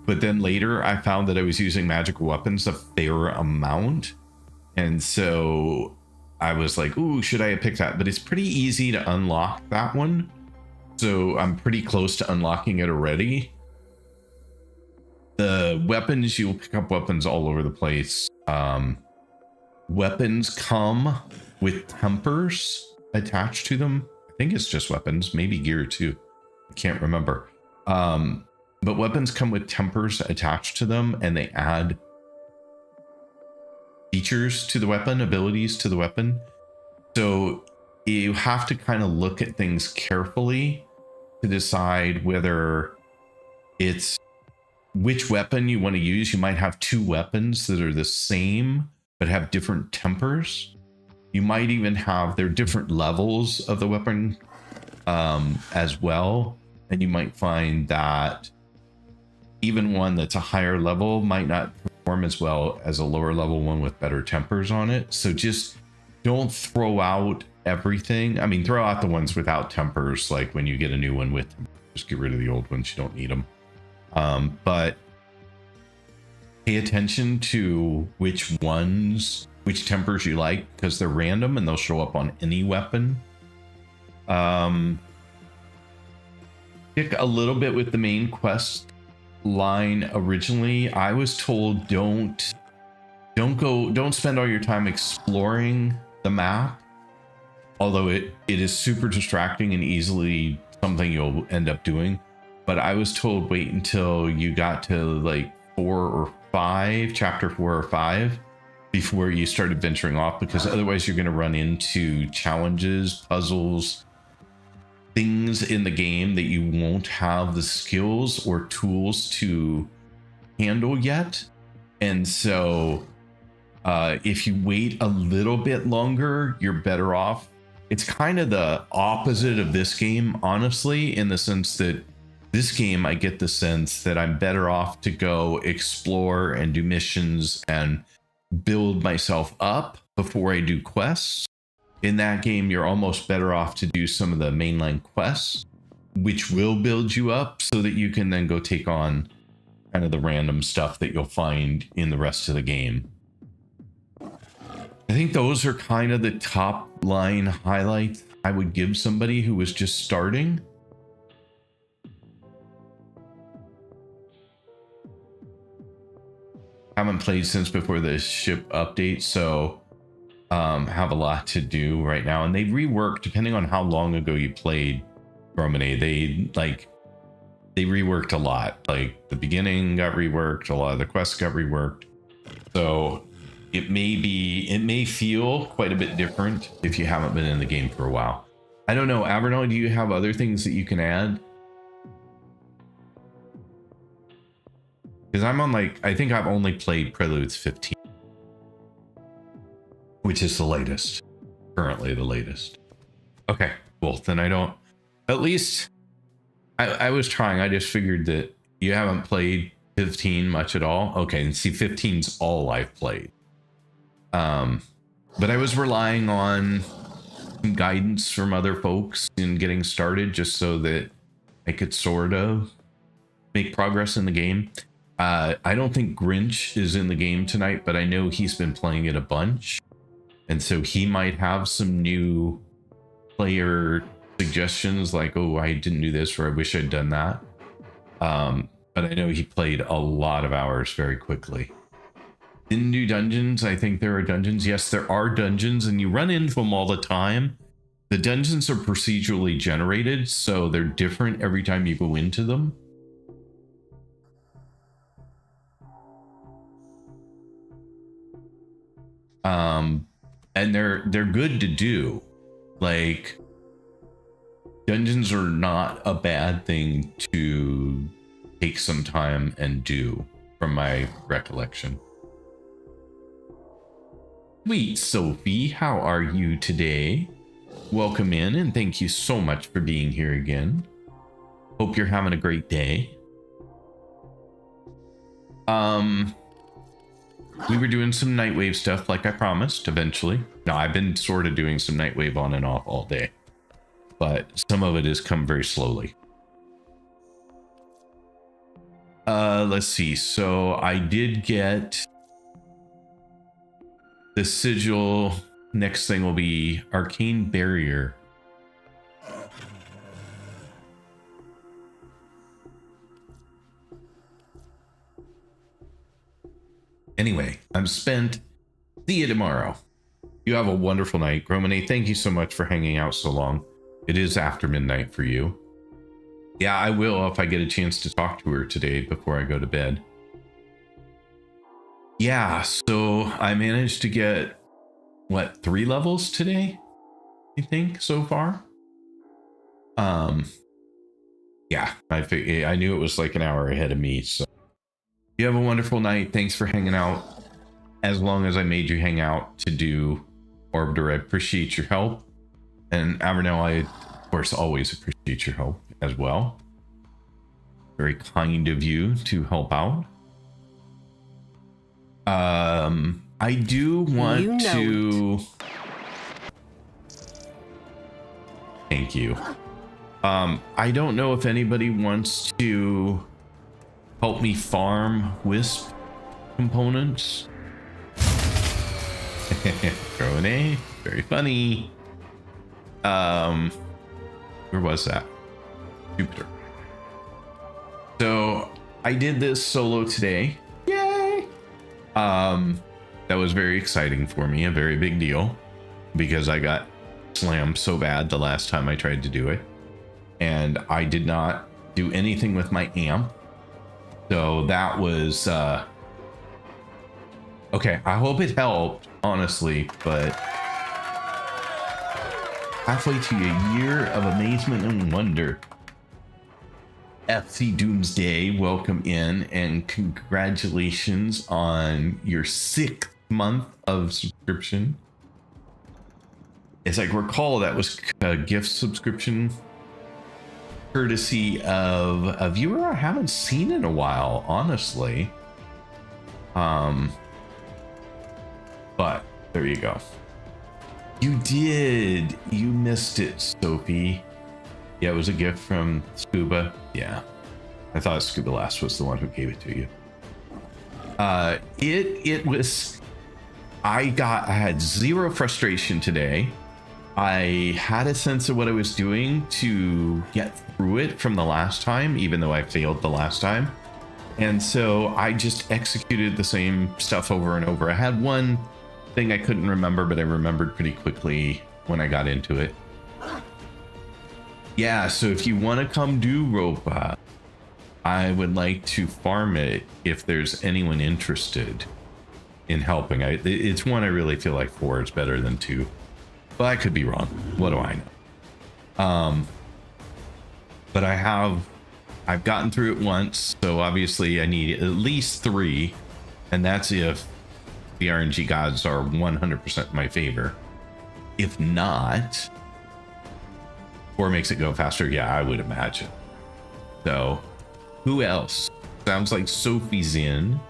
But then later I found that I was using magical weapons a fair amount. And so I was like, ooh, should I have picked that? But it's pretty easy to unlock that one. So I'm pretty close to unlocking it already. The weapons, you'll pick up weapons all over the place. Weapons come with tempers attached to them. I think it's just weapons, maybe gear too. I can't remember. But weapons come with tempers attached to them, and they add features to the weapon, abilities to the weapon. So you have to kind of look at things carefully to decide whether it's which weapon you want to use. You might have two weapons that are the same but have different tempers. You might even have their different levels of the weapon as well, and you might find that even one that's a higher level might not perform as well as a lower level one with better tempers on it. So just don't throw out everything. I mean, throw out the ones without tempers, like when you get a new one with tempers. Just get rid of the old ones, you don't need them. But pay attention to which tempers you like, because they're random and they'll show up on any weapon. Stick a little bit with the main quest line originally. I was told don't spend all your time exploring the map, although it is super distracting and easily something you'll end up doing. But I was told wait until you got to like chapter 4 or 5 before you started venturing off, because otherwise you're going to run into challenges, puzzles, things in the game that you won't have the skills or tools to handle yet. And so if you wait a little bit longer, you're better off. It's kind of the opposite of this game, honestly, in the sense that this game, I get the sense that I'm better off to go explore and do missions and build myself up before I do quests. In that game, you're almost better off to do some of the mainline quests, which will build you up so that you can then go take on kind of the random stuff that you'll find in the rest of the game. I think those are kind of the top line highlights I would give somebody who was just starting. Haven't played since before the ship update, so have a lot to do right now. And they reworked, depending on how long ago you played Romane, they reworked a lot. Like the beginning got reworked, a lot of the quests got reworked. So it may feel quite a bit different if you haven't been in the game for a while. I don't know, Averno, do you have other things that you can add? Because I'm on I think I've only played Preludes 15, which is the latest, currently the latest. Okay, cool. Then I don't, at least I was trying. I just figured that you haven't played 15 much at all. Okay, and see, 15's all I've played. But I was relying on some guidance from other folks in getting started just so that I could sort of make progress in the game. I don't think Grinch is in the game tonight, but I know he's been playing it a bunch. And so he might have some new player suggestions like, oh, I didn't do this, or I wish I'd done that. But I know he played a lot of hours very quickly. Didn't do dungeons. I think there are dungeons. Yes, there are dungeons, and you run into them all the time. The dungeons are procedurally generated, so they're different every time you go into them. And they're good to do. Like, dungeons are not a bad thing to take some time and do, from my recollection. Sweet Sophie, how are you today? Welcome in, and thank you so much for being here again. Hope you're having a great day. We were doing some Nightwave stuff like I promised eventually. Now, I've been sort of doing some Nightwave on and off all day, but some of it has come very slowly. Let's see. So I did get the sigil next thing will be Arcane Barrier. Anyway, I'm spent. See you tomorrow. You have a wonderful night. Gromane, thank you so much for hanging out so long. It is after midnight for you. Yeah, I will if I get a chance to talk to her today before I go to bed. Yeah, so I managed to get, what, 3 levels today? I think so far. Yeah, I knew it was like an hour ahead of me. So you have a wonderful night. Thanks for hanging out. As long as I made you hang out to do Orbiter, I appreciate your help. And Avernell, I of course always appreciate your help as well. Very kind of you to help out. I do want to. Thank you. I don't know if anybody wants to help me farm Wisp components. Throwing A, very funny. Where was that? Jupiter. So I did this solo today. Yay! That was very exciting for me, a very big deal, because I got slammed so bad the last time I tried to do it, and I did not do anything with my amp. So that was okay. I hope it helped, honestly, but halfway to a year of amazement and wonder. FC Doomsday, welcome in, and congratulations on your 6th month of subscription. As I recall, that was a gift subscription courtesy of a viewer I haven't seen in a while, honestly. But there you go. You did. You missed it, Sophie. Yeah, it was a gift from Scuba. Yeah. I thought Scuba Last was the one who gave it to you. It was, I had zero frustration today. I had a sense of what I was doing to get through it from the last time, even though I failed the last time. And so I just executed the same stuff over and over. I had one thing I couldn't remember, but I remembered pretty quickly when I got into it. Yeah, so if you want to come do Ropa, I would like to farm it if there's anyone interested in helping. It's one I really feel like 4 is better than 2. But I could be wrong. What do I know? But I've gotten through it once, so obviously I need at least 3, and that's if the RNG gods are 100% in my favor. If not, or makes it go faster, yeah, I would imagine. So, who else? Sounds like Sophie's in.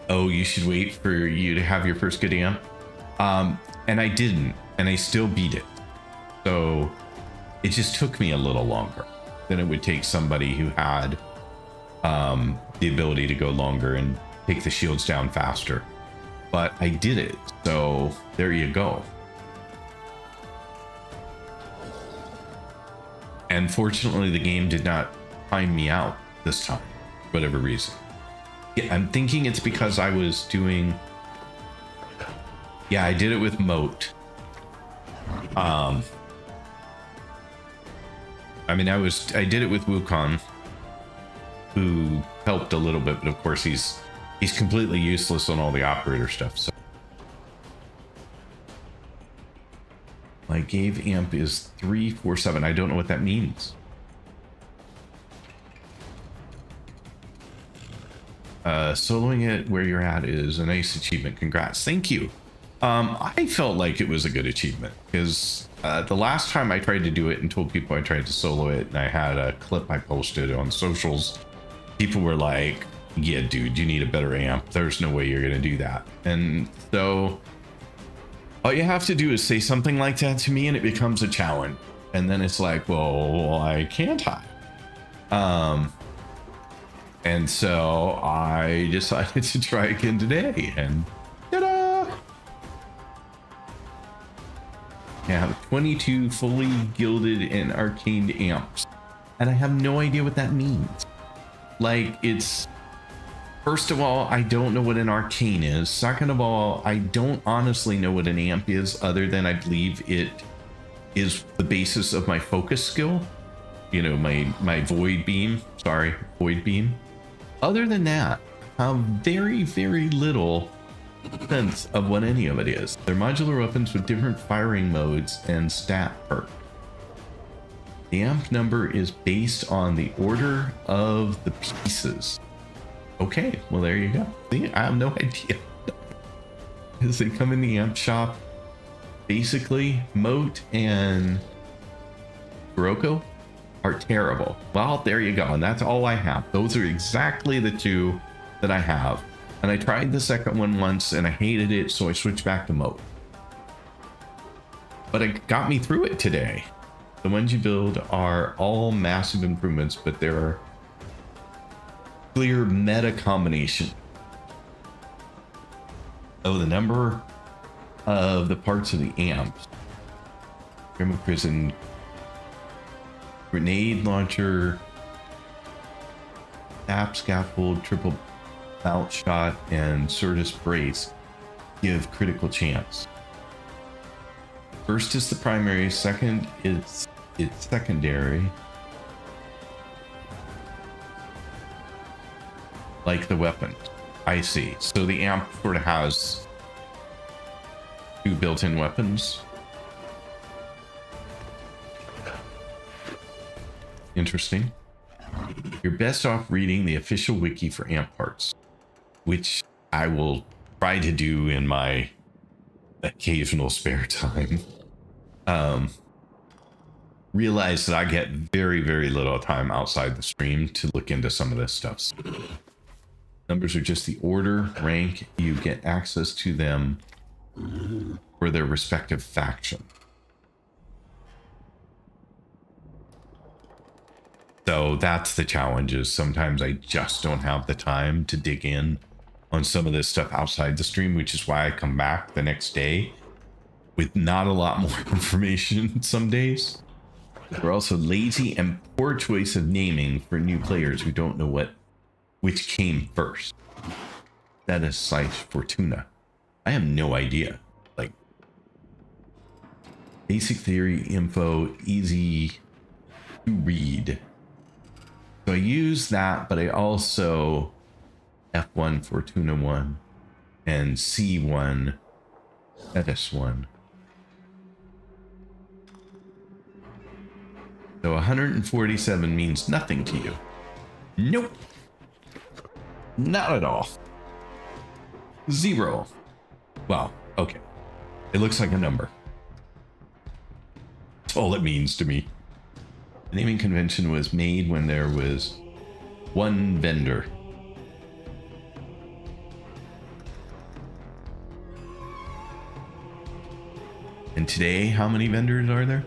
Oh, you should wait for you to have your first good amp. And I didn't, and I still beat it. So it just took me a little longer than it would take somebody who had the ability to go longer and take the shields down faster. But I did it, so there you go. And fortunately, the game did not time me out this time, for whatever reason. Yeah, I'm thinking it's because I was doing... Yeah, I did it with Moat. I mean, I did it with Wukong, who helped a little bit, but of course he's completely useless on all the operator stuff. So my Gave amp is 347. I don't know what that means. Soloing it where you're at is a nice achievement. Congrats. Thank you. I felt like it was a good achievement because the last time I tried to do it and told people I tried to solo it, and I had a clip I posted on socials, people were like, yeah, dude, you need a better amp. There's no way you're going to do that. And so all you have to do is say something like that to me and it becomes a challenge. And then it's like, well, why can't I? And so I decided to try again today, and ta-da! I have 22 fully gilded and arcaned amps, and I have no idea what that means. Like, it's, first of all, I don't know what an arcane is. Second of all, I don't honestly know what an amp is, other than I believe it is the basis of my focus skill. You know, my void beam. Other than that, I have very, very little sense of what any of it is. They're modular weapons with different firing modes and stat perk. The amp number is based on the order of the pieces. Okay, well there you go. See, I have no idea. Because they come in the amp shop. Basically, Moat and Kuroko are terrible. Well, there you go, and that's all I have. Those are exactly the two that I have. And I tried the second one once and I hated it, so I switched back to Moat. But it got me through it today. The ones you build are all massive improvements, but there are clear meta combination. Oh, the number of the parts of the amps. Grim of Prison, grenade launcher, tap, scaffold, triple bout shot, and Certus brace give critical chance. First is the primary, second is its secondary. Like the weapon. I see. So the amp sort of has two built-in weapons. Interesting. You're best off reading the official wiki for amp parts, which I will try to do in my occasional spare time. Realize that I get very, very little time outside the stream to look into some of this stuff. Numbers are just the order, rank. You get access to them for their respective faction. So that's the challenge, is sometimes I just don't have the time to dig in on some of this stuff outside the stream, which is why I come back the next day with not a lot more information some days. We're also lazy and poor choice of naming for new players who don't know which came first. That is Slice Fortuna. I have no idea. Like, basic theory info, easy to read. So I use that, but I also F1 Fortuna 1 and C1 Thetis 1. So 147 means nothing to you. Nope. Not at all. 0. Well, okay. It looks like a number. That's all it means to me. The naming convention was made when there was one vendor. And today, how many vendors are there?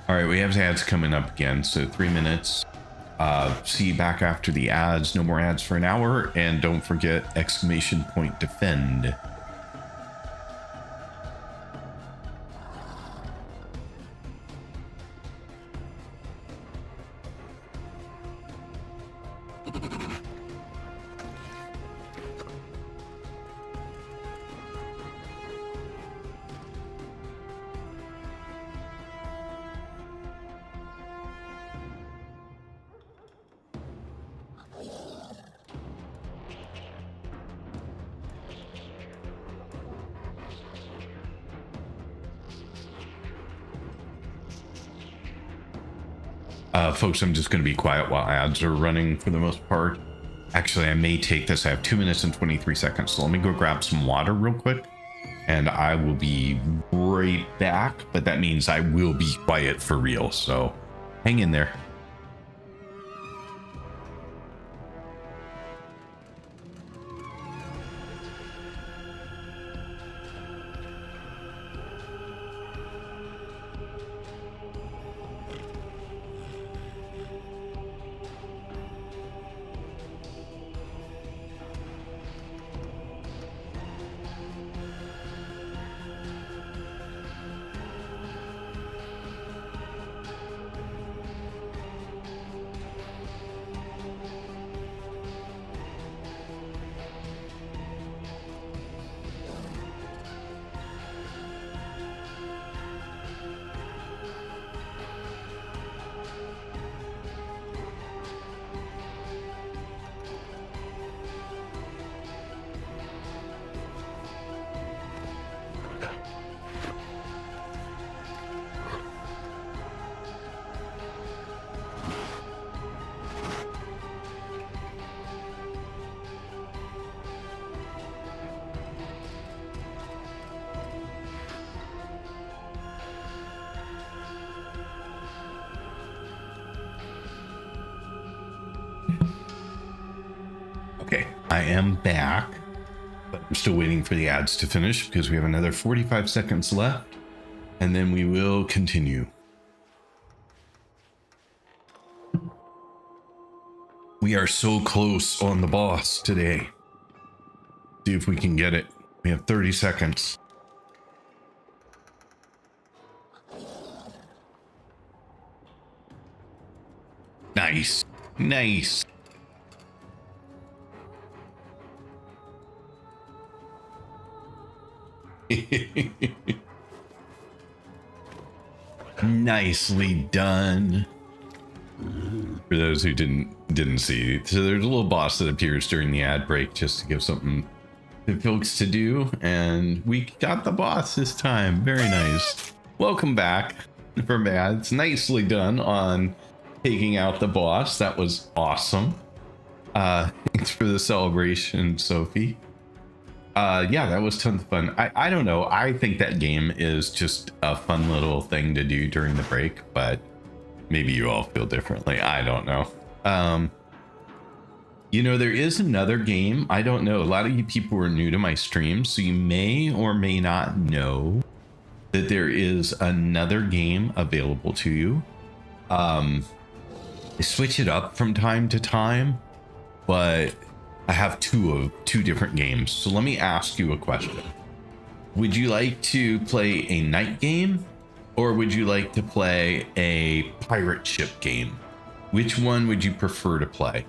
All right, we have ads coming up again, so 3 minutes. See you back after the ads. No more ads for an hour, and don't forget !defend. Folks, I'm just going to be quiet while ads are running for the most part. Actually, I may take this. I have 2 minutes and 23 seconds, so let me go grab some water real quick, and I will be right back, but that means I will be quiet for real, so hang in there. I am back, but I'm still waiting for the ads to finish because we have another 45 seconds left, and then we will continue. We are so close on the boss today. See if we can get it. We have 30 seconds. Nice. Nice. Nicely done. For those who didn't see, so there's a little boss that appears during the ad break just to give something to folks to do, and we got the boss this time. Very nice. Welcome back from ads. Nicely done on taking out the boss. That was awesome. Thanks for the celebration, Sophie. Yeah, that was tons of fun. I don't know. I think that game is just a fun little thing to do during the break, but maybe you all feel differently. I don't know. You know, there is another game. I don't know. A lot of you people are new to my stream, so you may or may not know that there is another game available to you. I switch it up from time to time, but I have two different games. So let me ask you a question. Would you like to play a night game, or would you like to play a pirate ship game? Which one would you prefer to play?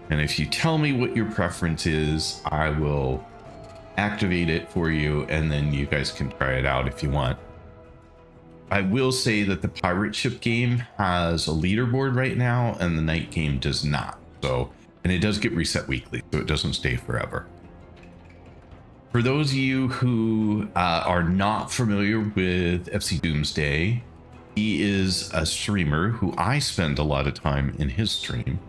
And if you tell me what your preference is, I will activate it for you, and then you guys can try it out if you want. I will say that the pirate ship game has a leaderboard right now, and the night game does not. So, and it does get reset weekly, so it doesn't stay forever. For those of you who are not familiar with FC Doomsday, he is a streamer who I spend a lot of time in his stream.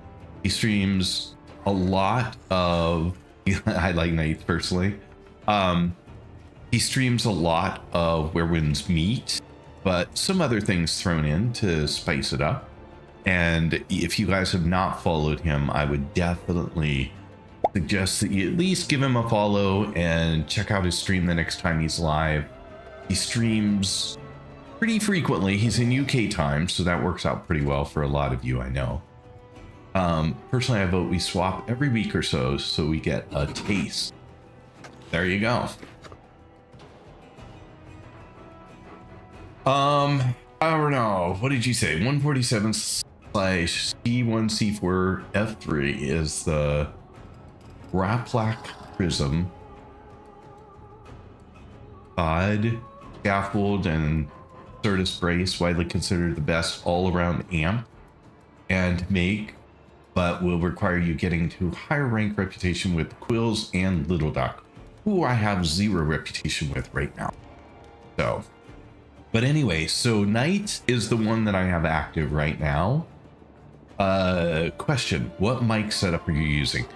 He streams a lot of, I like nights personally. He streams a lot of Where Winds Meet, but some other things thrown in to spice it up. And if you guys have not followed him, I would definitely suggest that you at least give him a follow and check out his stream the next time he's live. He streams pretty frequently. He's in UK time, so that works out pretty well for a lot of you, I know. Personally, I vote we swap every week or so we get a taste. There you go. I don't know. What did you say? 147 / C1C4 F3 is the Raplak Prism, Odd, Scaffold, and Certus Brace, widely considered the best all-around amp and make, but will require you getting to higher rank reputation with Quills and Little Duck, who I have 0 reputation with right now. So, but anyway, so Night is the one that I have active right now. Question, what mic setup are you using?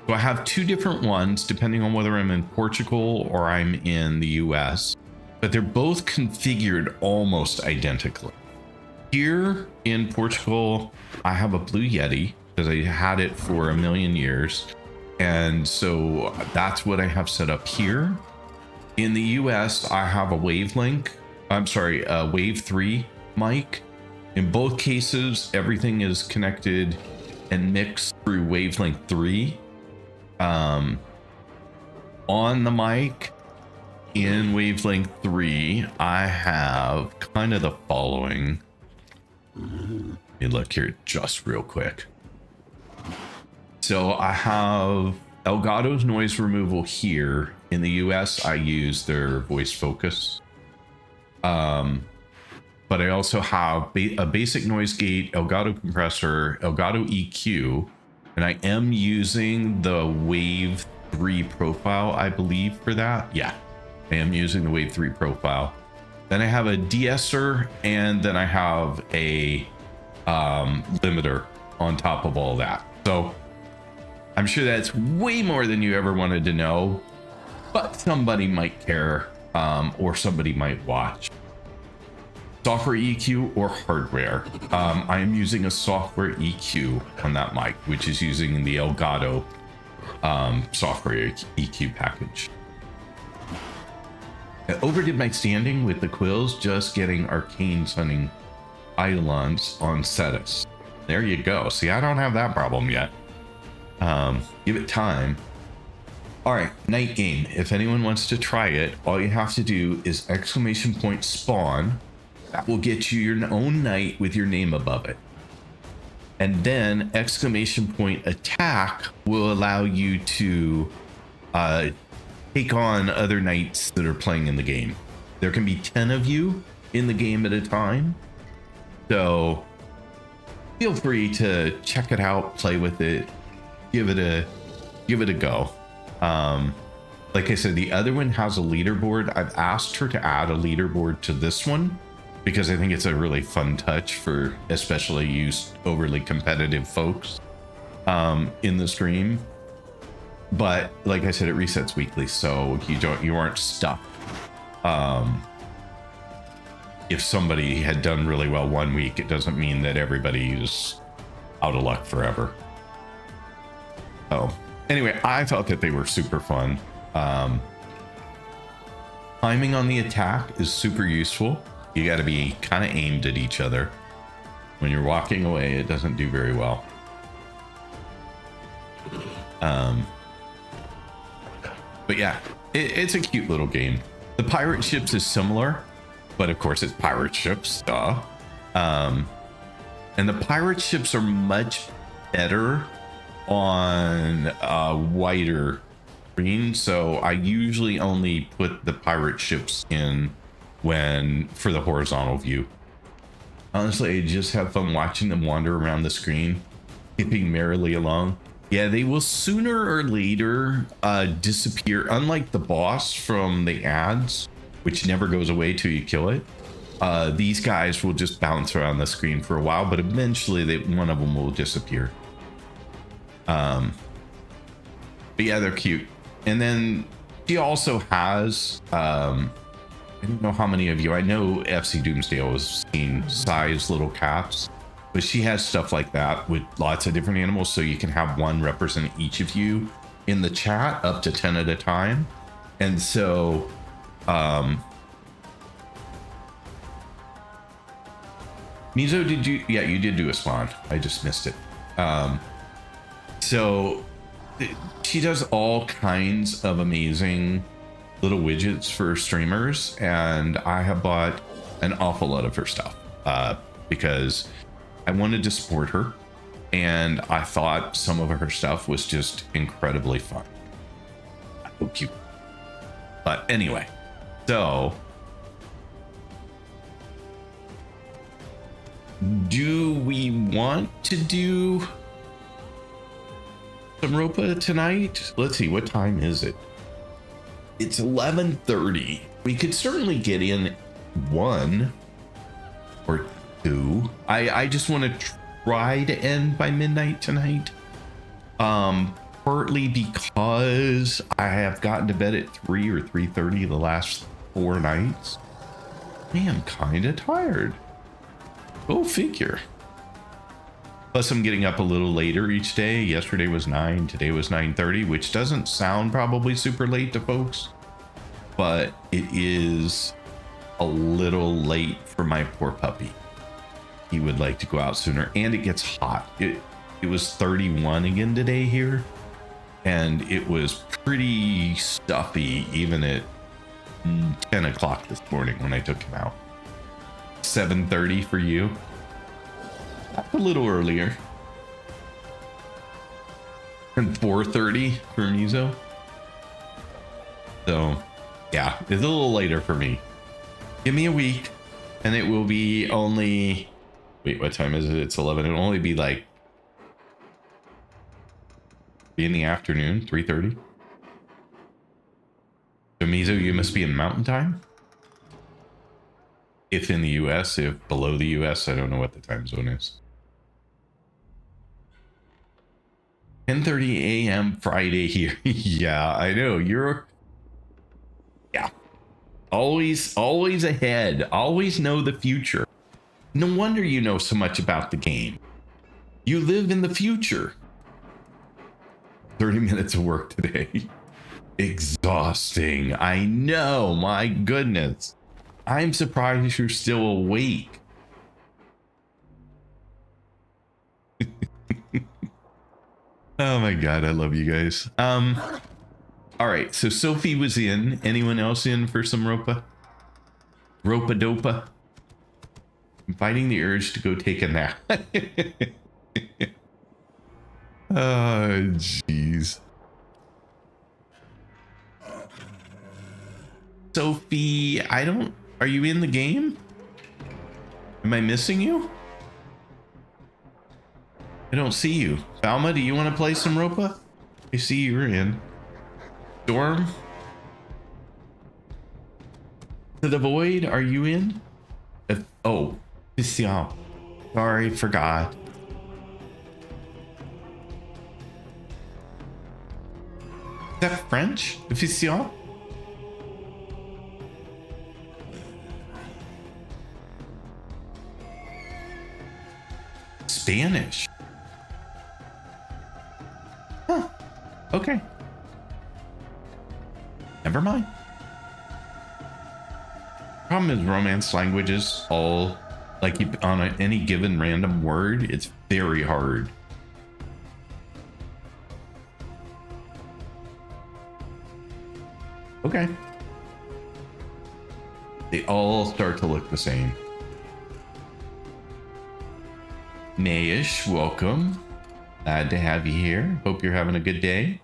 So I have 2 different ones depending on whether I'm in Portugal or I'm in the US, but they're both configured almost identically. Here in Portugal, I have a Blue Yeti because I had it for a million years. And so that's what I have set up here. In the US, I have a Wave 3 mic. In both cases, everything is connected and mixed through wavelength 3. On the mic in wavelength 3, I have kind of the following. Let me look here just real quick. So I have Elgato's noise removal here. In the US, I use their voice focus. But I also have a basic noise gate, Elgato compressor, Elgato EQ, and I am using the Wave 3 profile, I believe, for that. Yeah, I am using the Wave 3 profile. Then I have a de-esser, and then I have a limiter on top of all that. So I'm sure that's way more than you ever wanted to know, but somebody might care, or somebody might watch. Software EQ or hardware. I am using a software EQ on that mic, which is using the Elgato software EQ package. I overdid my standing with the quills, just getting arcane sunning eidolons on Cetus. There you go. See, I don't have that problem yet. Give it time. All right, night game. If anyone wants to try it, all you have to do is ! spawn. That will get you your own knight with your name above it. And then ! attack will allow you to take on other knights that are playing in the game. There can be 10 of you in the game at a time. So feel free to check it out, play with it, give it a go. Like I said, the other one has a leaderboard. I've asked her to add a leaderboard to this one because I think it's a really fun touch for especially you overly competitive folks in the stream. But like I said, it resets weekly, so you aren't stuck. If somebody had done really well one week, it doesn't mean that everybody is out of luck forever. Oh, anyway, I thought that they were super fun. Timing on the attack is super useful. You got to be kind of aimed at each other. When you're walking away, it doesn't do very well. But yeah, it's a cute little game. The pirate ships is similar, but of course it's pirate ships, duh. And the pirate ships are much better on a wider screen, so I usually only put the pirate ships in for the horizontal view. Honestly, I just have fun watching them wander around the screen, skipping merrily along. Yeah, they will sooner or later disappear, unlike the boss from the ads, which never goes away till you kill it. These guys will just bounce around the screen for a while, but eventually one of them will disappear. But yeah, they're cute. And then she also has, I don't know how many of you, I know FC Doomsdale has seen size little cats, but she has stuff like that with lots of different animals, so you can have one represent each of you in the chat, up to 10 at a time. And so Mizo, you did do a spawn, I just missed it. So she does all kinds of amazing little widgets for streamers, and I have bought an awful lot of her stuff because I wanted to support her, and I thought some of her stuff was just incredibly fun. I hope you. But anyway, so do we want to do some Ropa tonight? Let's see, what time is it? It's 11:30. We could certainly get in 1 or 2. I just want to try to end by midnight tonight. Partly because I have gotten to bed at 3 or 3:30 the last 4 nights. I am kind of tired. Go figure. Plus I'm getting up a little later each day. Yesterday was 9, today was 9:30, which doesn't sound probably super late to folks, but it is a little late for my poor puppy. He would like to go out sooner, and it gets hot. It was 31 again today here, and it was pretty stuffy even at 10 o'clock this morning when I took him out. 7:30 for you. That's a little earlier. And 4:30 for Mizo. So yeah, it's a little later for me. Give me a week and it will be only, wait, what time is it? It's 11. It'll only be like in the afternoon, 3:30. So Mizo, you must be in Mountain Time. If in the US, if below the US, I don't know what the time zone is. 10:30 a.m. Friday here. Yeah, I know. Yeah. Always ahead. Always know the future. No wonder you know so much about the game. You live in the future. 30 minutes of work today. Exhausting. I know. My goodness. I'm surprised you're still awake. Oh my God. I love you guys. All right. So Sophie was in. Anyone else in for some Ropa? Ropa dopa. I'm fighting the urge to go take a nap. Oh, jeez. Sophie, are you in the game? Am I missing you? I don't see you. Falma, do you want to play some Ropa? I see you're in. Storm? To the Void, are you in? Oh, Christian. Sorry, forgot. Is that French? Official? Spanish. Huh. Okay. Never mind. Problem is Romance languages all, like on any given random word, it's very hard. Okay. They all start to look the same. Mayish, welcome. Glad to have you here. Hope you're having a good day.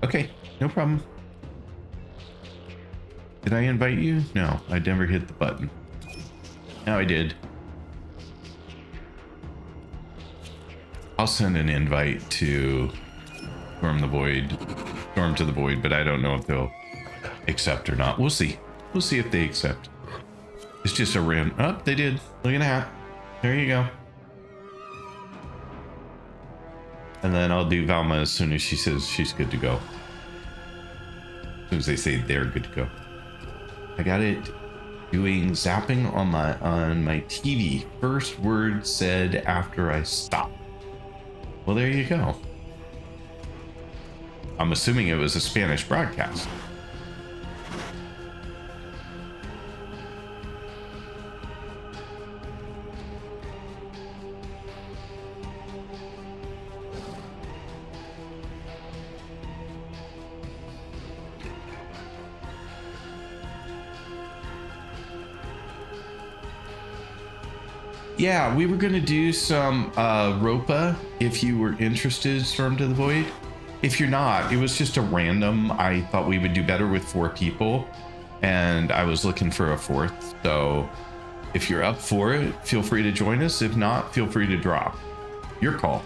Okay, no problem. Did I invite you? No, I never hit the button. Now I did. I'll send an invite to Storm to the Void, but I don't know if they'll accept or not. We'll see. We'll see if they accept. It's just a random. Oh, they did. Look at that. There you go. And then I'll do Valma as soon as she says she's good to go. As soon as they say they're good to go. I got it doing zapping on my TV. First word said after I stopped. Well, there you go. I'm assuming it was a Spanish broadcast. Yeah, we were going to do some Ropa if you were interested, Storm to the Void. If you're not, it was just a random. I thought we would do better with 4 people, and I was looking for a 4th. So if you're up for it, feel free to join us. If not, feel free to drop. Your call.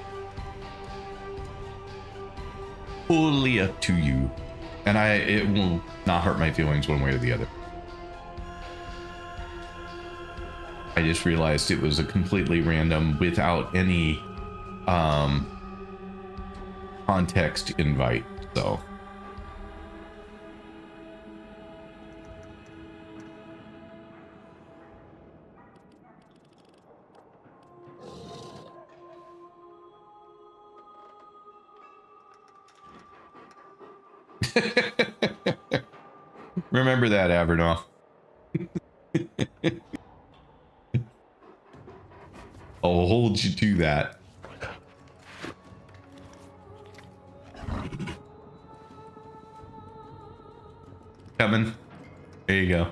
Fully up to you. And it will not hurt my feelings one way or the other. I just realized it was a completely random without any context invite, so. Remember that, Avernoff. I'll hold you to that. Coming. There you go.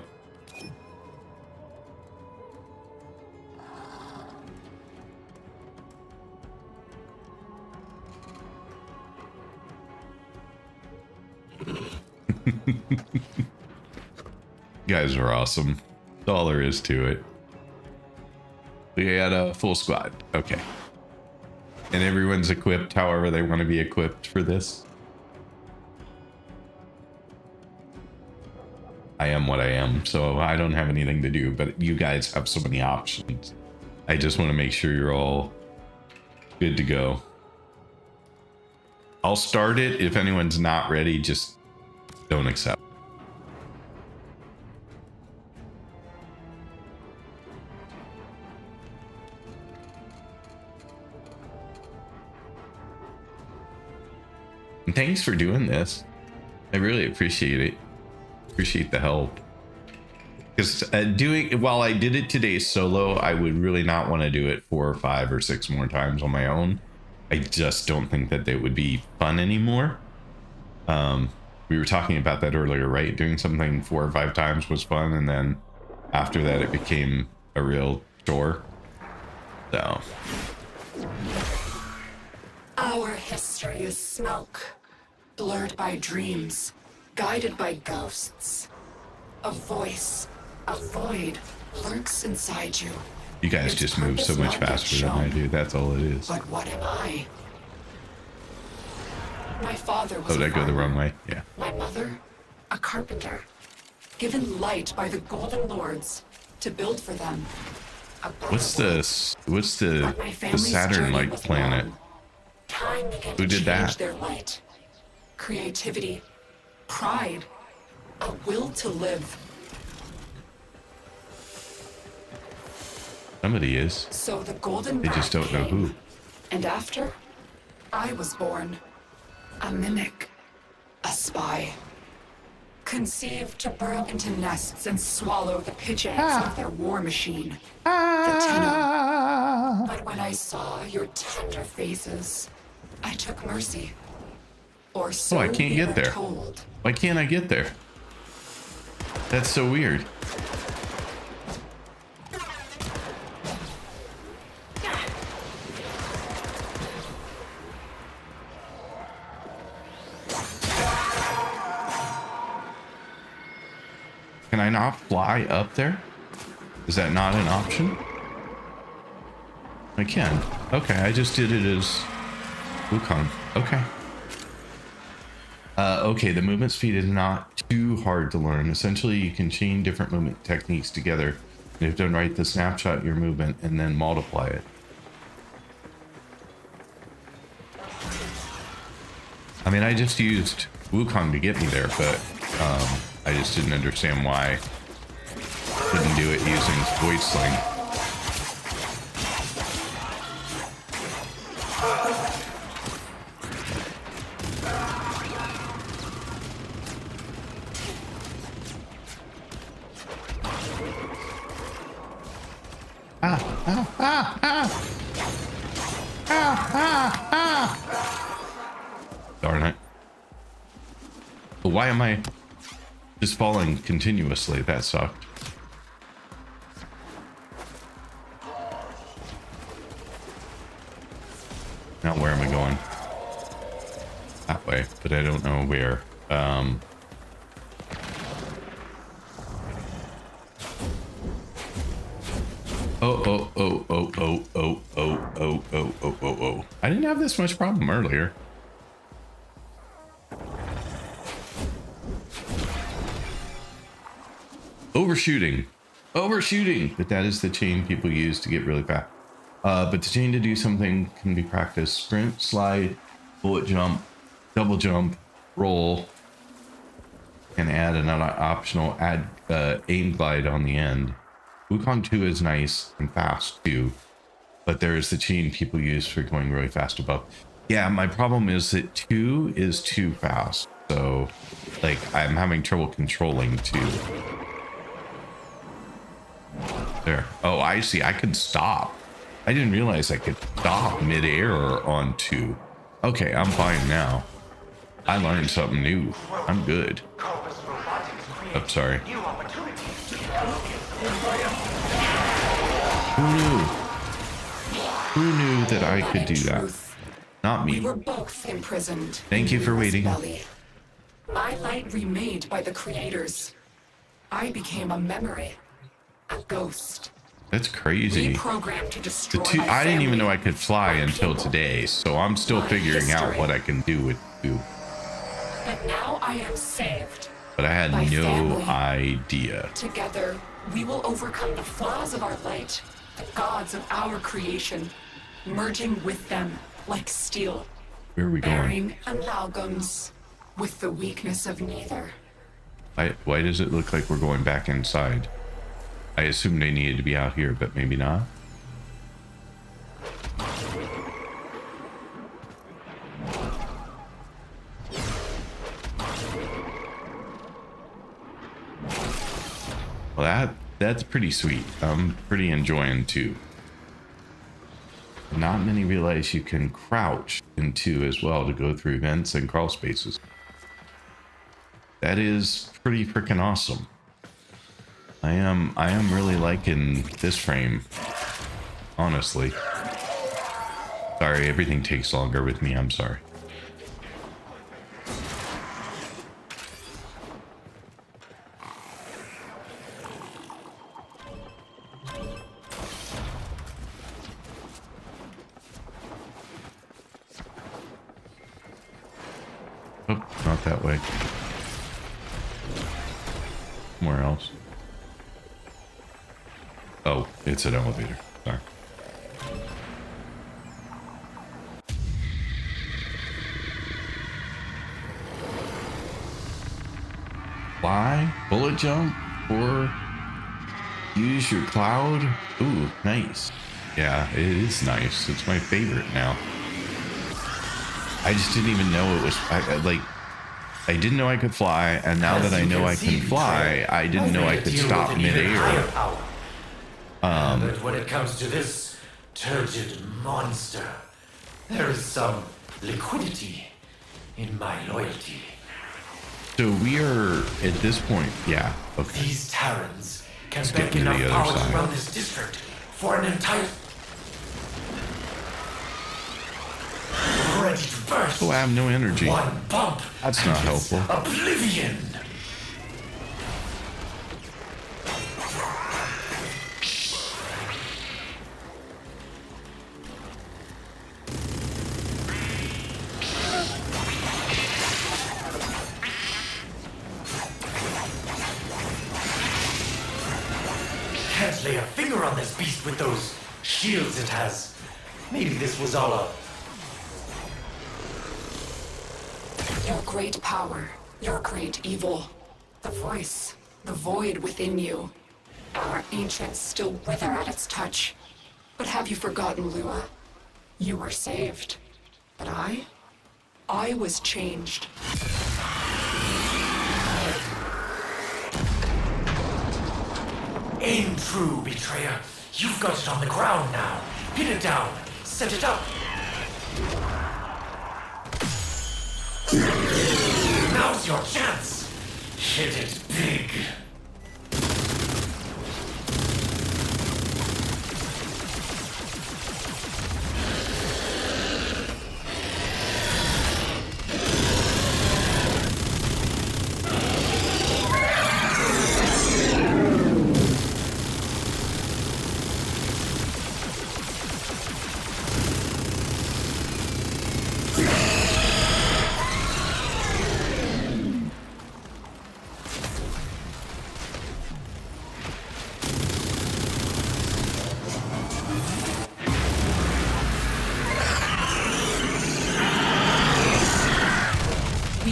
You guys are awesome. That's all there is to it. We had a full squad. Okay. And everyone's equipped however they want to be equipped for this. I am what I am, so I don't have anything to do, but you guys have so many options. I just want to make sure you're all good to go. I'll start it. If anyone's not ready, just don't accept. And thanks for doing this. I really appreciate it. Appreciate the help. Because while I did it today solo, I would really not want to do it 4 or 5 or 6 more times on my own. I just don't think that they would be fun anymore. We were talking about that earlier, right? Doing something 4 or 5 times was fun, and then after that it became a real chore. So our history is smoke, blurred by dreams, guided by ghosts. A voice, a void lurks inside you. You guys just move so much faster than I do. That's all it is. But what am I? My father was Oh, did I go the wrong way? Yeah. My mother, a carpenter, given light by the Golden Lords to build for them. What's the Saturn-like planet? Time began Who to did change that? Their light, creativity, pride, a will to live. Somebody is. So the golden They just wrath don't know came. who. And after, I was born. A mimic. A spy. Conceived to burrow into nests and swallow the pitch eggs of their war machine. The Tenno. But when I saw your tender faces, I took mercy. Or so Oh, I can't we get were there. told. Why can't I get there? That's so weird. Can I not fly up there? Is that not an option? I can. Okay, I just did it as Wukong. Okay. Okay, the movement speed is not too hard to learn. Essentially, you can chain different movement techniques together. You have to write the snapshot of your movement and then multiply it. I mean, I just used Wukong to get me there, but I just didn't understand why I couldn't do it using Void Sling. Darn it. But why am I just falling continuously? That sucked. Now where am I going? That way, but I don't know where. Oh. I didn't have this much problem earlier. Overshooting. But that is the chain people use to get really fast. But the chain to do something can be practiced. Sprint, slide, bullet jump, double jump, roll, and add another optional aim glide on the end. Wukong 2 is nice and fast too, but there is the chain people use for going really fast above. Yeah, my problem is that 2 is too fast. So, like, I'm having trouble controlling 2. There. Oh, I see. I could stop. I didn't realize I could stop midair on 2. Okay, I'm fine now. I learned something new. I'm good. Oh, sorry. Who knew that I could do that? Not me. We were both imprisoned. Thank you for waiting. My light remade by the creators. I became a memory. A ghost. That's crazy. Reprogrammed to destroy The 2, I didn't even know I could fly until today, so I'm still figuring out what I can do with 2. But now I am saved. But I had My no family. idea. Together, we will overcome the flaws of our light, the gods of our creation, merging with them like steel, Where are we going? bearing amalgams with the weakness of neither. Why does it look like we're going back inside? I assumed they needed to be out here, but maybe not. Well, that's pretty sweet. I'm pretty enjoying 2. Not many realize you can crouch in 2 as well to go through vents and crawl spaces. That is pretty freaking awesome. I am really liking this frame, honestly. Sorry, everything takes longer with me. I'm sorry. Oh, not that way. Somewhere else. Oh, it's an elevator. Sorry. Fly, bullet jump, or use your cloud. Ooh, nice. Yeah, it is nice. It's my favorite now. I just didn't even know it was. I didn't know I could fly, and now that I know I can fly, I didn't know I could stop midair. But when it comes to this turgid monster, there is some liquidity in my loyalty. So we are at this point, yeah. Okay. These Terrans can Let's get beg to the enough other power side. to run this district for an entire. Ready to burst. Oh, I have no energy. One bump. That's not and it's helpful. Oblivion. Can't lay a finger on this beast with those shields it has. Maybe this was all a. Your great power, your great evil. The voice, the void within you. Our ancients still wither at its touch. But have you forgotten, Lua? You were saved. But I was changed. Aim true, betrayer. You've got it on the ground now. Pin it down. Set it up. Now's your chance. Hit it big.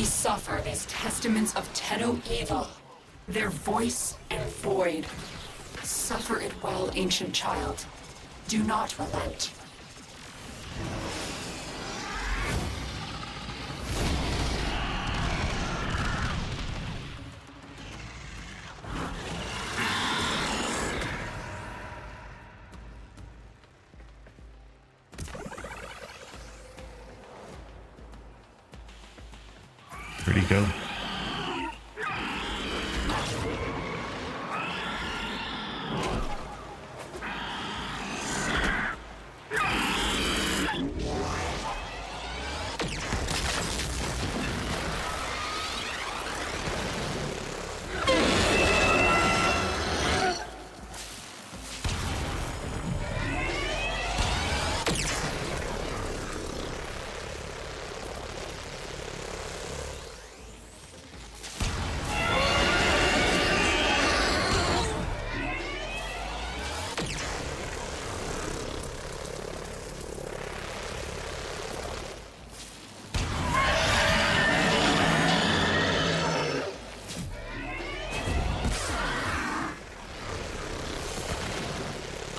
Suffer as testaments of Tedo evil, their voice and void. Suffer it well, ancient child. Do not relent. Where'd he go?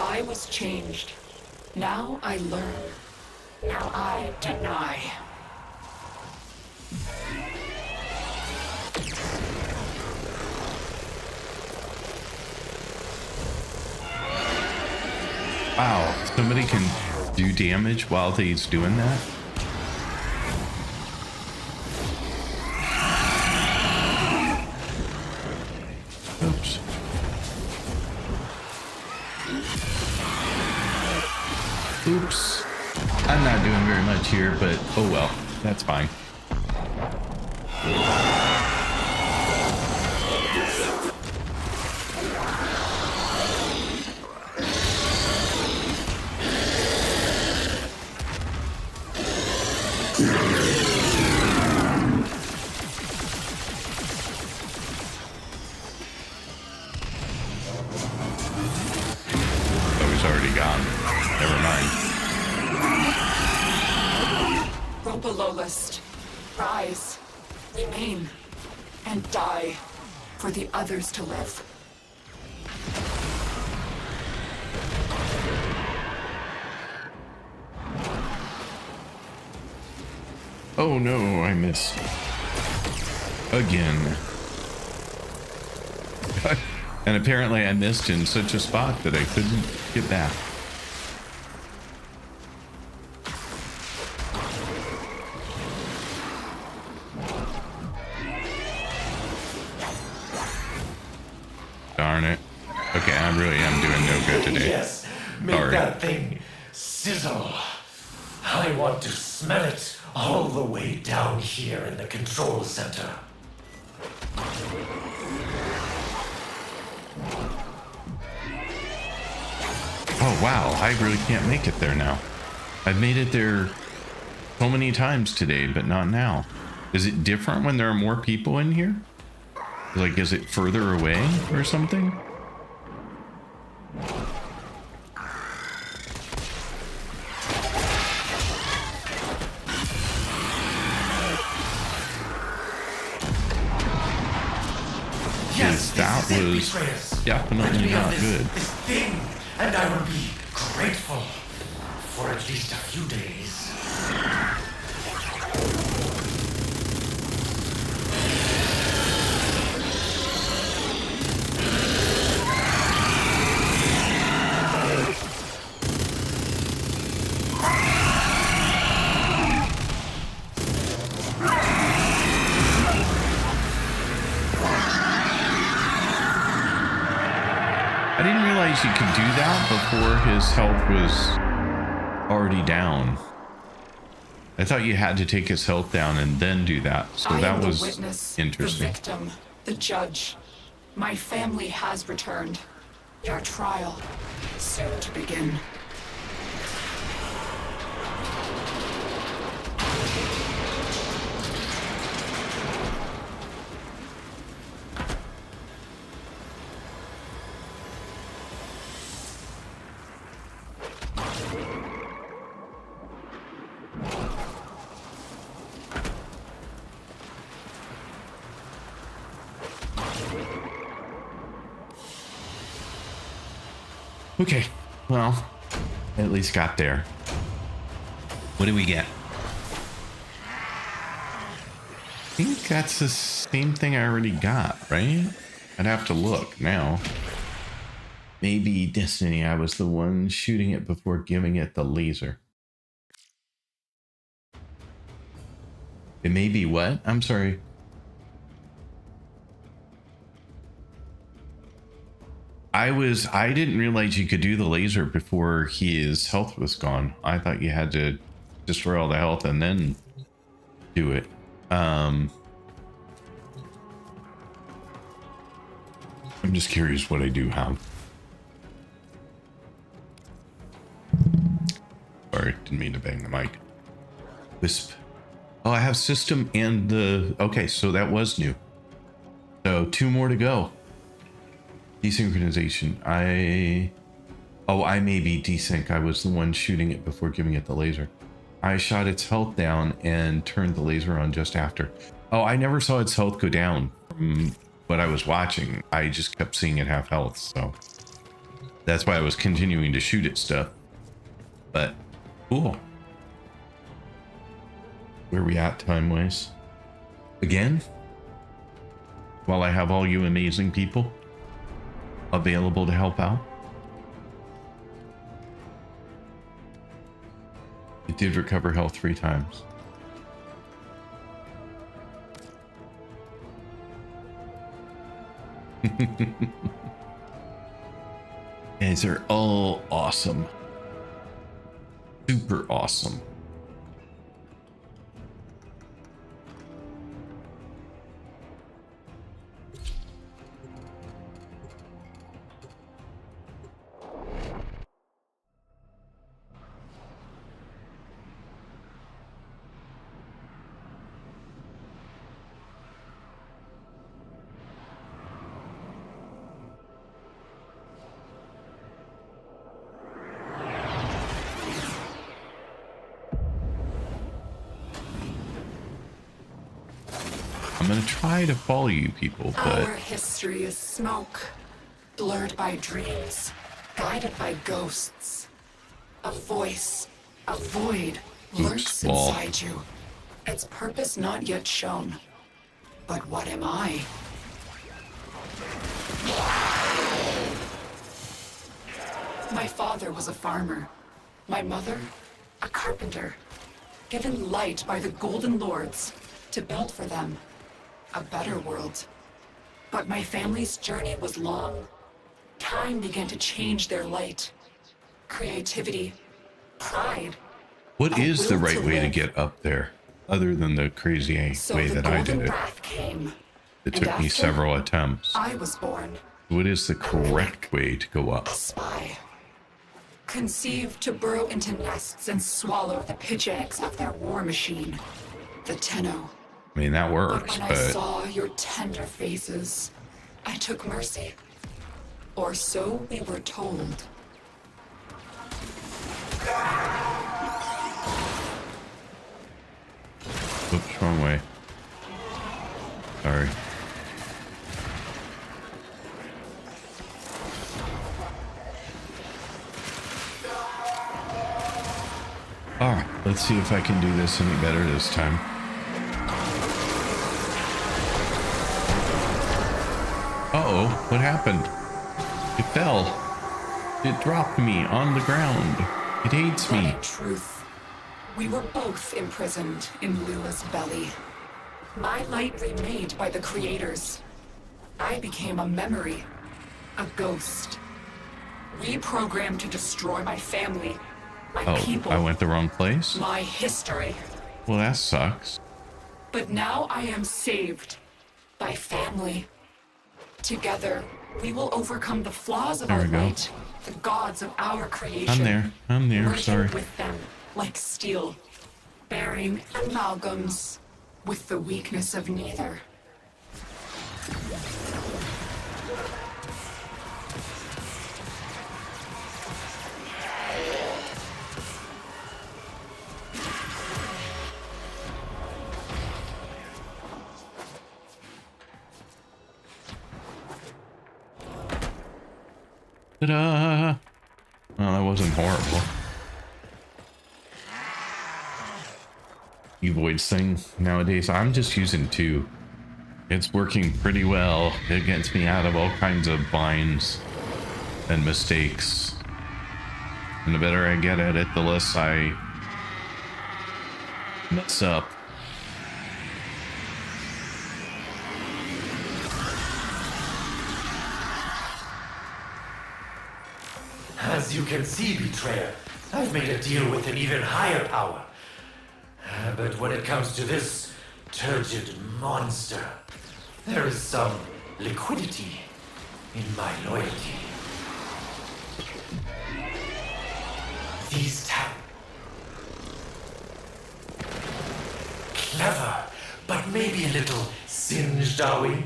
I was changed. Now I learn. Now I deny. Wow, somebody can do damage while he's doing that? Oops. Oops. I'm not doing very much here, but oh well, that's fine. Oh, he's already gone. Never mind. Grow below list. Rise. Remain. And die. For the others to live. Oh no, I missed. Again. And apparently I missed in such a spot that I couldn't get back. Darn it. Okay, I really am doing no good today. Yes, make Sorry. that thing sizzle. I want to smell it all the way down here in the control center. Oh wow, I really can't make it there now. I've made it there so many times today, but not now. Is it different when there are more people in here? Like, is it further away or something? Yes, That this is it, was betrayers. definitely Let me have not this, good. This thing, and I will be grateful for at least a few days. I didn't realize you could do that before his health was already down. I thought you had to take his health down and then do that. So I that am the was witness, interesting. the victim, the judge. My family has returned. Your trial soon to begin. Okay, well, at least got there. What do we get? I think that's the same thing I already got, right? I'd have to look now. Maybe Destiny, I was the one shooting it before giving it the laser. It may be what? I'm sorry. I didn't realize you could do the laser before his health was gone. I thought you had to destroy all the health and then do it. I'm just curious what I do have. Sorry, didn't mean to bang the mic. Wisp. Oh, I have system and the... Okay, so that was new. So 2 more to go. Desynchronization. I may be desync. I was the one shooting it before giving it the laser. I shot its health down and turned the laser on just after. Oh, I never saw its health go down from what I was watching. I just kept seeing it have health, so that's why I was continuing to shoot at stuff. But cool. Where are we at time-wise? Again? While I have all you amazing people available to help out. It did recover health 3 times. Guys are all awesome. Super awesome. I'm gonna try to follow you people, but Our history is smoke, blurred by dreams, guided by ghosts. A voice, a void lurks inside you. Its purpose not yet shown. But what am I? My father was a farmer. My mother, a carpenter. Given light by the Golden Lords to build for them a better world. But my family's journey was long. Time began to change their light. Creativity, pride. what is the will right to way to live. get up there? Other than the crazy So way the that I golden did it. wrath came. It and took me after, several attempts. I was born What is the correct way to go up? a spy. Conceived to burrow into nests and swallow the pitch eggs of their war machine, the Tenno. I mean, that But works, when I but saw your tender faces, I took mercy. Or so we were told. oops, wrong way. Sorry. Alright, let's see if I can do this any better this time. Uh-oh, what happened? It fell. It dropped me on the ground. It hates But me. in truth, we were both imprisoned in Lula's belly. My light remade by the creators. I became a memory, a ghost. Reprogrammed to destroy my family, my Oh, people, I went the wrong place? my history. Well, that sucks. But now I am saved by family. Together, we will overcome the flaws of There our we go. light, the gods of our creation. I'm there, Merging sorry. with them, like steel, bearing amalgams with the weakness of neither. Ta-da! Well, that wasn't horrible. Evoids thing nowadays, I'm just using 2. It's working pretty well. It gets me out of all kinds of binds and mistakes. And the better I get at it, the less I mess up. As you can see, Betrayer, I've made a deal with an even higher power. But when it comes to this turgid monster, there is some liquidity in my loyalty. These clever, but maybe a little singed, are we?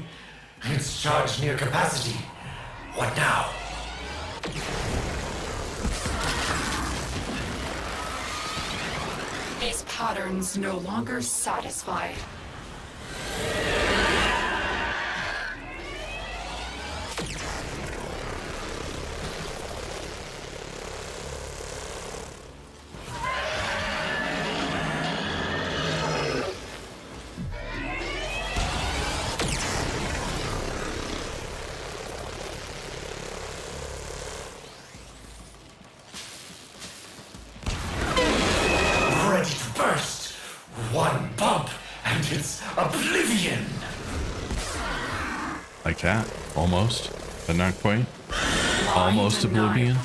It's charged near capacity. What now? These patterns no longer satisfy. One bump, and it's oblivion. Like that, almost, but not quite. Almost oblivion.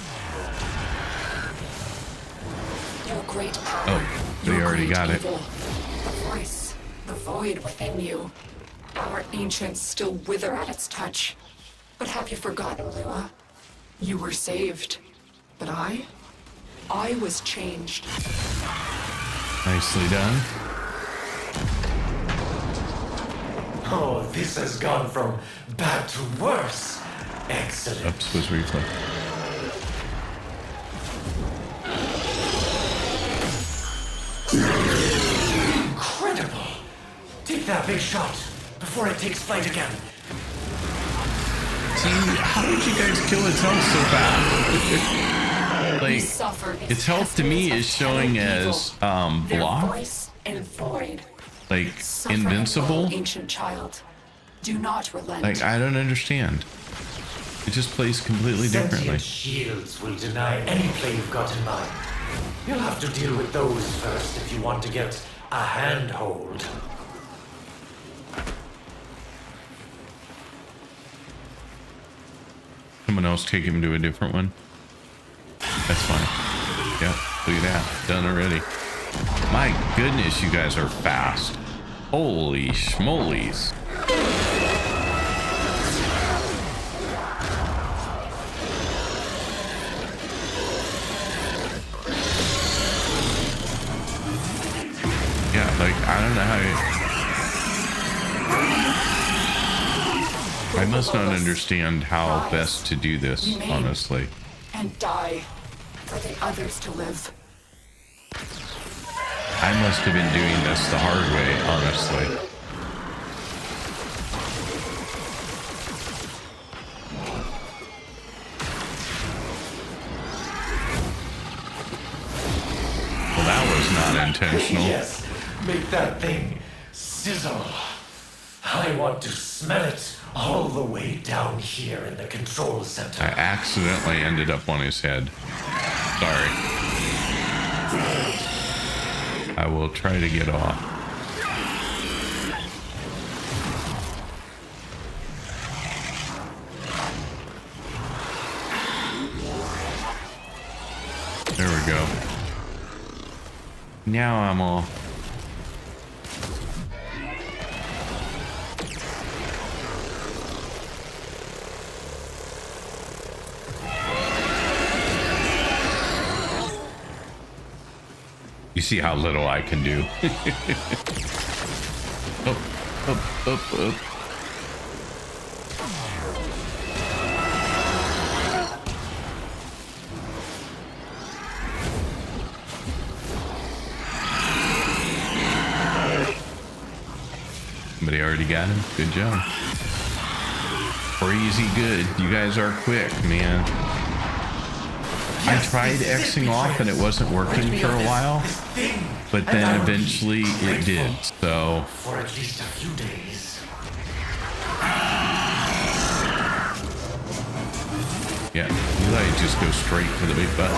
Your great power. Oh, they your already great got it. evil. The voice, the void within you. Our ancients still wither at its touch. But have you forgotten, Lua? You were saved. But I was changed. Nicely done. Oh, this has gone from bad to worse. Excellent. Oops, was reflex. Incredible. Take that big shot before it takes flight again. See, how did you guys kill its health so fast? Like, its health to me is showing as block, like invincible. Ancient child, do not relent. Like, I don't understand. It just plays completely differently. Sentient shields will deny any play you've got in mind. You'll have to deal with those first if you want to get a handhold. Someone else take him to a different one. That's fine. Yep, look at that. Done already. My goodness, you guys are fast. Holy schmolies. Yeah, like, I don't know how I must not understand how best to do this, honestly. And die for the others to live. I must have been doing this the hard way, honestly. Well, that was not intentional. Yes, make that thing sizzle. I want to smell it all the way down here in the control center. I accidentally ended up on his head. Sorry. I will try to get off. There we go. Now I'm off. You see how little I can do. Up, up, up, up. Somebody already got him. Good job. Crazy good. You guys are quick, man. I tried Xing off and it wasn't working for a while, but then eventually it did, so. For at least a few days. Yeah, Eli just go straight for the big button.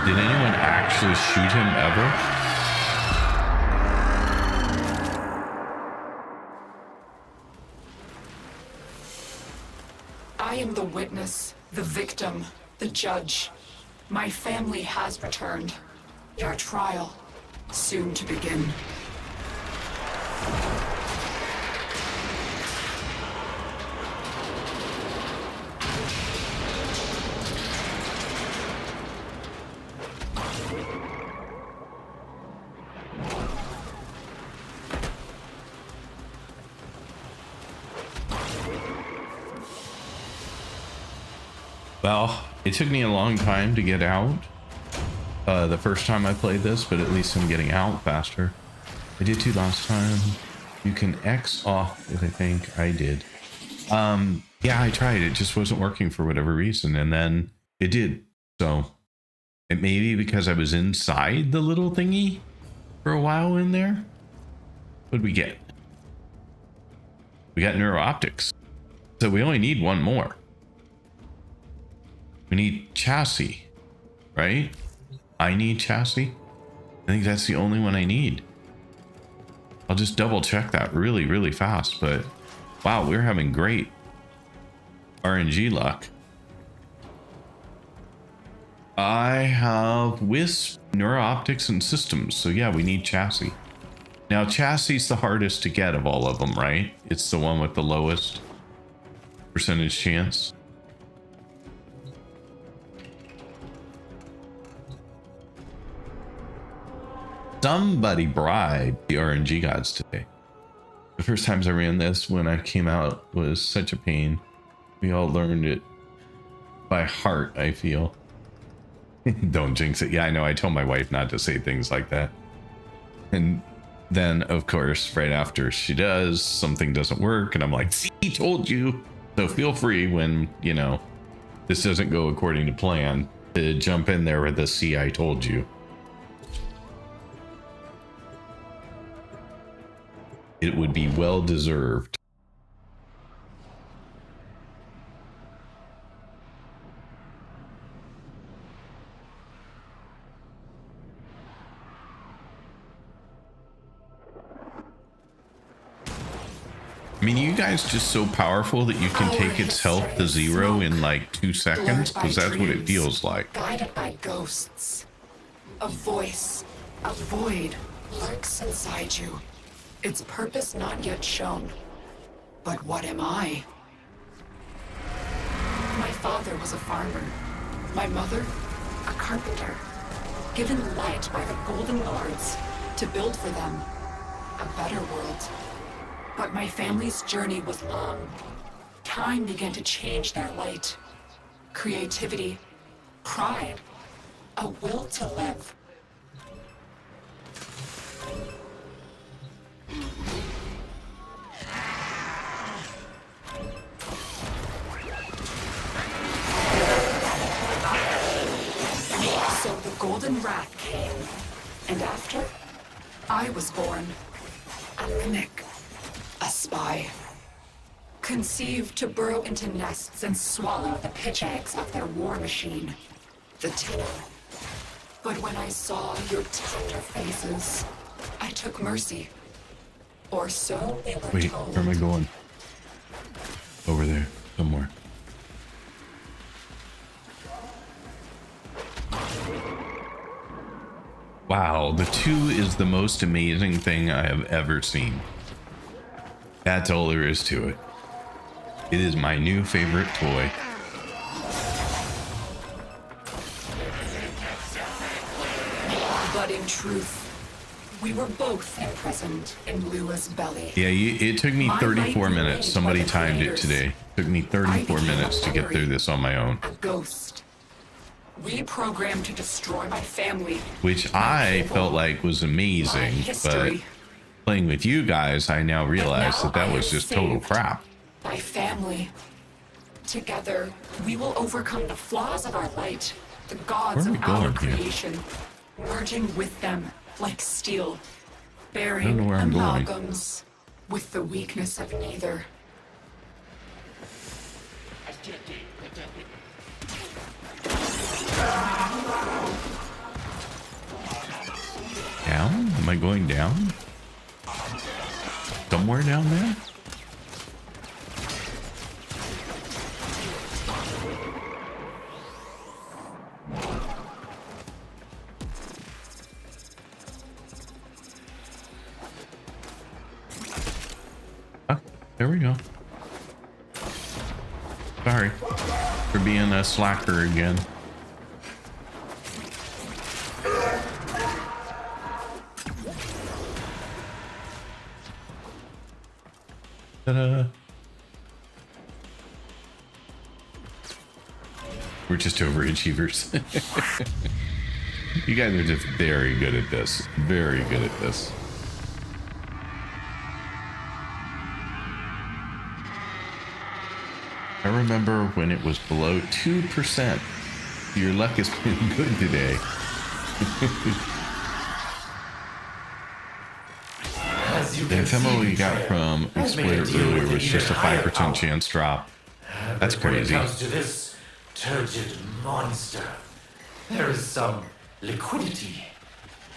Did anyone actually shoot him ever? I am the witness, the victim, the judge. My family has returned. Your trial, soon to begin. Well, it took me a long time to get out the first time I played this, but at least I'm getting out faster. I did too last time. You can X off it, I think I did. Yeah, I tried. It just wasn't working for whatever reason, and then it did. So it may be because I was inside the little thingy for a while in there. What'd we get? We got neuro-optics. So we only need one more. We need chassis, right? I need chassis. I think that's the only one I need. I'll just double check that really, really fast. But wow, we're having great RNG luck. I have Wisp, Neurooptics, and Systems. So yeah, we need Chassis. Now, Chassis is the hardest to get of all of them, right? It's the one with the lowest percentage chance. Somebody bribed the RNG gods today. The first times I ran this when I came out was such a pain. We all learned it by heart, I feel. Don't jinx it. Yeah, I know. I told my wife not to say things like that. And then, of course, right after she does, something doesn't work. And I'm like, see, told you. So feel free when, you know, this doesn't go according to plan to jump in there with the see, I told you. It would be well deserved. I mean, you guys just so powerful that you can take its health to 0 in like 2 seconds, because that's what it feels like. Guided by ghosts. A voice, a void lurks inside you. Its purpose not yet shown. But what am I? My father was a farmer. My mother, a carpenter. Given light by the Golden Lords to build for them a better world. But my family's journey was long. Time began to change their light. Creativity, pride, a will to live. So the Golden Wrath came, and after, I was born. A mimic, a spy. Conceived to burrow into nests and swallow the pitch eggs of their war machine, the Tenor. But when I saw your tender faces, I took mercy. Or so they were Wait, told. where am I going? Over there, somewhere. Wow, the 2 is the most amazing thing I have ever seen. That's all there is to it. It is my new favorite toy. But in truth, we were both imprisoned in Lua's belly. Yeah, it took me 34 minutes. Somebody timed it today. It took me 34 minutes to get through this on my own. A ghost. Reprogrammed to destroy my family. Which I felt like was amazing, but playing with you guys, I now realize that that was just total crap. My family. Together, we will overcome the flaws of our light, the gods of our creation, merging with them like steel, bearing amalgams with the weakness of neither. Down? Am I going down? Somewhere down there? Oh, there we go. Sorry for being a slacker again. Ta-da. We're just overachievers. You guys are just very good at this. Very good at this. I remember when it was below 2%. Your luck has been good today. The ephemeral we got from Exploiter earlier was just a 5% chance drop. That's crazy. When it comes to this turgid monster, there is some liquidity.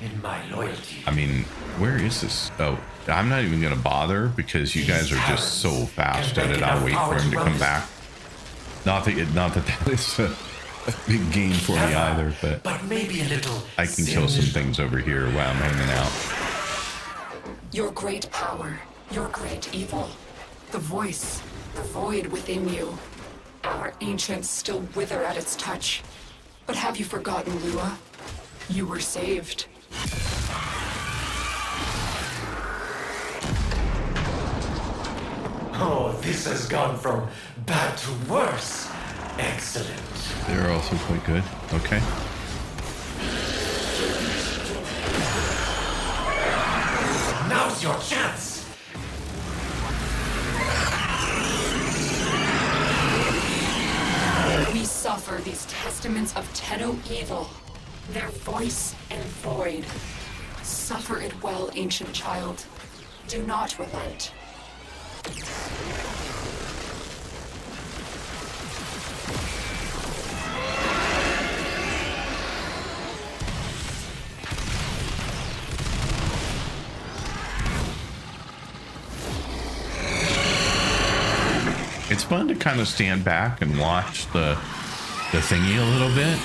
in my loyalty. I mean, where is this? Oh, I'm not even gonna bother because you guys are just so fast at it. I'll wait for him to come back. Not that that is a big gain for me either, but maybe a little. I can kill some things over here while I'm hanging out. Your great power, your great evil, the voice, the void within you. Our ancients still wither at its touch. But have you forgotten, Lua? You were saved. Oh, this has gone from bad to worse. Excellent. They're also quite good. Okay. Now's your chance. We suffer these testaments of Tenno evil, their voice and void. Suffer it well, ancient child. Do not relent. It's fun to kind of stand back and watch the thingy a little bit,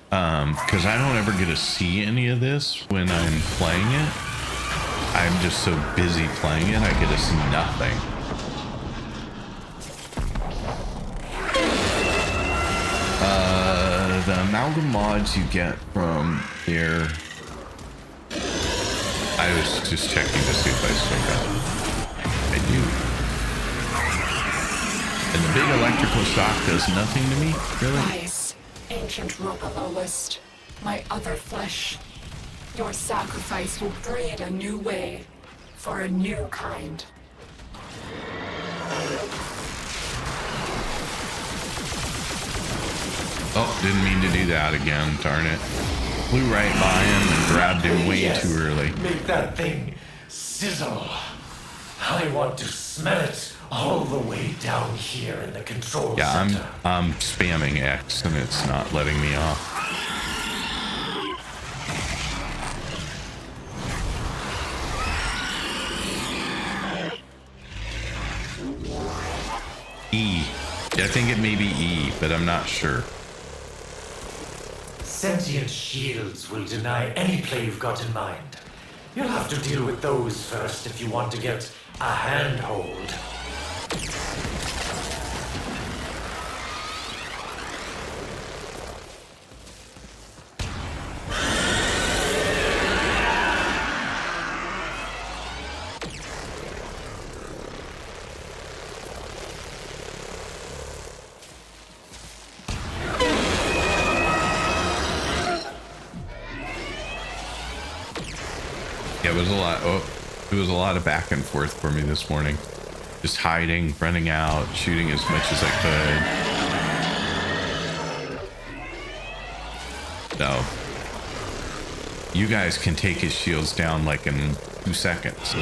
because I don't ever get to see any of this when I'm playing it. I'm just so busy playing it, I get to see nothing. The amalgam mods you get from there. I was just checking to see if I still got it. I do. And the big electrical shock does nothing to me, really? Rise, ancient Robololist, my other flesh. Your sacrifice will breed a new way, for a new kind. Oh, didn't mean to do that again, darn it. Flew right by him and grabbed him way too early. Make that thing sizzle. I want to smell it all the way down here in the control center. I'm spamming X and it's not letting me off. E. I think it may be E, but I'm not sure. Sentient shields will deny any play you've got in mind. You'll have to deal with those first if you want to get a handhold. Yeah, it was a lot. Oh, it was a lot of back and forth for me this morning. Just hiding, running out, shooting as much as I could. So, you guys can take his shields down like in 2 seconds.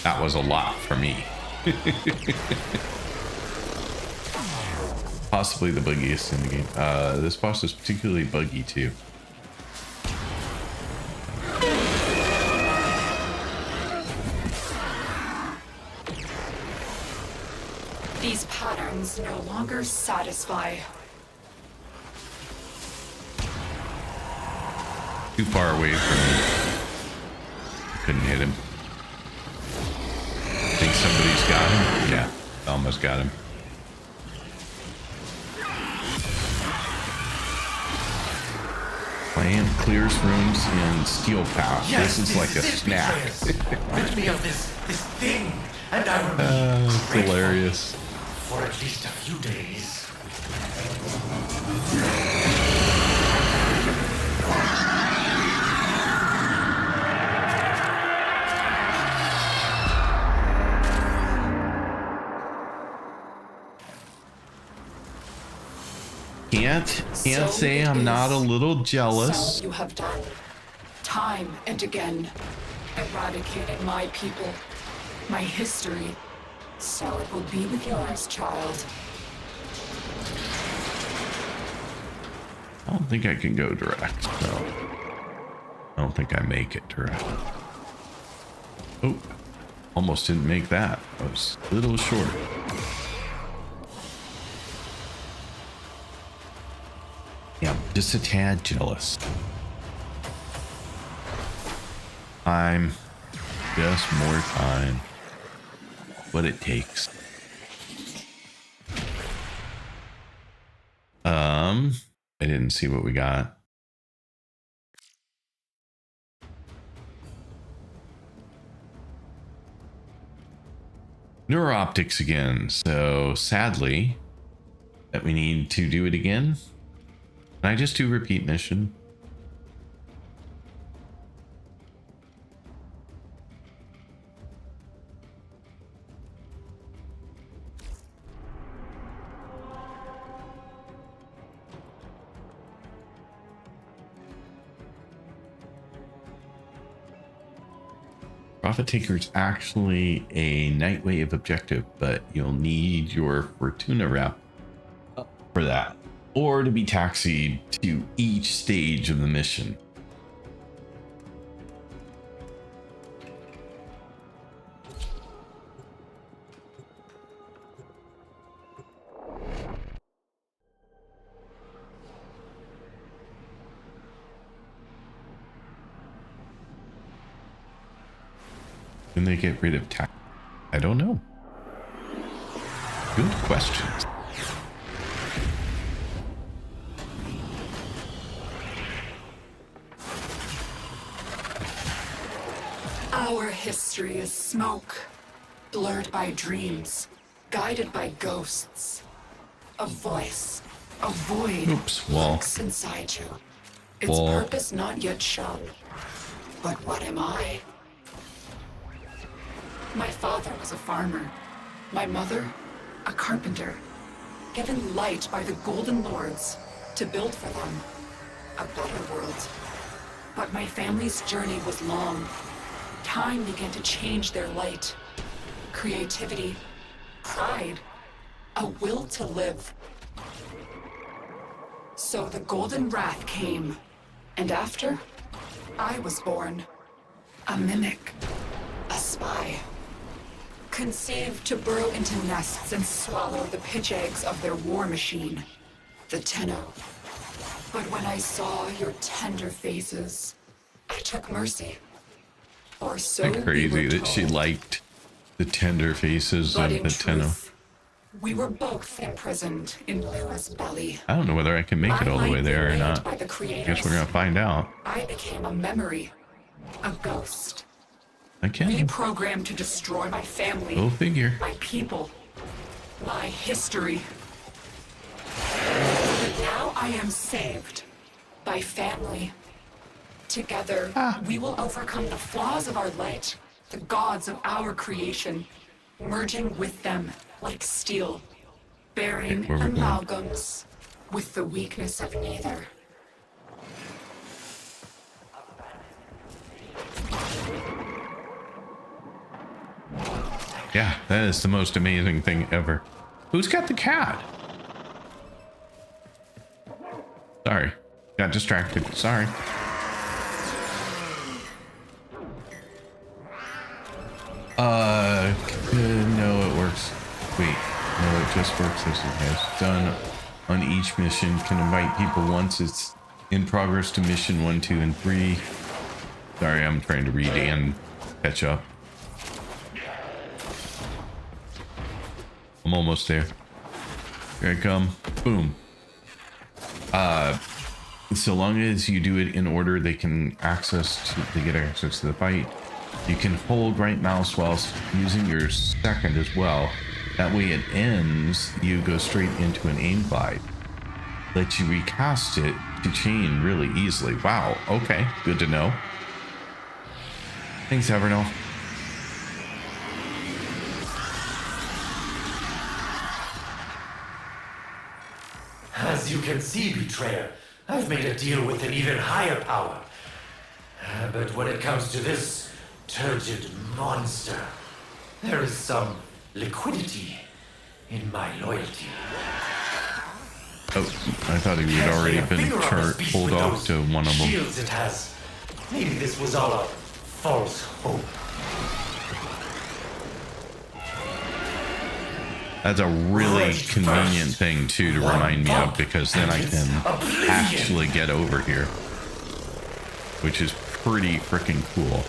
That was a lot for me. Possibly the buggiest in the game. This boss is particularly buggy too. These patterns no longer satisfy. Too far away from me. Couldn't hit him. Think somebody's got him? Yeah, almost got him. Plan clears rooms in Steel Path. Yes, this is like a snack. Rid me of this thing, and I will be It's hilarious. for at least a few days. Can't say I'm not a little jealous. So you have done, time and again, eradicated my people, my history. So it will be with yours, child. I don't think I can go direct, so I don't think I make it direct. Oh, almost didn't make that. I was a little short. Yeah, just a tad jealous. Time. Just more time. What it takes. I didn't see what we got. Neurooptics again. So sadly, that we need to do it again. Can I just do repeat mission? Profit Taker is actually a Nightwave objective, but you'll need your Fortuna rep for that, or to be taxied to each stage of the mission. When they get rid of tax, I don't know. Good questions. Our history is smoke, blurred by dreams, guided by ghosts. A voice, a void lurks inside you. Its purpose not yet shown. But what am I? My father was a farmer. My mother, a carpenter. Given light by the Golden Lords to build for them a better world. But my family's journey was long. Time began to change their light. Creativity, pride, a will to live. So the Golden Wrath came, and after, I was born. A mimic, a spy. Conceived to burrow into nests and swallow the pitch eggs of their war machine, the Tenno. But when I saw your tender faces, I took mercy. Or so Isn't it crazy that she liked the tender faces of the Tenno? We were both imprisoned in Lua's belly. I don't know whether I can make it all the way there or not. By the I guess we're gonna find out. I became a memory, a ghost. I can. Reprogrammed to destroy my family. Go figure. My people. My history. But now I am saved. By family. Together, we will overcome the flaws of our light, the gods of our creation, merging with them like steel, bearing amalgams with the weakness of neither. Yeah, that is the most amazing thing ever. Who's got the cat? Sorry, got distracted. Sorry. No, it works. Wait, no, it just works as it has done on each mission. Can invite people once it's in progress to mission 1, 2, and 3. Sorry, I'm trying to read and catch up. I'm almost there. Here I come. Boom. So long as you do it in order, they get access to the fight. You can hold right mouse whilst using your second as well. That way it ends, you go straight into an aim glide. Let you recast it to chain really easily. Wow, okay, good to know. Thanks, Evernell. As you can see, Betrayer, I've made a deal with an even higher power. But when it comes to this turgid monster, there is some liquidity in my loyalty. Oh, I thought he had already been pulled off to one of them. Shields it has. Maybe this was all a false hope. That's a really convenient thing too to remind me of, because then I can actually get over here, which is pretty freaking cool.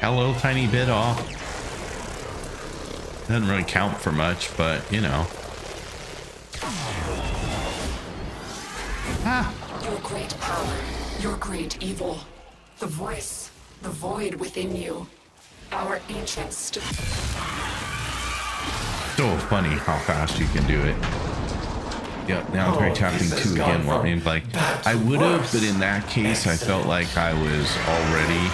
A little tiny bit off. Doesn't really count for much, but you know. Your great power, your great evil, the voice, the void within you, our ancient So funny how fast you can do it. Yep, now try tapping 2 again. Well, like I would have, but in that case, I felt like I was already.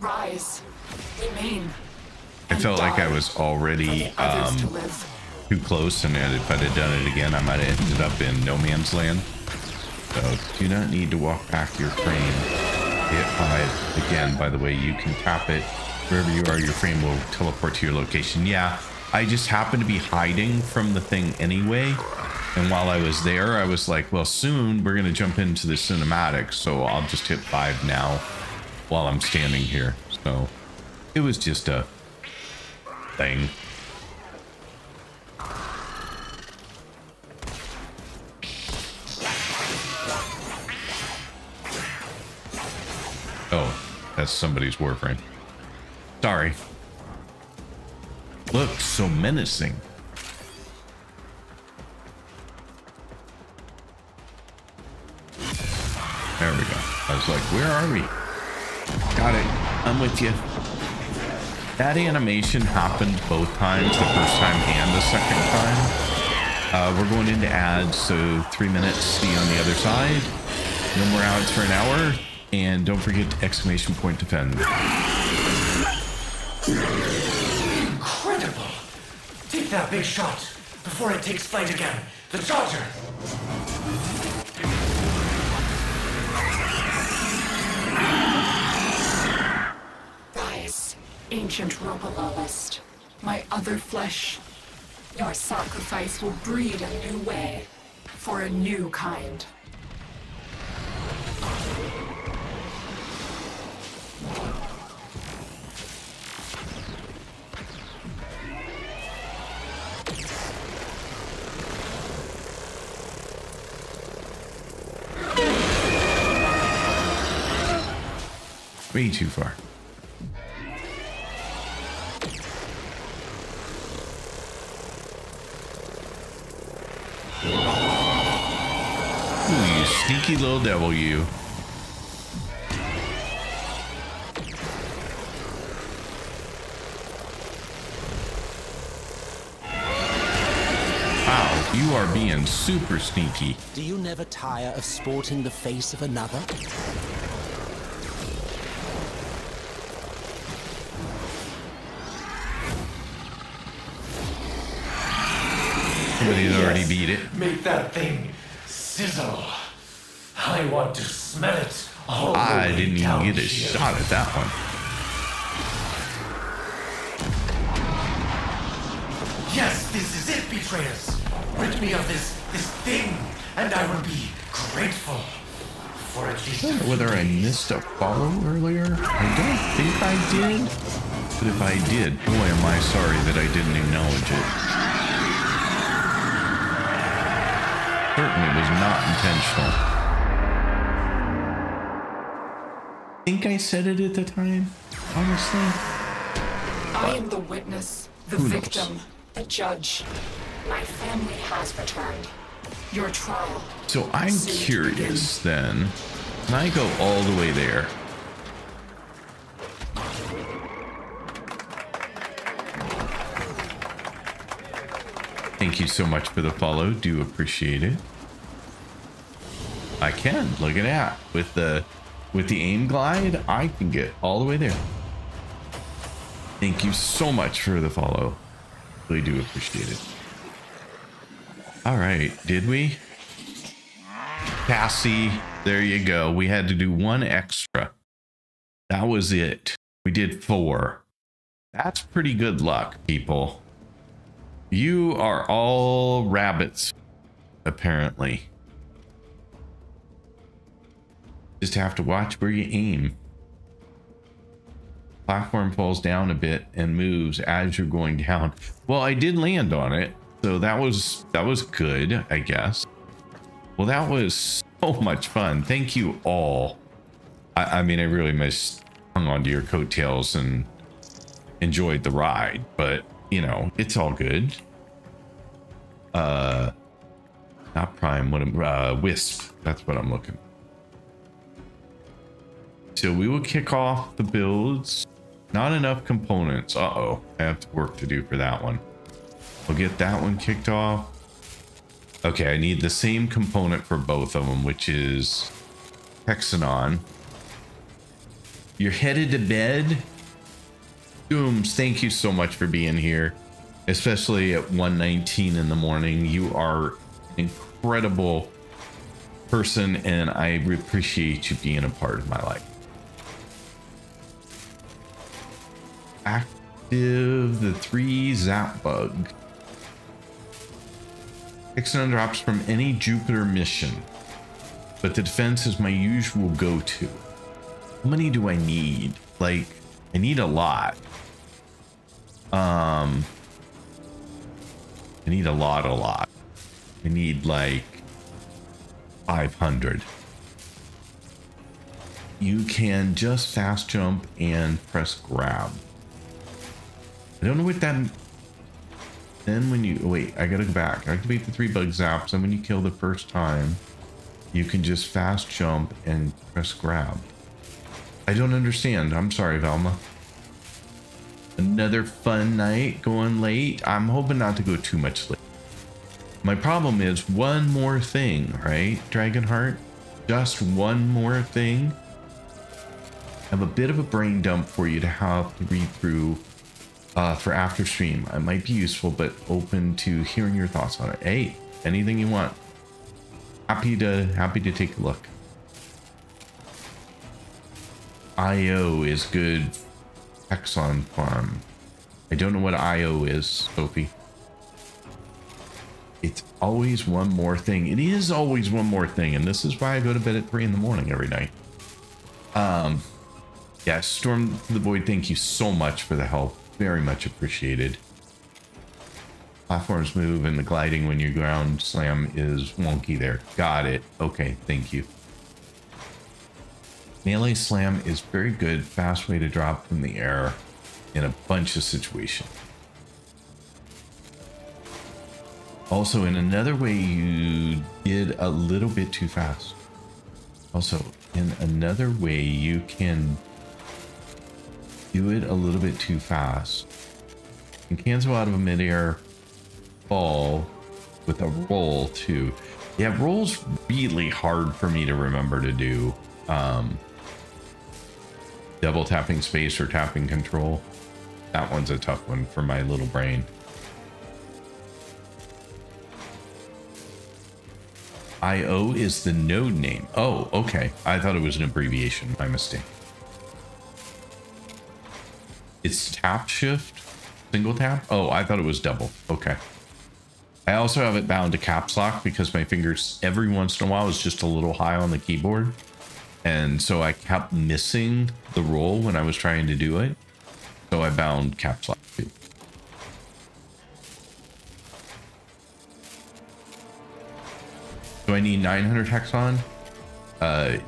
Rise, remain. I felt like I was already too close, and if I'd have done it again, I might have ended up in no man's land. So do not need to walk back your frame. Hit 5 again. By the way, you can tap it wherever you are. Your frame will teleport to your location. Yeah, I just happened to be hiding from the thing anyway, and while I was there, I was like, well, soon we're gonna jump into the cinematic, so I'll just hit 5 now while I'm standing here. So it was just a thing. Oh, that's somebody's warframe. Sorry. Looks so menacing. There we go. I was like, where are we? Got it. I'm with you. That animation happened both times, the first time and the second time. We're going into ads, so 3 minutes, see you on the other side. No more ads for an hour, and don't forget to exclamation point defend. Incredible! Take that big shot before it takes flight again. The charger! Rise, ancient Robololist, my other flesh. Your sacrifice will breed a new way, for a new kind. Way too far. Ooh, you sneaky little devil, you. Wow, you are being super sneaky. Do you never tire of sporting the face of another? Somebody's already beat it. Make that thing sizzle. I want to smell it all I the way didn't even down get a here. shot at that one. Yes, this is it, betrayers. Rid me of this thing, and I will be grateful for at least. I don't know whether I missed a follow earlier. I don't think I did. But if I did, boy, am I sorry that I didn't acknowledge it. Certainly was not intentional. I think I said it at the time, honestly. I am the witness, the Who knows? victim, the judge. My family has returned. Your trial. So I'm curious then. Can I go all the way there? Thank you so much for the follow. Do appreciate it. I can. Look at that. With the aim glide, I can get all the way there. Thank you so much for the follow. Really do appreciate it. All right, did we? Cassie, there you go. We had to do one extra. That was it. We did 4. That's pretty good luck, people. You are all rabbits, apparently. Just have to watch where you aim. Platform falls down a bit and moves as you're going down. Well, I did land on it, so that was good, I guess. Well, that was so much fun. Thank you all. I mean, I really hung onto your coattails and enjoyed the ride, but you know, it's all good. Not Prime, Wisp. That's what I'm looking. So we will kick off the builds. Not enough components. Uh-oh. I have work to do for that one. We'll get that one kicked off. Okay, I need the same component for both of them, which is hexanon. You're headed to bed? Dooms, thank you so much for being here. Especially at 1:19 in the morning. You are an incredible person, and I appreciate you being a part of my life. Active the 3 zap bug. Hexanon drops from any Jupiter mission, but the defense is my usual go-to. How many do I need? Like, I need a lot. I need a lot. I need like 500. You can just fast jump and press grab. I don't know what that. Then when you wait, I gotta go back. Activate the 3 bug zaps, and when you kill the first time, you can just fast jump and press grab. I don't understand. I'm sorry, Velma. Another fun night going late. I'm hoping not to go too much late. My problem is one more thing, right, Dragonheart? Just one more thing. I have a bit of a brain dump for you to have to read through for after stream. It might be useful, but open to hearing your thoughts on it. Hey, anything you want. Happy to take a look. IO is good. Exxon farm. I don't know what IO is, Sophie. It's always one more thing. It is always one more thing, and this is why I go to bed at 3 in the morning every night. Yeah, Storm to the Void, thank you so much for the help. Very much appreciated. Platforms move, and the gliding when you ground slam is wonky there. Got it. Okay, thank you. Melee slam is very good, fast way to drop from the air in a bunch of situations. Also, in another way, you did a little bit too fast. Also, in another way, you can do it a little bit too fast. You can cancel out of a midair fall with a roll too. Yeah, roll's really hard for me to remember to do. Double tapping space or tapping control. That one's a tough one for my little brain. IO is the node name. Oh, okay. I thought it was an abbreviation. My mistake. It's tap shift, single tap. Oh, I thought it was double. Okay. I also have it bound to caps lock because my fingers every once in a while is just a little high on the keyboard. And so I kept missing the roll when I was trying to do it. So I bound caps lock too. Do I need 900 hexon?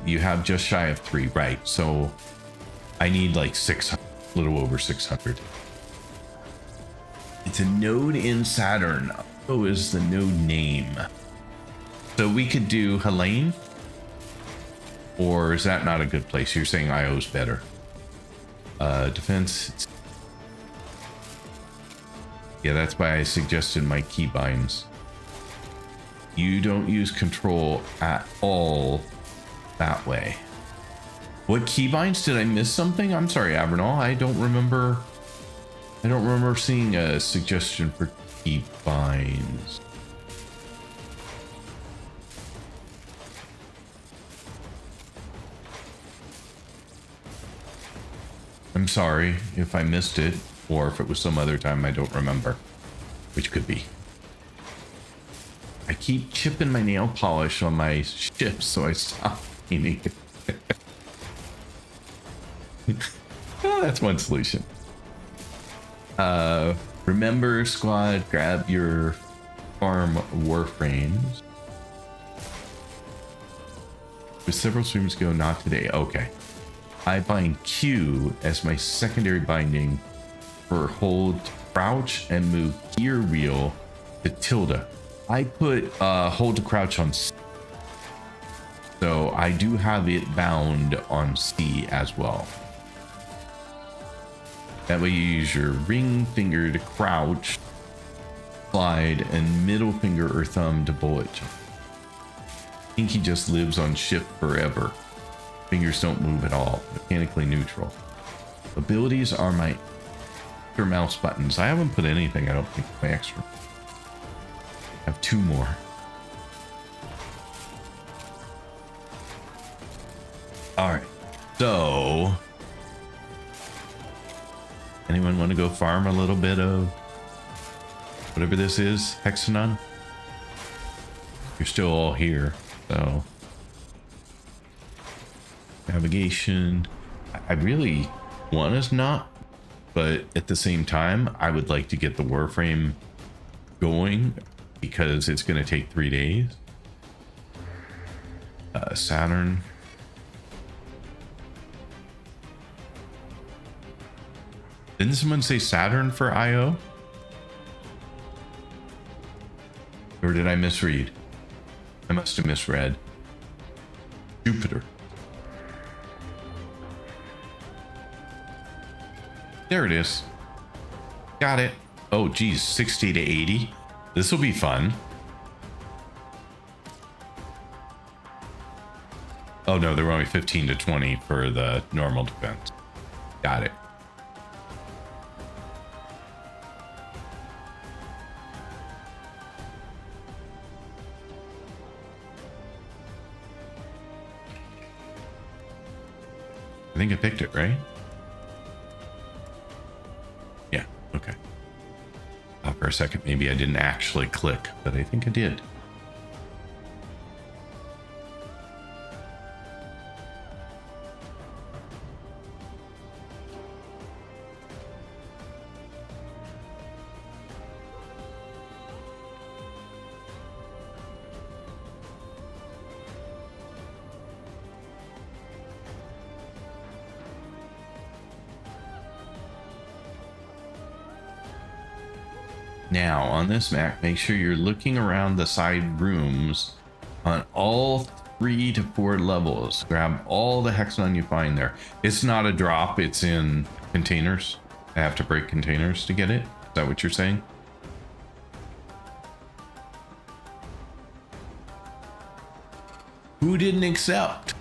You have just shy of 3, right? So I need like 600, a little over 600. It's a node in Saturn. Oh, is the node name. So we could do Helene. Or is that not a good place? You're saying IO's better. Defense. Yeah, that's why I suggested my keybinds. You don't use control at all that way. What keybinds? Did I miss something? I'm sorry, Avernal. I don't remember seeing a suggestion for keybinds. I'm sorry if I missed it, or if it was some other time I don't remember, which could be. I keep chipping my nail polish on my ship, so I stop painting it. Oh, that's one solution. Remember, squad, grab your farm warframes. With several streams ago, not today. Okay. I bind Q as my secondary binding for hold crouch and move gear wheel to tilde. I put hold to crouch on C. So I do have it bound on C as well. That way you use your ring finger to crouch, slide, and middle finger or thumb to bullet jump. Pinky just lives on shift forever. Fingers don't move at all, mechanically neutral. Abilities are my extra mouse buttons. I haven't put anything, I don't think, my extra. I have 2 more. Alright, so anyone want to go farm a little bit of whatever this is? Hexanon? You're still all here, so navigation. I really want us not, but at the same time, I would like to get the Warframe going because it's going to take 3 days. Saturn. Didn't someone say Saturn for IO? Or did I misread? I must have misread. Jupiter. There it is. Got it. Oh, geez, 60 to 80. This will be fun. Oh, no, there were only 15 to 20 for the normal defense. Got it. I think I picked it, right? Yeah, okay. Thought for a second maybe I didn't actually click, but I think I did. Now, on this map, make sure you're looking around the side rooms on all 3 to 4 levels. Grab all the hexagon you find there. It's not a drop, it's in containers. I have to break containers to get it. Is that what you're saying? Who didn't accept?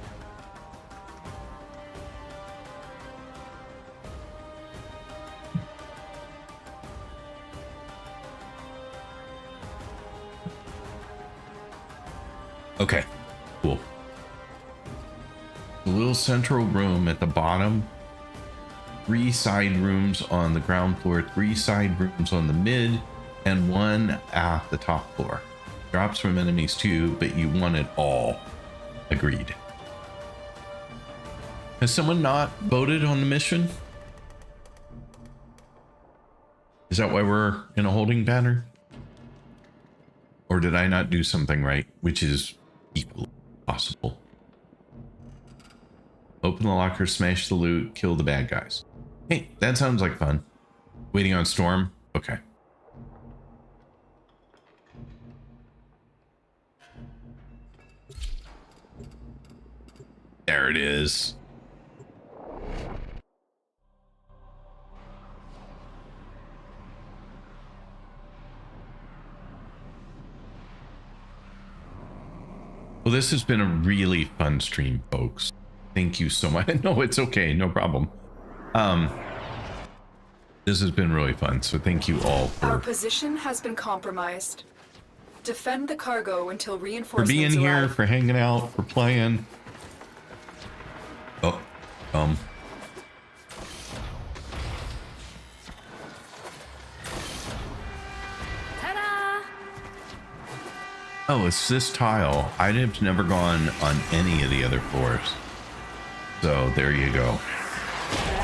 Okay, cool. The little central room at the bottom, 3 side rooms on the ground floor, 3 side rooms on the mid, and 1 at the top floor. Drops from enemies too, but you want it all. Agreed. Has someone not voted on the mission? Is that why we're in a holding pattern? Or did I not do something right, which is equally possible? Open the locker, smash the loot, kill the bad guys. Hey, that sounds like fun. Waiting on Storm? Okay. There it is. this has been a really fun stream, folks. Thank you so much. No, it's okay. No problem. This has been really fun. So thank you all Our for position has been compromised. Defend the cargo until being reinforcements here, arrive. for hanging out, for playing. Oh, Ta-da! oh, it's this tile. I've never gone on any of the other floors. So there you go.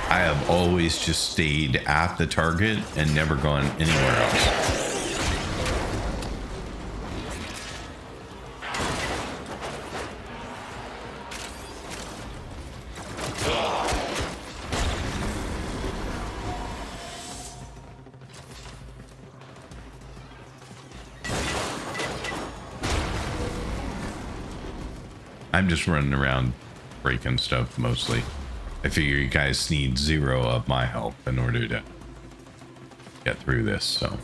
I have always just stayed at the target and never gone anywhere else. I'm just running around breaking stuff mostly. I figure you guys need 0 of my help in order to get through this, so.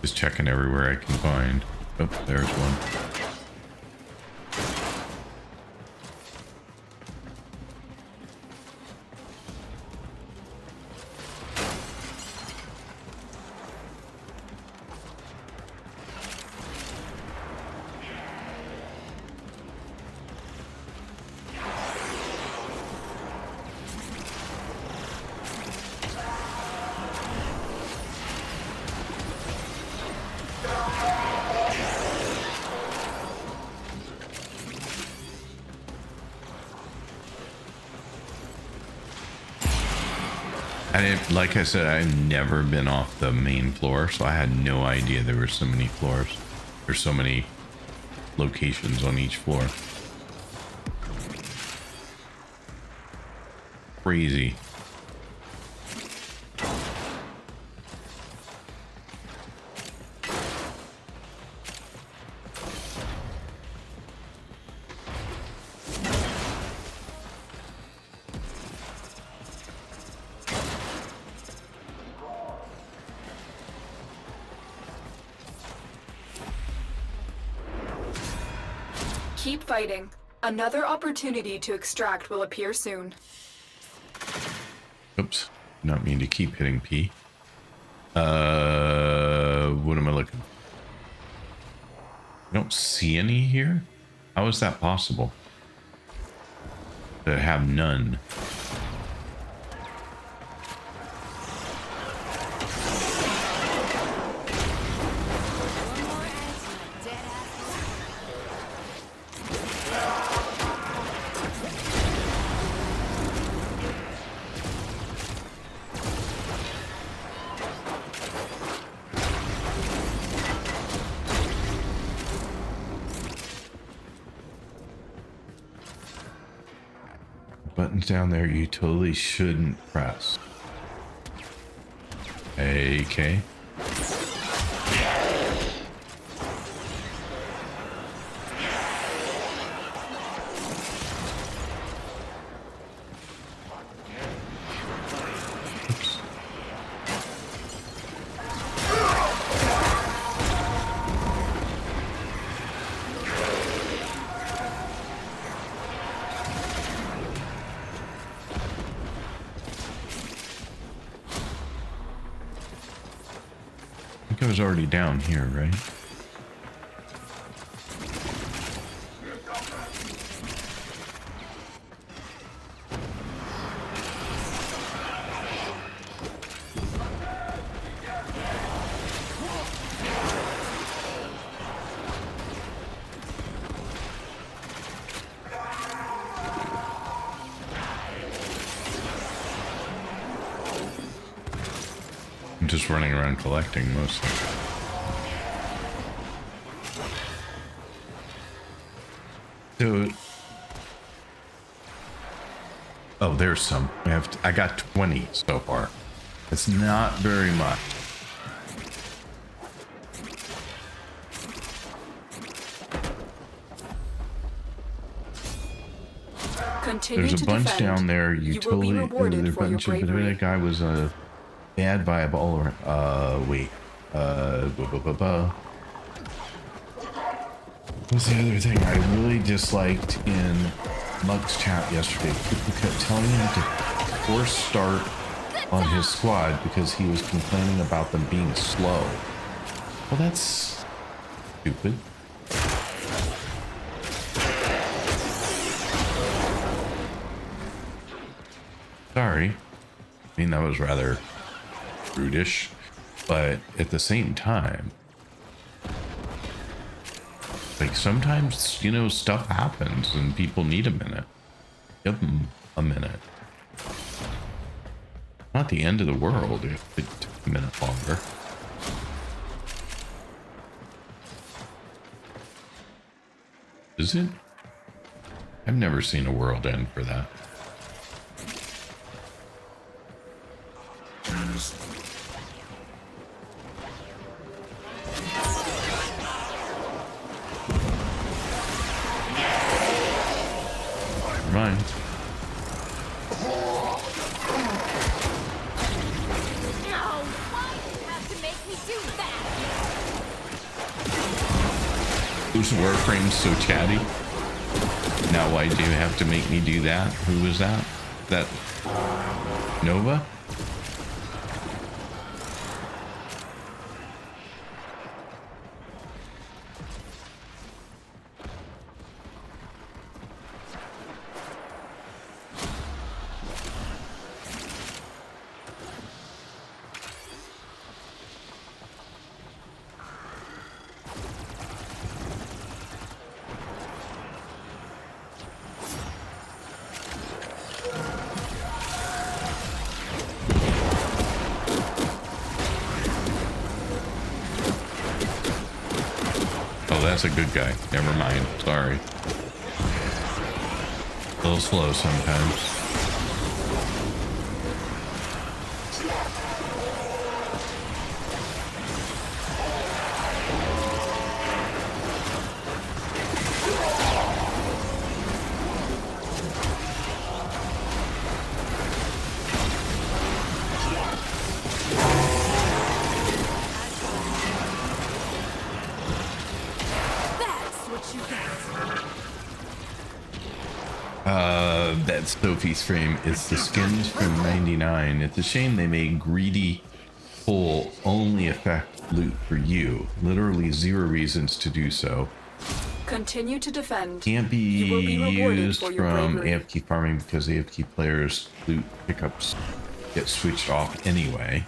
Just checking everywhere I can find. Oh, there's one. Like I said, I've never been off the main floor, so I had no idea there were so many floors. There's so many locations on each floor. Crazy. Keep fighting. Another opportunity to extract will appear soon. Oops. Not mean to keep hitting P. What am I looking for? I don't see any here. How is that possible? To have none. Buttons down there you totally shouldn't press. AK. I was already down here, right? I'm just running around collecting mostly. So Oh, there's some. I got 20 so far. It's not very much. Continue There's a bunch defend. down there. You will be rewarded There's a for your bunch of bravery. that guy was a bad vibe all around. Wait. What's the other thing I really disliked in Muck's chat yesterday? People kept telling him to force start on his squad because he was complaining about them being slow. Well, that's stupid. Sorry. I mean, that was rather rudish, but at the same time, like sometimes, you know, stuff happens and people need a minute. Give them a minute. Not the end of the world if it took a minute longer. Is it? I've never seen a world end for that. Mine. Who's Warframe so chatty? Now why do you have to make me do that? Who was that? That Nova? That's a good guy. Never mind. Sorry. A little slow sometimes. That's Sophie's frame. It's the skins from 99. It's a shame they made greedy pull only affect loot for you. Literally 0 reasons to do so. Continue to defend. Can't be used from AFK farming because AFK players' loot pickups get switched off anyway.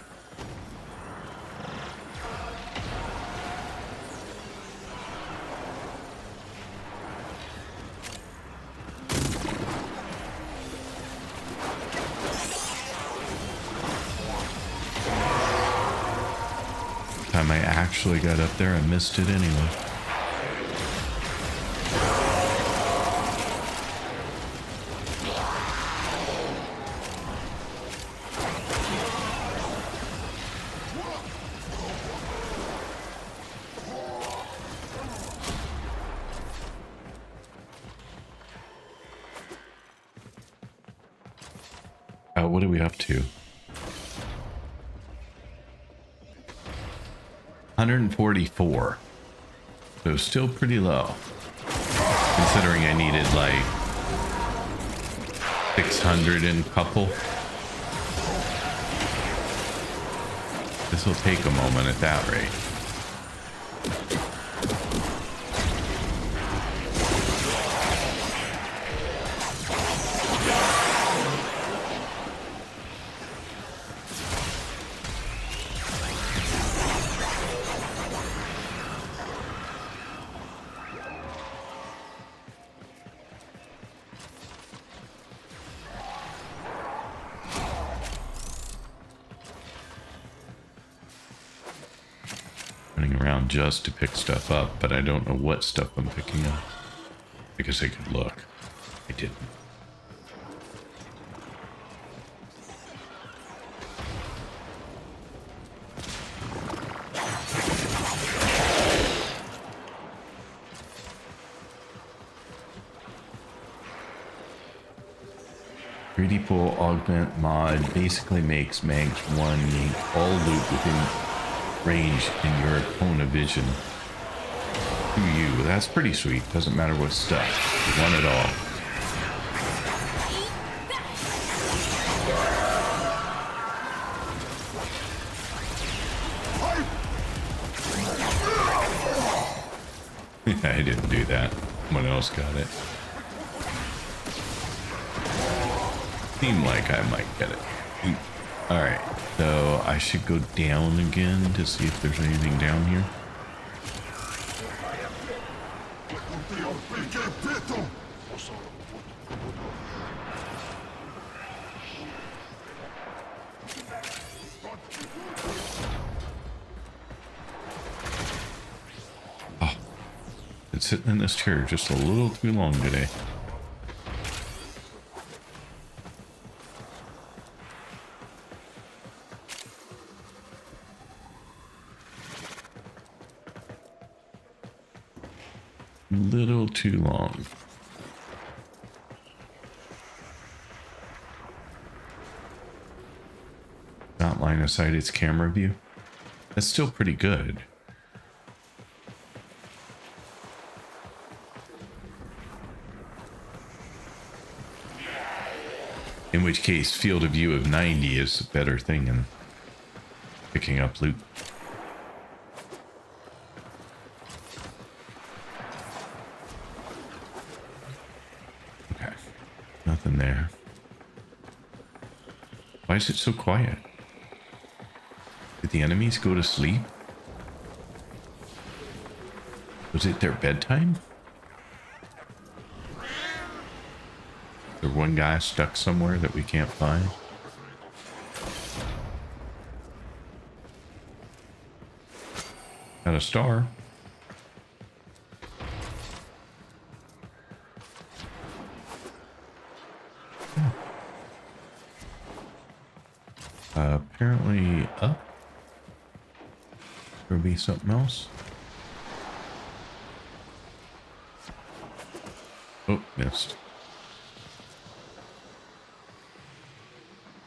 Time I actually got up there, I missed it anyway. What are we up to? 144. So still pretty low. Considering I needed like 600 and couple. This will take a moment at that rate. Just to pick stuff up, but I don't know what stuff I'm picking up because I could look. I didn't. Greedy Pool Augment mod basically makes Mags 1 yank all loot within range in your opponent vision to you. That's pretty sweet. Doesn't matter what stuff. You want it all. I didn't do that. Someone else got it. Seemed like I might get it. Alright, so I should go down again to see if there's anything down here. Oh, been sitting in this chair just a little too long today. Little too long. Not line of sight, it's camera view. That's still pretty good. In which case, field of view of 90 is a better thing than picking up loot. Nothing there. Why is it so quiet? Did the enemies go to sleep? Was it their bedtime? Is there one guy stuck somewhere that we can't find? Got a star. Apparently up. There'll be something else. Oh, missed.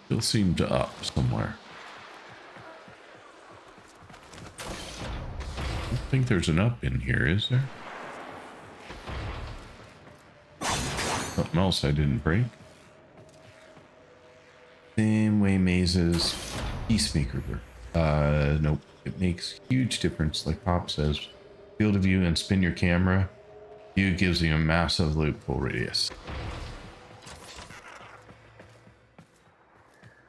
Still seemed to up somewhere. I don't think there's an up in here, is there? Something else I didn't break. Same way mazes. Peacemaker. Nope. It makes huge difference, like Pop says. Field of view and spin your camera. View gives you a massive loot pull radius.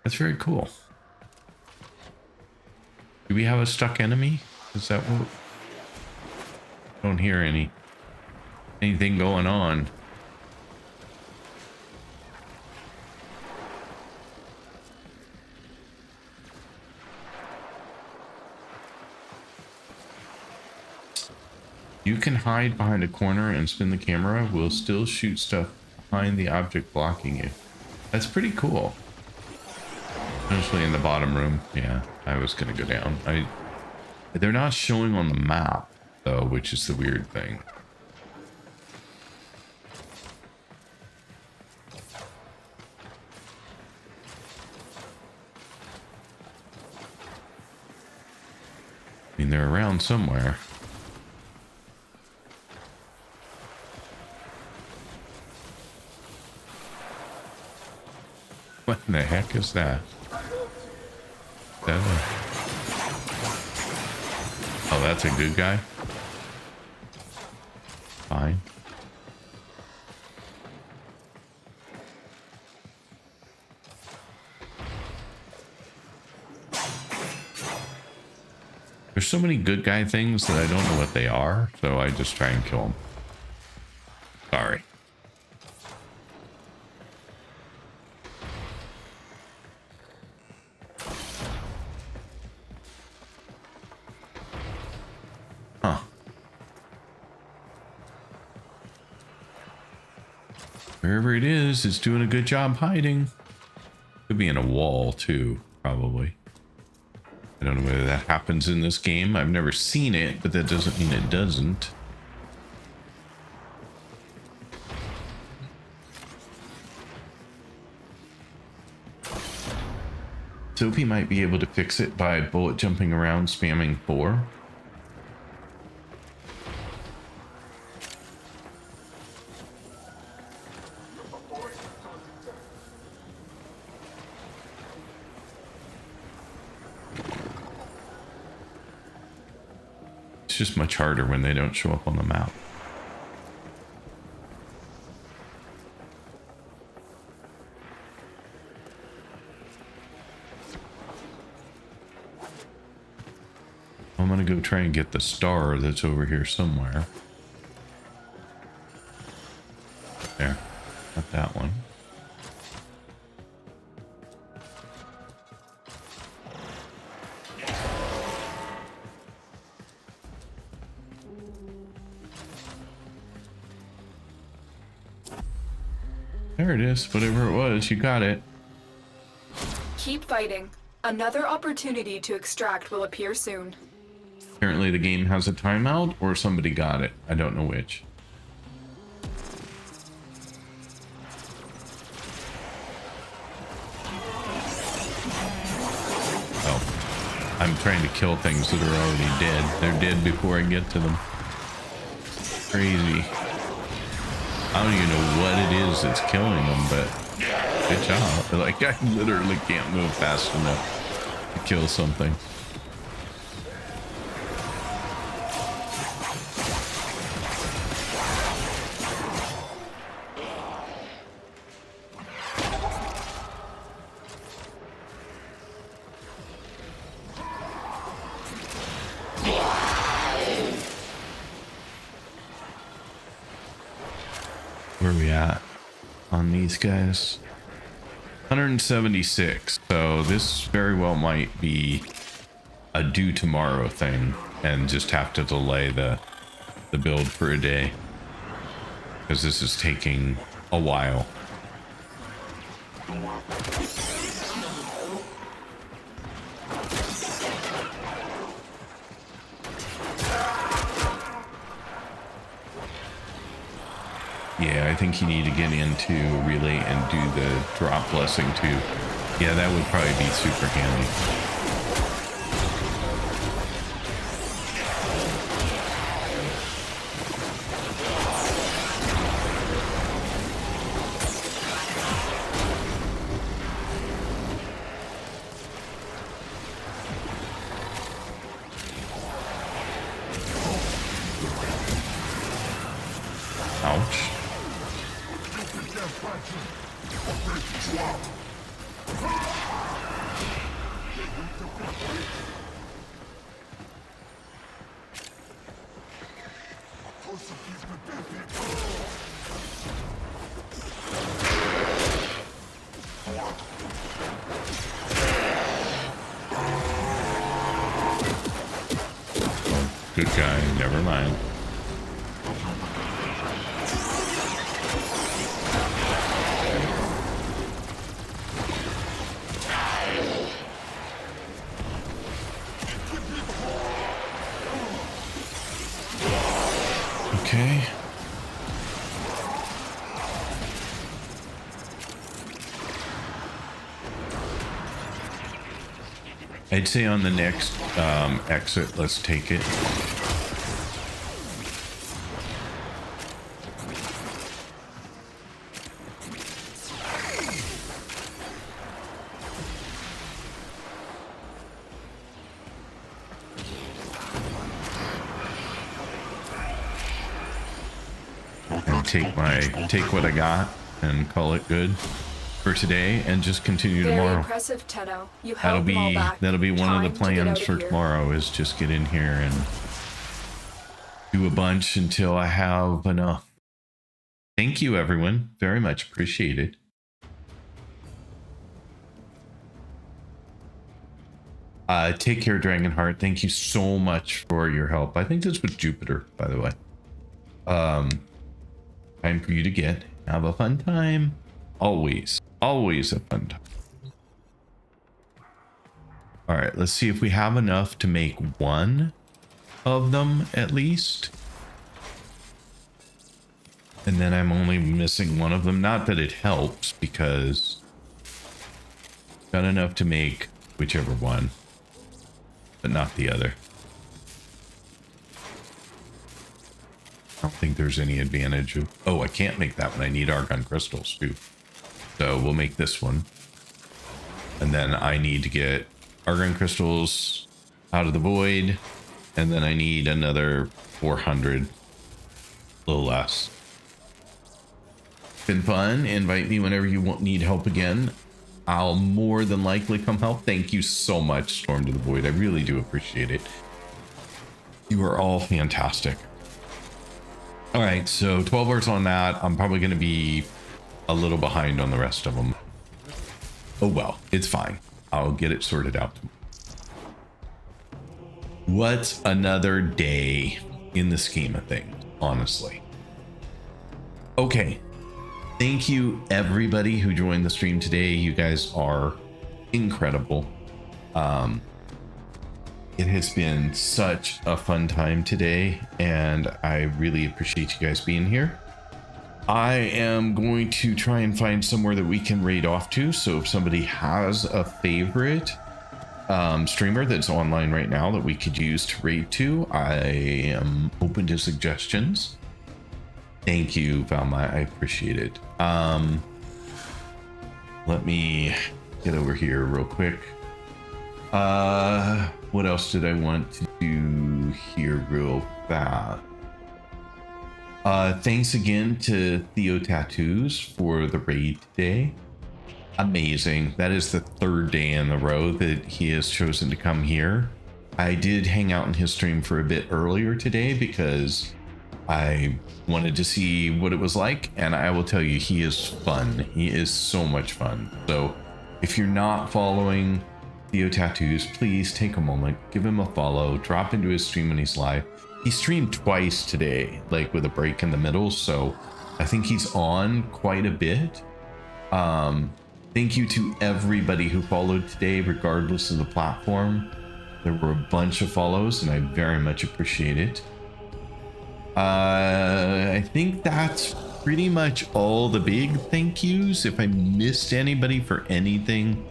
That's very cool. Do we have a stuck enemy? Is that what? Don't hear anything going on. You can hide behind a corner and spin the camera. We'll still shoot stuff behind the object blocking you. That's pretty cool. Especially in the bottom room. Yeah, I was gonna go down. They're not showing on the map though, which is the weird thing. I mean, they're around somewhere. What in the heck is that? Oh, that's a good guy? Fine. There's so many good guy things that I don't know what they are, so I just try and kill them. Sorry. Huh. Wherever it is, it's doing a good job hiding. Could be in a wall too, probably. I don't know whether that happens in this game. I've never seen it, but that doesn't mean it doesn't. Soapy might be able to fix it by bullet jumping around, spamming 4. It's just much harder when they don't show up on the map. I'm gonna go try and get the star that's over here somewhere. There, not that one. There it is, whatever it was, you got it. Keep fighting. Another opportunity to extract will appear soon. Apparently the game has a timeout, or somebody got it. I don't know which. Oh. I'm trying to kill things that are already dead. They're dead before I get to them. Crazy. I don't even know what it is that's killing them, but good job. Like, I literally can't move fast enough to kill something. Where are we at on these guys? 176. So this very well might be a due tomorrow thing and just have to delay the build for a day because this is taking a while. Yeah, I think you need to get into relay and do the drop blessing too. Yeah, that would probably be super handy. Ouch. Good guy, never mind. Okay. I'd say on the next exit, let's take it. And take what I got and call it good for today and just continue Very tomorrow. Impressive, Tenno. You held them all back. That'll be one Time of the to get plans out of for here. tomorrow is just get in here and do a bunch until I have enough. Thank you everyone, very much appreciated. Take care, Dragonheart. Thank you so much for your help. I think this was Jupiter, by the way. Time for you to get. Have a fun time. Always a fun time. All right, let's see if we have enough to make one of them at least. And then I'm only missing one of them. Not that it helps because got enough to make whichever one, but not the other. I don't think there's any advantage of... Oh, I can't make that one. I need argon crystals too. So we'll make this one. And then I need to get argon crystals out of the void. And then I need another 400. A little less. Been fun. Invite me whenever you need help again. I'll more than likely come help. Thank you so much, Storm to the Void. I really do appreciate it. You are all fantastic. All right, so 12 hours on that. I'm probably going to be a little behind on the rest of them. Oh well, it's fine. I'll get it sorted out. What's another day in the scheme of things, honestly? Okay. Thank you everybody who joined the stream today. You guys are incredible. It has been such a fun time today, and I really appreciate you guys being here. I am going to try and find somewhere that we can raid off to. So if somebody has a favorite streamer that's online right now that we could use to raid to, I am open to suggestions. Thank you, Valma. I appreciate it. Let me get over here real quick. What else did I want to do here real fast? Thanks again to Theo Tattoos for the raid today. Amazing. That is the third day in a row that he has chosen to come here. I did hang out in his stream for a bit earlier today because I wanted to see what it was like, and I will tell you, he is fun. He is so much fun. So if you're not following Theo Tattoos, please take a moment, give him a follow, drop into his stream when he's live. He streamed twice today, like with a break in the middle, so I think he's on quite a bit. Thank you to everybody who followed today, regardless of the platform. There were a bunch of follows, and I very much appreciate it. I think that's pretty much all the big thank yous. If I missed anybody for anything,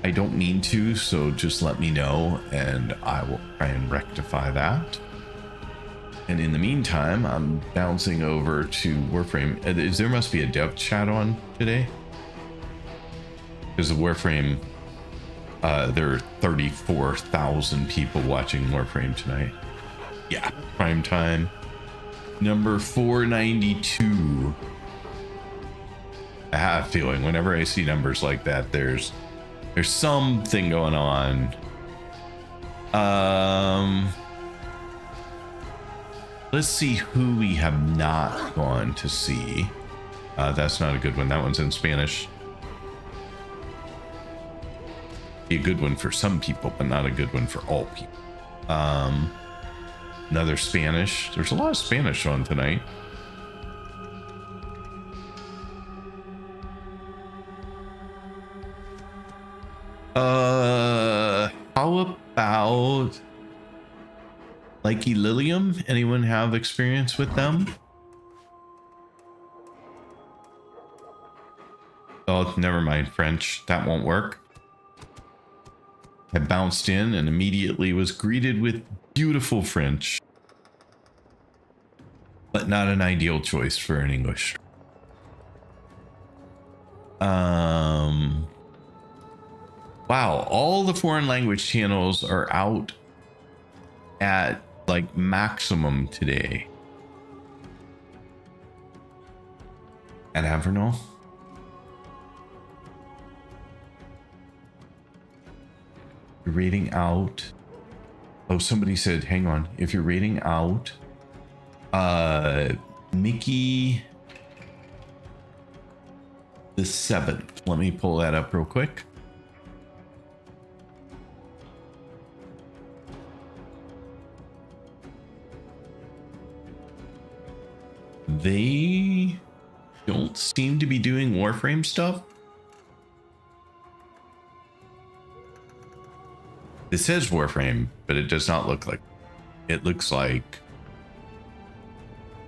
I don't mean to, so just let me know and I will try and rectify that. And in the meantime, I'm bouncing over to Warframe. There must be a dev chat on today? Because the Warframe, there are 34,000 people watching Warframe tonight. Yeah, prime time. Number 492. I have a feeling whenever I see numbers like that, there's something going on. Let's see who we have not gone to see. That's not a good one. That one's in Spanish. Be a good one for some people, but not a good one for all people. Another Spanish. There's a lot of Spanish on tonight. How about Likey Lilium? Anyone have experience with them? Oh, never mind. French. That won't work. I bounced in and immediately was greeted with beautiful French. But not an ideal choice for an English. Wow, all the foreign language channels are out at like maximum today. At Avernal. You're rating out. Oh, somebody said, hang on. If you're rating out, Mickey the 7th. Let me pull that up real quick. They don't seem to be doing Warframe stuff. It says Warframe, but it does not look like. It looks like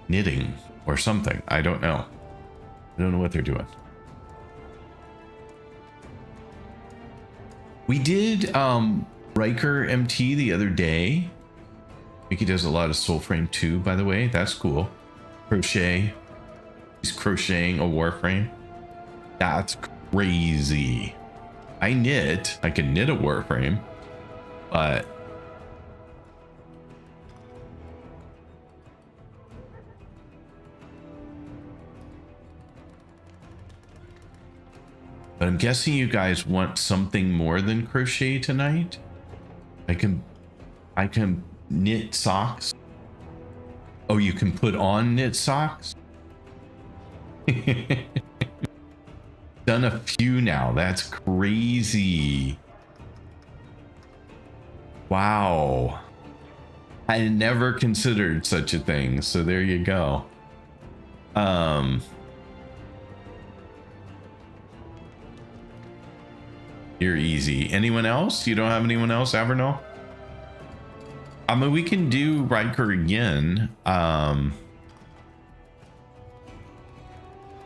knitting or something. I don't know. I don't know what they're doing. We did Riker MT the other day. Mickey does a lot of soul frame too, by the way. That's cool. Crochet. He's crocheting a warframe. That's crazy. I knit. I can knit a warframe, but I'm guessing you guys want something more than crochet tonight. I can knit socks. Oh, you can put on knit socks? Done a few now. That's crazy. Wow. I never considered such a thing. So there you go. You're easy. Anyone else? You don't have anyone else, Avernal? I mean, we can do Riker again.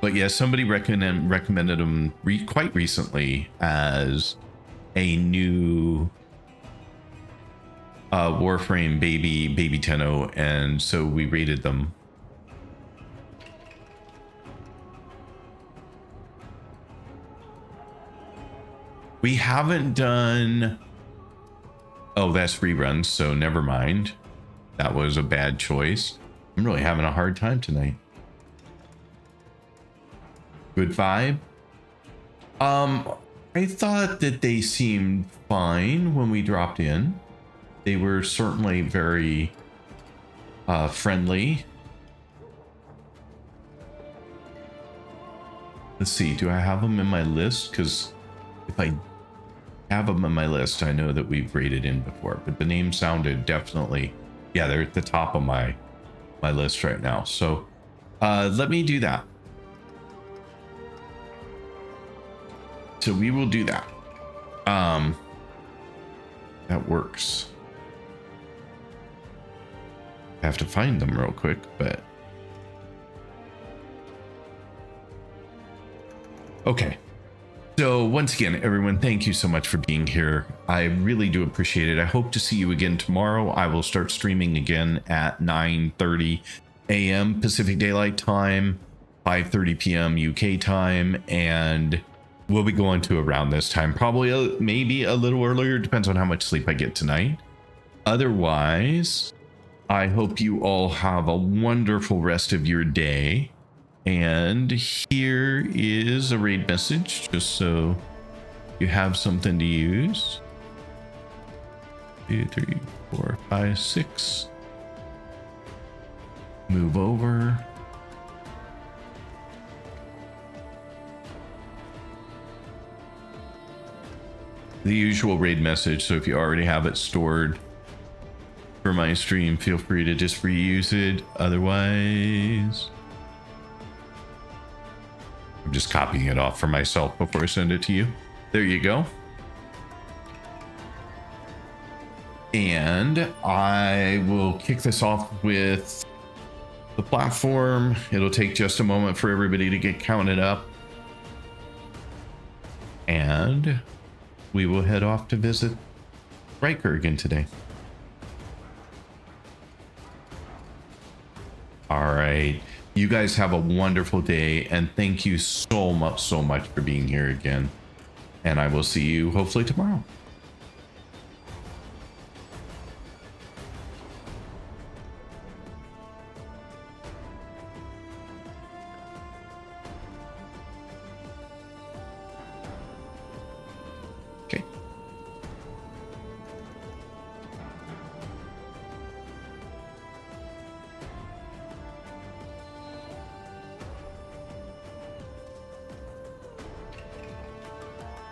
But yeah, somebody recommended him quite recently as a new Warframe baby Tenno, and so we rated them. We haven't done... Oh, that's reruns, so never mind. That was a bad choice. I'm really having a hard time tonight. Good vibe. I thought that they seemed fine when we dropped in. They were certainly very friendly. Let's see, do I have them in my list? Because if I have them on my list, I know that we've rated in before, but the name sounded definitely, yeah, they're at the top of my list right now. So let me do that. So we will do that. That works. I have to find them real quick, but okay. So once again, everyone, thank you so much for being here. I really do appreciate it. I hope to see you again tomorrow. I will start streaming again at 9:30 a.m. Pacific Daylight Time, 5:30 p.m. UK time, and we'll be going to around this time, probably maybe a little earlier, depends on how much sleep I get tonight. Otherwise, I hope you all have a wonderful rest of your day. And here is a raid message, just so you have something to use. 2, 3, 4, 5, 6. Move over. The usual raid message, so if you already have it stored for my stream, feel free to just reuse it. Otherwise, I'm just copying it off for myself before I send it to you. There you go. And I will kick this off with the platform. It'll take just a moment for everybody to get counted up. And we will head off to visit Riker again today. All right. You guys have a wonderful day, and thank you so much for being here again. And I will see you hopefully tomorrow.